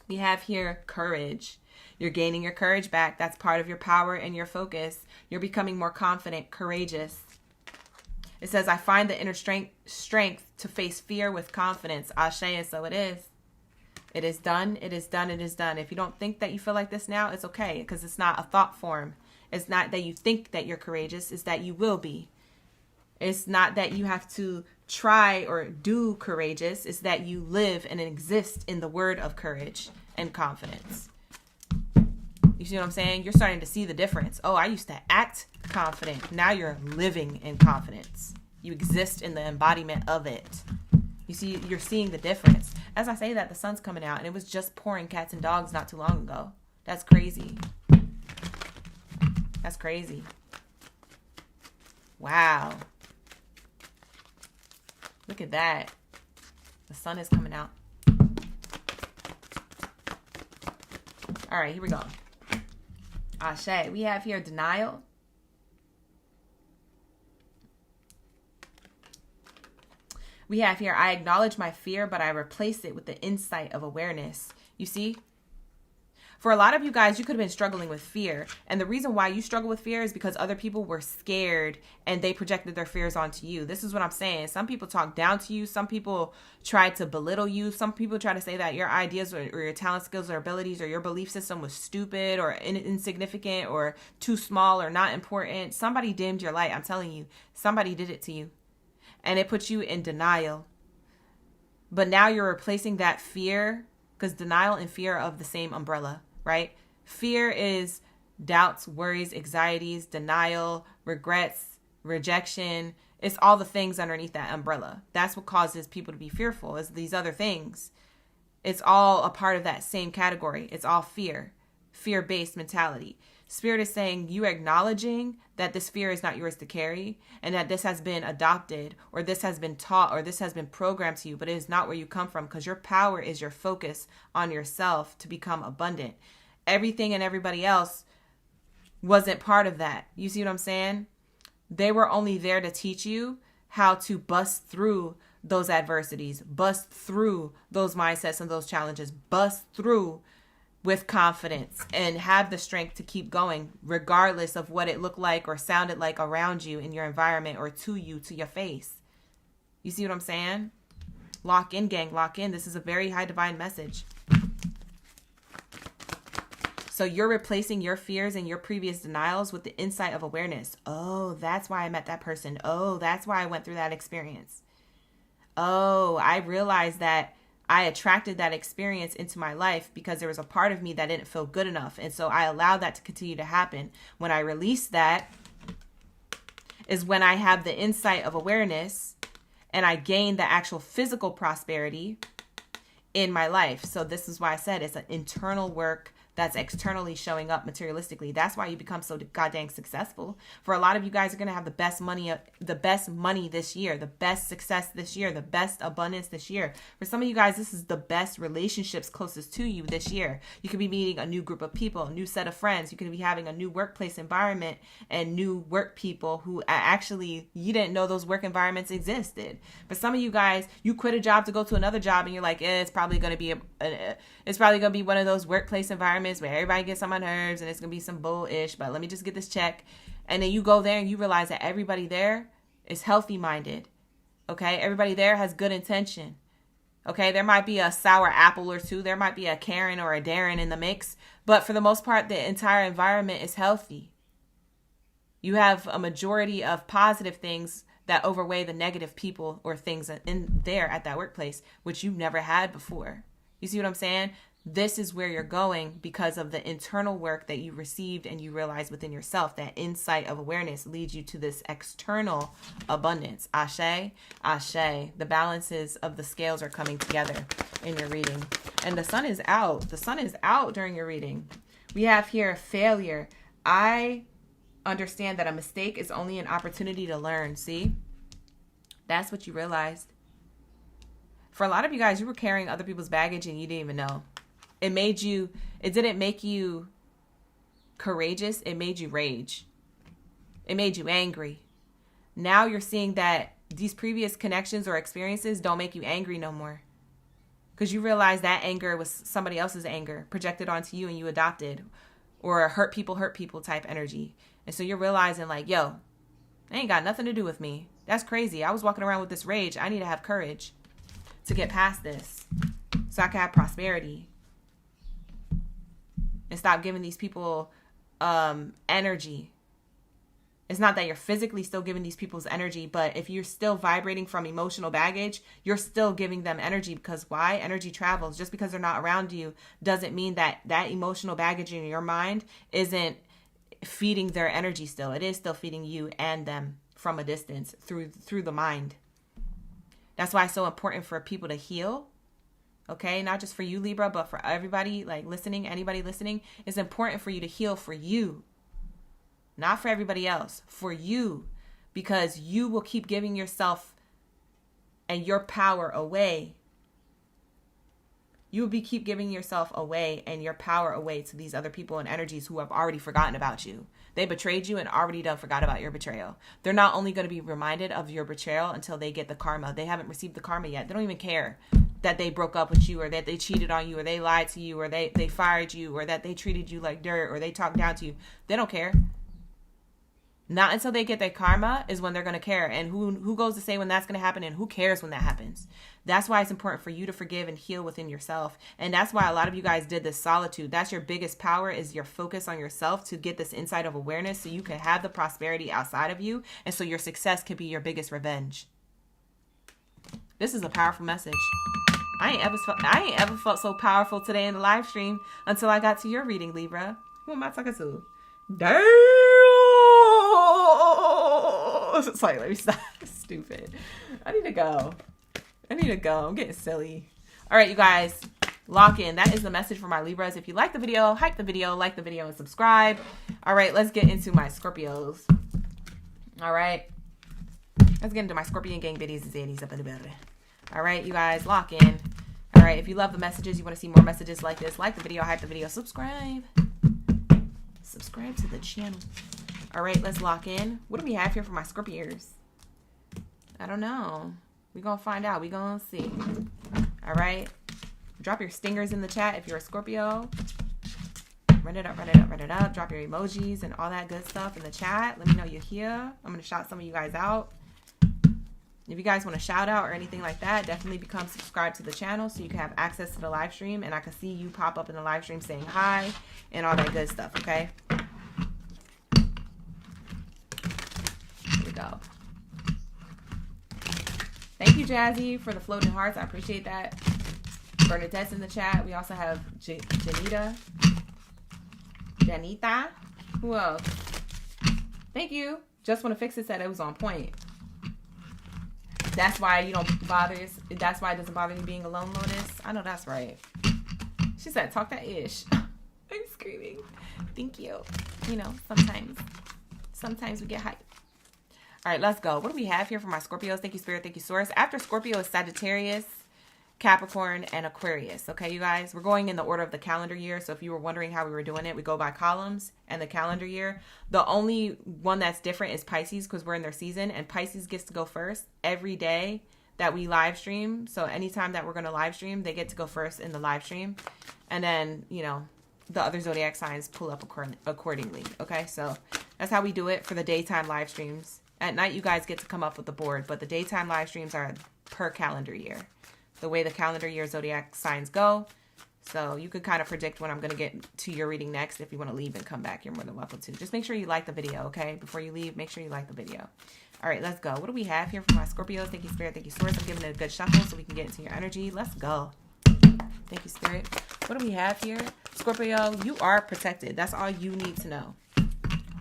We have here courage. You're gaining your courage back. That's part of your power and your focus. You're becoming more confident, courageous. It says, I find the inner strength to face fear with confidence. Ashe, and so it is. It is done. It is done. It is done. If you don't think that you feel like this now, it's okay, because it's not a thought form. It's not that you think that you're courageous. It's that you will be. It's not that you have to try or do courageous. It's that you live and exist in the word of courage and confidence. You see what I'm saying? You're starting to see the difference. Oh, I used to act confident. Now you're living in confidence. You exist in the embodiment of it. You see, you're seeing the difference. As I say that, the sun's coming out, and it was just pouring cats and dogs not too long ago. That's crazy. That's crazy. Wow. Look at that. The sun is coming out. All right, here we go. Ashe. We have here denial. We have here, I acknowledge my fear, but I replace it with the insight of awareness. You see? For a lot of you guys, you could have been struggling with fear. And the reason why you struggle with fear is because other people were scared and they projected their fears onto you. This is what I'm saying. Some people talk down to you. Some people try to belittle you. Some people try to say that your ideas or your talent, skills, or abilities or your belief system was stupid or insignificant or too small or not important. Somebody dimmed your light. I'm telling you, somebody did it to you. And it puts you in denial. But now you're replacing that fear, because denial and fear are of the same umbrella, right? Fear is doubts, worries, anxieties, denial, regrets, rejection. It's all the things underneath that umbrella. That's what causes people to be fearful, is these other things. It's all a part of that same category. It's all fear, fear-based mentality. Spirit is saying you acknowledging that this fear is not yours to carry and that this has been adopted or this has been taught or this has been programmed to you, but it is not where you come from, because your power is your focus on yourself to become abundant. Everything and everybody else wasn't part of that. You see what I'm saying? They were only there to teach you how to bust through those adversities, bust through those mindsets and those challenges, bust through with confidence and have the strength to keep going regardless of what it looked like or sounded like around you in your environment or to you, to your face. You see what I'm saying? Lock in, gang, lock in. This is a very high divine message. So you're replacing your fears and your previous denials with the insight of awareness. Oh, that's why I met that person. Oh, that's why I went through that experience. Oh, I realized that I attracted that experience into my life because there was a part of me that didn't feel good enough. And so I allowed that to continue to happen. When I release that is when I have the insight of awareness and I gain the actual physical prosperity in my life. So this is why I said it's an internal work that's externally showing up materialistically. That's why you become so goddamn successful. For a lot of you guys are going to have the best money this year, the best success this year, the best abundance this year. For some of you guys, this is the best relationships closest to you this year. You could be meeting a new group of people, a new set of friends. You could be having a new workplace environment and new work people who actually you didn't know those work environments existed. For some of you guys, you quit a job to go to another job and you're like, it's probably going to be one of those workplace environments where everybody gets on my nerves and it's going to be some bullish, but let me just get this check. And then you go there and you realize that everybody there is healthy minded. Okay. Everybody there has good intention. Okay. There might be a sour apple or two. There might be a Karen or a Darren in the mix, but for the most part, the entire environment is healthy. You have a majority of positive things that overweigh the negative people or things in there at that workplace, which you never had before. You see what I'm saying? this is where you're going because of the internal work that you received and you realize within yourself. That insight of awareness leads you to this external abundance. Ashe, ashe. The balances of the scales are coming together in your reading. And the sun is out. The sun is out during your reading. We have here failure. I understand that a mistake is only an opportunity to learn. See? That's what you realized. For a lot of you guys, you were carrying other people's baggage and you didn't even know. It didn't make you courageous. It made you rage. It made you angry. Now you're seeing that these previous connections or experiences don't make you angry no more. Because you realize that anger was somebody else's anger projected onto you and you adopted. Or hurt people type energy. And so you're realizing like, yo, that ain't got nothing to do with me. That's crazy. I was walking around with this rage. I need to have courage to get past this so I can have prosperity. And stop giving these people energy. It's not that you're physically still giving these people's energy, but if you're still vibrating from emotional baggage, you're still giving them energy. Because why? Energy travels. Just because they're not around you doesn't mean that that emotional baggage in your mind isn't feeding their energy still. It is still feeding you and them from a distance through the mind. That's why it's so important for people to heal. Okay, not just for you, Libra, but for everybody like listening, anybody listening. It's important for you to heal for you. Not for everybody else, for you. Because you will keep giving yourself and your power away. You will keep giving yourself away and your power away to these other people and energies who have already forgotten about you. They betrayed you and already done forgot about your betrayal. They're not only going to be reminded of your betrayal until they get the karma. They haven't received the karma yet. They don't even care that they broke up with you or that they cheated on you or they lied to you or they fired you or that they treated you like dirt or they talked down to you. They don't care. Not until they get their karma is when they're going to care. And who goes to say when that's going to happen and who cares when that happens? That's why it's important for you to forgive and heal within yourself. And that's why a lot of you guys did this solitude. That's your biggest power, is your focus on yourself to get this insight of awareness so you can have the prosperity outside of you. And so your success could be your biggest revenge. This is a powerful message. I ain't ever felt so powerful today in the live stream until I got to your reading, Libra. Who am I talking to? Damn! Sorry, let me stop. Stupid. I need to go. I'm getting silly. All right, you guys, lock in. That is the message for my Libras. If you like the video, hype the video, like the video, and subscribe. All right, let's get into my Scorpios. All right. Let's get into my Scorpion gang biddies and zaddies up in the building. All right, you guys, lock in. All right, if you love the messages, you want to see more messages like this, like the video, hype the video, subscribe. Subscribe to the channel. All right, let's lock in. What do we have here for my Scorpios? I don't know. We're going to find out. We're going to see. All right. Drop your stingers in the chat if you're a Scorpio. Run it up, run it up, run it up. Drop your emojis and all that good stuff in the chat. Let me know you're here. I'm going to shout some of you guys out. If you guys want to shout out or anything like that, definitely become subscribed to the channel so you can have access to the live stream and I can see you pop up in the live stream saying hi and all that good stuff, okay? Here we go. Thank you, Jazzy, for the floating hearts. I appreciate that. Bernadette's in the chat. We also have Janita. Who else? Thank you. Just Want to Fix It said it was on point. That's why you don't bother. That's why it doesn't bother you being alone, Lotus. I know that's right. She said, talk that ish. I'm screaming. Thank you. You know, sometimes we get hyped. All right, let's go. What do we have here for my Scorpios? Thank you, Spirit. Thank you, Source. After Scorpio is Sagittarius, Capricorn, and Aquarius. Okay, you guys? We're going in the order of the calendar year. So if you were wondering how we were doing it, we go by columns and the calendar year. The only one that's different is Pisces because we're in their season. And Pisces gets to go first every day that we live stream. So anytime that we're going to live stream, they get to go first in the live stream. And then, you know, the other zodiac signs pull up accordingly. Okay, so that's how we do it for the daytime live streams. At night, you guys get to come up with the board, but the daytime live streams are per calendar year. The way the calendar year zodiac signs go. So you could kind of predict when I'm going to get to your reading next. If you want to leave and come back, you're more than welcome to. Just make sure you like the video, okay? Before you leave, make sure you like the video. All right, let's go. What do we have here for my Scorpios? Thank you, Spirit. Thank you, Source. I'm giving it a good shuffle so we can get into your energy. Let's go. Thank you, Spirit. What do we have here? Scorpio, you are protected. That's all you need to know.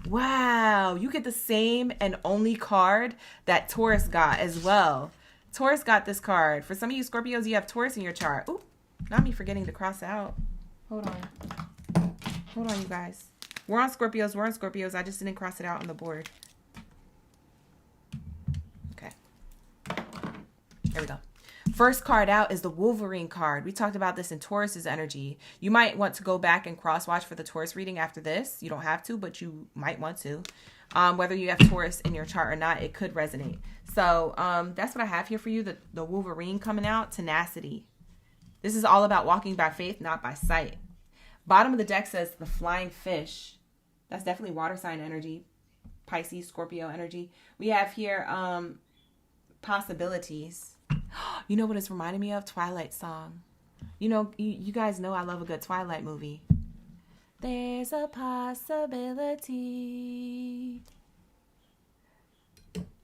Wow, you get the same and only card that Taurus got as well. Taurus got this card. For some of you Scorpios, you have Taurus in your chart. Ooh, not me forgetting to cross out. Hold on. Hold on, you guys. We're on Scorpios. We're on Scorpios. I just didn't cross it out on the board. Okay. There we go. First card out is the Wolverine card. We talked about this in Taurus's energy. You might want to go back and cross watch for the Taurus reading after this. You don't have to, but you might want to. Whether you have Taurus in your chart or not, it could resonate. So that's what I have here for you. The Wolverine coming out, tenacity. This is all about walking by faith, not by sight. Bottom of the deck says the flying fish. That's definitely water sign energy. Pisces, Scorpio energy. We have here possibilities. You know what it's reminding me of? Twilight song. You know, you guys know I love a good Twilight movie. There's a possibility.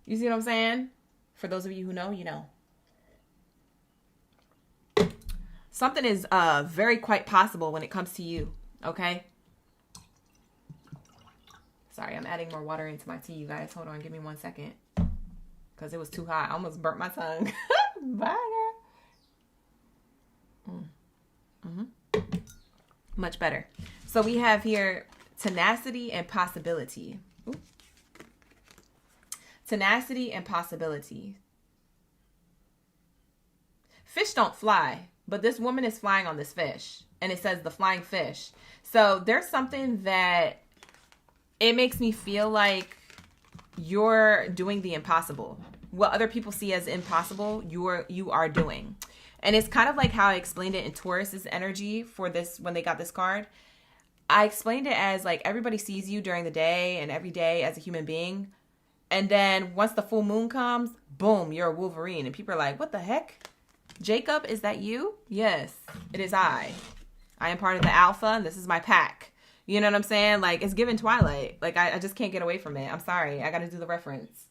You see what I'm saying? For those of you who know, you know. Something is very quite possible when it comes to you, okay? Sorry, I'm adding more water into my tea, you guys. Hold on, give me 1 second. Because it was too hot. I almost burnt my tongue. Bye, girl. Much better. So we have here tenacity and possibility. Ooh. Tenacity and possibility. Fish don't fly, but this woman is flying on this fish. And it says the flying fish. So there's something that it makes me feel like you're doing the impossible. What other people see as impossible, you are doing. And it's kind of like how I explained it in Taurus's energy for this when they got this card. I explained it as like everybody sees you during the day and every day as a human being. And then once the full moon comes, boom, you're a Wolverine. And people are like, what the heck? Jacob, is that you? Yes, it is I. I am part of the alpha and this is my pack. You know what I'm saying? Like, it's given Twilight. Like, I just can't get away from it. I'm sorry. I got to do the reference.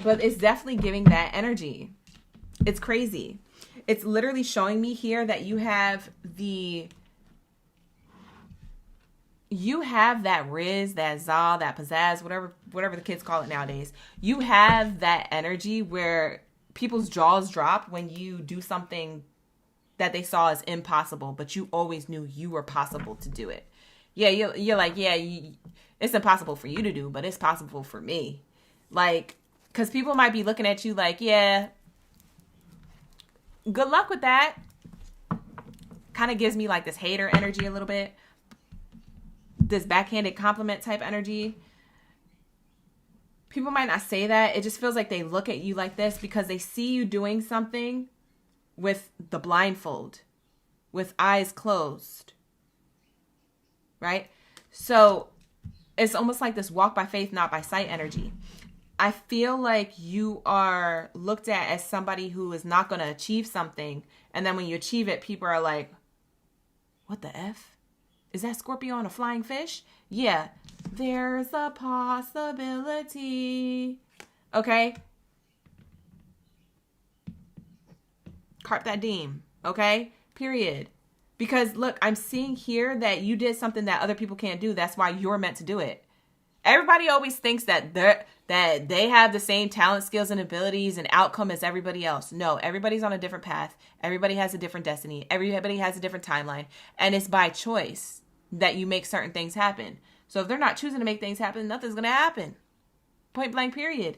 But it's definitely giving that energy. It's crazy. It's literally showing me here that you have that riz, that za, that pizzazz, whatever the kids call it nowadays. You have that energy where people's jaws drop when you do something that they saw as impossible, but you always knew you were possible to do it. Yeah, you're like, yeah, it's impossible for you to do, but it's possible for me. Like, because people might be looking at you like, yeah, good luck with that. Kind of gives me like this hater energy a little bit. This backhanded compliment type energy. People might not say that. It just feels like they look at you like this because they see you doing something with the blindfold, with eyes closed. Right? So it's almost like this walk by faith, not by sight energy. I feel like you are looked at as somebody who is not going to achieve something. And then when you achieve it, people are like, what the F? Is that Scorpio on a flying fish? Yeah. There's a possibility. Okay? Carp that diem. Okay? Period. Because look, I'm seeing here that you did something that other people can't do. That's why you're meant to do it. Everybody always thinks that they have the same talent, skills, and abilities and outcome as everybody else. No, everybody's on a different path. Everybody has a different destiny. Everybody has a different timeline. And it's by choice that you make certain things happen. So if they're not choosing to make things happen, nothing's going to happen. Point blank, period.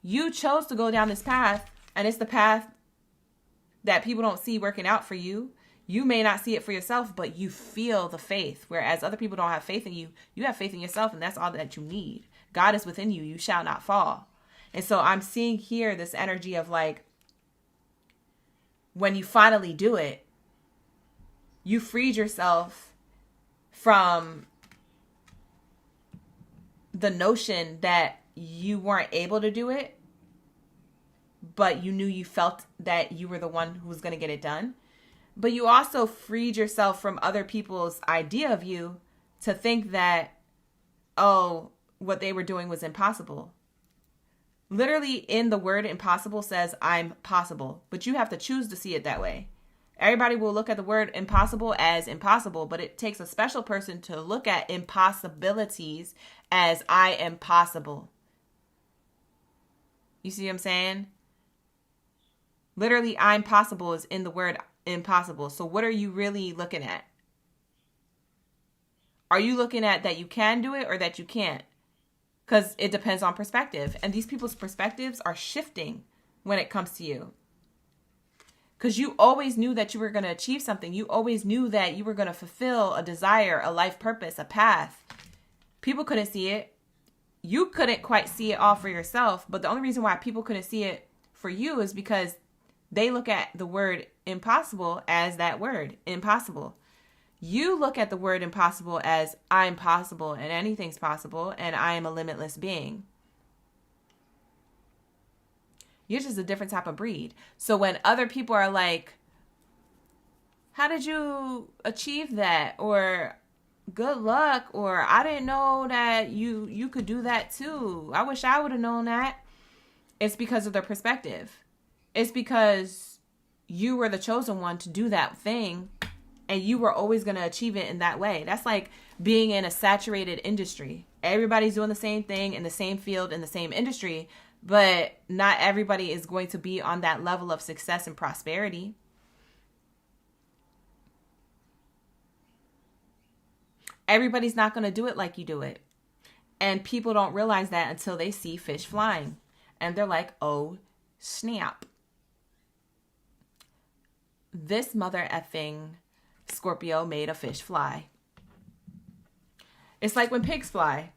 You chose to go down this path, and it's the path that people don't see working out for you. You may not see it for yourself, but you feel the faith. Whereas other people don't have faith in you. You have faith in yourself, and that's all that you need. God is within you. You shall not fall. And so I'm seeing here this energy of like, when you finally do it, you freed yourself from the notion that you weren't able to do it, but you knew you felt that you were the one who was going to get it done. But you also freed yourself from other people's idea of you to think that, oh, what they were doing was impossible. Literally in the word impossible says, I'm possible. But you have to choose to see it that way. Everybody will look at the word impossible as impossible, but it takes a special person to look at impossibilities as I am possible. You see what I'm saying? Literally, I'm possible is in the word impossible. So what are you really looking at? Are you looking at that you can do it or that you can't? Because it depends on perspective. And these people's perspectives are shifting when it comes to you. Because you always knew that you were going to achieve something. You always knew that you were going to fulfill a desire, a life purpose, a path. People couldn't see it. You couldn't quite see it all for yourself. But the only reason why people couldn't see it for you is because they look at the word impossible as that word, impossible. You look at the word impossible as I'm possible and anything's possible and I am a limitless being. You're just a different type of breed. So when other people are like, how did you achieve that? Or good luck. Or I didn't know that you could do that too. I wish I would have known that. It's because of their perspective. It's because you were the chosen one to do that thing. And you were always going to achieve it in that way. That's like being in a saturated industry. Everybody's doing the same thing in the same field, in the same industry. But not everybody is going to be on that level of success and prosperity. Everybody's not going to do it like you do it. And people don't realize that until they see fish flying. And they're like, oh, snap. This mother effing Scorpio made a fish fly. It's like when pigs fly.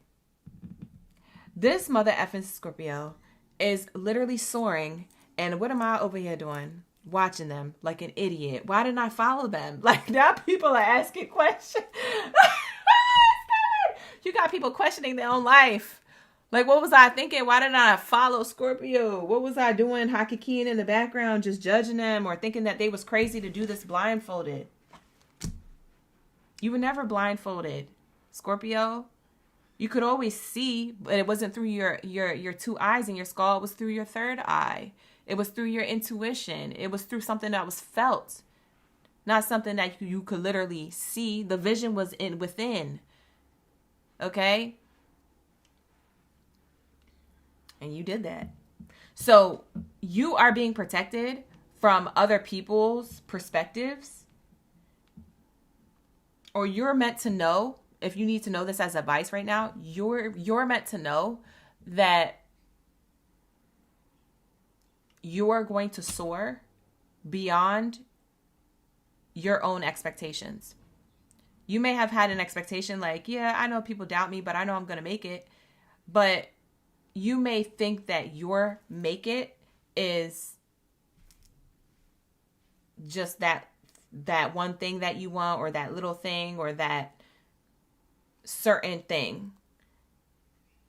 This mother effing Scorpio is literally soaring. And what am I over here doing? Watching them like an idiot. Why didn't I follow them? Like now people are asking questions. You got people questioning their own life. Like, what was I thinking? Why didn't I follow Scorpio? What was I doing? Hockey keying in the background, just judging them or thinking that they was crazy to do this blindfolded. You were never blindfolded, Scorpio. You could always see, but it wasn't through your two eyes in your skull. It was through your third eye. It was through your intuition. It was through something that was felt, not something that you could literally see. The vision was within. Okay? And you did that. So you are being protected from other people's perspectives. Or you're meant to know, if you need to know this as advice right now, you're meant to know that you are going to soar beyond your own expectations. You may have had an expectation like, yeah, I know people doubt me, but I know I'm going to make it. But you may think that your make it is just that one thing that you want, or that little thing, or that certain thing.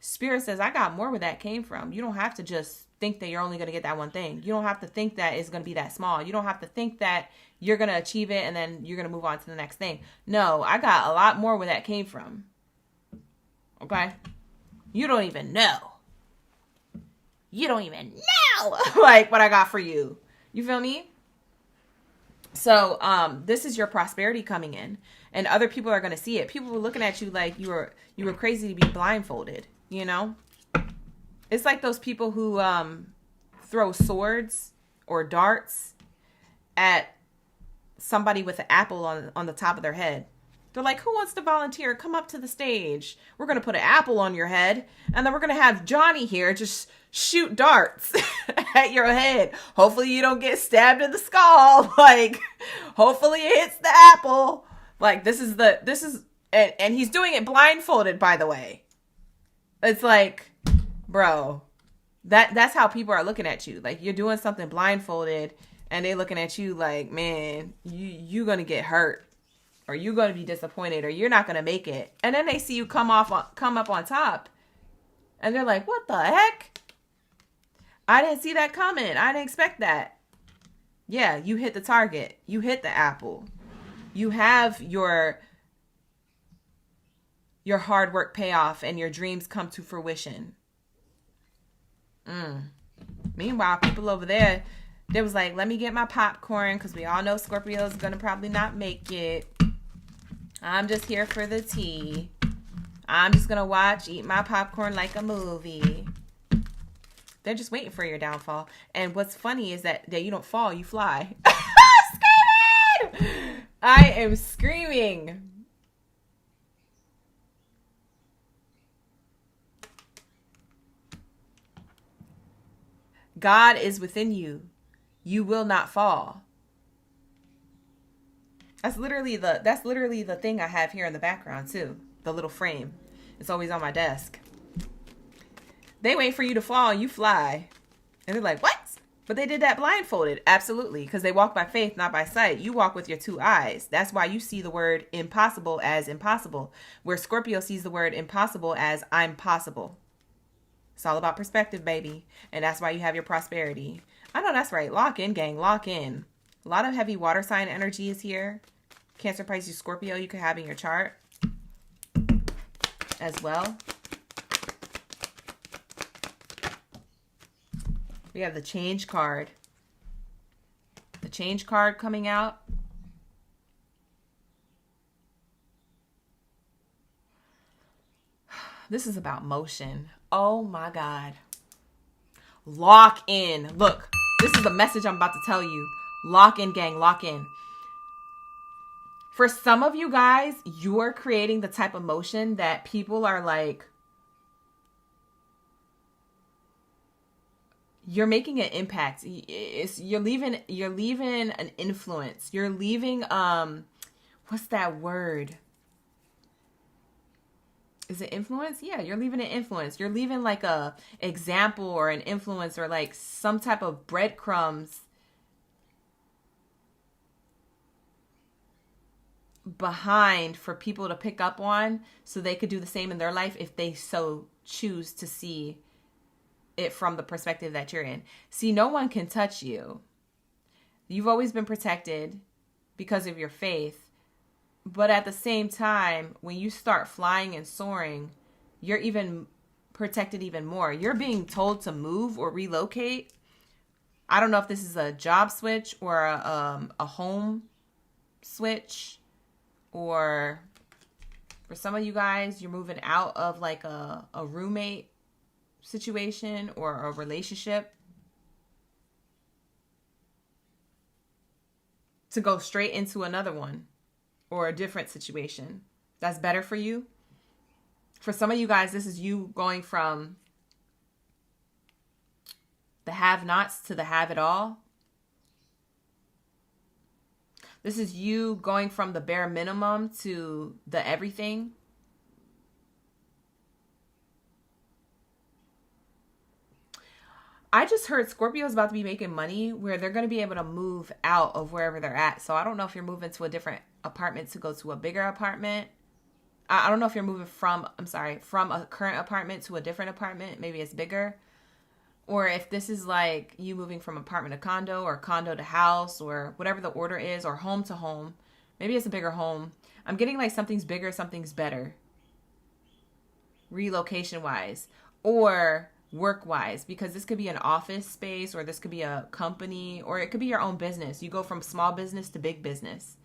Spirit says, I got more where that came from. You don't have to just think that you're only going to get that one thing. You don't have to think that it's going to be that small. You don't have to think that you're going to achieve it and then you're going to move on to the next thing. No, I got a lot more where that came from. Okay? You don't even know. You don't even know like what I got for you. You feel me? So, this is your prosperity coming in, and other people are going to see it. People were looking at you like you were crazy to be blindfolded, you know? It's like those people who, throw swords or darts at somebody with an apple on the top of their head. They're like, who wants to volunteer? Come up to the stage. We're going to put an apple on your head, and then we're going to have Johnny here just shoot darts at your head. Hopefully you don't get stabbed in the skull. Like, hopefully it hits the apple. Like, this is, and he's doing it blindfolded, by the way. It's like, bro, that's how people are looking at you. Like, you're doing something blindfolded, and they looking at you like, man, you going to get hurt. Or you're going to be disappointed, or you're not going to make it. And then they see you come up on top. And they're like, what the heck? I didn't see that coming. I didn't expect that. Yeah, you hit the target. You hit the apple. You have your hard work pay off and your dreams come to fruition. Meanwhile, people over there, They was like, let me get my popcorn because we all know Scorpio is going to probably not make it. I'm just here for the tea. I'm just going to eat my popcorn like a movie. They're just waiting for your downfall. And what's funny is that you don't fall, you fly. Screaming! I am screaming. God is within you. You will not fall. That's literally the thing I have here in the background too. The little frame. It's always on my desk. They wait for you to fall and you fly. And they're like, what? But they did that blindfolded. Absolutely. Because they walk by faith, not by sight. You walk with your two eyes. That's why you see the word impossible as impossible. Where Scorpio sees the word impossible as I'm possible. It's all about perspective, baby. And that's why you have your prosperity. I know that's right. Lock in, gang. Lock in. A lot of heavy water sign energy is here. Cancer, Pisces, Scorpio you could have in your chart as well. We have the change card. The change card coming out. This is about motion. Oh my God. Lock in. Look, this is the message I'm about to tell you. Lock in, gang. Lock in. For some of you guys, you're creating the type of motion that people are like, you're making an impact. You're leaving an influence. You're leaving, what's that word? Is it influence? Yeah, you're leaving an influence. You're leaving like a example or an influence or like some type of breadcrumbs behind for people to pick up on so they could do the same in their life if they so choose to see it from the perspective that you're in. See, no one can touch you. You've always been protected because of your faith. But at the same time, when you start flying and soaring, you're even protected even more. You're being told to move or relocate. I don't know if this is a job switch or a home switch, or for some of you guys, you're moving out of like a roommate situation or a relationship to go straight into another one. Or a different situation that's better for you. For some of you guys, this is you going from the have-nots to the have-it-all. This is you going from the bare minimum to the everything. I just heard Scorpio is about to be making money where they're going to be able to move out of wherever they're at. So I don't know if you're moving to a different apartment to go to a bigger apartment. I don't know if you're moving from a current apartment to a different apartment. Maybe it's bigger. Or if this is like you moving from apartment to condo or condo to house or whatever the order is, or home to home. Maybe it's a bigger home. I'm getting like something's bigger, something's better. Relocation wise. Or work wise, because this could be an office space, or this could be a company, or it could be your own business. You go from small business to big business.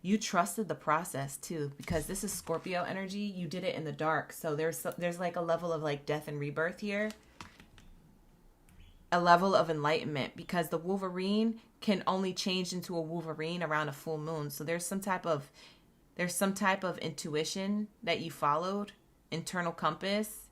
You trusted the process too, because this is Scorpio energy. You did it in the dark. So there's like a level of like death and rebirth here. A level of enlightenment, because the Wolverine can only change into a Wolverine around a full moon. So there's some type of intuition that you followed, internal compass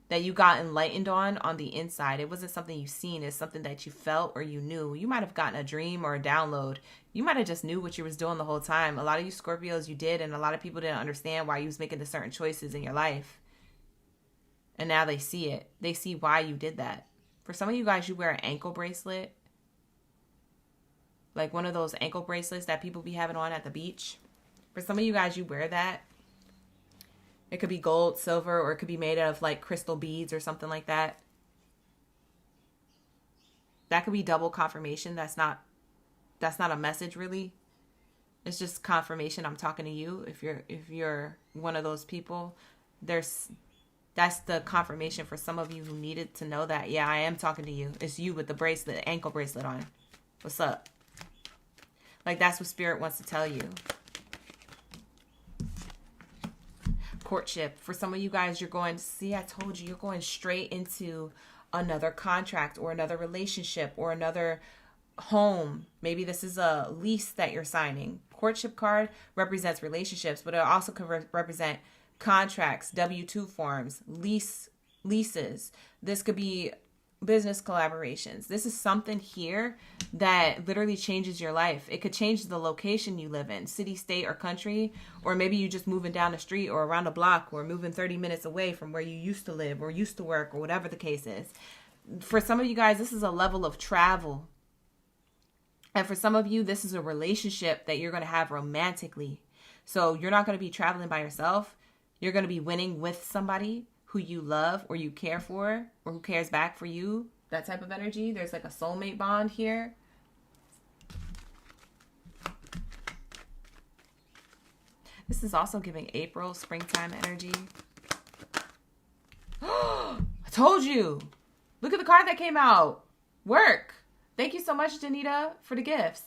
that you got enlightened on the inside. It wasn't something you seen. It's something that you felt or you knew. You might have gotten a dream or a download. You might have just knew what you was doing the whole time. A lot of you Scorpios, you did, and a lot of people didn't understand why you was making the certain choices in your life. And now they see it. They see why you did that. For some of you guys, you wear an ankle bracelet. Like one of those ankle bracelets that people be having on at the beach. For some of you guys, you wear that. It could be gold, silver, or it could be made out of like crystal beads or something like that. That could be double confirmation. That's not a message really. It's just confirmation. I'm talking to you. If you're one of those people, there's That's the confirmation for some of you who needed to know that. Yeah, I am talking to you. It's you with the bracelet, ankle bracelet on. What's up? Like, that's what Spirit wants to tell you. Courtship. For some of you guys, you're going, see, I told you, you're going straight into another contract or another relationship or another home. Maybe this is a lease that you're signing. Courtship card represents relationships, but it also could represent contracts, W-2 forms, leases. This could be business collaborations. This is something here that literally changes your life. It could change the location you live in, city, state, or country, or maybe you just moving down the street or around the block or moving 30 minutes away from where you used to live or used to work or whatever the case is. For some of you guys, this is a level of travel. And for some of you, this is a relationship that you're going to have romantically. So you're not going to be traveling by yourself. You're going to be winning with somebody who you love or you care for or who cares back for you. That type of energy. There's like a soulmate bond here. This is also giving April, springtime energy. I told you. Look at the card that came out. Work. Thank you so much, Janita, for the gifts.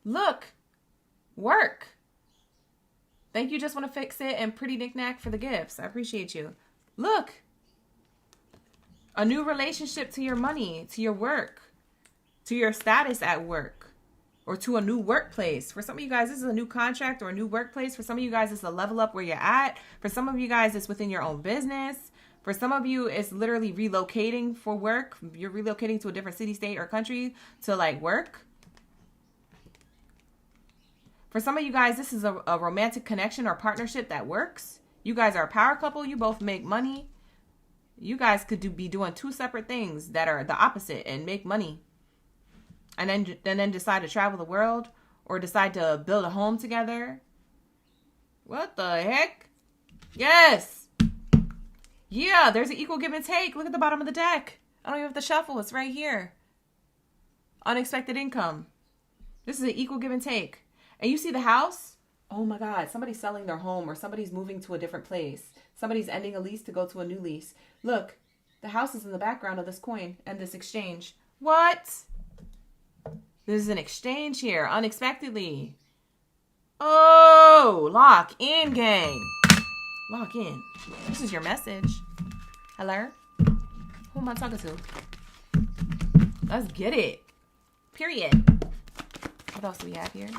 Look. Work. Thank you, Just Want to Fix It, and Pretty Knickknack for the gifts. I appreciate you. Look. A new relationship to your money, to your work, to your status at work, or to a new workplace. For some of you guys, this is a new contract or a new workplace. For some of you guys, it's a level up where you're at. For some of you guys, it's within your own business. For some of you, it's literally relocating for work. You're relocating to a different city, state, or country to like work. For some of you guys, this is a romantic connection or partnership that works. You guys are a power couple. You both make money. You guys could be doing two separate things that are the opposite and make money. And then decide to travel the world or decide to build a home together. What the heck? Yes. Yeah, there's an equal give and take. Look at the bottom of the deck. I don't even have to shuffle. It's right here. Unexpected income. This is an equal give and take. And you see the house? Oh my God, somebody's selling their home or somebody's moving to a different place. Somebody's ending a lease to go to a new lease. Look, the house is in the background of this coin and this exchange. What? There's an exchange here, unexpectedly. Oh, lock in, gang. Lock in. This is your message. Hello? Who am I talking to? Let's get it. Period. What else do we have here?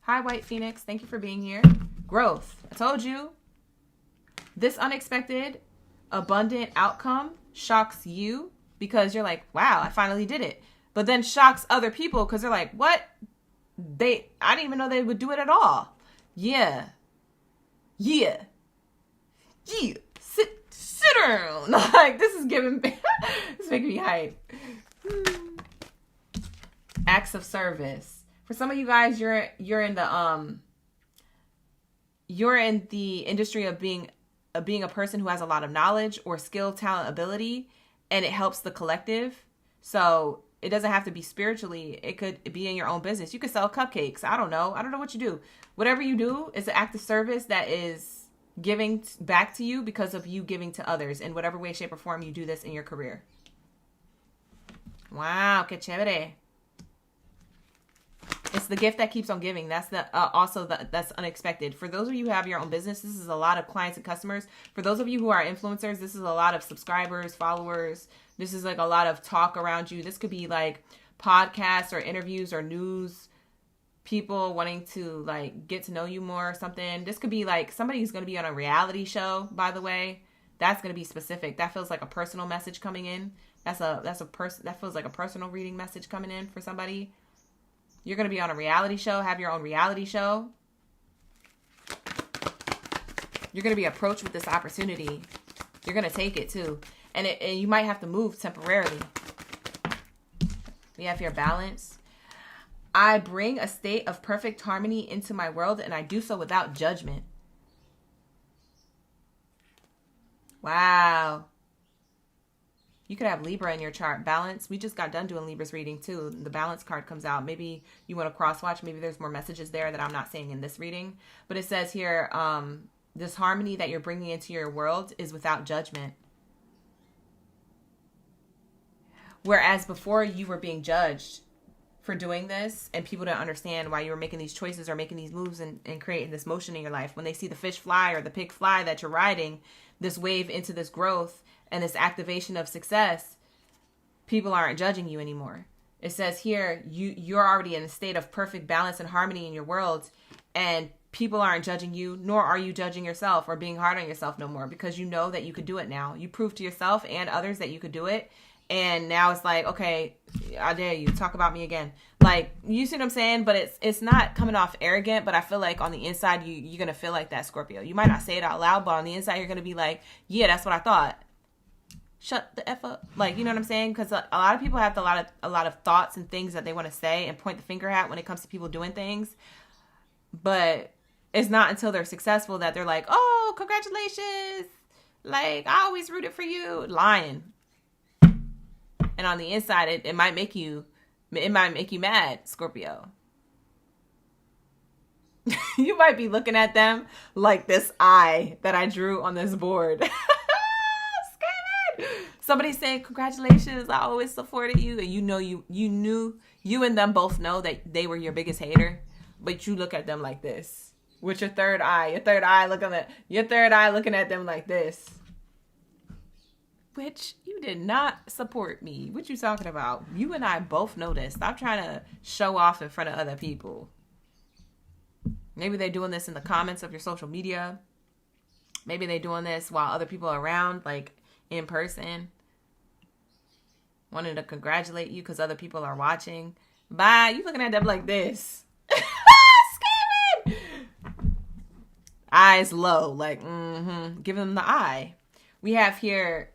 Hi, White Phoenix. Thank you for being here. Growth. I told you. This unexpected, abundant outcome shocks you because you're like, wow, I finally did it. But then shocks other people because they're like, what? I didn't even know they would do it at all. Yeah. Yeah. Yeah. Sit down. Like, this is giving, this is making me hype. Acts of service. For some of you guys, you're in the industry of being a person who has a lot of knowledge or skill, talent, ability, and it helps the collective. So it doesn't have to be spiritually. It could be in your own business. You could sell cupcakes. I don't know what you do. Whatever you do is an act of service that is giving back to you because of you giving to others in whatever way, shape, or form you do this in your career. Wow, que chévere. It's the gift that keeps on giving. That's that's unexpected. For those of you who have your own business, this is a lot of clients and customers. For those of you who are influencers, this is a lot of subscribers, followers. This is like a lot of talk around you. This could be like podcasts or interviews or news, people wanting to like get to know you more or something. This could be like somebody's going to be on a reality show, by the way. That's going to be specific. That feels like a personal message coming in. That feels like a personal reading message coming in for somebody. You're going to be on a reality show, have your own reality show. You're going to be approached with this opportunity. You're going to take it too. And you might have to move temporarily. We have here balance. I bring a state of perfect harmony into my world and I do so without judgment. Wow. You could have Libra in your chart. Balance. We just got done doing Libra's reading too. The balance card comes out. Maybe you want to cross watch. Maybe there's more messages there that I'm not saying in this reading. But it says here, this harmony that you're bringing into your world is without judgment. Whereas before you were being judged for doing this, and people didn't understand why you were making these choices or making these moves and creating this motion in your life. When they see the fish fly or the pig fly that you're riding, this wave into this growth and this activation of success, people aren't judging you anymore. It says here, you're already in a state of perfect balance and harmony in your world, and people aren't judging you, nor are you judging yourself or being hard on yourself no more, because you know that you could do it now. You proved to yourself and others that you could do it. And now it's like, okay, I dare you, talk about me again. Like, you see what I'm saying? But it's not coming off arrogant, but I feel like on the inside, you're going to feel like that, Scorpio. You might not say it out loud, but on the inside, you're going to be like, yeah, that's what I thought. Shut the F up. Like, you know what I'm saying? Because a lot of people have a lot of thoughts and things that they want to say and point the finger at when it comes to people doing things. But it's not until they're successful that they're like, oh, congratulations. Like, I always rooted for you. Lying. And on the inside, it might make you mad, Scorpio. You might be looking at them like this eye that I drew on this board. Somebody's saying, congratulations, I always supported you. And you and them both know that they were your biggest hater. But you look at them like this. With your third eye looking at them like this. Which, you did not support me. What you talking about? You and I both know this. Stop trying to show off in front of other people. Maybe they're doing this in the comments of your social media. Maybe they're doing this while other people are around, like in person. Wanting to congratulate you because other people are watching. Bye. You looking at them like this. Screaming! Eyes low. Like, Give them the eye. We have here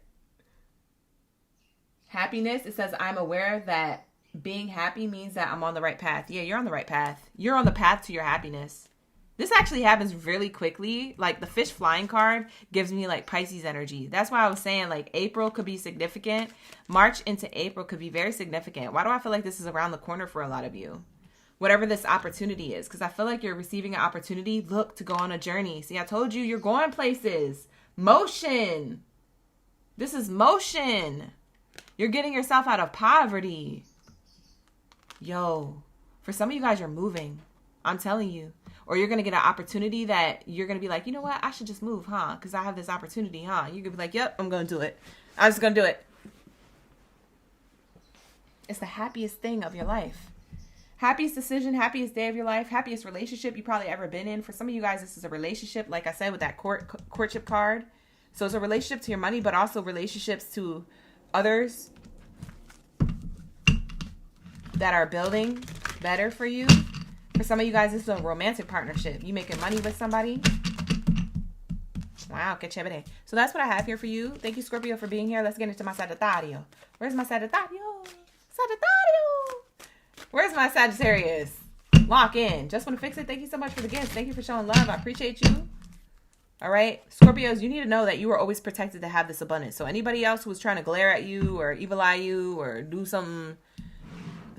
happiness. It says, I'm aware that being happy means that I'm on the right path. Yeah, you're on the right path. You're on the path to your happiness. This actually happens really quickly. Like the fish flying card gives me like Pisces energy. That's why I was saying like April could be significant. March into April could be very significant. Why do I feel like this is around the corner for a lot of you? Whatever this opportunity is. Because I feel like you're receiving an opportunity, look, to go on a journey. See, I told you you're going places. Motion. This is motion. You're getting yourself out of poverty. Yo, for some of you guys, you're moving. I'm telling you. Or you're going to get an opportunity that you're going to be like, you know what? I should just move, huh? Because I have this opportunity, huh? You're going to be like, yep, I'm going to do it. I'm just going to do it. It's the happiest thing of your life. Happiest decision, happiest day of your life, happiest relationship you probably ever been in. For some of you guys, this is a relationship, like I said, with that courtship card. So it's a relationship to your money, but also relationships to others that are building better for you. For some of you guys, this is a romantic partnership. You making money with somebody. Wow, que chévere. So that's what I have here for you. Thank you, Scorpio, for being here. Let's get into my Sagittario. Where's my Sagittario? Sagittario! Where's my Sagittarius? Lock in. Just want to fix it. Thank you so much for the gifts. Thank you for showing love. I appreciate you. All right. Scorpios, you need to know that you are always protected to have this abundance. So anybody else who was trying to glare at you or evil eye you or do some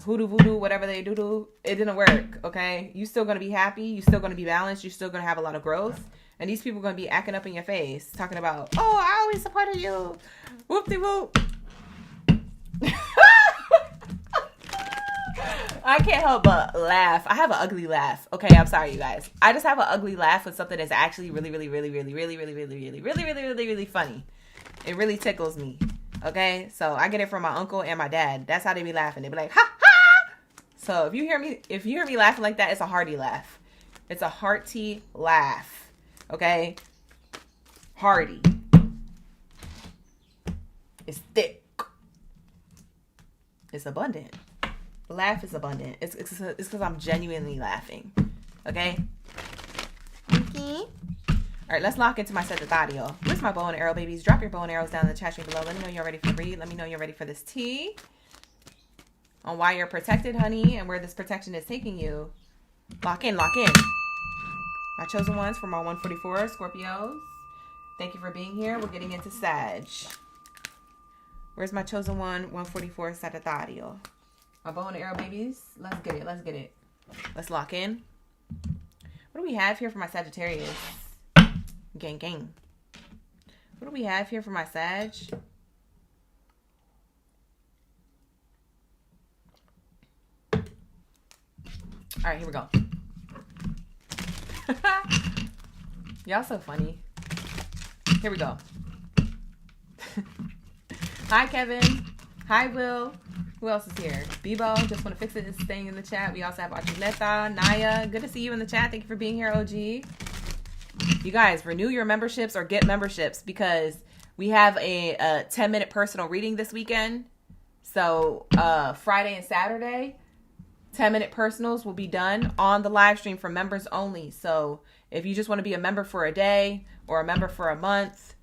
hoodoo voodoo, whatever they do, it didn't work, okay? You still going to be happy. You still going to be balanced. You're still going to have a lot of growth. And these people are going to be acting up in your face, talking about, oh, I always supported you. Whoop-de-whoop. I can't help but laugh. I have an ugly laugh. Okay, I'm sorry, you guys. I just have an ugly laugh with something that's actually really funny. It really tickles me. Okay, so I get it from my uncle and my dad. That's how they be laughing. They be like, ha ha. So if you hear me laughing like that, it's a hearty laugh. It's a hearty laugh. Okay, hearty. It's thick. It's abundant. Laugh is abundant. It's because I'm genuinely laughing. Okay. Okay. All right, let's lock into my Sagittario. Where's my bow and arrow, babies? Drop your bow and arrows down in the chat stream below. Let me know you're ready for the read. Let me know you're ready for this tea. On why you're protected, honey, and where this protection is taking you. Lock in, lock in. My chosen ones from all 144 Scorpios. Thank you for being here. We're getting into Sag. Where's my chosen one? 144 Sagittario. My bow and arrow, babies. Let's get it. Let's get it. Let's lock in. What do we have here for my Sagittarius? Gang, gang. What do we have here for my Sag? All right, here we go. Y'all so funny. Here we go. Hi, Kevin. Hi, Will. Who else is here? Bibo, just want to fix it. Is staying in the chat. We also have Archuleta, Naya. Good to see you in the chat. Thank you for being here, OG. You guys, renew your memberships or get memberships because we have a 10-minute personal reading this weekend. So Friday and Saturday, 10-minute personals will be done on the live stream for members only. So if you just want to be a member for a day or a member for a month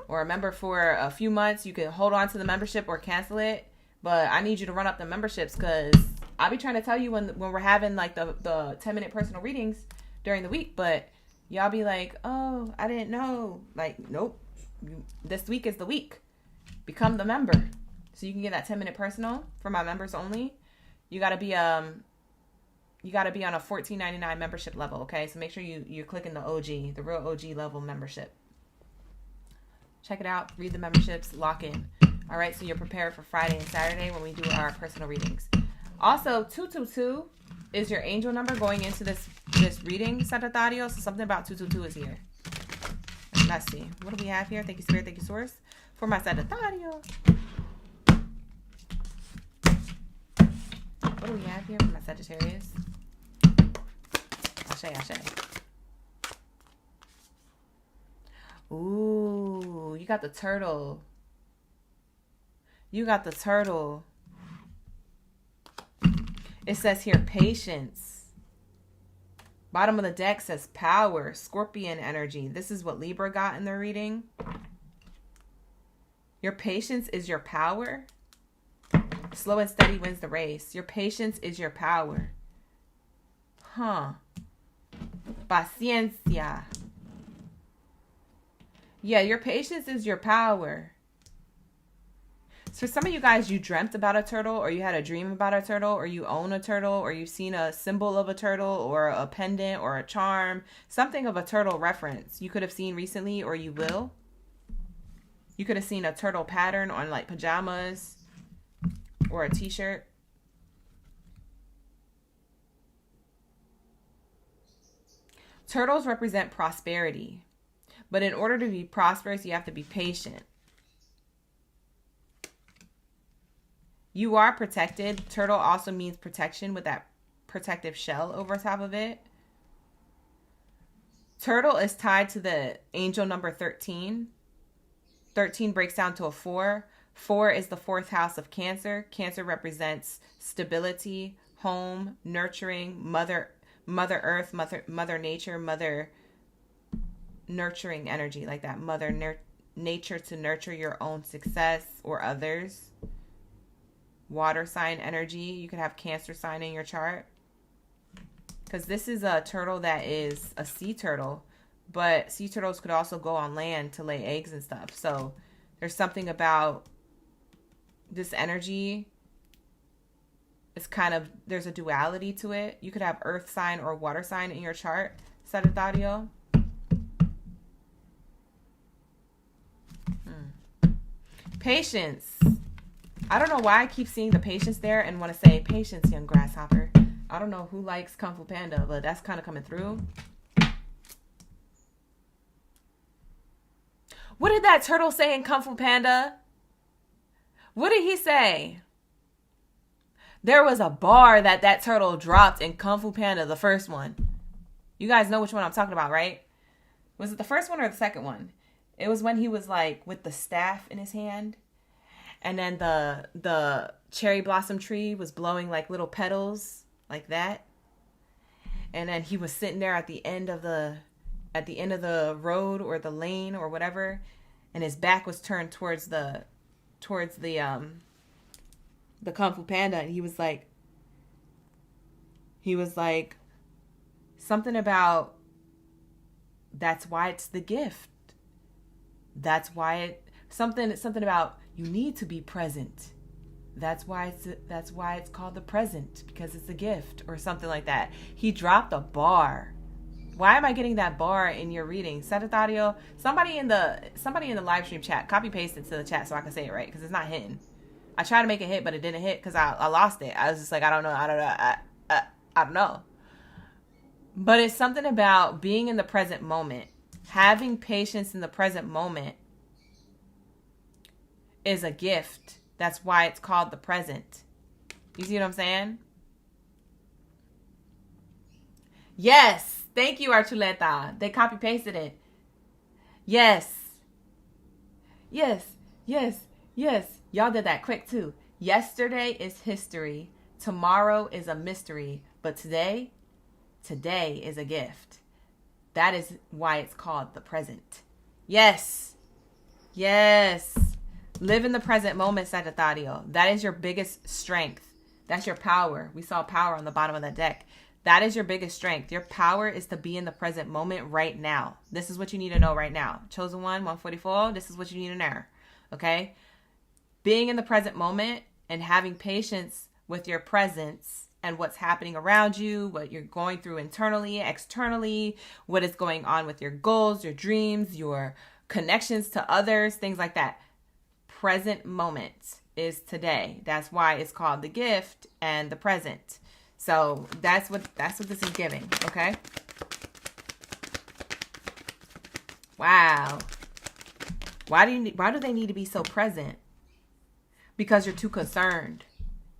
or a member for a few months, you can hold on to the membership or cancel it. But I need you to run up the memberships because I'll be trying to tell you when we're having like the 10-minute personal readings during the week. But y'all be like, oh, I didn't know. Like, nope. This week is the week. Become the member. So you can get that 10-minute personal for my members only. You gotta be on a $14.99 membership level, okay? So make sure you're clicking the OG, the real OG level membership. Check it out, read the memberships, lock in. All right, so you're prepared for Friday and Saturday when we do our personal readings. Also, 222 is your angel number going into this reading, Sagittarius. So something about 222 is here. Let's see. What do we have here? Thank you, Spirit. Thank you, Source. For my Sagittarius. What do we have here for my Sagittarius? Ashe. Ooh, you got the turtle. You got the turtle. It says here, patience. Bottom of the deck says power, scorpion energy. This is what Libra got in their reading. Your patience is your power. Slow and steady wins the race. Your patience is your power. Huh. Paciencia. Yeah, your patience is your power. So for some of you guys, you dreamt about a turtle, or you had a dream about a turtle, or you own a turtle, or you've seen a symbol of a turtle, or a pendant, or a charm, something of a turtle reference you could have seen recently, or you will. You could have seen a turtle pattern on like pajamas or a t-shirt. Turtles represent prosperity, but in order to be prosperous, you have to be patient. You are protected. Turtle also means protection with that protective shell over top of it. Turtle is tied to the angel number 13. 13 breaks down to a 4. 4 is the 4th house of Cancer. Cancer represents stability, home, nurturing, Mother Earth, Mother Nature, Mother nurturing energy, like that Mother Nature to nurture your own success or others. Water sign energy. You could have Cancer sign in your chart. Because this is a turtle that is a sea turtle. But sea turtles could also go on land to lay eggs and stuff. So there's something about this energy. It's kind of, there's a duality to it. You could have earth sign or water sign in your chart, Sagittarius. Patience. I don't know why I keep seeing the patience there and want to say, patience, young grasshopper. I don't know who likes Kung Fu Panda, but that's kind of coming through. What did that turtle say in Kung Fu Panda? What did he say? There was a bar that turtle dropped in Kung Fu Panda, the first one. You guys know which one I'm talking about, right? Was it the first one or the second one? It was when he was like with the staff in his hand. And then the cherry blossom tree was blowing like little petals like that. And then he was sitting there at the end of the road or the lane or whatever, and his back was turned towards the Kung Fu Panda, and he was like something about, that's why it's the gift. That's why something about, you need to be present. That's why it's called the present, because it's a gift or something like that. He dropped a bar Why am I getting that bar in your reading? Sagittarius, somebody in the live stream chat, copy paste it to the chat so I can say it right, because it's not hitting. I tried to make it hit, but it didn't hit because I lost it. I was just like, I don't know. I don't know. But it's something about being in the present moment. Having patience in the present moment is a gift. That's why it's called the present. You see what I'm saying? Yes. Thank you, Archuleta. They copy pasted it. Yes. Yes. Yes. Yes. Y'all did that quick too. Yesterday is history. Tomorrow is a mystery. But today is a gift. That is why it's called the present. Yes. Yes. Live in the present moment, Sagittarius. That is your biggest strength. That's your power. We saw power on the bottom of that deck. That is your biggest strength. Your power is to be in the present moment right now. This is what you need to know right now. Chosen one, 144. This is what you need to know. Okay? Being in the present moment and having patience with your presence and what's happening around you, what you're going through internally, externally, what is going on with your goals, your dreams, your connections to others, things like that. Present moment is today. That's why it's called the gift and the present. So that's what this is giving, okay? Wow. Why do they need to be so present? Because you're too concerned.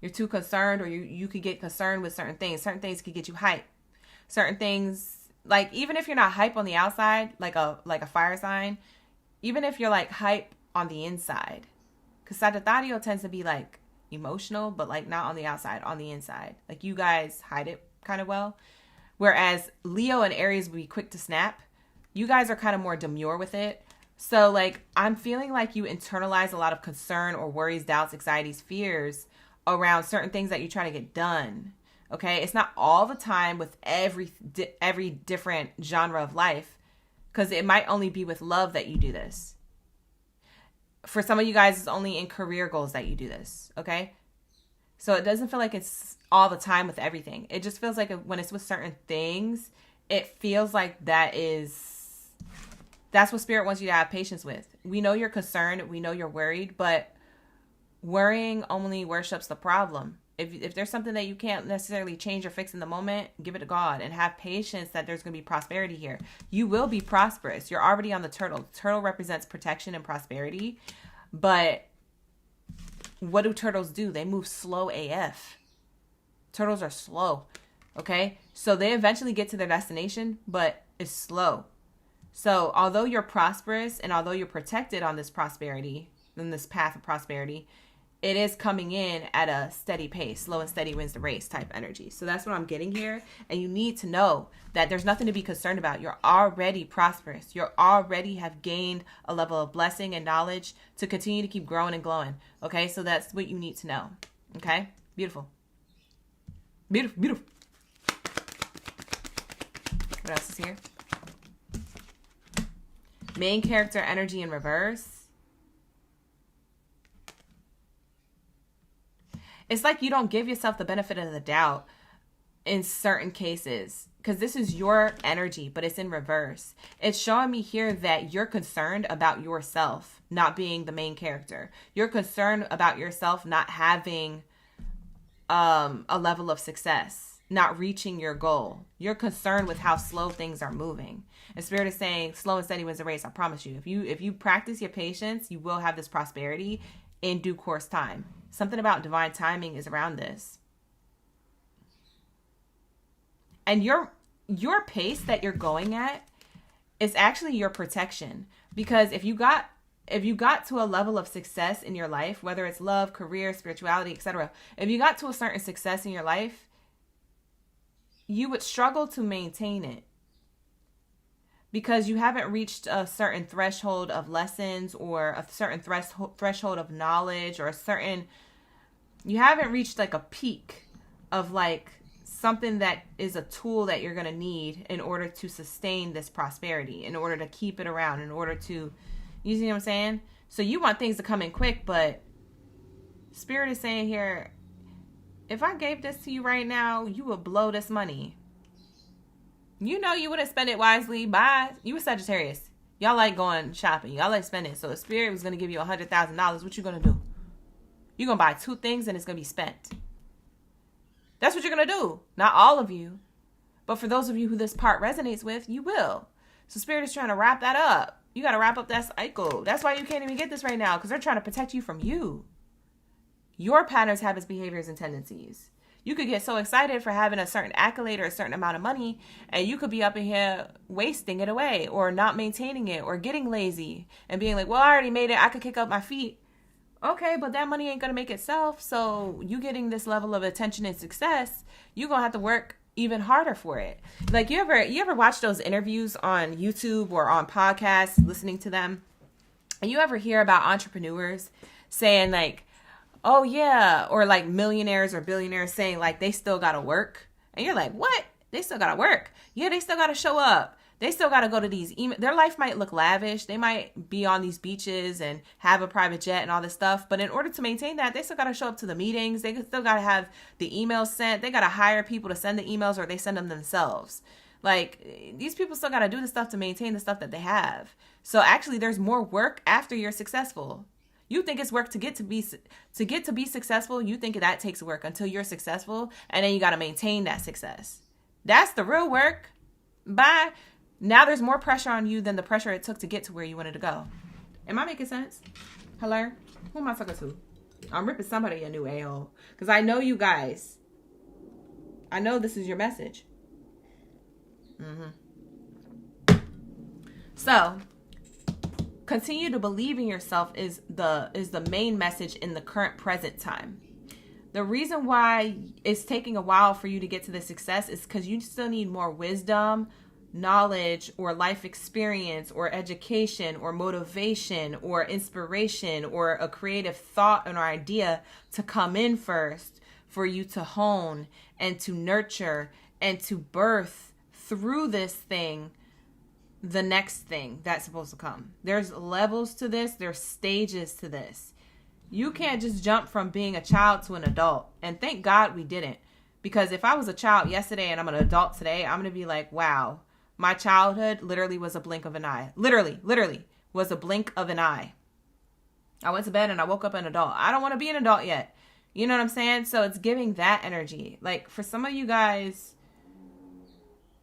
You're too concerned, or you could get concerned with certain things. Certain things could get you hype. Certain things, like even if you're not hype on the outside, like a fire sign, even if you're like hype on the inside, because Sagittarius tends to be like emotional, but like not on the outside, on the inside. Like you guys hide it kind of well. Whereas Leo and Aries would be quick to snap. You guys are kind of more demure with it. So like I'm feeling like you internalize a lot of concern or worries, doubts, anxieties, fears around certain things that you try to get done. Okay? It's not all the time with every different genre of life, because it might only be with love that you do this. For some of you guys, it's only in career goals that you do this, okay? So it doesn't feel like it's all the time with everything. It just feels like when it's with certain things, it feels like that's what Spirit wants you to have patience with. We know you're concerned. We know you're worried, but worrying only worships the problem. If there's something that you can't necessarily change or fix in the moment, give it to God and have patience that there's going to be prosperity here. You will be prosperous. You're already on the turtle. Turtle represents protection and prosperity. But what do turtles do? They move slow AF. Turtles are slow. Okay? So they eventually get to their destination, but it's slow. So although you're prosperous and although you're protected on this prosperity, in this path of prosperity, it is coming in at a steady pace. Slow and steady wins the race type energy. So that's what I'm getting here. And you need to know that there's nothing to be concerned about. You're already prosperous. You already have gained a level of blessing and knowledge to continue to keep growing and glowing. Okay, so that's what you need to know. Okay, beautiful. Beautiful, beautiful. What else is here? Main character energy in reverse. It's like you don't give yourself the benefit of the doubt in certain cases, because this is your energy, but it's in reverse. It's showing me here that you're concerned about yourself not being the main character. You're concerned about yourself not having a level of success, not reaching your goal. You're concerned with how slow things are moving. And Spirit is saying slow and steady wins the race. I promise you. If you practice your patience, you will have this prosperity in due course time. Something about divine timing is around this. And your pace that you're going at is actually your protection. Because if you got to a level of success in your life, whether it's love, career, spirituality, etc., if you got to a certain success in your life, you would struggle to maintain it. Because you haven't reached a certain threshold of lessons or a certain threshold of knowledge, or you haven't reached like a peak of like something that is a tool that you're going to need in order to sustain this prosperity, in order to keep it around, in order to, you see what I'm saying? So you want things to come in quick, but Spirit is saying here, if I gave this to you right now, you would blow this money. You know you wouldn't spend it wisely. Bye. You a Sagittarius. Y'all like going shopping. Y'all like spending. So if Spirit was going to give you $100,000, what you going to do? You're going to buy 2 things and it's going to be spent. That's what you're going to do. Not all of you. But for those of you who this part resonates with, you will. So Spirit is trying to wrap that up. You got to wrap up that cycle. That's why you can't even get this right now, because they're trying to protect you from you. Your patterns, habits, behaviors, and tendencies. You could get so excited for having a certain accolade or a certain amount of money, and you could be up in here wasting it away or not maintaining it or getting lazy and being like, well, I already made it. I could kick up my feet. Okay, but that money ain't going to make itself. So you getting this level of attention and success, you're going to have to work even harder for it. Like you ever watch those interviews on YouTube or on podcasts, listening to them, and you ever hear about entrepreneurs saying like, oh yeah, or like millionaires or billionaires saying like they still got to work, and you're like, what? They still got to work? Yeah, they still got to show up. They still got to go to these their life might look lavish. They might be on these beaches and have a private jet and all this stuff. But in order to maintain that, they still got to show up to the meetings. They still got to have the emails sent. They got to hire people to send the emails, or they send them themselves. Like these people still got to do the stuff to maintain the stuff that they have. So actually there's more work after you're successful. You think it's work to get to be successful. You think that takes work until you're successful. And then you got to maintain that success. That's the real work. Bye. Now there's more pressure on you than the pressure it took to get to where you wanted to go. Am I making sense? Hello? Who am I talking to? I'm ripping somebody a new a-hole. Because I know you guys. I know this is your message. So, continue to believe in yourself is the main message in the current present time. The reason why it's taking a while for you to get to the success is because you still need more wisdom, knowledge, or life experience, or education, or motivation, or inspiration, or a creative thought or idea to come in first for you to hone and to nurture and to birth through this thing the next thing that's supposed to come. There's levels to this. There's stages to this. You can't just jump from being a child to an adult. And thank God we didn't. Because if I was a child yesterday and I'm an adult today, I'm going to be like, wow, my childhood literally was a blink of an eye. Literally was a blink of an eye. I went to bed and I woke up an adult. I don't want to be an adult yet. You know what I'm saying? So it's giving that energy. Like for some of you guys,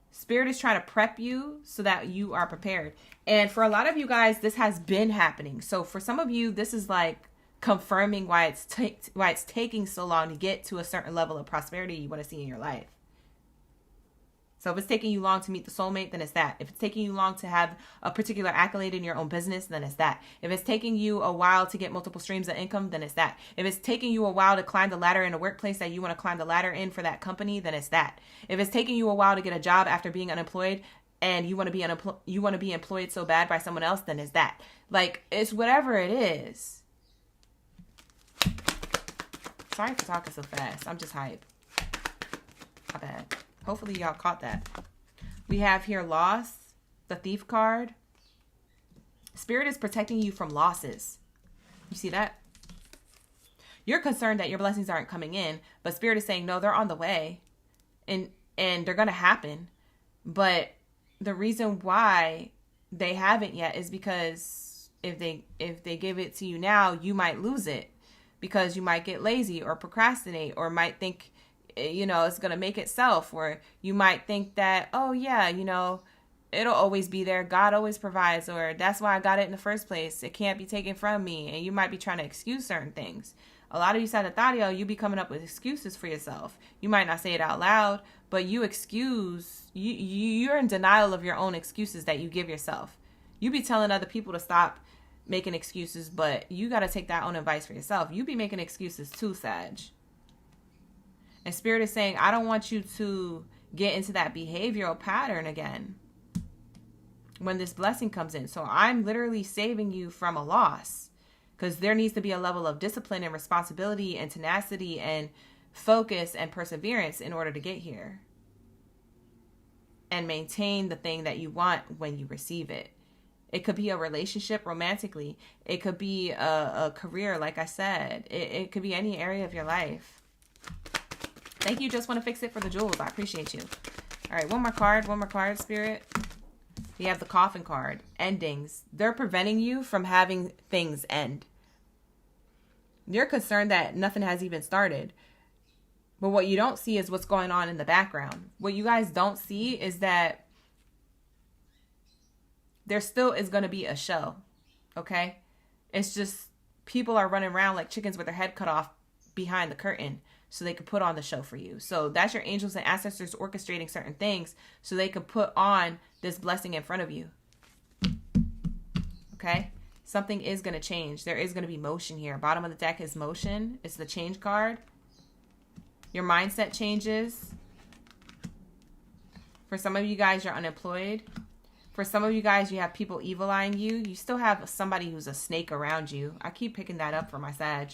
Spirit is trying to prep you so that you are prepared. And for a lot of you guys, this has been happening. So for some of you, this is like confirming why it's taking so long to get to a certain level of prosperity you want to see in your life. So if it's taking you long to meet the soulmate, then it's that. If it's taking you long to have a particular accolade in your own business, then it's that. If it's taking you a while to get multiple streams of income, then it's that. If it's taking you a while to climb the ladder in a workplace that you want to climb the ladder in for that company, then it's that. If it's taking you a while to get a job after being unemployed and you want to be employed so bad by someone else, then it's that. Like, it's whatever it is. Sorry for talking so fast. I'm just hype. My bad. Hopefully y'all caught that. We have here loss, the thief card. Spirit is protecting you from losses. You see that? You're concerned that your blessings aren't coming in, but Spirit is saying, no, they're on the way and they're going to happen. But the reason why they haven't yet is because if they give it to you now, you might lose it because you might get lazy or procrastinate or might think, it's going to make itself, or you might think that, oh yeah, it'll always be there. God always provides, or that's why I got it in the first place. It can't be taken from me. And you might be trying to excuse certain things. A lot of you Sagittario, you be coming up with excuses for yourself. You might not say it out loud, but you're in denial of your own excuses that you give yourself. You be telling other people to stop making excuses, but you got to take that own advice for yourself. You be making excuses too, Sag. And Spirit is saying, I don't want you to get into that behavioral pattern again when this blessing comes in. So I'm literally saving you from a loss because there needs to be a level of discipline and responsibility and tenacity and focus and perseverance in order to get here and maintain the thing that you want when you receive it. It could be a relationship romantically. It could be a career, like I said. It could be any area of your life. Thank you, Just Want to Fix It, for the jewels. I appreciate you. All right, one more card, Spirit. We have the Coffin card, endings. They're preventing you from having things end. You're concerned that nothing has even started. But what you don't see is what's going on in the background. What you guys don't see is that there still is going to be a show. Okay? It's just people are running around like chickens with their head cut off behind the curtain so they can put on the show for you. So that's your angels and ancestors orchestrating certain things so they can put on this blessing in front of you. Okay? Something is going to change. There is going to be motion here. Bottom of the deck is motion. It's the change card. Your mindset changes. For some of you guys, you're unemployed. For some of you guys, you have people evil eyeing you. You still have somebody who's a snake around you. I keep picking that up for my Sag.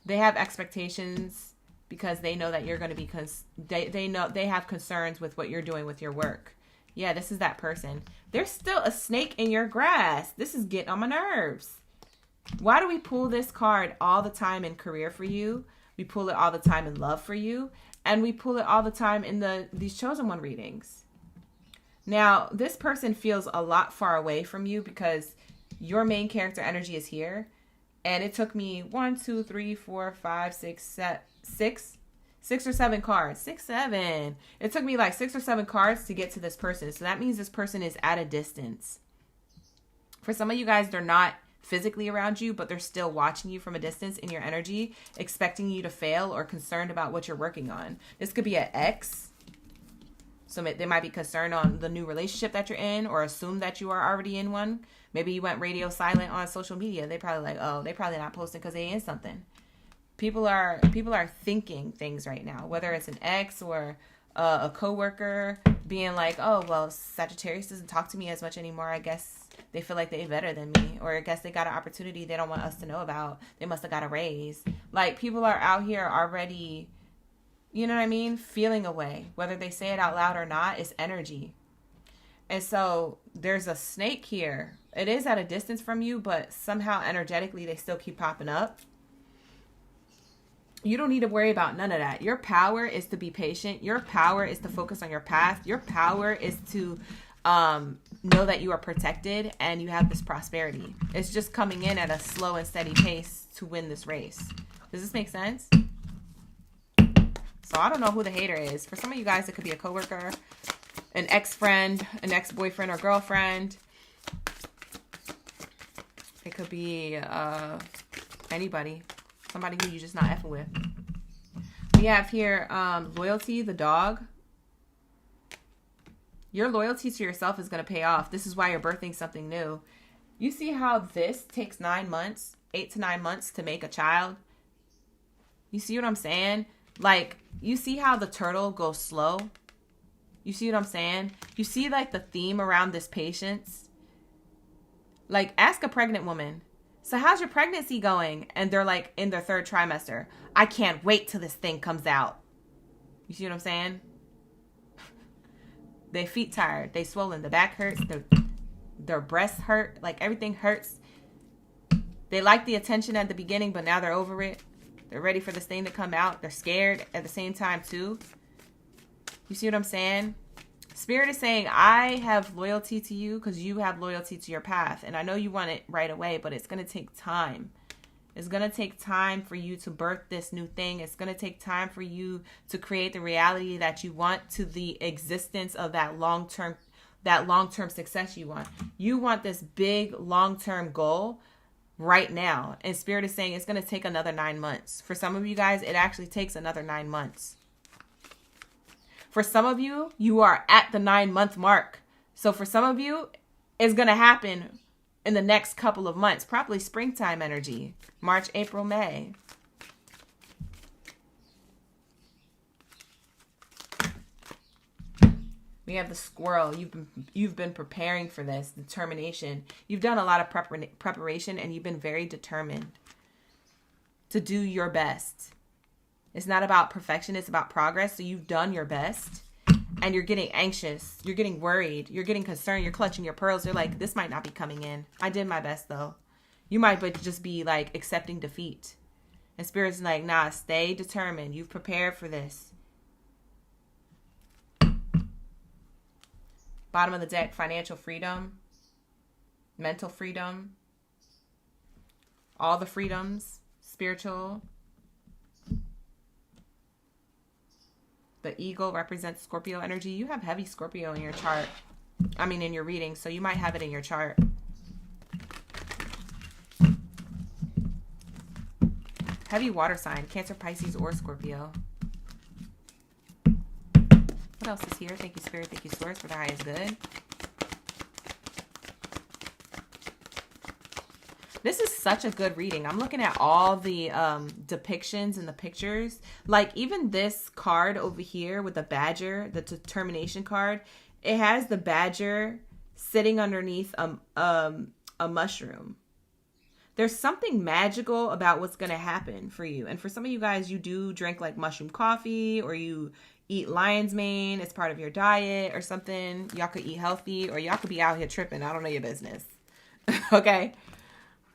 They have expectations because they know that you're going to be, they know they have concerns with what you're doing with your work. Yeah, this is that person. There's still a snake in your grass. This is getting on my nerves. Why do we pull this card all the time in career for you? We pull it all the time in love for you. And we pull it all the time in these chosen one readings. Now, this person feels a lot far away from you because your main character energy is here. And it took me 1, 2, 3, 4, 5, 6 or 7 cards. 6, 7. It took me like 6 or 7 cards to get to this person. So that means this person is at a distance. For some of you guys, they're not physically around you, but they're still watching you from a distance in your energy, expecting you to fail or concerned about what you're working on. This could be an ex. So they might be concerned on the new relationship that you're in or assume that you are already in one. Maybe you went radio silent on social media. They probably like, oh, they probably not posting because they in something. People are thinking things right now, whether it's an ex or a coworker being like, oh, well, Sagittarius doesn't talk to me as much anymore. I guess they feel like they're better than me. Or I guess they got an opportunity they don't want us to know about. They must have got a raise. Like, people are out here already, you know what I mean? Feeling a way. Whether they say it out loud or not, it's energy. And so there's a snake here. It is at a distance from you, but somehow energetically they still keep popping up. You don't need to worry about none of that. Your power is to be patient. Your power is to focus on your path. Your power is to know that you are protected and you have this prosperity. It's just coming in at a slow and steady pace to win this race. Does this make sense? So I don't know who the hater is. For some of you guys, it could be a coworker, an ex-friend, an ex-boyfriend or girlfriend. It could be anybody. Somebody who you're just not effing with. We have here loyalty, the dog. Your loyalty to yourself is going to pay off. This is why you're birthing something new. You see how this takes 9 months, 8 to 9 months to make a child? You see what I'm saying? Like, you see how the turtle goes slow? You see what I'm saying? You see, like, the theme around this patience? Like, ask a pregnant woman. So how's your pregnancy going? And they're like in their 3rd trimester. I can't wait till this thing comes out. You see what I'm saying? Their feet tired. They swollen. The back hurts. Their breasts hurt. Like, everything hurts. They like the attention at the beginning, but now they're over it. They're ready for this thing to come out. They're scared at the same time too. You see what I'm saying? Spirit is saying, I have loyalty to you because you have loyalty to your path. And I know you want it right away, but it's going to take time. It's going to take time for you to birth this new thing. It's going to take time for you to create the reality that you want to the existence of that long-term success you want. You want this big long-term goal right now. And Spirit is saying it's going to take another 9 months. For some of you guys, it actually takes another 9 months. For some of you, you are at the 9-month mark. So for some of you, it's going to happen in the next couple of months. Probably springtime energy. March, April, May. We have the squirrel. You've been preparing for this. Determination. You've done a lot of preparation and you've been very determined to do your best. It's not about perfection. It's about progress. So you've done your best and you're getting anxious. You're getting worried. You're getting concerned. You're clutching your pearls. You're like, this might not be coming in. I did my best though. You might but just be like accepting defeat. And Spirit's like, nah, stay determined. You've prepared for this. Bottom of the deck, financial freedom, mental freedom, all the freedoms, spiritual. The eagle represents Scorpio energy. You have heavy Scorpio in your chart. I mean, in your reading, so you might have it in your chart. Heavy water sign, Cancer, Pisces, or Scorpio. What else is here? Thank you, Spirit. Thank you, Source, for the highest good. This is such a good reading. I'm looking at all the depictions and the pictures. Like even this card over here with the badger, the determination card, it has the badger sitting underneath a mushroom. There's something magical about what's going to happen for you. And for some of you guys, you do drink like mushroom coffee, or you eat lion's mane as part of your diet or something. Y'all could eat healthy, or y'all could be out here tripping. I don't know your business. Okay?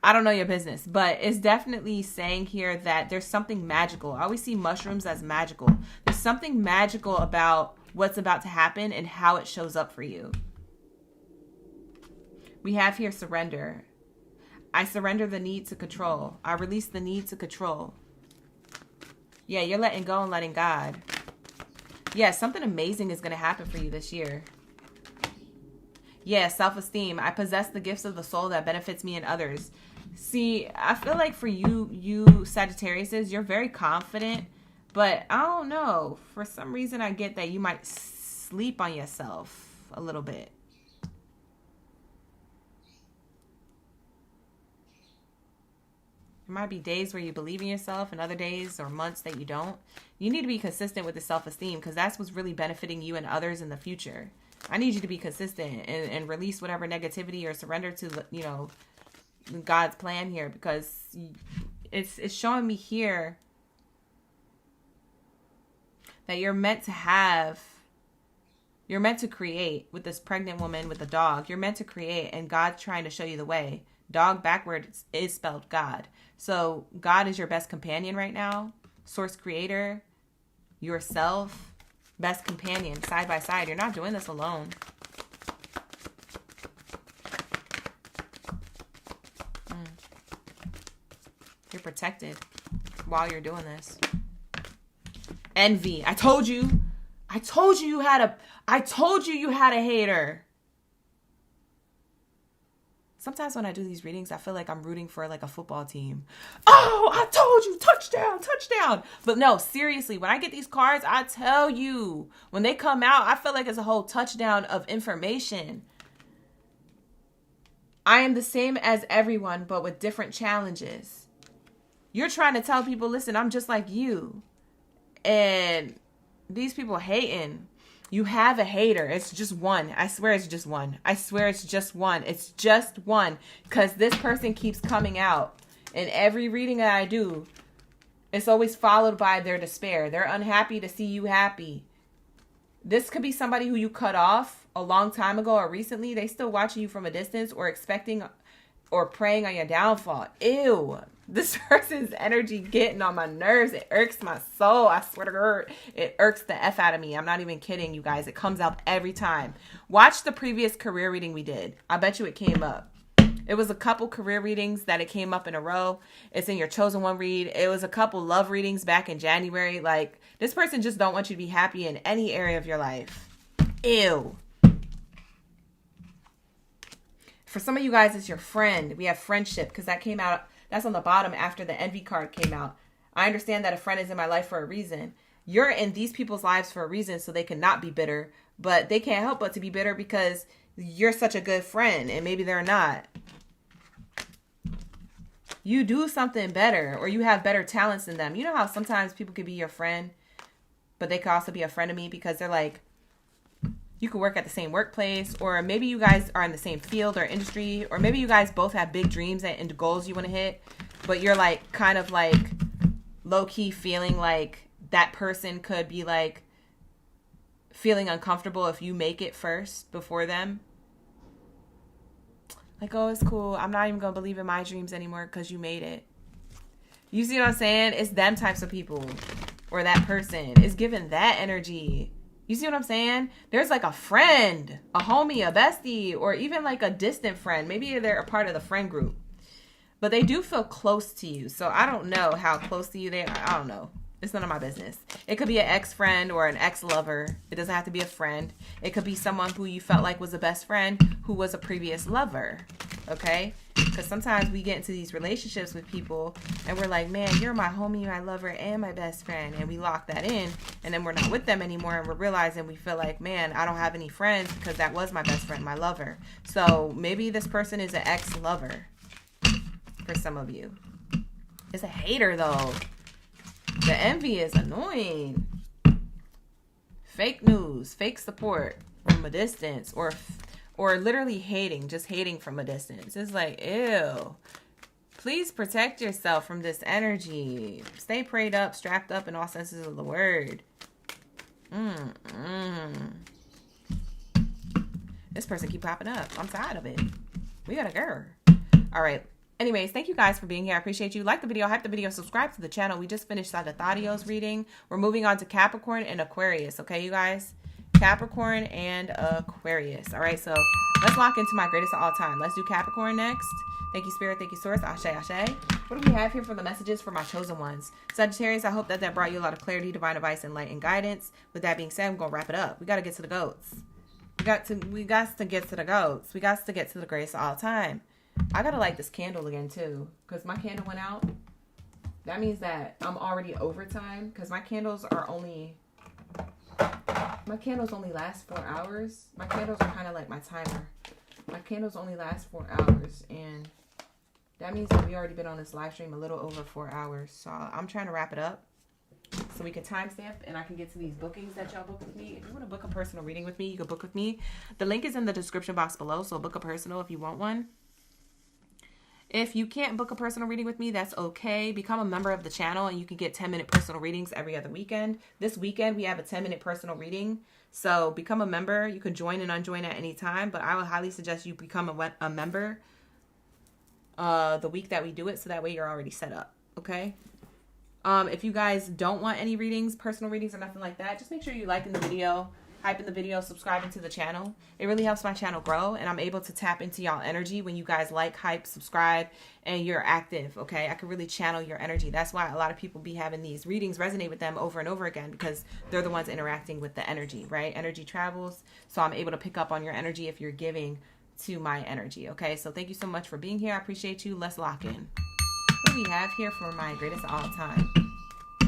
I don't know your business, but it's definitely saying here that there's something magical. I always see mushrooms as magical. There's something magical about what's about to happen and how it shows up for you. We have here surrender. I surrender the need to control. I release the need to control. Yeah, you're letting go and letting God. Yeah, something amazing is going to happen for you this year. Yeah, self-esteem. I possess the gifts of the soul that benefits me and others. See, I feel like for you Sagittariuses, you're very confident, but I don't know. For some reason, I get that you might sleep on yourself a little bit. There might be days where you believe in yourself and other days or months that you don't. You need to be consistent with the self-esteem, because that's what's really benefiting you and others in the future. I need you to be consistent and release whatever negativity or surrender to, you know, God's plan here, because it's showing me here that you're meant to create with this pregnant woman with the dog. You're meant to create, and God's trying to show you the way. Dog backwards is spelled God. So God is your best companion right now. Source creator, yourself, best companion, side by side. You're not doing this alone. You're protected while you're doing this. Envy. I told you you had a hater. Sometimes when I do these readings, I feel like I'm rooting for like a football team. Oh, I told you, touchdown, touchdown. But no, seriously, when I get these cards, I tell you, when they come out, I feel like it's a whole touchdown of information. I am the same as everyone, but with different challenges. You're trying to tell people, listen, I'm just like you. And these people hating. You have a hater. It's just one. I swear it's just one. I swear it's just one. It's just one. Because this person keeps coming out. In every reading that I do, it's always followed by their despair. They're unhappy to see you happy. This could be somebody who you cut off a long time ago or recently. They still watching you from a distance or expecting or preying on your downfall. Ew. This person's energy getting on my nerves. It irks my soul. I swear to God, it irks the F out of me. I'm not even kidding, you guys. It comes out every time. Watch the previous career reading we did. I bet you it came up. It was a couple career readings that it came up in a row. It's in your chosen one read. It was a couple love readings back in January. Like, this person just don't want you to be happy in any area of your life. Ew. For some of you guys, it's your friend. We have friendship because that came out. That's on the bottom after the envy card came out. I understand that a friend is in my life for a reason. You're in these people's lives for a reason so they cannot be bitter. But they can't help but to be bitter because you're such a good friend and maybe they're not. You do something better or you have better talents than them. You know how sometimes people could be your friend, but they could also be a friend of me because they're like, you could work at the same workplace, or maybe you guys are in the same field or industry, or maybe you guys both have big dreams and goals you want to hit, but you're like kind of like low-key feeling like that person could be like feeling uncomfortable if you make it first before them. Like, oh, it's cool. I'm not even going to believe in my dreams anymore because you made it. You see what I'm saying? It's them types of people or that person. It's giving that energy. You see what I'm saying? There's like a friend, a homie, a bestie, or even like a distant friend. Maybe they're a part of the friend group. But they do feel close to you. So I don't know how close to you they are. I don't know. It's none of my business. It could be an ex-friend or an ex-lover. It doesn't have to be a friend. It could be someone who you felt like was a best friend who was a previous lover. Okay? Because sometimes we get into these relationships with people and we're like, man, you're my homie, my lover, and my best friend. And we lock that in. And then we're not with them anymore. And we're realizing we feel like, man, I don't have any friends because that was my best friend, my lover. So maybe this person is an ex-lover. For some of you. It's a hater though. The envy is annoying. Fake news, fake support from a distance, or literally hating, just hating from a distance. It's like, ew. Please protect yourself from this energy. Stay prayed up, strapped up in all senses of the word. This person keep popping up. I'm tired of it. We got a girl. All right. Anyways, thank you guys for being here. I appreciate you. Like the video, hype the video, subscribe to the channel. We just finished Sagittarius reading. We're moving on to Capricorn and Aquarius. Okay, you guys? Capricorn and Aquarius. All right, so let's lock into my greatest of all time. Let's do Capricorn next. Thank you, Spirit. Thank you, Source. Ashe, ashe. What do we have here for the messages for my chosen ones? Sagittarius, I hope that brought you a lot of clarity, divine advice, and light and guidance. With that being said, I'm going to wrap it up. We got to get to the goats. We got to get to the goats. We got to get to the greatest of all time. I gotta light this candle again too, because my candle went out. That means that I'm already overtime, because my candles only last 4 hours. My candles are kind of like my timer. My candles only last 4 hours, and that means that we already been on this live stream a little over 4 hours. So I'm trying to wrap it up so we can timestamp and I can get to these bookings that y'all book with me. If you want to book a personal reading with me, you can book with me. The link is in the description box below, so book a personal if you want one. If you can't book a personal reading with me, that's okay. Become a member of the channel and you can get 10-minute personal readings every other weekend. This weekend, we have a 10-minute personal reading. So become a member. You can join and unjoin at any time, but I would highly suggest you become a member the week that we do it, so that way you're already set up, okay? If you guys don't want any readings, personal readings or nothing like that, just make sure you like the video, hyping the video, subscribing to the channel. It really helps my channel grow, and I'm able to tap into y'all energy when you guys like, hype, subscribe, and you're active, okay? I can really channel your energy. That's why a lot of people be having these readings resonate with them over and over again, because they're the ones interacting with the energy, right? Energy travels, so I'm able to pick up on your energy if you're giving to my energy, okay? So thank you so much for being here. I appreciate you. Let's lock in. What do we have here for my greatest of all time?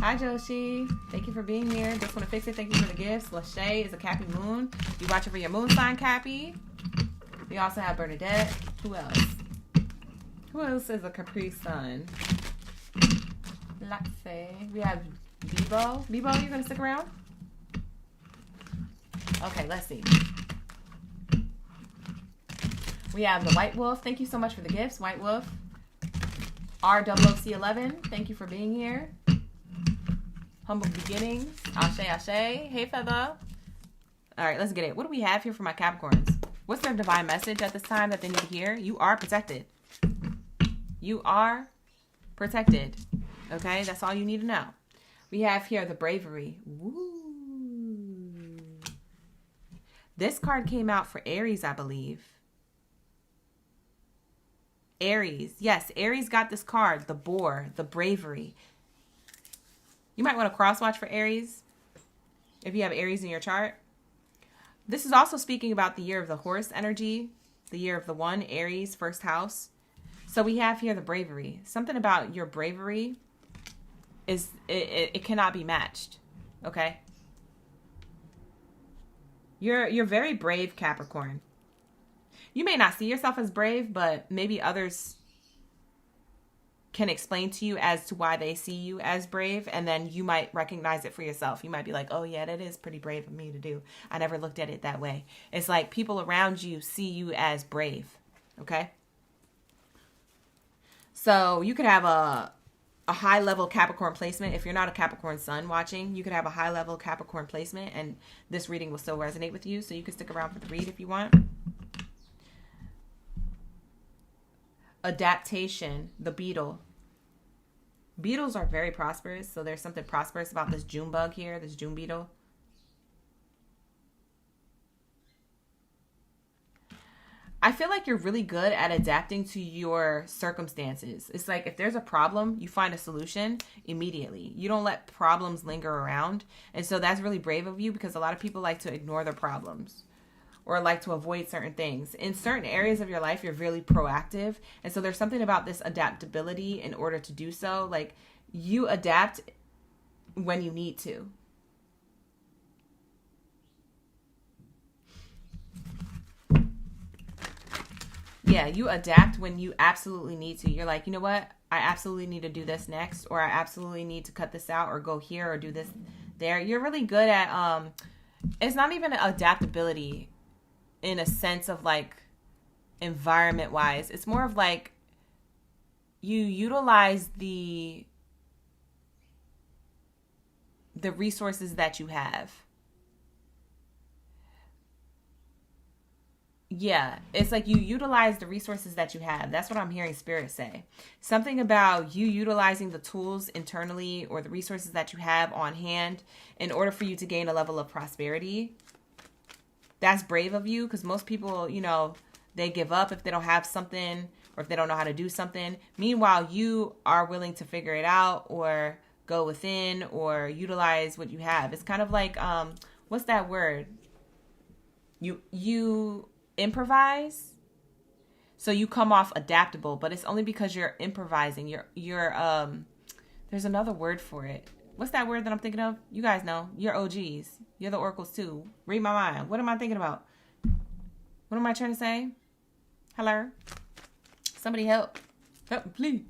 Hi, Joshi. Thank you for being here. Just want to fix it. Thank you for the gifts. Lachey is a Cappy Moon. You watching for your moon sign, Cappy. We also have Bernadette. Who else? Who else is a Capri Sun? Let's see. We have Bebo. Bebo, you going to stick around? Okay, let's see. We have the White Wolf. Thank you so much for the gifts, White Wolf. ROOC11. Thank you for being here. Humble Beginnings. Ashe, ashe. Hey, Feather. All right, let's get it. What do we have here for my Capricorns? What's their divine message at this time that they need to hear? You are protected. You are protected. Okay, that's all you need to know. We have here the Bravery. Woo. This card came out for Aries, I believe. Aries. Yes, Aries got this card. The Boar, the Bravery. You might want to cross-watch for Aries if you have Aries in your chart. This is also speaking about the year of the horse energy, the year of the one, Aries, first house. So we have here the Bravery. Something about your bravery is, it cannot be matched, okay? You're very brave, Capricorn. You may not see yourself as brave, but maybe others can explain to you as to why they see you as brave, and then you might recognize it for yourself. You might be like, oh yeah, that is pretty brave of me to do. I never looked at it that way. It's like people around you see you as brave, okay? So you could have a high-level Capricorn placement. If you're not a Capricorn sun watching, you could have a high-level Capricorn placement, and this reading will still resonate with you, so you can stick around for the read if you want. Adaptation, the beetle. Beetles are very prosperous, so there's something prosperous about this June bug here, this June beetle. I feel like you're really good at adapting to your circumstances. It's like if there's a problem, you find a solution immediately. You don't let problems linger around. And so that's really brave of you, because a lot of people like to ignore their problems or like to avoid certain things. In certain areas of your life, you're really proactive. And so there's something about this adaptability in order to do so. Like, you adapt when you need to. Yeah, you adapt when you absolutely need to. You're like, you know what? I absolutely need to do this next, or I absolutely need to cut this out or go here or do this there. You're really good at, it's not even adaptability in a sense of like environment wise. It's more of like you utilize the resources that you have. Yeah, it's like you utilize the resources that you have. That's what I'm hearing Spirit say. Something about you utilizing the tools internally or the resources that you have on hand in order for you to gain a level of prosperity. That's brave of you, because most people, you know, they give up if they don't have something or if they don't know how to do something. Meanwhile, you are willing to figure it out or go within or utilize what you have. It's kind of like, what's that word? You improvise, so you come off adaptable, but it's only because you're improvising. You're there's another word for it. What's that word that I'm thinking of? You guys know. You're OGs. You're the oracles too. Read my mind. What am I thinking about? What am I trying to say? Hello? Somebody help. Help, please.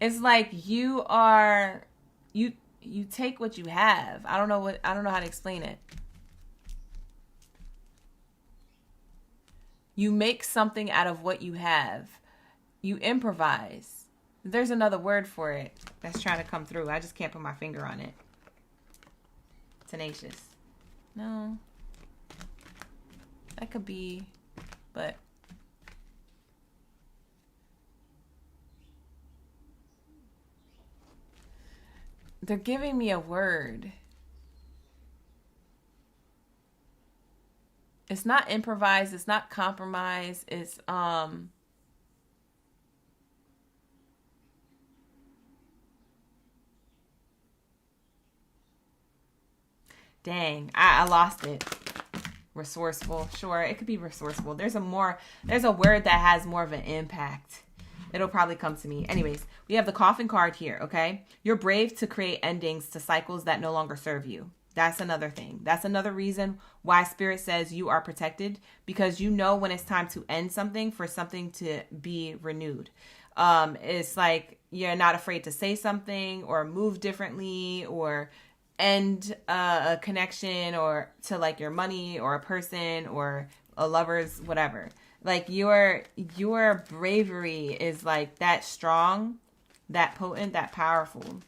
It's like you take what you have. I don't know how to explain it. You make something out of what you have. You improvise. There's another word for it that's trying to come through. I just can't put my finger on it. Tenacious. No. That could be, but they're giving me a word. It's not improvise. It's not compromise. It's, dang, I lost it. Resourceful. Sure, it could be resourceful. There's a word that has more of an impact. It'll probably come to me. Anyways, we have the coffin card here, okay? You're brave to create endings to cycles that no longer serve you. That's another thing. That's another reason why Spirit says you are protected, because you know when it's time to end something for something to be renewed. It's like you're not afraid to say something or move differently or end a connection or to like your money or a person or a lover's, whatever. Like your bravery is like that strong, that potent, that powerful,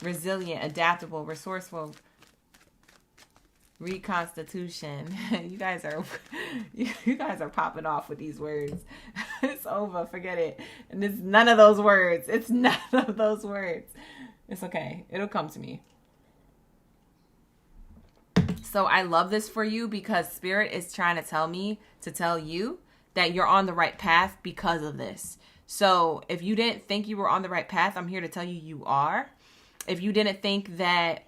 resilient, adaptable, resourceful. Reconstitution. You guys are popping off with these words. It's over. Forget it. And it's none of those words. It's none of those words. It's okay. It'll come to me. So I love this for you, because Spirit is trying to tell me to tell you that you're on the right path because of this. So if you didn't think you were on the right path, I'm here to tell you you are. If you didn't think that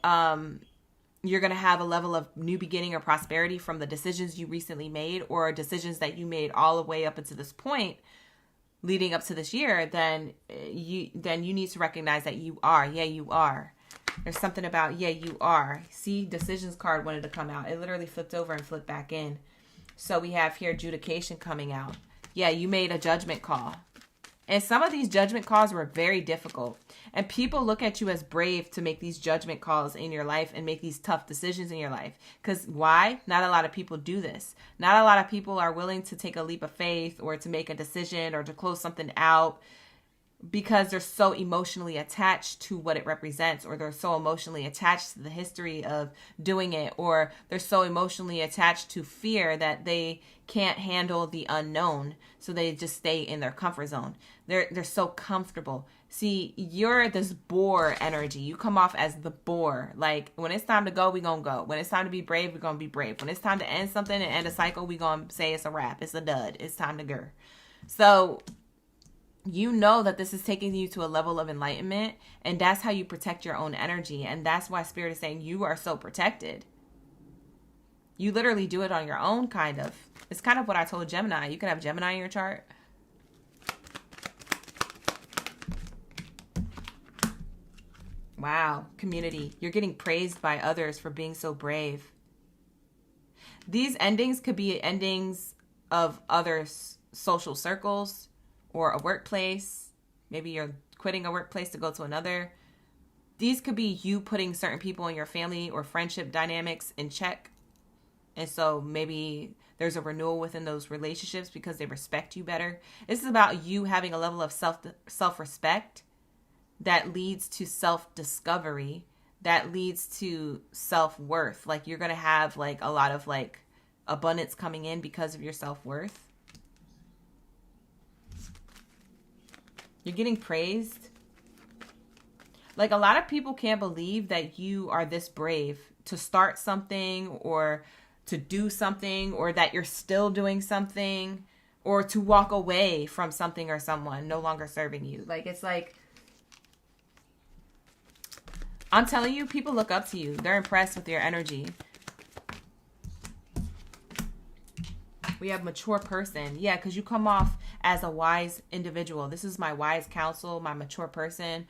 you're going to have a level of new beginning or prosperity from the decisions you recently made or decisions that you made all the way up until this point leading up to this year, then you need to recognize that you are. Yeah, you are. There's something about, yeah, you are. See, decisions card wanted to come out. It literally flipped over and flipped back in. So we have here adjudication coming out. Yeah, you made a judgment call. And some of these judgment calls were very difficult. And people look at you as brave to make these judgment calls in your life and make these tough decisions in your life. Because why? Not a lot of people do this. Not a lot of people are willing to take a leap of faith or to make a decision or to close something out because they're so emotionally attached to what it represents, or they're so emotionally attached to the history of doing it, or they're so emotionally attached to fear that they can't handle the unknown, so they just stay in their comfort zone. They're so comfortable. See, you're this boar energy. You come off as the boar. Like, when it's time to go, we gonna go. When it's time to be brave, we gonna be brave. When it's time to end something and end a cycle, we gonna say it's a wrap. It's a dud. It's time to go. So you know that this is taking you to a level of enlightenment, and that's how you protect your own energy. And that's why Spirit is saying you are so protected. You literally do it on your own, kind of. It's kind of what I told Gemini. You can have Gemini in your chart. Wow, community. You're getting praised by others for being so brave. These endings could be endings of other social circles or a workplace. Maybe you're quitting a workplace to go to another. These could be you putting certain people in your family or friendship dynamics in check. And so maybe there's a renewal within those relationships because they respect you better. This is about you having a level of self-respect that leads to self-discovery, that leads to self-worth. Like, you're going to have like a lot of like abundance coming in because of your self-worth. You're getting praised. Like, a lot of people can't believe that you are this brave to start something or to do something, or that you're still doing something, or to walk away from something or someone no longer serving you. Like, it's like, I'm telling you, people look up to you. They're impressed with your energy. We have mature person. Yeah, because you come off as a wise individual. This is my wise counsel, my mature person,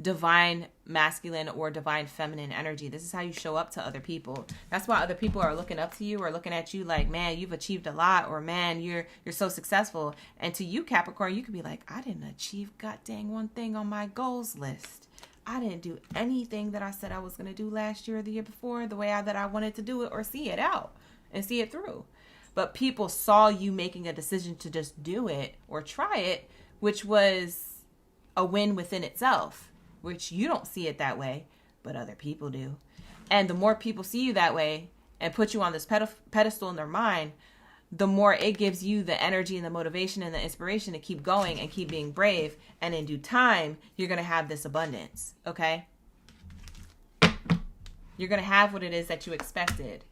divine masculine or divine feminine energy. This is how you show up to other people. That's why other people are looking up to you or looking at you like, man, you've achieved a lot, or man, you're so successful. And to you, Capricorn, you could be like, I didn't achieve god dang one thing on my goals list. I didn't do anything that I said I was going to do last year or the year before the way that I wanted to do it, or see it out and see it through. But people saw you making a decision to just do it or try it, which was a win within itself, which you don't see it that way, but other people do. And the more people see you that way and put you on this pedestal in their mind, the more it gives you the energy and the motivation and the inspiration to keep going and keep being brave. And in due time, you're going to have this abundance, okay? You're going to have what it is that you expected.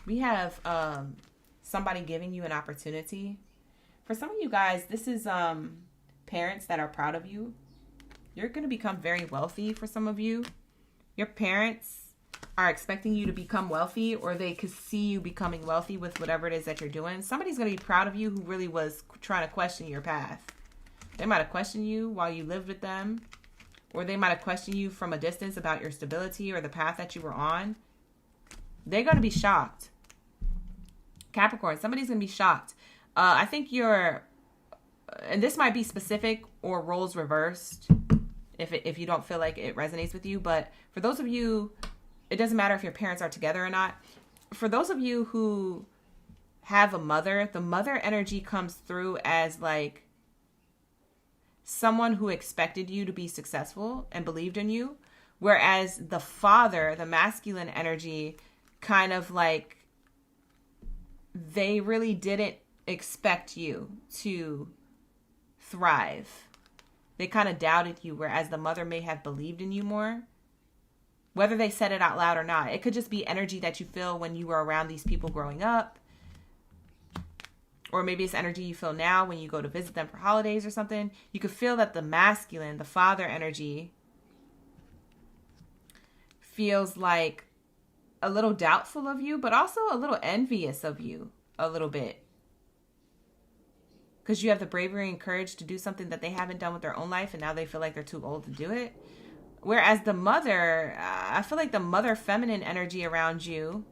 We have somebody giving you an opportunity. For some of you guys, this is parents that are proud of you. You're going to become very wealthy for some of you. Your parents are expecting you to become wealthy, or they could see you becoming wealthy with whatever it is that you're doing. Somebody's going to be proud of you who really was trying to question your path. They might have questioned you while you lived with them, or they might have questioned you from a distance about your stability or the path that you were on. They're going to be shocked. Capricorn, somebody's going to be shocked. I think you're, and this might be specific or roles reversed if you don't feel like it resonates with you. But for those of you, it doesn't matter if your parents are together or not. For those of you who have a mother, the mother energy comes through as like someone who expected you to be successful and believed in you. Whereas the father, the masculine energy, kind of like, they really didn't expect you to thrive. They kind of doubted you, whereas the mother may have believed in you more. Whether they said it out loud or not. It could just be energy that you feel when you were around these people growing up. Or maybe it's energy you feel now when you go to visit them for holidays or something. You could feel that the masculine, the father energy, feels like a little doubtful of you, but also a little envious of you a little bit. Because you have the bravery and courage to do something that they haven't done with their own life, and now they feel like they're too old to do it. Whereas the mother, I feel like the mother feminine energy around you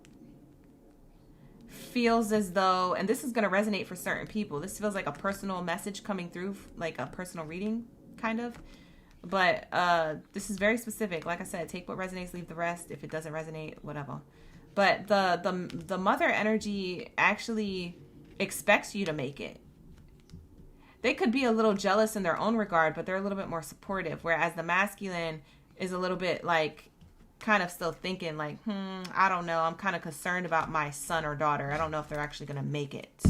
feels as though, and this is going to resonate for certain people, this feels like a personal message coming through, like a personal reading, kind of. But this is very specific. Like I said, take what resonates, leave the rest. If it doesn't resonate, whatever. But the mother energy actually expects you to make it. they could be a little jealous in their own regard, but they're a little bit more supportive. Whereas the masculine is a little bit like kind of still thinking like, I don't know. I'm kind of concerned about my son or daughter. I don't know if they're actually going to make it.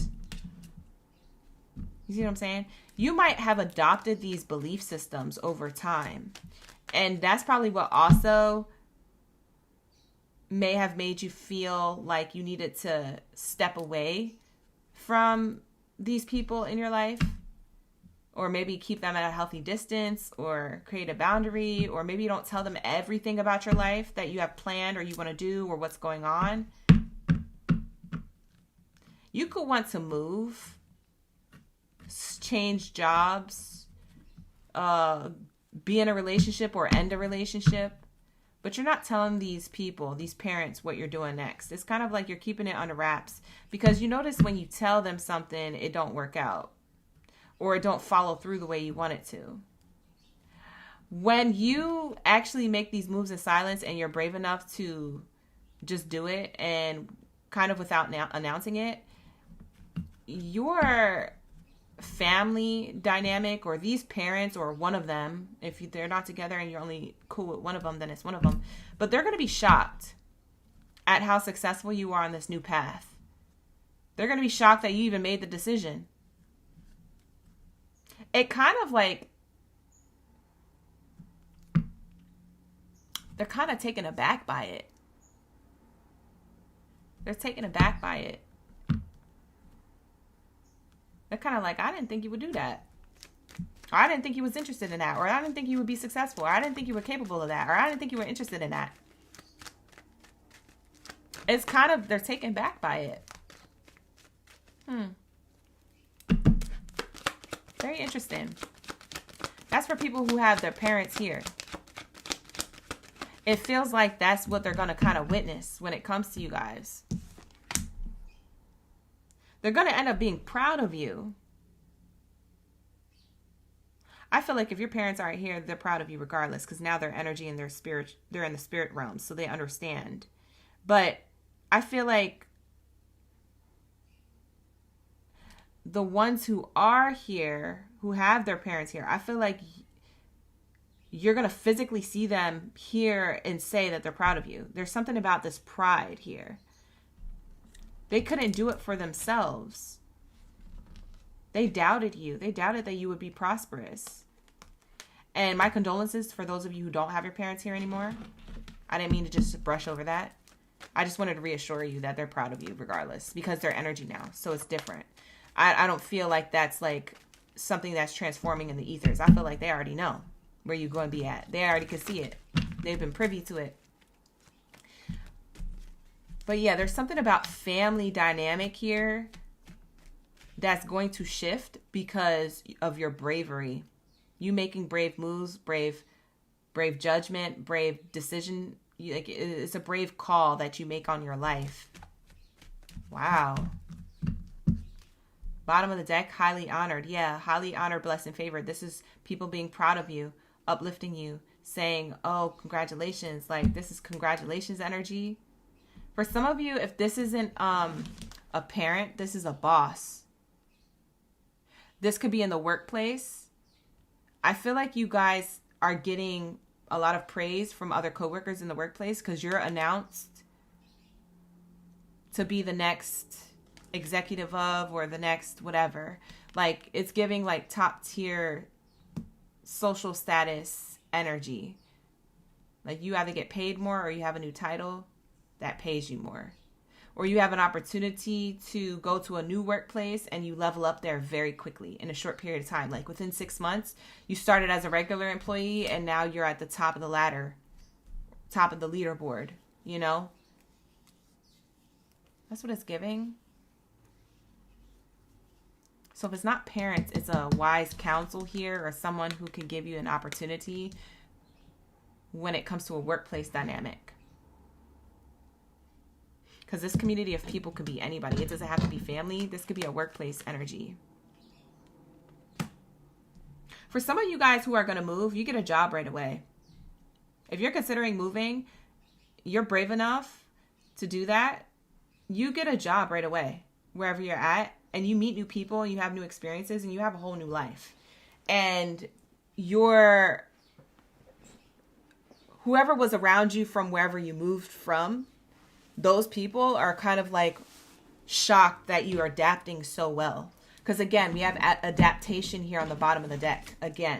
You see what I'm saying? You might have adopted these belief systems over time. And that's probably what also may have made you feel like you needed to step away from these people in your life, or maybe keep them at a healthy distance, or create a boundary, or maybe you don't tell them everything about your life that you have planned or you want to do or what's going on. You could want to move, change jobs, be in a relationship or end a relationship. But you're not telling these people, these parents, what you're doing next. It's kind of like you're keeping it under wraps, because you notice when you tell them something, it don't work out, or it don't follow through the way you want it to. When you actually make these moves in silence and you're brave enough to just do it and kind of without announcing it, your family dynamic, or these parents, or one of them, if they're not together and you're only cool with one of them, then it's one of them, but they're going to be shocked at how successful you are on this new path. They're going to be shocked that you even made the decision. It kind of like, they're kind of taken aback by it. They're taken aback by it. They're kind of like, I didn't think you would do that. Or I didn't think you was interested in that. Or I didn't think you would be successful. Or I didn't think you were capable of that. Or I didn't think you were interested in that. It's kind of, they're taken back by it. Very interesting. That's for people who have their parents here. It feels like that's what they're going to kind of witness when it comes to you guys. They're going to end up being proud of you. I feel like if your parents aren't here, they're proud of you regardless, because now their energy and their spirit, they're in the spirit realm, so they understand. But I feel like the ones who are here, who have their parents here, I feel like you're going to physically see them here and say that they're proud of you. There's something about this pride here. They couldn't do it for themselves. They doubted you. They doubted that you would be prosperous. And my condolences for those of you who don't have your parents here anymore. I didn't mean to just brush over that. I just wanted to reassure you that they're proud of you regardless, because they're energy now. So it's different. I don't feel like that's like something that's transforming in the ethers. I feel like they already know where you're going to be at. They already could see it. They've been privy to it. But yeah, there's something about family dynamic here that's going to shift because of your bravery. You making brave moves, brave judgment, brave decision. Like, it's a brave call that you make on your life. Wow. Bottom of the deck, highly honored. Yeah, highly honored, blessed, and favored. This is people being proud of you, uplifting you, saying, oh, congratulations. Like, this is congratulations energy. For some of you, if this isn't a parent, this is a boss. This could be in the workplace. I feel like you guys are getting a lot of praise from other coworkers in the workplace because you're announced to be the next executive of, or the next whatever. Like, it's giving like top tier social status energy. Like, you either get paid more or you have a new title that pays you more, or you have an opportunity to go to a new workplace and you level up there very quickly in a short period of time. Like, within 6 months, you started as a regular employee and now you're at the top of the ladder, top of the leaderboard, you know? That's what it's giving. So if it's not parents, it's a wise counsel here, or someone who can give you an opportunity when it comes to a workplace dynamic. Because this community of people could be anybody. It doesn't have to be family. This could be a workplace energy. For some of you guys who are going to move, you get a job right away. If you're considering moving, you're brave enough to do that. You get a job right away, wherever you're at. and you meet new people and you have new experiences and you have a whole new life. And whoever was around you from wherever you moved from, those people are kind of like shocked that you are adapting so well. Because again, we have adaptation here on the bottom of the deck. Again,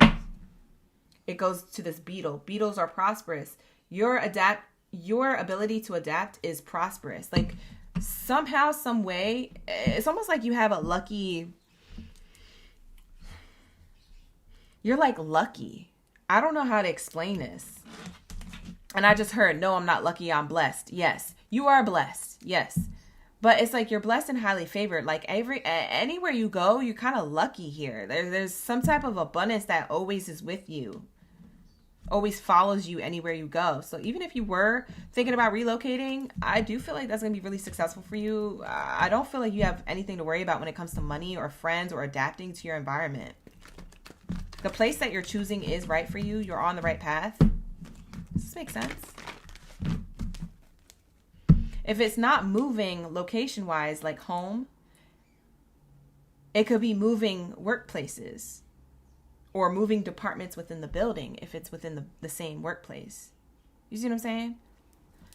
it goes to this beetle. Beetles are prosperous. Your ability to adapt is prosperous. Like somehow, some way, it's almost like you have a lucky, you're like lucky. I don't know how to explain this. And I just heard, no, I'm not lucky, I'm blessed. Yes, you are blessed. Yes. But it's like you're blessed and highly favored. Like anywhere you go, you're kind of lucky here. There's some type of abundance that always is with you. Always follows you anywhere you go. So even if you were thinking about relocating, I do feel like that's going to be really successful for you. I don't feel like you have anything to worry about when it comes to money or friends or adapting to your environment. The place that you're choosing is right for you. You're on the right path. Does this make sense? If it's not moving location-wise, like home, it could be moving workplaces or moving departments within the building if it's within the same workplace. You see what I'm saying?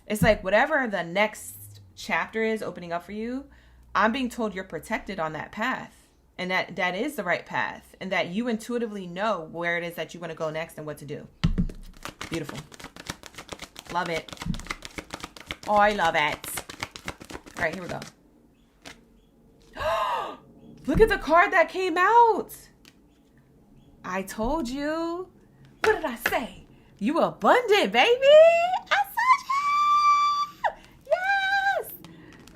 It's like whatever the next chapter is opening up for you, I'm being told you're protected on that path. And that is the right path. And that you intuitively know where it is that you want to go next and what to do. Beautiful. Love it. Oh, I love it. All right, here we go. Look at the card that came out. I told you. What did I say? You abundant, baby. I told you. Yes.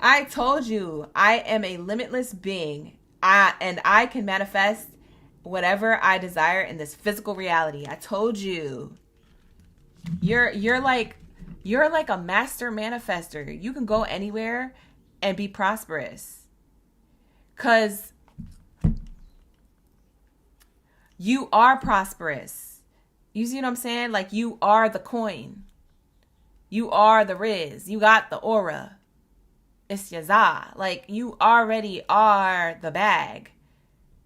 I told you. I am a limitless being. And I can manifest whatever I desire in this physical reality. I told you. You're like a master manifester. You can go anywhere and be prosperous. 'Cause you are prosperous. You see what I'm saying? Like you are the coin. You are the Riz. You got the aura. It's Yazah. Like you already are the bag.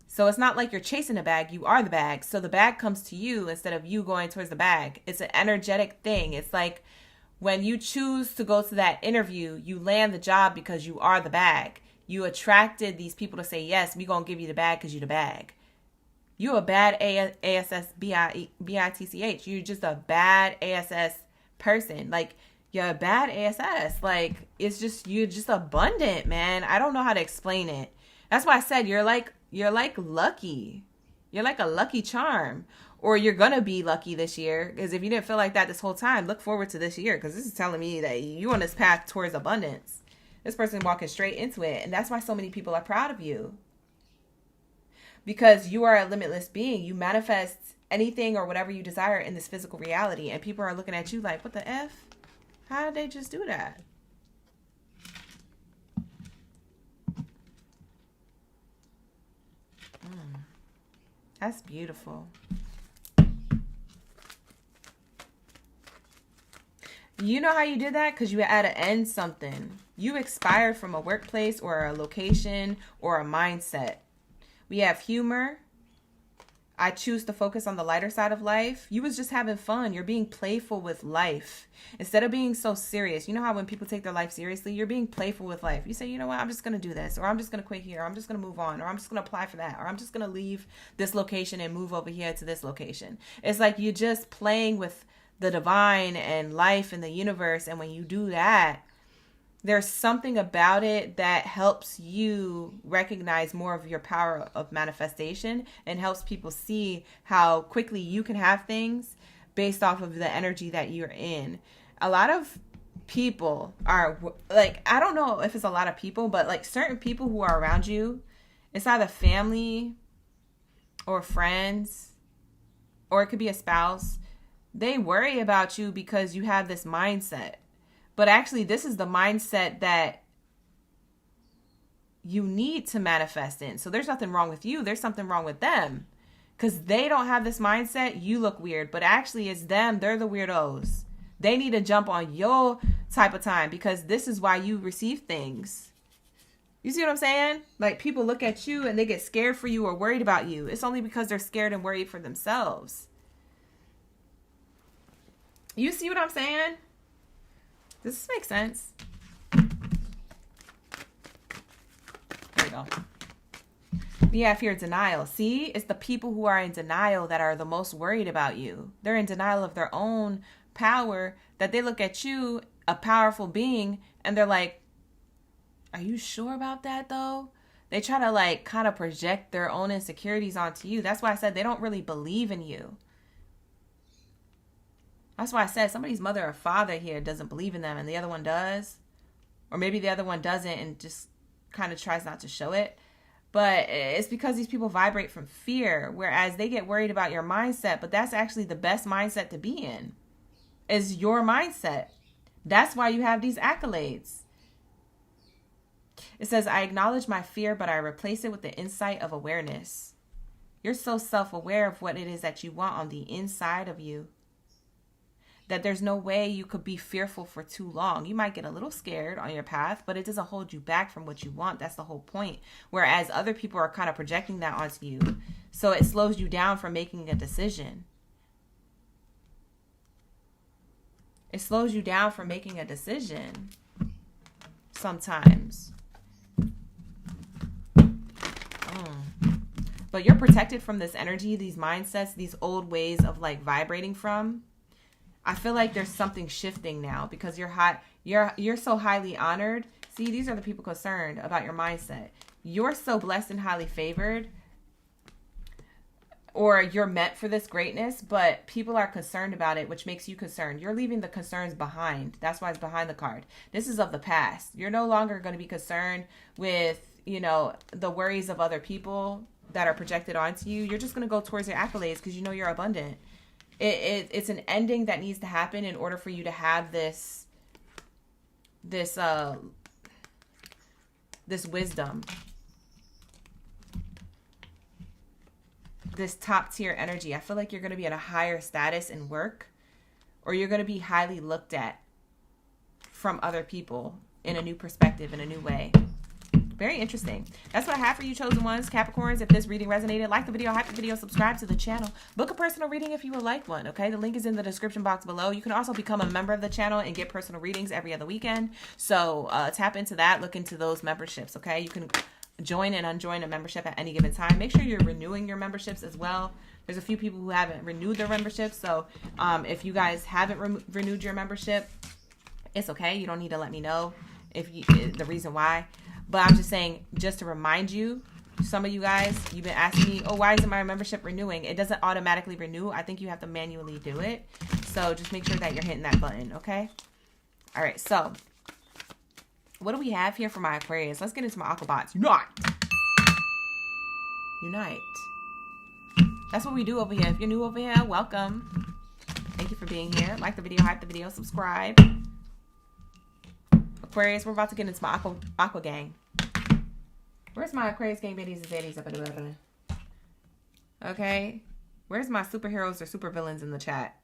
So it's not like you're chasing a bag. You are the bag. So the bag comes to you instead of you going towards the bag. It's an energetic thing. It's like when you choose to go to that interview, you land the job because you are the bag. You attracted these people to say, yes, we're going to give you the bag because you're the bag. You're a bad ASSBITCH. You're just a bad ASS person. Like, you're a bad ASS. Like, it's just, you're just abundant, man. I don't know how to explain it. That's why I said you're like lucky. You're like a lucky charm. Or you're going to be lucky this year. Because if you didn't feel like that this whole time, look forward to this year. Because this is telling me that you're on this path towards abundance. This person walking straight into it. And that's why so many people are proud of you. Because you are a limitless being. You manifest anything or whatever you desire in this physical reality. And people are looking at you like, what the F? How did they just do that? That's beautiful. You know how you did that? Because you had to end something. You expired from a workplace or a location or a mindset. We have humor. I choose to focus on the lighter side of life. You was just having fun. You're being playful with life. Instead of being so serious. You know how when people take their life seriously, you're being playful with life. You say, you know what, I'm just going to do this. Or I'm just going to quit here. Or I'm just going to move on. Or I'm just going to apply for that. Or I'm just going to leave this location and move over here to this location. It's like you're just playing with the divine and life and the universe. And when you do that, there's something about it that helps you recognize more of your power of manifestation and helps people see how quickly you can have things based off of the energy that you're in. A lot of people are like, I don't know if it's a lot of people, but like certain people who are around you, it's either family or friends, or it could be a spouse. They worry about you because you have this mindset. But actually, this is the mindset that you need to manifest in. So there's nothing wrong with you. There's something wrong with them. Because they don't have this mindset, you look weird. But actually, it's them. They're the weirdos. They need to jump on your type of time because this is why you receive things. You see what I'm saying? Like, people look at you and they get scared for you or worried about you. It's only because they're scared and worried for themselves. You see what I'm saying? Does this make sense? There we go. We have here denial. See, it's the people who are in denial that are the most worried about you. They're in denial of their own power, that they look at you, a powerful being, and they're like, are you sure about that though? They try to like kind of project their own insecurities onto you. That's why I said they don't really believe in you. That's why I said somebody's mother or father here doesn't believe in them and the other one does. Or maybe the other one doesn't and just kind of tries not to show it. But it's because these people vibrate from fear, whereas they get worried about your mindset. But that's actually the best mindset to be in, is your mindset. That's why you have these accolades. It says, I acknowledge my fear, but I replace it with the insight of awareness. You're so self-aware of what it is that you want on the inside of you, that there's no way you could be fearful for too long. You might get a little scared on your path, but it doesn't hold you back from what you want. That's the whole point. Whereas other people are kind of projecting that onto you. So it slows you down from making a decision. It slows you down from making a decision sometimes. But you're protected from this energy, these mindsets, these old ways of like vibrating from. I feel like there's something shifting now because you're so highly honored. See, these are the people concerned about your mindset. You're so blessed and highly favored, or you're meant for this greatness, but people are concerned about it, which makes you concerned. You're leaving the concerns behind. That's why it's behind the card. This is of the past. You're no longer going to be concerned with, you know, the worries of other people that are projected onto you. You're just going to go towards your accolades because you know you're abundant. It's an ending that needs to happen in order for you to have this wisdom, this top tier energy. I feel like you're going to be at a higher status in work, or you're going to be highly looked at from other people in a new perspective, in a new way. Very interesting. That's what I have for you, chosen ones, Capricorns. If this reading resonated, like the video, hype the video, subscribe to the channel. Book a personal reading if you would like one, okay? The link is in the description box below. You can also become a member of the channel and get personal readings every other weekend. So tap into that. Look into those memberships, okay? You can join and unjoin a membership at any given time. Make sure you're renewing your memberships as well. There's a few people who haven't renewed their memberships. So if you guys haven't renewed your membership, it's okay. You don't need to let me know the reason why. But I'm just saying, just to remind you, some of you guys, you've been asking me, oh, why isn't my membership renewing? It doesn't automatically renew. I think you have to manually do it. So just make sure that you're hitting that button, okay? All right, so what do we have here for my Aquarius? Let's get into my Aquabots. Unite! Unite. That's what we do over here. If you're new over here, welcome. Thank you for being here. Like the video, hype the video, subscribe. Aquarius, we're about to get into my Aqua gang. Where's my Aquarius gang baddies and zaddies up in the okay? Where's my superheroes or supervillains in the chat?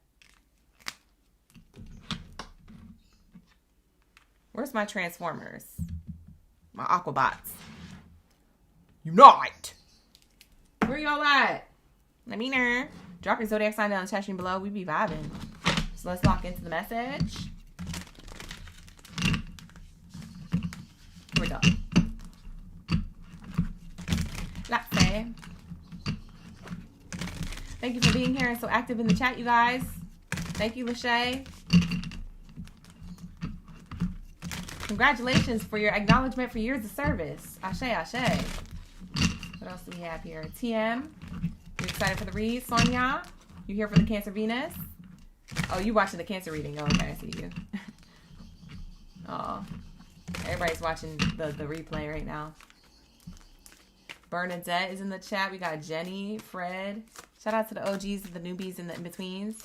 Where's my Transformers? My Aquabots. Unite! Where y'all at? Let me know. Drop your Zodiac sign down in the chat stream below. We be vibing. So let's lock into the message. Here we go. Let's say. Thank you for being here and so active in the chat, you guys. Thank you, Lachey. Congratulations for your acknowledgement for years of service. Ashe, ashe. What else do we have here? TM. You excited for the read? Sonia. You here for the Cancer Venus? Oh, you watching the Cancer reading. Oh, okay, I see you. Oh. Everybody's watching the replay right now. Bernadette is in the chat. We got Jenny, Fred. Shout out to the OGs, the newbies, and the in-betweens.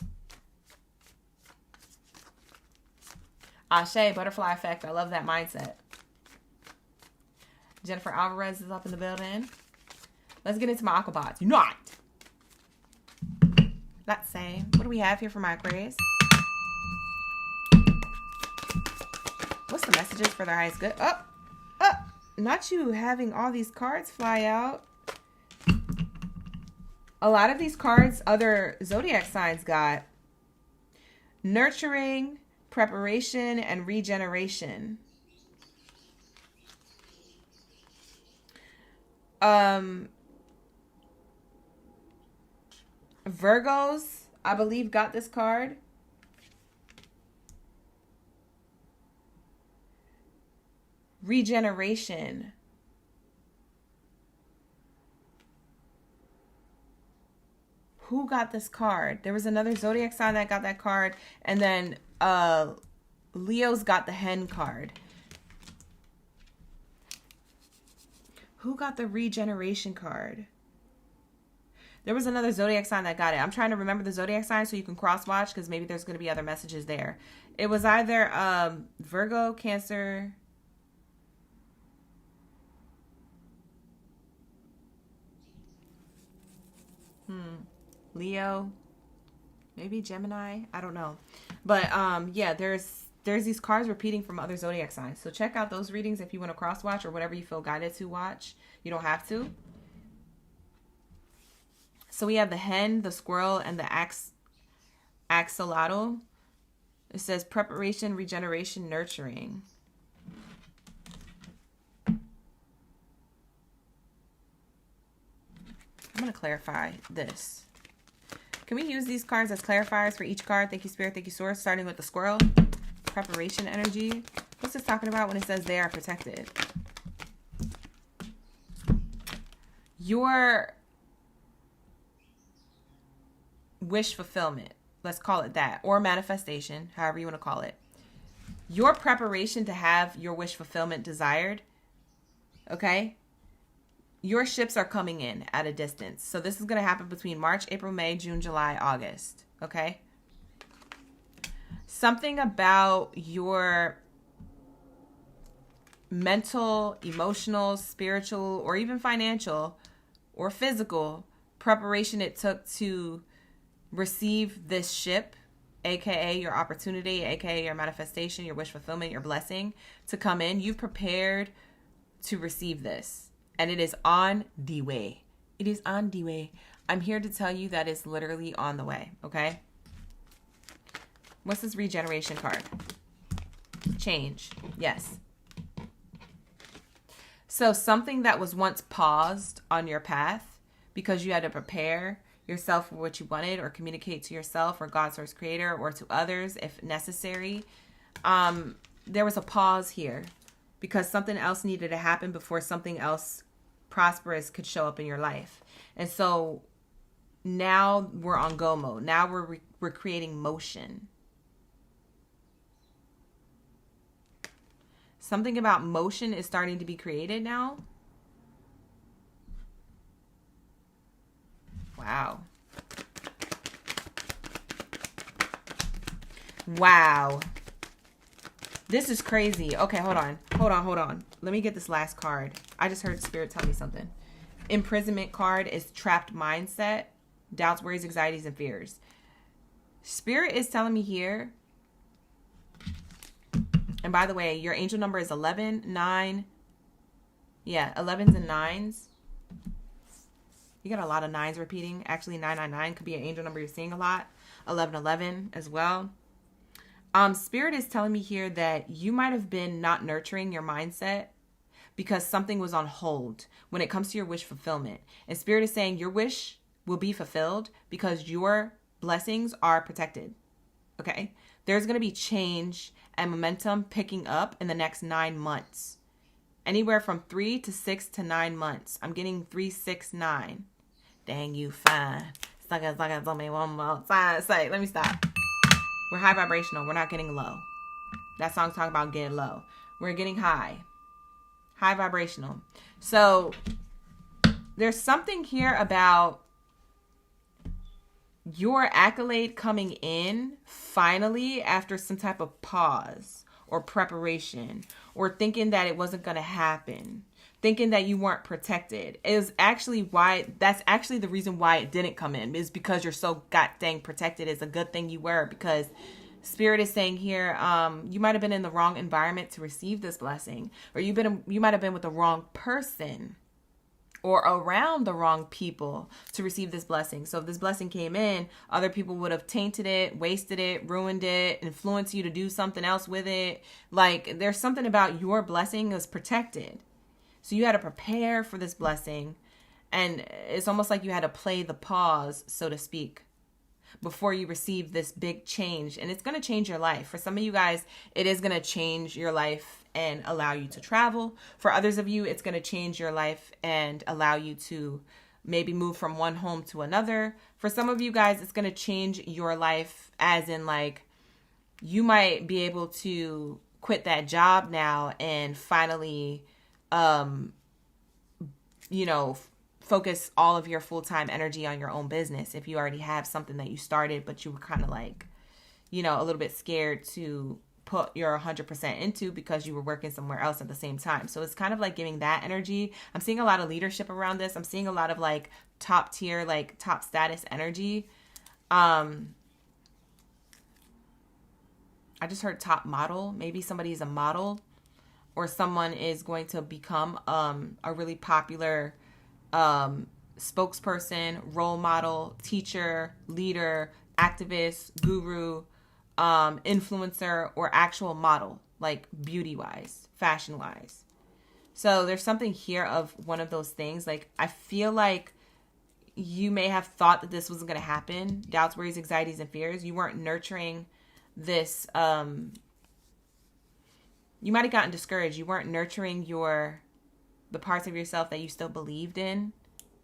Ashe, butterfly effect. I love that mindset. Jennifer Alvarez is up in the building. Let's get into my Aquabots. Unite! Let's say, what do we have here for my Aquarius? What's the messages for their highest good? not you having all these cards fly out. A lot of these cards other zodiac signs got. Nurturing, preparation, and regeneration. Virgos, I believe, got this card. Regeneration. Who got this card? There was another zodiac sign that got that card, and then Leo's got the hen card. Who got the regeneration card? There was another zodiac sign that got it. I'm trying to remember the zodiac sign so you can cross watch, because maybe there's going to be other messages there. It was either Virgo, Cancer, Leo, maybe Gemini. I don't know. But yeah, there's these cards repeating from other zodiac signs. So check out those readings if you want to cross watch or whatever you feel guided to watch. You don't have to. So we have the hen, the squirrel, and the axolotl. It says preparation, regeneration, nurturing. I'm going to clarify this. Can we use these cards as clarifiers for each card? Thank you, Spirit. Thank you, Source. Starting with the squirrel. Preparation energy. What's this talking about when it says they are protected? Your wish fulfillment. Let's call it that. Or manifestation. However you want to call it. Your preparation to have your wish fulfillment desired. Okay? Your ships are coming in at a distance. So this is going to happen between March, April, May, June, July, August. Okay? Something about your mental, emotional, spiritual, or even financial or physical preparation it took to receive this ship, aka your opportunity, aka your manifestation, your wish fulfillment, your blessing to come in. You've prepared to receive this. And it is on the way. It is on the way. I'm here to tell you that it's literally on the way. Okay? What's this regeneration card? Change. Yes. So something that was once paused on your path because you had to prepare yourself for what you wanted or communicate to yourself or God, source, creator, or to others if necessary. There was a pause here because something else needed to happen before something else prosperous could show up in your life. And so now we're on go mode. Now we're creating motion. Something about motion is starting to be created now. Wow. Wow. This is crazy. Okay, hold on. Let me get this last card. I just heard Spirit tell me something. Imprisonment card is trapped mindset, doubts, worries, anxieties, and fears. Spirit is telling me here. And by the way, your angel number is 11, 9. Yeah, 11s and 9s. You got a lot of 9s repeating. Actually, 999 could be an angel number you're seeing a lot. 1111 as well. Spirit is telling me here that you might have been not nurturing your mindset because something was on hold when it comes to your wish fulfillment. And Spirit is saying your wish will be fulfilled because your blessings are protected. Okay? There's going to be change and momentum picking up in the next 9 months. Anywhere from 3 to 6 to 9 months. I'm getting 3, 6, 9. Dang, you fine. Suck it, tell me one more time. Say, let me stop. We're high vibrational. We're not getting low. That song's talking about getting low. We're getting high. High vibrational. So there's something here about your accolade coming in finally after some type of pause or preparation or thinking that it wasn't going to happen. Thinking that you weren't protected is actually that's actually the reason why it didn't come in, is because you're so god dang protected. It's a good thing you were, because Spirit is saying here, you might have been in the wrong environment to receive this blessing, or you might have been with the wrong person or around the wrong people to receive this blessing. So if this blessing came in, other people would have tainted it, wasted it, ruined it, influenced you to do something else with it. Like, there's something about your blessing is protected. So you had to prepare for this blessing. And it's almost like you had to play the pause, so to speak, before you receive this big change. And it's going to change your life. For some of you guys, it is going to change your life and allow you to travel. For others of you, it's going to change your life and allow you to maybe move from one home to another. For some of you guys, it's going to change your life as in, like, you might be able to quit that job now and finally, focus all of your full-time energy on your own business. If you already have something that you started, but you were kind of like, a little bit scared to put your 100% into because you were working somewhere else at the same time. So it's kind of like giving that energy. I'm seeing a lot of leadership around this. I'm seeing a lot of like top tier, like top status energy. I just heard top model. Maybe somebody is a model, or someone is going to become a really popular spokesperson, role model, teacher, leader, activist, guru, influencer, or actual model, like beauty wise, fashion wise. So there's something here of one of those things. Like, I feel like you may have thought that this wasn't going to happen. Doubts, worries, anxieties, and fears. You weren't nurturing this. You might have gotten discouraged. You weren't nurturing the parts of yourself that you still believed in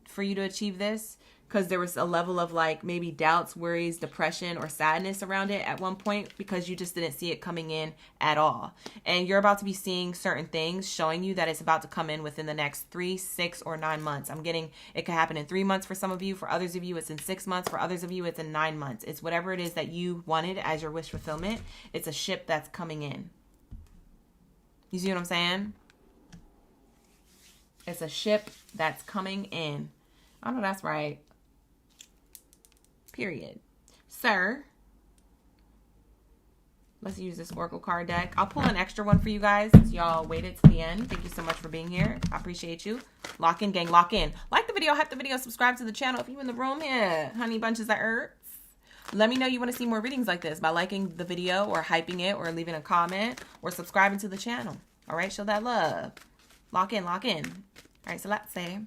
for you to achieve this, because there was a level of like maybe doubts, worries, depression, or sadness around it at one point because you just didn't see it coming in at all. And you're about to be seeing certain things showing you that it's about to come in within the next 3, 6, or 9 months. I'm getting it could happen in 3 months for some of you. For others of you, it's in 6 months. For others of you, it's in 9 months. It's whatever it is that you wanted as your wish fulfillment. It's a ship that's coming in. You see what I'm saying? It's a ship that's coming in. I know that's right. Period. Sir, let's use this Oracle card deck. I'll pull an extra one for you guys since y'all waited to the end. Thank you so much for being here. I appreciate you. Lock in, gang. Lock in. Like the video, hype the video, subscribe to the channel. If you're in the room here, honey bunches of earths, let me know you want to see more readings like this by liking the video or hyping it or leaving a comment or subscribing to the channel. All right, show that love. Lock in, lock in. All right, so let's say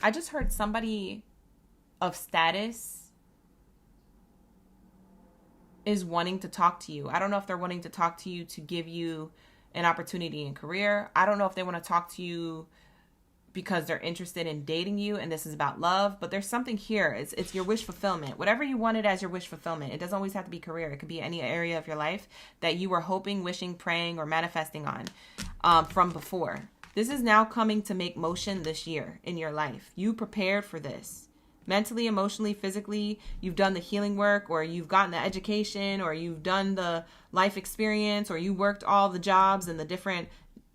I just heard somebody of status is wanting to talk to you. I don't know if they're wanting to talk to you to give you an opportunity in career. I don't know if they want to talk to you because they're interested in dating you and this is about love, but there's something here. It's your wish fulfillment. Whatever you wanted as your wish fulfillment. It doesn't always have to be career. It could be any area of your life that you were hoping, wishing, praying, or manifesting on from before. This is now coming to make motion this year in your life. You prepared for this. Mentally, emotionally, physically, you've done the healing work, or you've gotten the education, or you've done the life experience, or you worked all the jobs and the different,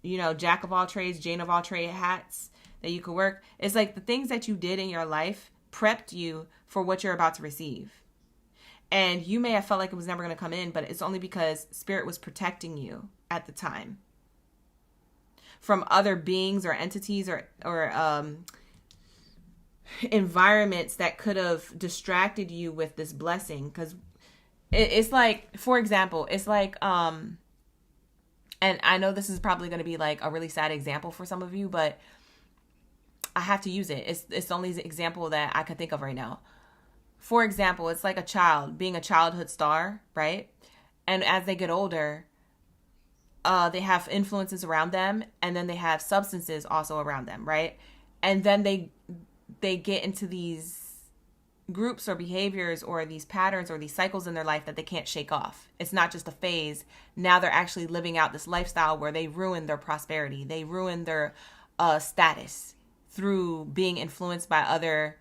jack of all trades, Jane of all trade hats that you could work. It's like the things that you did in your life prepped you for what you're about to receive. And you may have felt like it was never going to come in, but it's only because Spirit was protecting you at the time from other beings or entities or environments that could have distracted you with this blessing. Because it's like, for example, it's like, and I know this is probably going to be like a really sad example for some of you, but I have to use it. It's the only example that I can think of right now. For example, it's like a child being a childhood star, right? And as they get older, they have influences around them, and then they have substances also around them, right? And then they get into these groups or behaviors or these patterns or these cycles in their life that they can't shake off. It's not just a phase. Now they're actually living out this lifestyle where they ruin their prosperity. They ruin their status through being influenced by other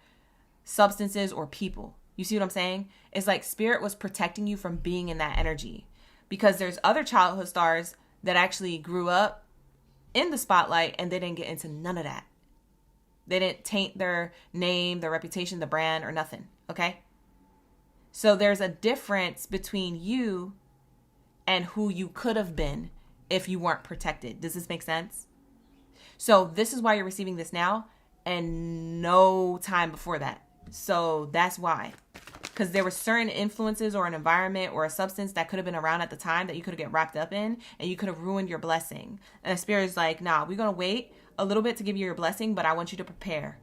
substances or people. You see what I'm saying? It's like Spirit was protecting you from being in that energy, because there's other childhood stars that actually grew up in the spotlight and they didn't get into none of that. They didn't taint their name, their reputation, the brand, or nothing. Okay? So there's a difference between you and who you could have been if you weren't protected. Does this make sense? So this is why you're receiving this now and no time before that. So that's why. Because there were certain influences or an environment or a substance that could have been around at the time that you could have get wrapped up in, and you could have ruined your blessing. And the Spirit is like, nah, we're going to wait a little bit to give you your blessing, but I want you to prepare.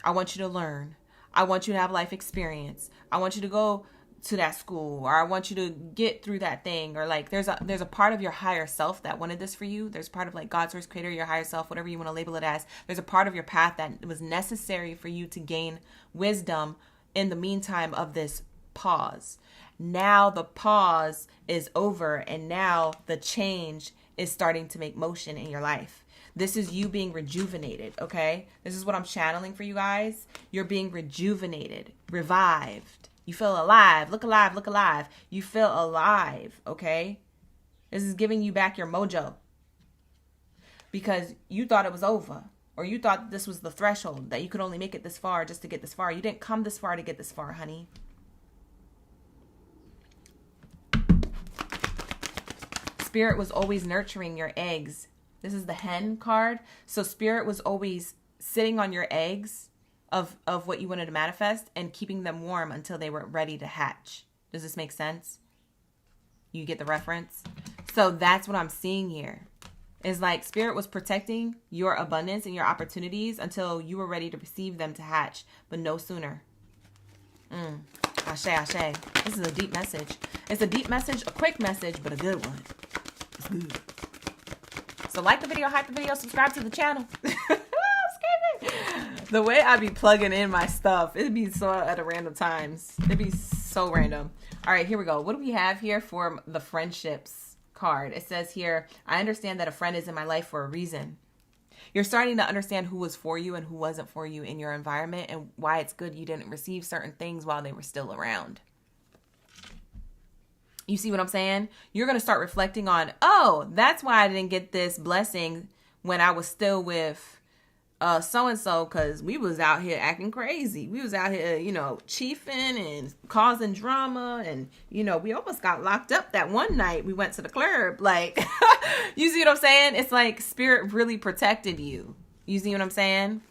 I want you to learn. I want you to have life experience. I want you to go to that school, or I want you to get through that thing, or like there's a part of your higher self that wanted this for you. There's part of like God's source creator, your higher self, whatever you want to label it as. There's a part of your path that was necessary for you to gain wisdom in the meantime of this pause. Now the pause is over, and now the change is starting to make motion in your life. This is you being rejuvenated, okay? This is what I'm channeling for you guys. You're being rejuvenated, revived. You feel alive. Look alive, look alive. You feel alive, okay? This is giving you back your mojo. Because you thought it was over. Or you thought this was the threshold, that you could only make it this far just to get this far. You didn't come this far to get this far, honey. Spirit was always nurturing your eggs. This is the hen card. So Spirit was always sitting on your eggs of what you wanted to manifest and keeping them warm until they were ready to hatch. Does this make sense? You get the reference? So that's what I'm seeing here. It's like Spirit was protecting your abundance and your opportunities until you were ready to receive them to hatch, but no sooner. Ashe, ashe. This is a deep message. It's a deep message, a quick message, but a good one. It's good. So like the video, hype the video, subscribe to the channel. The way I be plugging in my stuff, it'd be so at a random times. It'd be so random. All right, here we go. What do we have here for the friendships card? It says here, I understand that a friend is in my life for a reason. You're starting to understand who was for you and who wasn't for you in your environment, and why it's good you didn't receive certain things while they were still around. You see what I'm saying? You're going to start reflecting on, oh, that's why I didn't get this blessing when I was still with so-and-so, because we was out here acting crazy. We was out here, chiefing and causing drama. And, we almost got locked up that one night we went to the club. Like, you see what I'm saying? It's like Spirit really protected you. You see what I'm saying?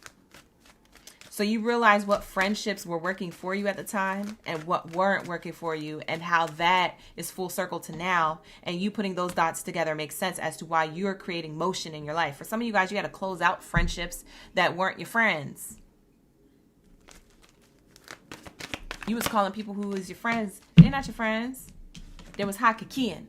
So you realize what friendships were working for you at the time and what weren't working for you, and how that is full circle to now. And you putting those dots together makes sense as to why you're creating motion in your life. For some of you guys, you got to close out friendships that weren't your friends. You was calling people who was your friends. They're not your friends. There was hakikian,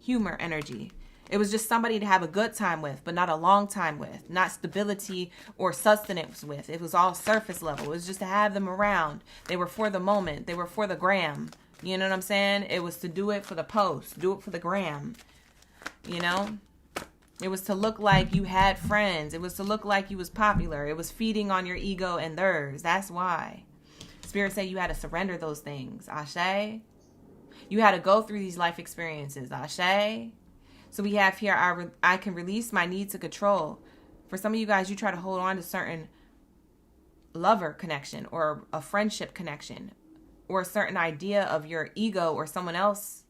humor energy. It was just somebody to have a good time with, but not a long time with, not stability or sustenance with. It was all surface level. It was just to have them around. They were for the moment. They were for the gram. You know what I'm saying? It was to do it for the post, do it for the gram. It was to look like you had friends. It was to look like you was popular. It was feeding on your ego and theirs. That's why. Spirit said you had to surrender those things. Ashe. You had to go through these life experiences. Ashe. So we have here, I can release my need to control. For some of you guys, you try to hold on to certain lover connection or a friendship connection or a certain idea of your ego, or someone else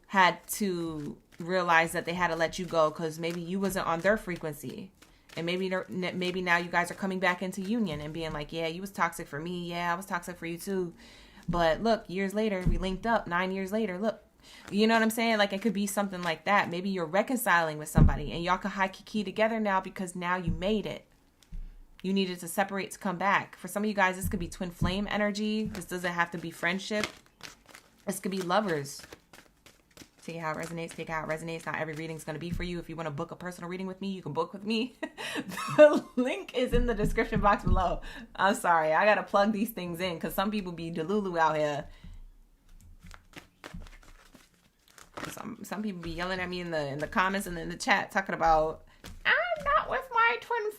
had to realize that they had to let you go because maybe you wasn't on their frequency. And maybe now you guys are coming back into union and being like, yeah, you was toxic for me. Yeah, I was toxic for you too. But look, years later, we linked up. 9 years later, look. You know what I'm saying? Like, it could be something like that. Maybe you're reconciling with somebody and y'all can high key together now because now you made it. You needed to separate to come back. For some of you guys, this could be twin flame energy. This doesn't have to be friendship. This could be lovers. See how it resonates. Take how it resonates. Not every reading is going to be for you. If you want to book a personal reading with me, you can book with me. The link is in the description box below. I'm sorry. I got to plug these things in because some people be delulu out here. Some people be yelling at me in the comments and in the chat talking about, I'm not with my twin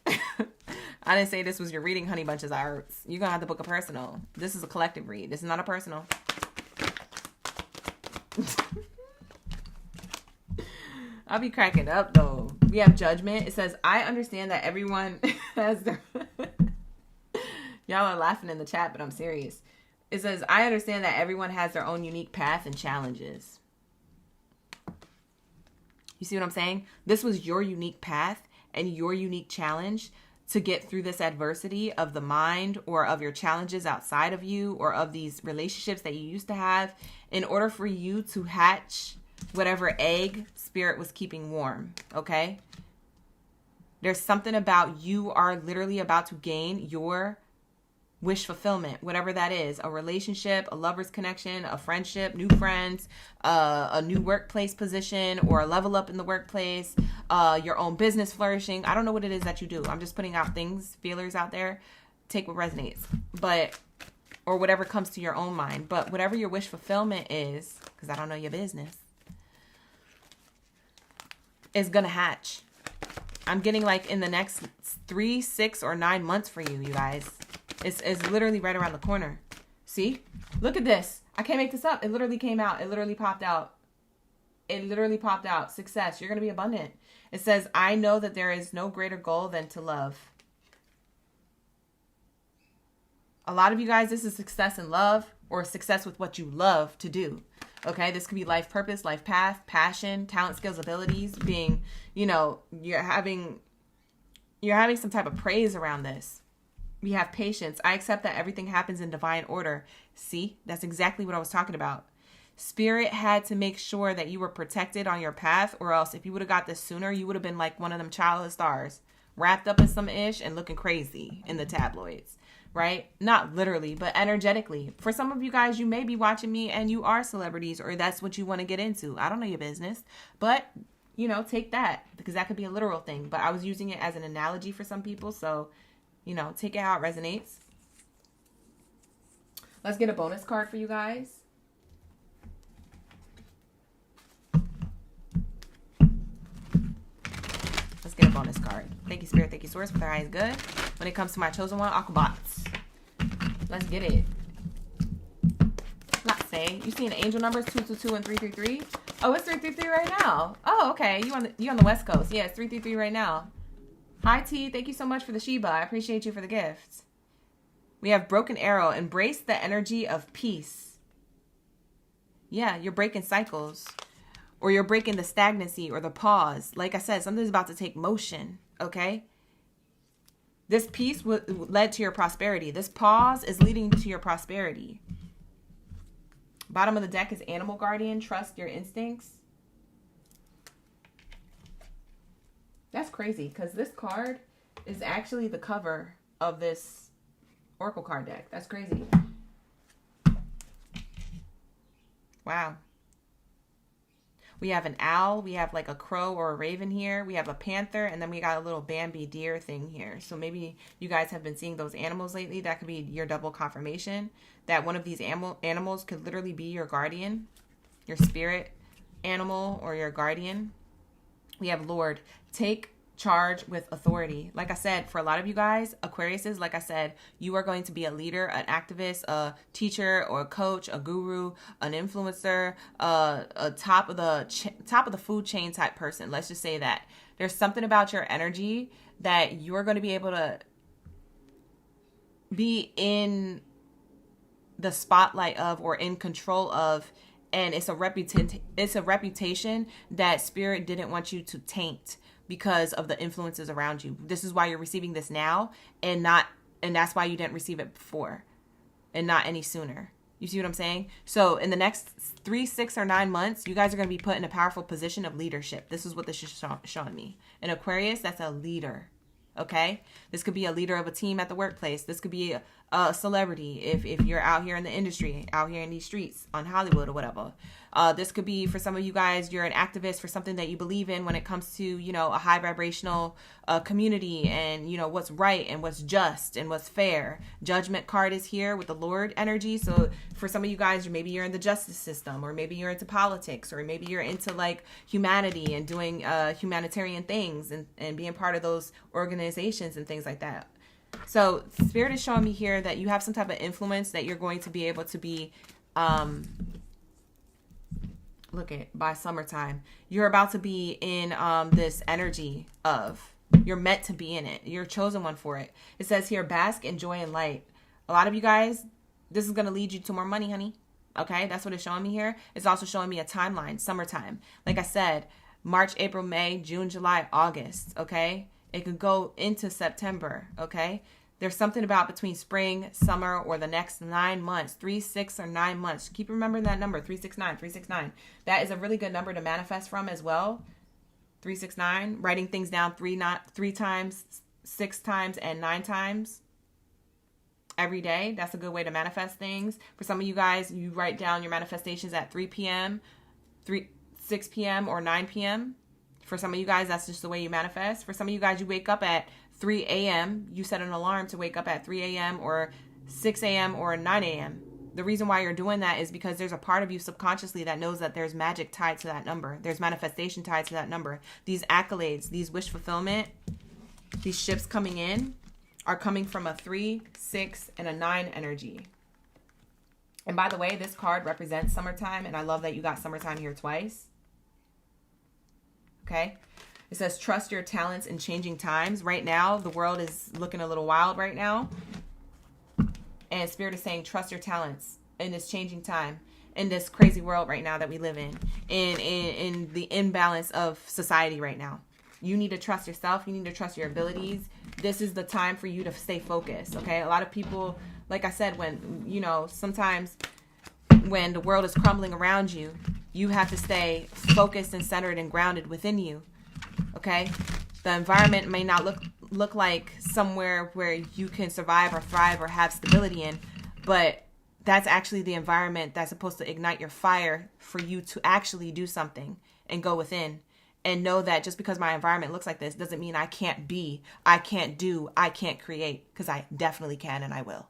flame. I didn't say this was your reading, honey bunches of hearts. You're going to have to book a personal. This is a collective read. This is not a personal. I'll be cracking up though. We have judgment. It says, I understand that everyone has their... Y'all are laughing in the chat, but I'm serious. It says, I understand that everyone has their own unique path and challenges. You see what I'm saying? This was your unique path and your unique challenge to get through this adversity of the mind or of your challenges outside of you or of these relationships that you used to have in order for you to hatch whatever egg spirit was keeping warm, okay? There's something about you are literally about to gain your wish fulfillment, whatever that is, a relationship, a lover's connection, a friendship, new friends, a new workplace position, or a level up in the workplace, your own business flourishing. I don't know what it is that you do. I'm just putting out things, feelers out there. Take what resonates, or whatever comes to your own mind. But whatever your wish fulfillment is, because I don't know your business, is going to hatch. I'm getting like in the next 3, 6, or 9 months for you, you guys. It's literally right around the corner. See? Look at this. I can't make this up. It literally came out. It literally popped out. It literally popped out. Success. You're going to be abundant. It says, I know that there is no greater goal than to love. A lot of you guys, this is success in love or success with what you love to do. Okay? This could be life purpose, life path, passion, talent, skills, abilities, being, you're having some type of praise around this. We have patience. I accept that everything happens in divine order. See, that's exactly what I was talking about. Spirit had to make sure that you were protected on your path, or else if you would have got this sooner, you would have been like one of them childhood stars, wrapped up in some ish and looking crazy in the tabloids, right? Not literally, but energetically. For some of you guys, you may be watching me and you are celebrities, or that's what you want to get into. I don't know your business, but take that, because that could be a literal thing. But I was using it as an analogy for some people, so take it how it resonates. Let's get a bonus card for you guys. Let's get a bonus card. Thank you, Spirit. Thank you, Source, for their eyes good. When it comes to my chosen one, Aquabots. Let's get it. Not say. You seeing angel numbers 222 and 333? Oh, it's 333 right now. Oh, okay. You on the West Coast. Yeah, it's 333 right now. Hi, T. Thank you so much for the Sheba. I appreciate you for the gift. We have Broken Arrow. Embrace the energy of peace. Yeah, you're breaking cycles. Or you're breaking the stagnancy or the pause. Like I said, something's about to take motion, okay? This peace led to your prosperity. This pause is leading to your prosperity. Bottom of the deck is Animal Guardian. Trust your instincts. That's crazy, because this card is actually the cover of this Oracle card deck. That's crazy. Wow. We have an owl. We have like a crow or a raven here. We have a panther. And then we got a little Bambi deer thing here. So maybe you guys have been seeing those animals lately. That could be your double confirmation that one of these animals could literally be your guardian, your spirit animal, or your guardian. We have Lord. Take charge with authority. Like I said, for a lot of you guys, Aquariuses, like I said, you are going to be a leader, an activist, a teacher, or a coach, a guru, an influencer, a top of the food chain type person. Let's just say that. There's something about your energy that you're going to be able to be in the spotlight of, or in control of, and it's a reputation that Spirit didn't want you to taint because of the influences around you. This is why you're receiving this now, and that's why you didn't receive it before and not any sooner. You see what I'm saying? So in the next 3, 6, or 9 months, you guys are going to be put in a powerful position of leadership. This is what this is showing me. An Aquarius, that's a leader. Okay? This could be a leader of a team at the workplace. This could be a celebrity if you're out here in the industry, out here in these streets, on Hollywood or whatever. This could be, for some of you guys, you're an activist for something that you believe in when it comes to, a high vibrational community and, what's right and what's just and what's fair. Judgment card is here with the Lord energy. So for some of you guys, maybe you're in the justice system, or maybe you're into politics, or maybe you're into like humanity and doing humanitarian things and being part of those organizations and things like that. So Spirit is showing me here that you have some type of influence that you're going to be able to be, by summertime, you're about to be in this energy of, you're meant to be in it. You're chosen one for it. It says here, bask in joy and light. A lot of you guys, this is going to lead you to more money, honey. Okay, that's what it's showing me here. It's also showing me a timeline, summertime. Like I said, March, April, May, June, July, August, okay? It could go into September, okay? There's something about between spring, summer, or the next 9 months, 3, 6, or 9 months. Keep remembering that number, 369, 369. That is a really good number to manifest from as well. 369, writing things down three times, 6 times, and 9 times every day. That's a good way to manifest things. For some of you guys, you write down your manifestations at 3 p.m., 6 p.m., or 9 p.m. For some of you guys, that's just the way you manifest. For some of you guys, you wake up at 3 a.m. You set an alarm to wake up at 3 a.m. or 6 a.m. or 9 a.m. The reason why you're doing that is because there's a part of you subconsciously that knows that there's magic tied to that number. There's manifestation tied to that number. These accolades, these wish fulfillment, these shifts coming in are coming from a 3, 6, and a 9 energy. And by the way, this card represents summertime, and I love that you got summertime here twice. Okay? It says, trust your talents in changing times. Right now, the world is looking a little wild right now. And Spirit is saying, trust your talents in this changing time, in this crazy world right now that we live in the imbalance of society right now. You need to trust yourself. You need to trust your abilities. This is the time for you to stay focused, okay? A lot of people, like I said, when, you know, sometimes when the world is crumbling around you, you have to stay focused and centered and grounded within you, okay? The environment may not look like somewhere where you can survive or thrive or have stability in, but that's actually the environment that's supposed to ignite your fire for you to actually do something and go within. And know that just because my environment looks like this doesn't mean I can't be, I can't do, I can't create, because I definitely can and I will.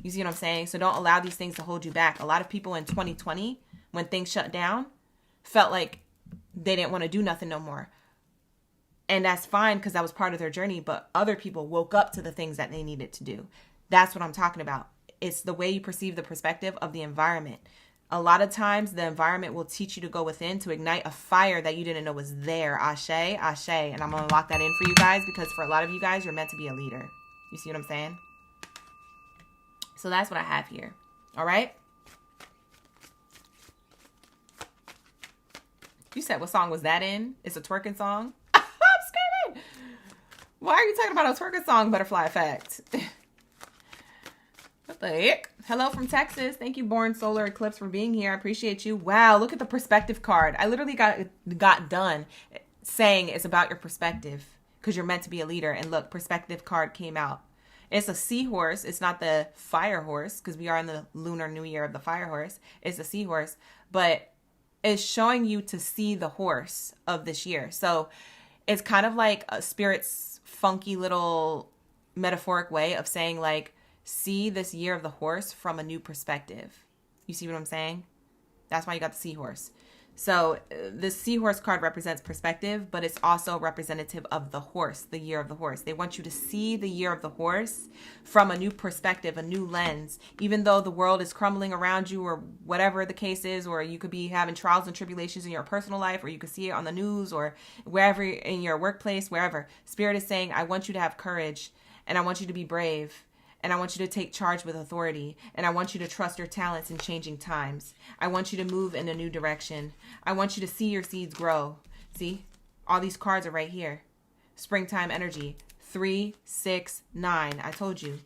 You see what I'm saying? So don't allow these things to hold you back. A lot of people in 2020, when things shut down, felt like they didn't want to do nothing no more. And that's fine because that was part of their journey, but other people woke up to the things that they needed to do. That's what I'm talking about. It's the way you perceive the perspective of the environment. A lot of times the environment will teach you to go within to ignite a fire that you didn't know was there. Ashe, ashe. And I'm going to lock that in for you guys because for a lot of you guys, you're meant to be a leader. You see what I'm saying? So that's what I have here. All right. You said what song was that in? It's a twerking song? I'm scared. Why are you talking about a twerking song, Butterfly Effect? What the heck? Hello from Texas. Thank you, Born Solar Eclipse, for being here. I appreciate you. Wow, look at the perspective card. I literally got done saying it's about your perspective because you're meant to be a leader. And look, perspective card came out. It's a seahorse. It's not the fire horse because we are in the lunar new year of the fire horse. It's a seahorse, but it's showing you to see the horse of this year. So it's kind of like a spirit's funky little metaphoric way of saying like, see this year of the horse from a new perspective. You see what I'm saying? That's why you got the seahorse. So the seahorse card represents perspective, but it's also representative of the horse, the year of the horse. They want you to see the year of the horse from a new perspective, a new lens. Even though the world is crumbling around you or whatever the case is, or you could be having trials and tribulations in your personal life, or you could see it on the news or wherever in your workplace, wherever. Spirit is saying, I want you to have courage and I want you to be brave. And I want you to take charge with authority. And I want you to trust your talents in changing times. I want you to move in a new direction. I want you to see your seeds grow. See? All these cards are right here. Springtime energy. 3, 6, 9. I told you.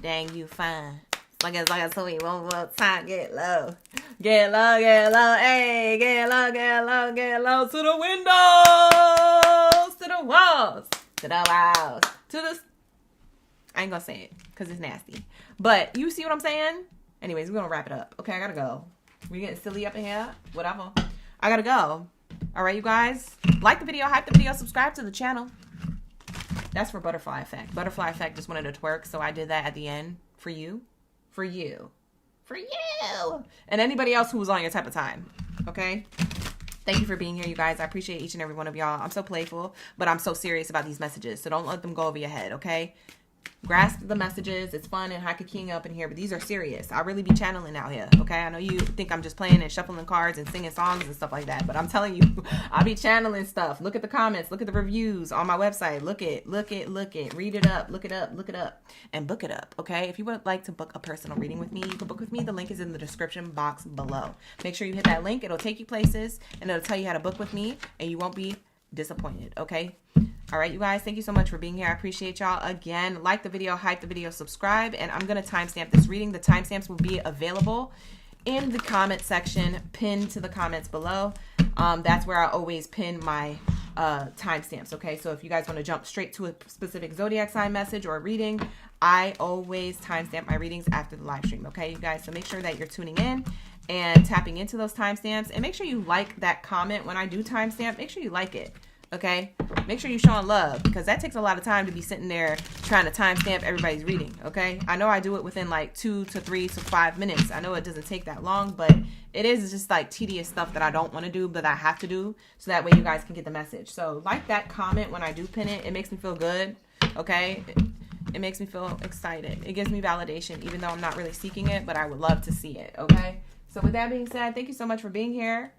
Dang, you fine. Like I told you, one more time, get low. Get low, hey. Get low, to the windows, to the walls, to the walls, to the... I ain't gonna say it because it's nasty. But you see what I'm saying? Anyways, we're gonna wrap it up. Okay, I gotta go. We getting silly up in here? Whatever. I gotta go. All right, you guys. Like the video, hype the video, subscribe to the channel. That's for Butterfly Effect. Butterfly Effect just wanted to twerk, so I did that at the end for you. For you. For you. And anybody else who was on your type of time. Okay? Thank you for being here, you guys. I appreciate each and every one of y'all. I'm so playful, but I'm so serious about these messages. So don't let them go over your head, okay? grasp the messages. It's fun and high keying up in here, but these are serious. I really be channeling out here, okay? I know you think I'm just playing and shuffling cards and singing songs and stuff like that, but I'm telling you, I be channeling stuff. Look at the comments, look at the reviews on my website. Look it, read it up, look it up, and book it up, okay? If you would like to book a personal reading with me, you can book with me. The link is in the description box below. Make sure you hit that link. It'll take you places, and it'll tell you how to book with me, and you won't be disappointed, okay? All right, you guys, thank you so much for being here. I appreciate y'all. Again, like the video, hype the video, subscribe, and I'm going to timestamp this reading. The timestamps will be available in the comment section, pinned to the comments below. That's where I always pin my timestamps, okay? So if you guys want to jump straight to a specific zodiac sign message or reading, I always timestamp my readings after the live stream, okay, you guys? So make sure that you're tuning in and tapping into those timestamps, and make sure you like that comment when I do timestamp. Make sure you like it. Okay, make sure you're showing love, because that takes a lot of time to be sitting there trying to timestamp everybody's reading. Okay, I know I do it within like 2 to 3 to 5 minutes. I know it doesn't take that long, but it is just like tedious stuff that I don't want to do, but I have to do, so that way you guys can get the message. So like that comment when I do pin it. It makes me feel good. Okay, it makes me feel excited. It gives me validation, even though I'm not really seeking it, but I would love to see it. Okay, so with that being said, thank you so much for being here.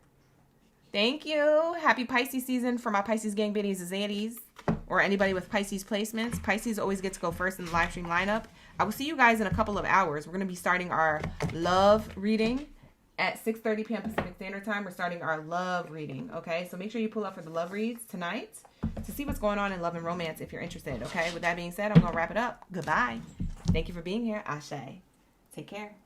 Thank you. Happy Pisces season for my Pisces gang biddies and zaddies, or anybody with Pisces placements. Pisces always get to go first in the live stream lineup. I will see you guys in a couple of hours. We're going to be starting our love reading at 6:30 p.m. Pacific Standard Time. We're starting our love reading, okay? So make sure you pull up for the love reads tonight to see what's going on in love and romance if you're interested, okay? With that being said, I'm going to wrap it up. Goodbye. Thank you for being here. Ashe. Take care.